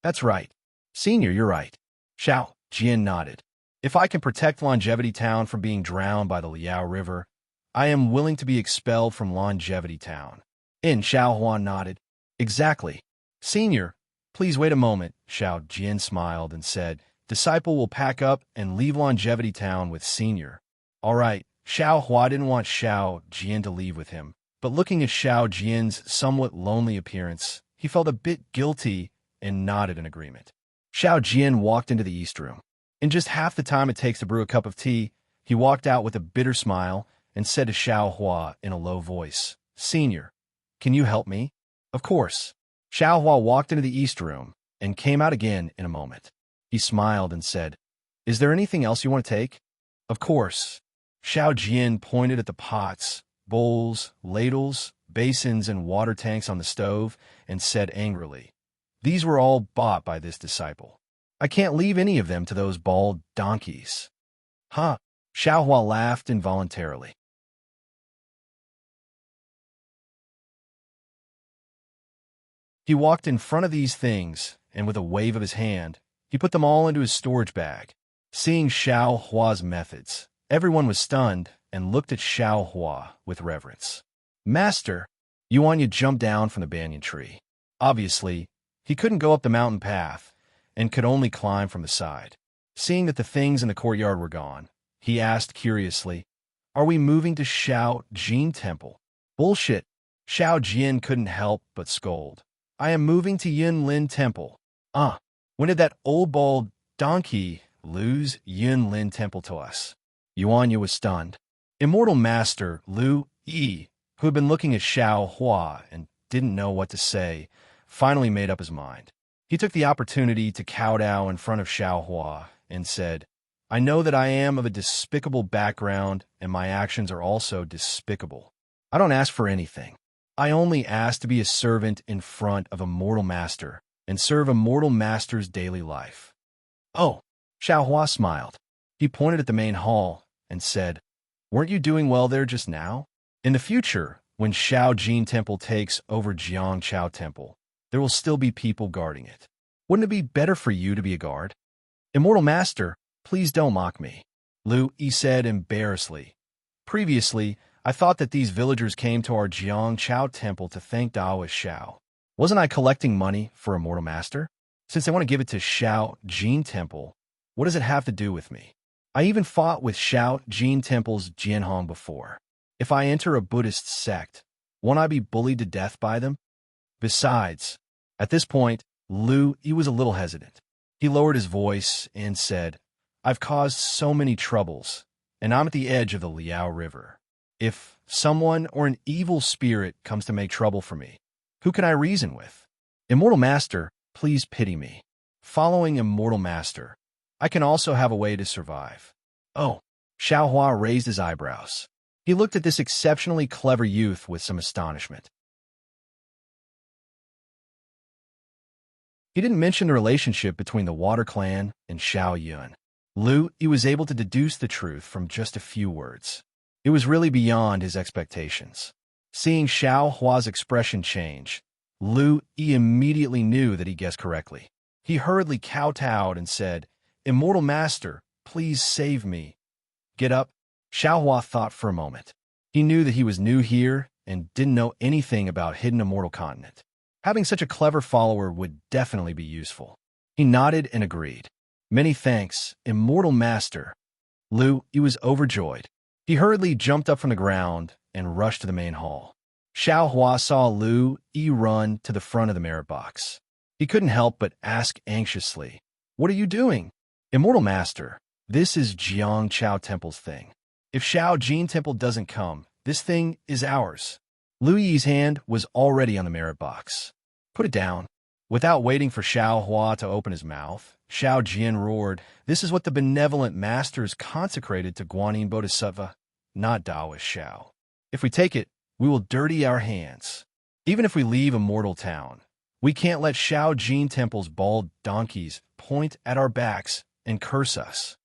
That's right. Senior, you're right. Xiao Jian nodded. If I can protect Longevity Town from being drowned by the Liao River, I am willing to be expelled from Longevity Town. Xiao Hua nodded. Exactly. Senior, please wait a moment, Xiao Jian smiled and said, Disciple will pack up and leave Longevity Town with Senior. All right, Xiao Hua didn't want Xiao Jian to leave with him, but looking at Xiao Jian's somewhat lonely appearance, he felt a bit guilty and nodded in agreement. Xiao Jian walked into the East Room. In just half the time it takes to brew a cup of tea, he walked out with a bitter smile and said to Xiao Hua in a low voice, Senior, can you help me? Of course. Xiao Hua walked into the East Room and came out again in a moment. He smiled and said, Is there anything else you want to take? Of course. Xiao Jian pointed at the pots, bowls, ladles, basins, and water tanks on the stove and said angrily, These were all bought by this disciple. I can't leave any of them to those bald donkeys. Huh? Xiao Hua laughed involuntarily. He walked in front of these things, and with a wave of his hand, he put them all into his storage bag. Seeing Xiao Hua's methods, everyone was stunned and looked at Xiao Hua with reverence. Master, Yuanya jumped down from the banyan tree. Obviously, he couldn't go up the mountain path and could only climb from the side. Seeing that the things in the courtyard were gone, he asked curiously, Are we moving to Xiao Jin Temple? Bullshit. Xiao Jian couldn't help but scold. I am moving to Yun Lin Temple. When did that old bald donkey lose Yun Lin Temple to us? Yuanya was stunned. Immortal Master Lu Yi, who had been looking at Xiao Hua and didn't know what to say, finally made up his mind. He took the opportunity to kowtow in front of Xiao Hua and said, I know that I am of a despicable background and my actions are also despicable. I don't ask for anything. I only ask to be a servant in front of a mortal master and serve a mortal master's daily life. Oh, Xiao Hua smiled. He pointed at the main hall and said, Weren't you doing well there just now? In the future, when Xiao Jin Temple takes over Jiangqiao Temple, there will still be people guarding it. Wouldn't it be better for you to be a guard? Immortal Master, please don't mock me. Lu Yi said embarrassedly. Previously, I thought that these villagers came to our Jiangqiao Temple to thank Daoist Xiao. Wasn't I collecting money for Immortal Master? Since they want to give it to Xiao Jin Temple, what does it have to do with me? I even fought with Xiao Jin Temple's Jianhong before. If I enter a Buddhist sect, won't I be bullied to death by them? Besides, at this point, Lu Yi was a little hesitant. He lowered his voice and said, I've caused so many troubles, and I'm at the edge of the Liao River. If someone or an evil spirit comes to make trouble for me, who can I reason with? Immortal Master, please pity me. Following Immortal Master, I can also have a way to survive. Oh, Xiao Hua raised his eyebrows. He looked at this exceptionally clever youth with some astonishment. He didn't mention the relationship between the Water Clan and Xiao Yun. Lu Yi was able to deduce the truth from just a few words. It was really beyond his expectations. Seeing Xiao Hua's expression change, Lu Yi immediately knew that he guessed correctly. He hurriedly kowtowed and said, Immortal Master, please save me. Get up. Xiao Hua thought for a moment. He knew that he was new here and didn't know anything about Hidden Immortal Continent. Having such a clever follower would definitely be useful. He nodded and agreed. Many thanks, Immortal Master. Lu Yi was overjoyed. He hurriedly jumped up from the ground and rushed to the main hall. Xiao Hua saw Lu Yi run to the front of the merit box. He couldn't help but ask anxiously, What are you doing? Immortal Master, this is Jiangqiao Temple's thing. If Xiao Jin Temple doesn't come, this thing is ours. Lu Yi's hand was already on the merit box. Put it down. Without waiting for Xiao Hua to open his mouth, Xiao Jian roared, "This is what the benevolent masters consecrated to Guanyin Bodhisattva, not Taoist Xiao. If we take it, we will dirty our hands. Even if we leave a mortal town, we can't let Xiao Jin Temple's bald donkeys point at our backs and curse us."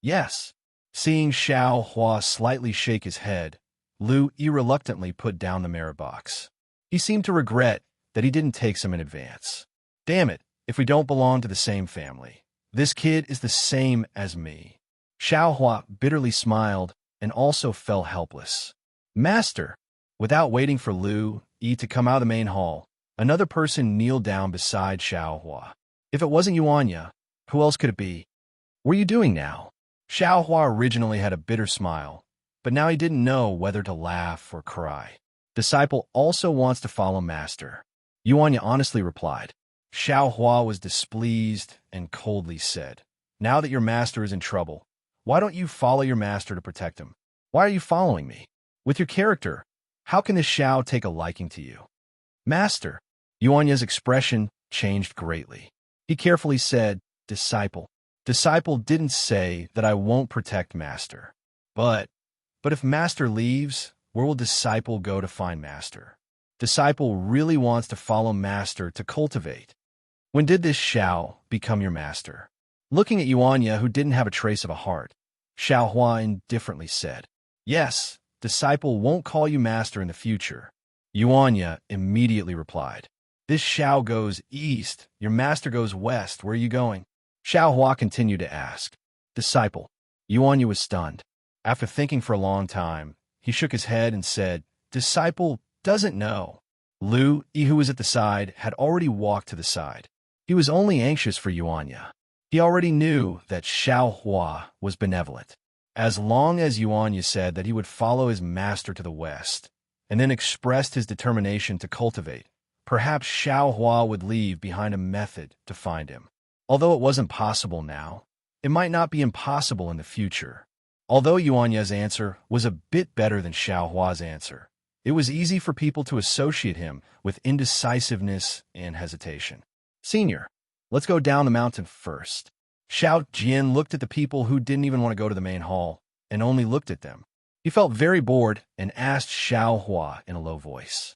Yes. Seeing Xiao Hua slightly shake his head, Lu Yi reluctantly put down the mirror box. He seemed to regret that he didn't take some in advance. Damn it, if we don't belong to the same family. This kid is the same as me. Xiao Hua bitterly smiled and also fell helpless. Master! Without waiting for Lu Yi to come out of the main hall, another person kneeled down beside Xiao Hua. If it wasn't Yuanya, who else could it be? What are you doing now? Xiao Hua originally had a bitter smile, but now he didn't know whether to laugh or cry. Disciple also wants to follow Master. Yuanya honestly replied. Xiao Hua was displeased and coldly said, "Now that your master is in trouble, why don't you follow your master to protect him? Why are you following me? With your character, how can this Xiao take a liking to you?" Master. Yuanya's expression changed greatly. He carefully said, "Disciple." Disciple didn't say that I won't protect Master. But if Master leaves, where will Disciple go to find Master? Disciple really wants to follow Master to cultivate. When did this Xiao become your master? Looking at Yuanya, who didn't have a trace of a heart, Xiao Hua indifferently said, "Yes, Disciple won't call you master in the future." Yuanya immediately replied, "This Xiao goes east, your master goes west, where are you going?" Xiao Hua continued to ask, "Disciple." Yuanya was stunned. After thinking for a long time, he shook his head and said, "Disciple doesn't know." Lu Yi, who was at the side, had already walked to the side. He was only anxious for Yuanya. He already knew that Xiao Hua was benevolent. As long as Yuanya said that he would follow his master to the west, and then expressed his determination to cultivate, perhaps Xiao Hua would leave behind a method to find him. Although it wasn't possible now, it might not be impossible in the future. Although Yuanya's answer was a bit better than Xiao Hua's answer, it was easy for people to associate him with indecisiveness and hesitation. "Senior, let's go down the mountain first." Xiao Jian looked at the people who didn't even want to go to the main hall and only looked at them. He felt very bored and asked Xiao Hua in a low voice,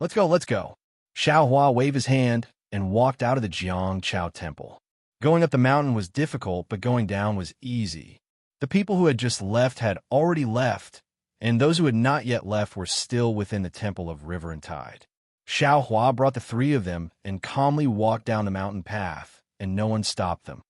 Let's go, let's go." Xiao Hua waved his hand and walked out of the Jiang Chao Temple. Going up the mountain was difficult, but going down was easy. The people who had just left had already left, and those who had not yet left were still within the Temple of River and Tide. Xiao Hua brought the three of them and calmly walked down the mountain path, and no one stopped them.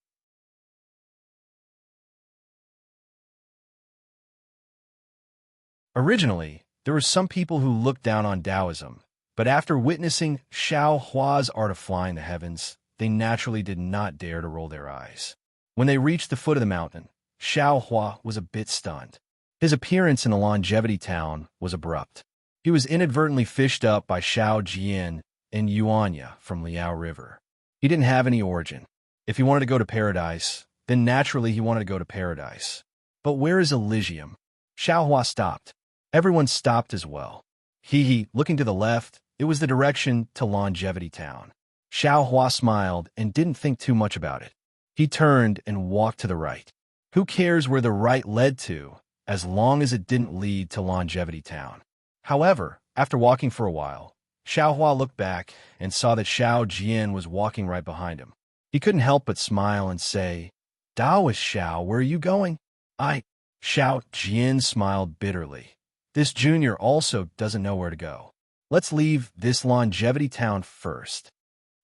Originally, there were some people who looked down on Taoism, but after witnessing Xiao Hua's art of flying the heavens, they naturally did not dare to roll their eyes. When they reached the foot of the mountain, Xiao Hua was a bit stunned. His appearance in the longevity town was abrupt. He was inadvertently fished up by Xiao Jian and Yuanya from Liao River. He didn't have any origin. If he wanted to go to paradise, then naturally he wanted to go to paradise. But where is Elysium? Xiao Hua stopped. Everyone stopped as well. Looking to the left, it was the direction to longevity town. Xiao Hua smiled and didn't think too much about it. He turned and walked to the right. Who cares where the right led to, as long as it didn't lead to longevity town? However, after walking for a while, Xiao Hua looked back and saw that Xiao Jian was walking right behind him. He couldn't help but smile and say, "Taoist Xiao, where are you going?" Xiao Jian smiled bitterly. This junior also doesn't know where to go. Let's leave this longevity town first.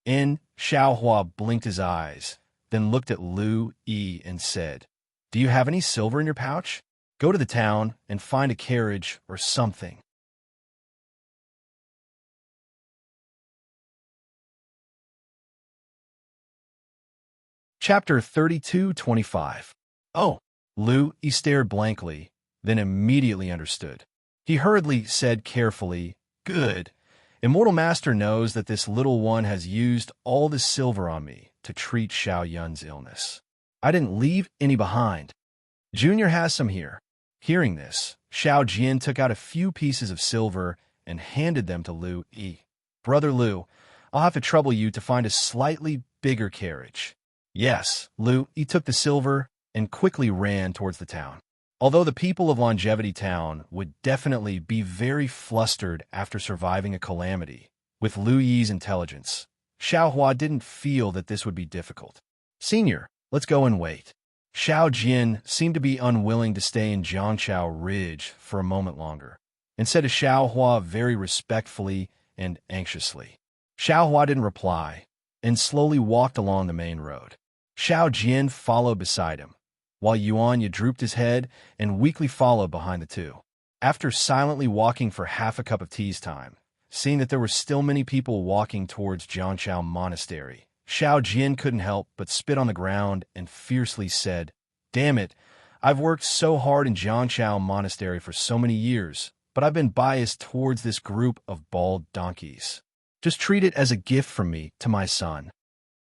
Xiao Hua blinked his eyes, then looked at Lu Yi and said, "Do you have any silver in your pouch? Go to the town and find a carriage or something." Chapter 32:25. Oh, Lu Yi stared blankly, then immediately understood. He hurriedly said carefully, "Good. Immortal Master knows that this little one has used all the silver on me to treat Xiao Yun's illness. I didn't leave any behind. Junior has some here." Hearing this, Xiao Jian took out a few pieces of silver and handed them to Lu Yi. "Brother Lu, I'll have to trouble you to find a slightly bigger carriage." "Yes." He took the silver and quickly ran towards the town. Although the people of Longevity Town would definitely be very flustered after surviving a calamity, with Lu Yi's intelligence, Xiaohua didn't feel that this would be difficult. "Senior, let's go and wait." Xiao Jian seemed to be unwilling to stay in Jiangchao Ridge for a moment longer, and said to Xiaohua very respectfully and anxiously. Xiaohua didn't reply, and slowly walked along the main road. Xiao Jian followed beside him, while Yuanya drooped his head and weakly followed behind the two. After silently walking for half a cup of tea's time, seeing that there were still many people walking towards Jiangchao Monastery, Xiao Jian couldn't help but spit on the ground and fiercely said, "Damn it, I've worked so hard in Jiangchao Monastery for so many years, but I've been biased towards this group of bald donkeys. Just treat it as a gift from me to my son."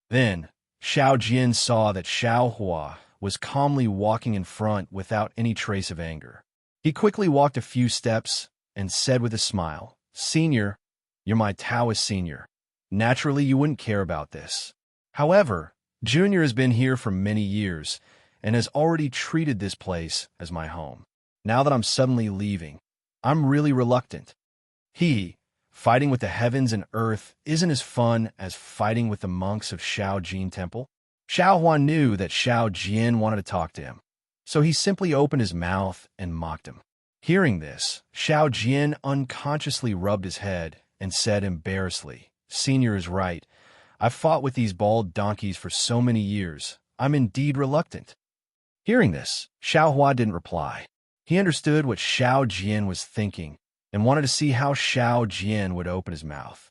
Then, Xiao Jian saw that Xiaohua was calmly walking in front without any trace of anger. He quickly walked a few steps and said with a smile, "Senior, you're my Taoist senior. Naturally, you wouldn't care about this. However, Junior has been here for many years and has already treated this place as my home. Now that I'm suddenly leaving, I'm really reluctant. Fighting with the heavens and earth isn't as fun as fighting with the monks of Shaojin Temple." Xiaohua knew that Xiao Jian wanted to talk to him, so he simply opened his mouth and mocked him. Hearing this, Xiao Jian unconsciously rubbed his head and said embarrassedly, "Senior is right. I've fought with these bald donkeys for so many years. I'm indeed reluctant." Hearing this, Xiaohua didn't reply. He understood what Xiao Jian was thinking and wanted to see how Xiao Jian would open his mouth.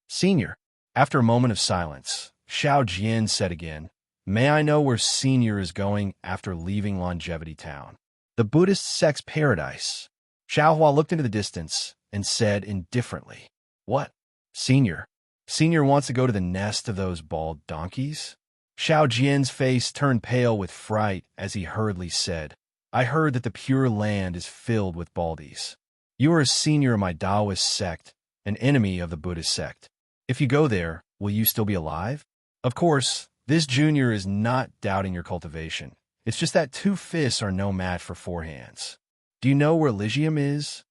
"Senior." After a moment of silence, Xiao Jian said again, "May I know where Senior is going after leaving Longevity Town?" "The Buddhist sect's paradise." Xiaohua looked into the distance and said indifferently, "What? Senior? Senior wants to go to the nest of those bald donkeys?" Xiao Jian's face turned pale with fright as he hurriedly said, "I heard that the Pure Land is filled with baldies. You are a senior of my Taoist sect, an enemy of the Buddhist sect. If you go there, will you still be alive?" Of course, this junior is not doubting your cultivation. It's just that 2 fists are no match for 4 hands. "Do you know where Elysium is?"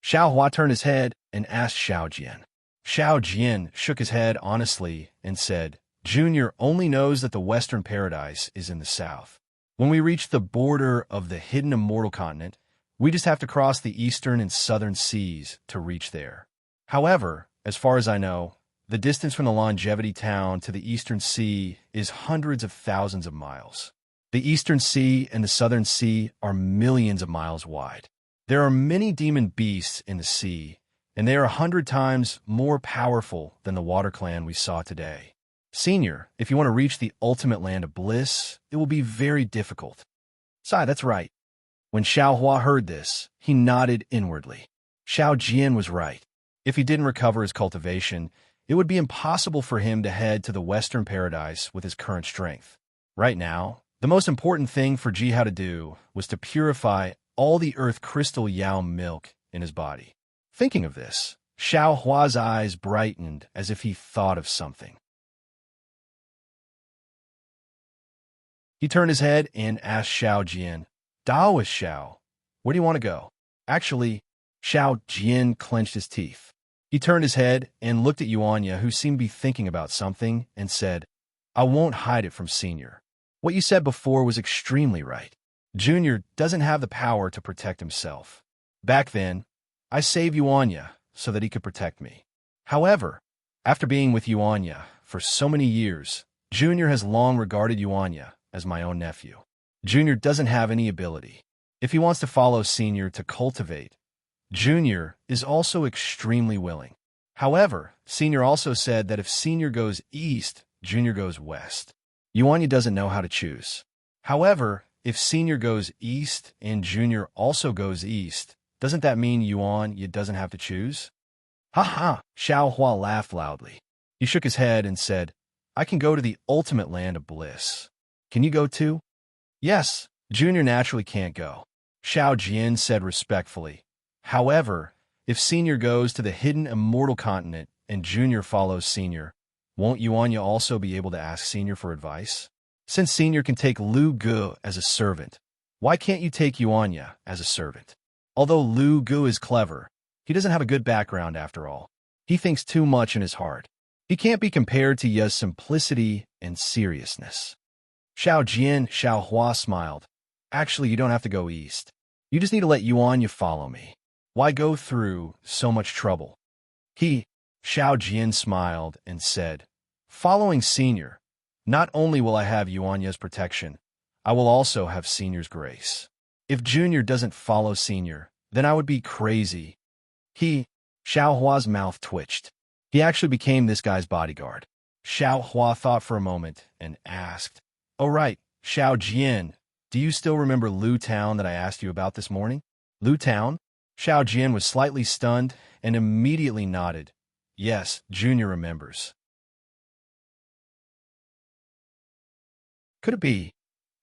Xiaohua turned his head and asked Xiao Jian. Xiao Jian shook his head honestly and said, "Junior only knows that the Western Paradise is in the south. When we reach the border of the hidden immortal continent, we just have to cross the eastern and southern seas to reach there. However, as far as I know, the distance from the Longevity Town to the eastern sea is hundreds of thousands of miles. The eastern sea and the southern sea are millions of miles wide. There are many demon beasts in the sea, and they are 100 times more powerful than the water clan we saw today. Senior, if you want to reach the ultimate land of bliss, it will be very difficult." "Sai, that's right." When Xiaohua heard this, he nodded inwardly. Xiao Jian was right. If he didn't recover his cultivation, it would be impossible for him to head to the Western Paradise with his current strength. Right now, the most important thing for Jihao to do was to purify all the earth crystal Yao milk in his body. Thinking of this, Xiaohua's eyes brightened as if he thought of something. He turned his head and asked Xiao Jian, "Taoist Xiao, where do you want to go?" Actually, Xiao Jian clenched his teeth. He turned his head and looked at Yuanya, who seemed to be thinking about something, and said, "I won't hide it from Senior. What you said before was extremely right. Junior doesn't have the power to protect himself. Back then, I saved Yuanya so that he could protect me. However, after being with Yuanya for so many years, Junior has long regarded Yuanya as my own nephew. Junior doesn't have any ability. If he wants to follow Senior to cultivate, Junior is also extremely willing. However, Senior also said that if Senior goes east, Junior goes west. Yuanya doesn't know how to choose. However, if Senior goes east and Junior also goes east, doesn't that mean Yuanya doesn't have to choose?" "Ha ha!" Xiaohua laughed loudly. He shook his head and said, "I can go to the ultimate land of bliss. Can you go too?" "Yes, Junior naturally can't go," Xiao Jian said respectfully. "However, if Senior goes to the hidden immortal continent and Junior follows Senior, Won't Yuanya also be able to ask Senior for advice? Since Senior can take Lu Gu as a servant, why can't you take Yuanya as a servant? Although Lu Gu is clever, he doesn't have a good background after all. He thinks too much in his heart. He can't be compared to Ya's simplicity and seriousness. Xiao Hua smiled. Actually, you don't have to go east. You just need to let Yuanya follow me. Why go through so much trouble? Xiao Jian smiled and said, following Senior, not only will I have Yuanya's protection, I will also have Senior's grace. If Junior doesn't follow Senior, then I would be crazy. Xiao Hua's mouth twitched. He actually became this guy's bodyguard. Xiao Hua thought for a moment and asked, oh right, Xiao Jian, do you still remember Lu Town that I asked you about this morning? Lu Town? Xiao Jian was slightly stunned and immediately nodded. Yes, Junior remembers. Could it be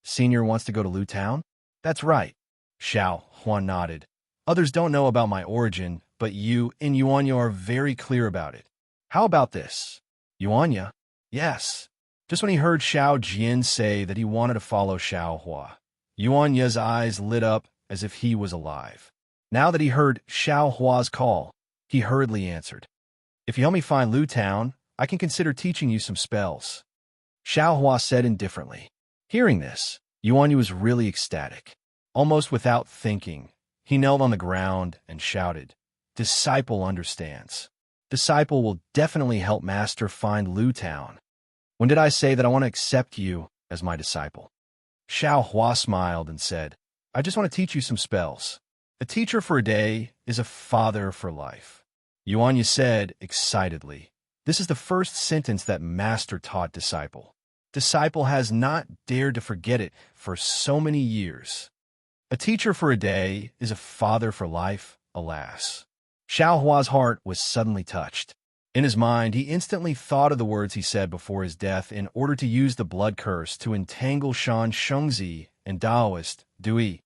Senior wants to go to Lu Town? That's right. Xiao Hua nodded. Others don't know about my origin, but you and Yuanya are very clear about it. How about this? Yuanya? Yes. Just when he heard Xiao Jian say that he wanted to follow Xiao Hua, Yuanya's eyes lit up as if he was alive. Now that he heard Xiao Hua's call, he hurriedly answered, if you help me find Lu Town, I can consider teaching you some spells. Xiao Hua said indifferently. Hearing this, Yuanya was really ecstatic. Almost without thinking, he knelt on the ground and shouted, Disciple understands. Disciple will definitely help Master find Lu Town. When did I say that I want to accept you as my disciple? Xiao Hua smiled and said, I just want to teach you some spells. A teacher for a day is a father for life. Yuanya said excitedly, this is the first sentence that Master taught Disciple. Disciple has not dared to forget it for so many years. A teacher for a day is a father for life, alas. Xiao Hua's heart was suddenly touched. In his mind, he instantly thought of the words he said before his death in order to use the blood curse to entangle Shan Shengzi and Taoist Dui.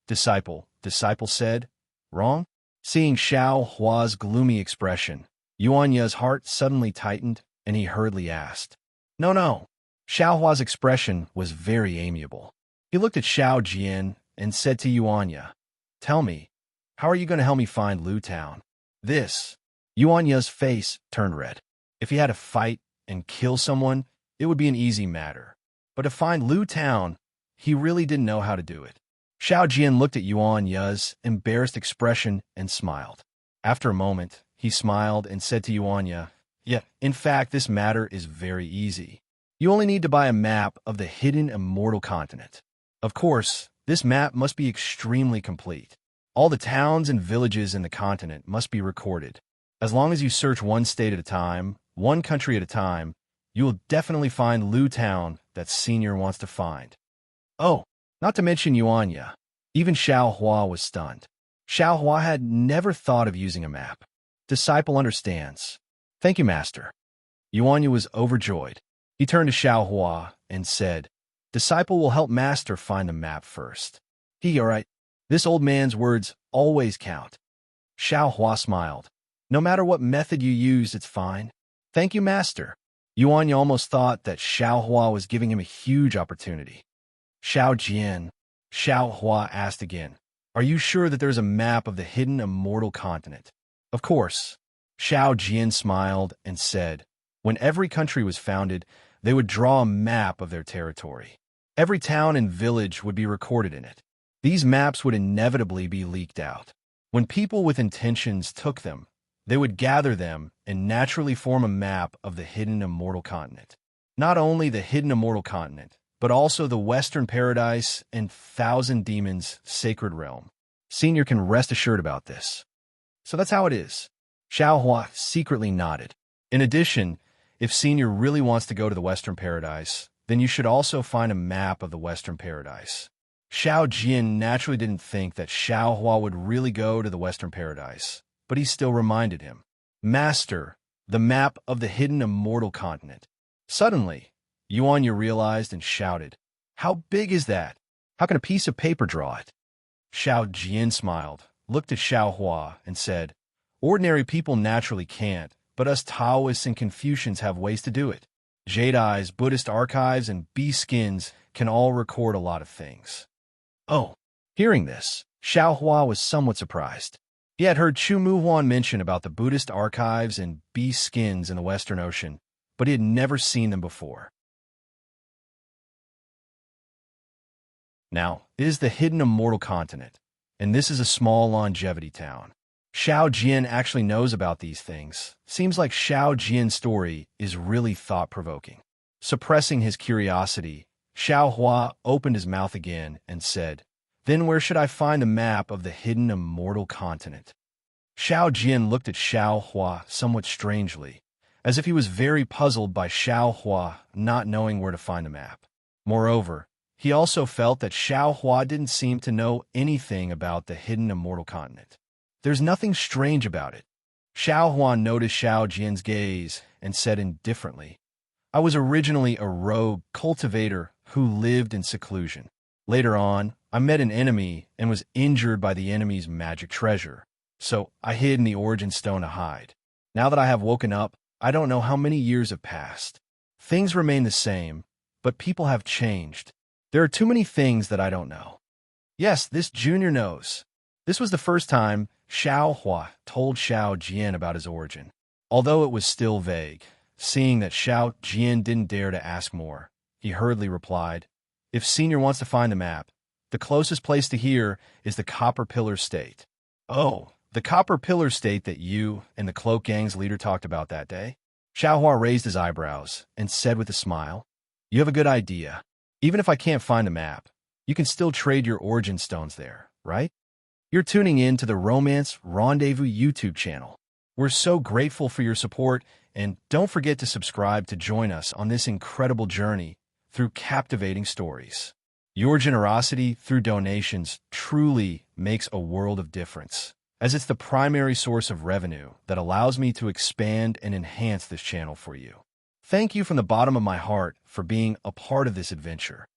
Disciple said, wrong? Seeing Xiao Hua's gloomy expression, Yuanya's heart suddenly tightened, and he hurriedly asked, No. Xiao Hua's expression was very amiable. He looked at Xiao Jian and said to Yuanya, Tell me, how are you going to help me find Lu Town? Yuanya's face turned red. If he had to fight and kill someone, it would be an easy matter. But to find Lu Town, he really didn't know how to do it. Xiao Jian looked at Yuanya's embarrassed expression and smiled. After a moment, he smiled and said to Yuanya, Yeah, in fact, this matter is very easy. You only need to buy a map of the hidden immortal continent. Of course, this map must be extremely complete. All the towns and villages in the continent must be recorded. As long as you search one state at a time, one country at a time, you will definitely find Lu Town that Senior wants to find. Oh, not to mention Yuanya. Even Xiao Hua was stunned. Xiao Hua had never thought of using a map. Disciple understands. Thank you, Master. Yuanya was overjoyed. He turned to Xiao Hua and said, Disciple will help Master find the map first. All right. This old man's words always count. Xiao Hua smiled. No matter what method you use, it's fine. Thank you, Master. Yuanya almost thought that Xiao Hua was giving him a huge opportunity. Xiao Jian, Xiao Hua asked again, Are you sure that there's a map of the hidden immortal continent? Of course. Xiao Jian smiled and said, When every country was founded, they would draw a map of their territory. Every town and village would be recorded in it. These maps would inevitably be leaked out. When people with intentions took them, they would gather them and naturally form a map of the hidden immortal continent. Not only the hidden immortal continent, but also the Western Paradise and Thousand Demons Sacred Realm. Senior can rest assured about this. So that's how it is. Xiao Hua secretly nodded. In addition, if Senior really wants to go to the Western Paradise, then you should also find a map of the Western Paradise. Xiao Jian naturally didn't think that Xiao Hua would really go to the Western Paradise, but he still reminded him. Master, the map of the hidden immortal continent. Suddenly, Yuanya realized and shouted, How big is that? How can a piece of paper draw it? Xiao Jian smiled, looked at Xiao Hua, and said, Ordinary people naturally can't, but us Taoists and Confucians have ways to do it. Jade Eyes, Buddhist archives, and bee skins can all record a lot of things. Oh, hearing this, Xiao Hua was somewhat surprised. He had heard Chu Muhuan mention about the Buddhist archives and bee skins in the Western Ocean, but he had never seen them before. Now, it is the hidden immortal continent, and this is a small longevity town. Xiao Jian actually knows about these things. Seems like Xiao Jian's story is really thought-provoking. Suppressing his curiosity, Xiao Hua opened his mouth again and said, "Then where should I find the map of the hidden immortal continent?" Xiao Jian looked at Xiao Hua somewhat strangely, as if he was very puzzled by Xiao Hua not knowing where to find the map. Moreover, he also felt that Xiao Hua didn't seem to know anything about the hidden immortal continent. There's nothing strange about it. Xiao Hua noticed Xiao Jian's gaze and said indifferently, "I was originally a rogue cultivator who lived in seclusion. Later on, I met an enemy and was injured by the enemy's magic treasure. So I hid in the origin stone to hide. Now that I have woken up, I don't know how many years have passed. Things remain the same, but people have changed. There are too many things that I don't know." Yes, this junior knows. This was the first time Xiao Hua told Xiao Jian about his origin. Although it was still vague, seeing that Xiao Jian didn't dare to ask more, he hurriedly replied, "If Senior wants to find the map, the closest place to here is the Copper Pillar State." "Oh, the Copper Pillar State that you and the Cloak Gang's leader talked about that day?" Xiao Hua raised his eyebrows and said with a smile, "You have a good idea. Even if I can't find the map, you can still trade your origin stones there, right?" You're tuning in to the Romance Rendezvous YouTube channel. We're so grateful for your support, and don't forget to subscribe to join us on this incredible journey through captivating stories. Your generosity through donations truly makes a world of difference, as it's the primary source of revenue that allows me to expand and enhance this channel for you. Thank you from the bottom of my heart for being a part of this adventure.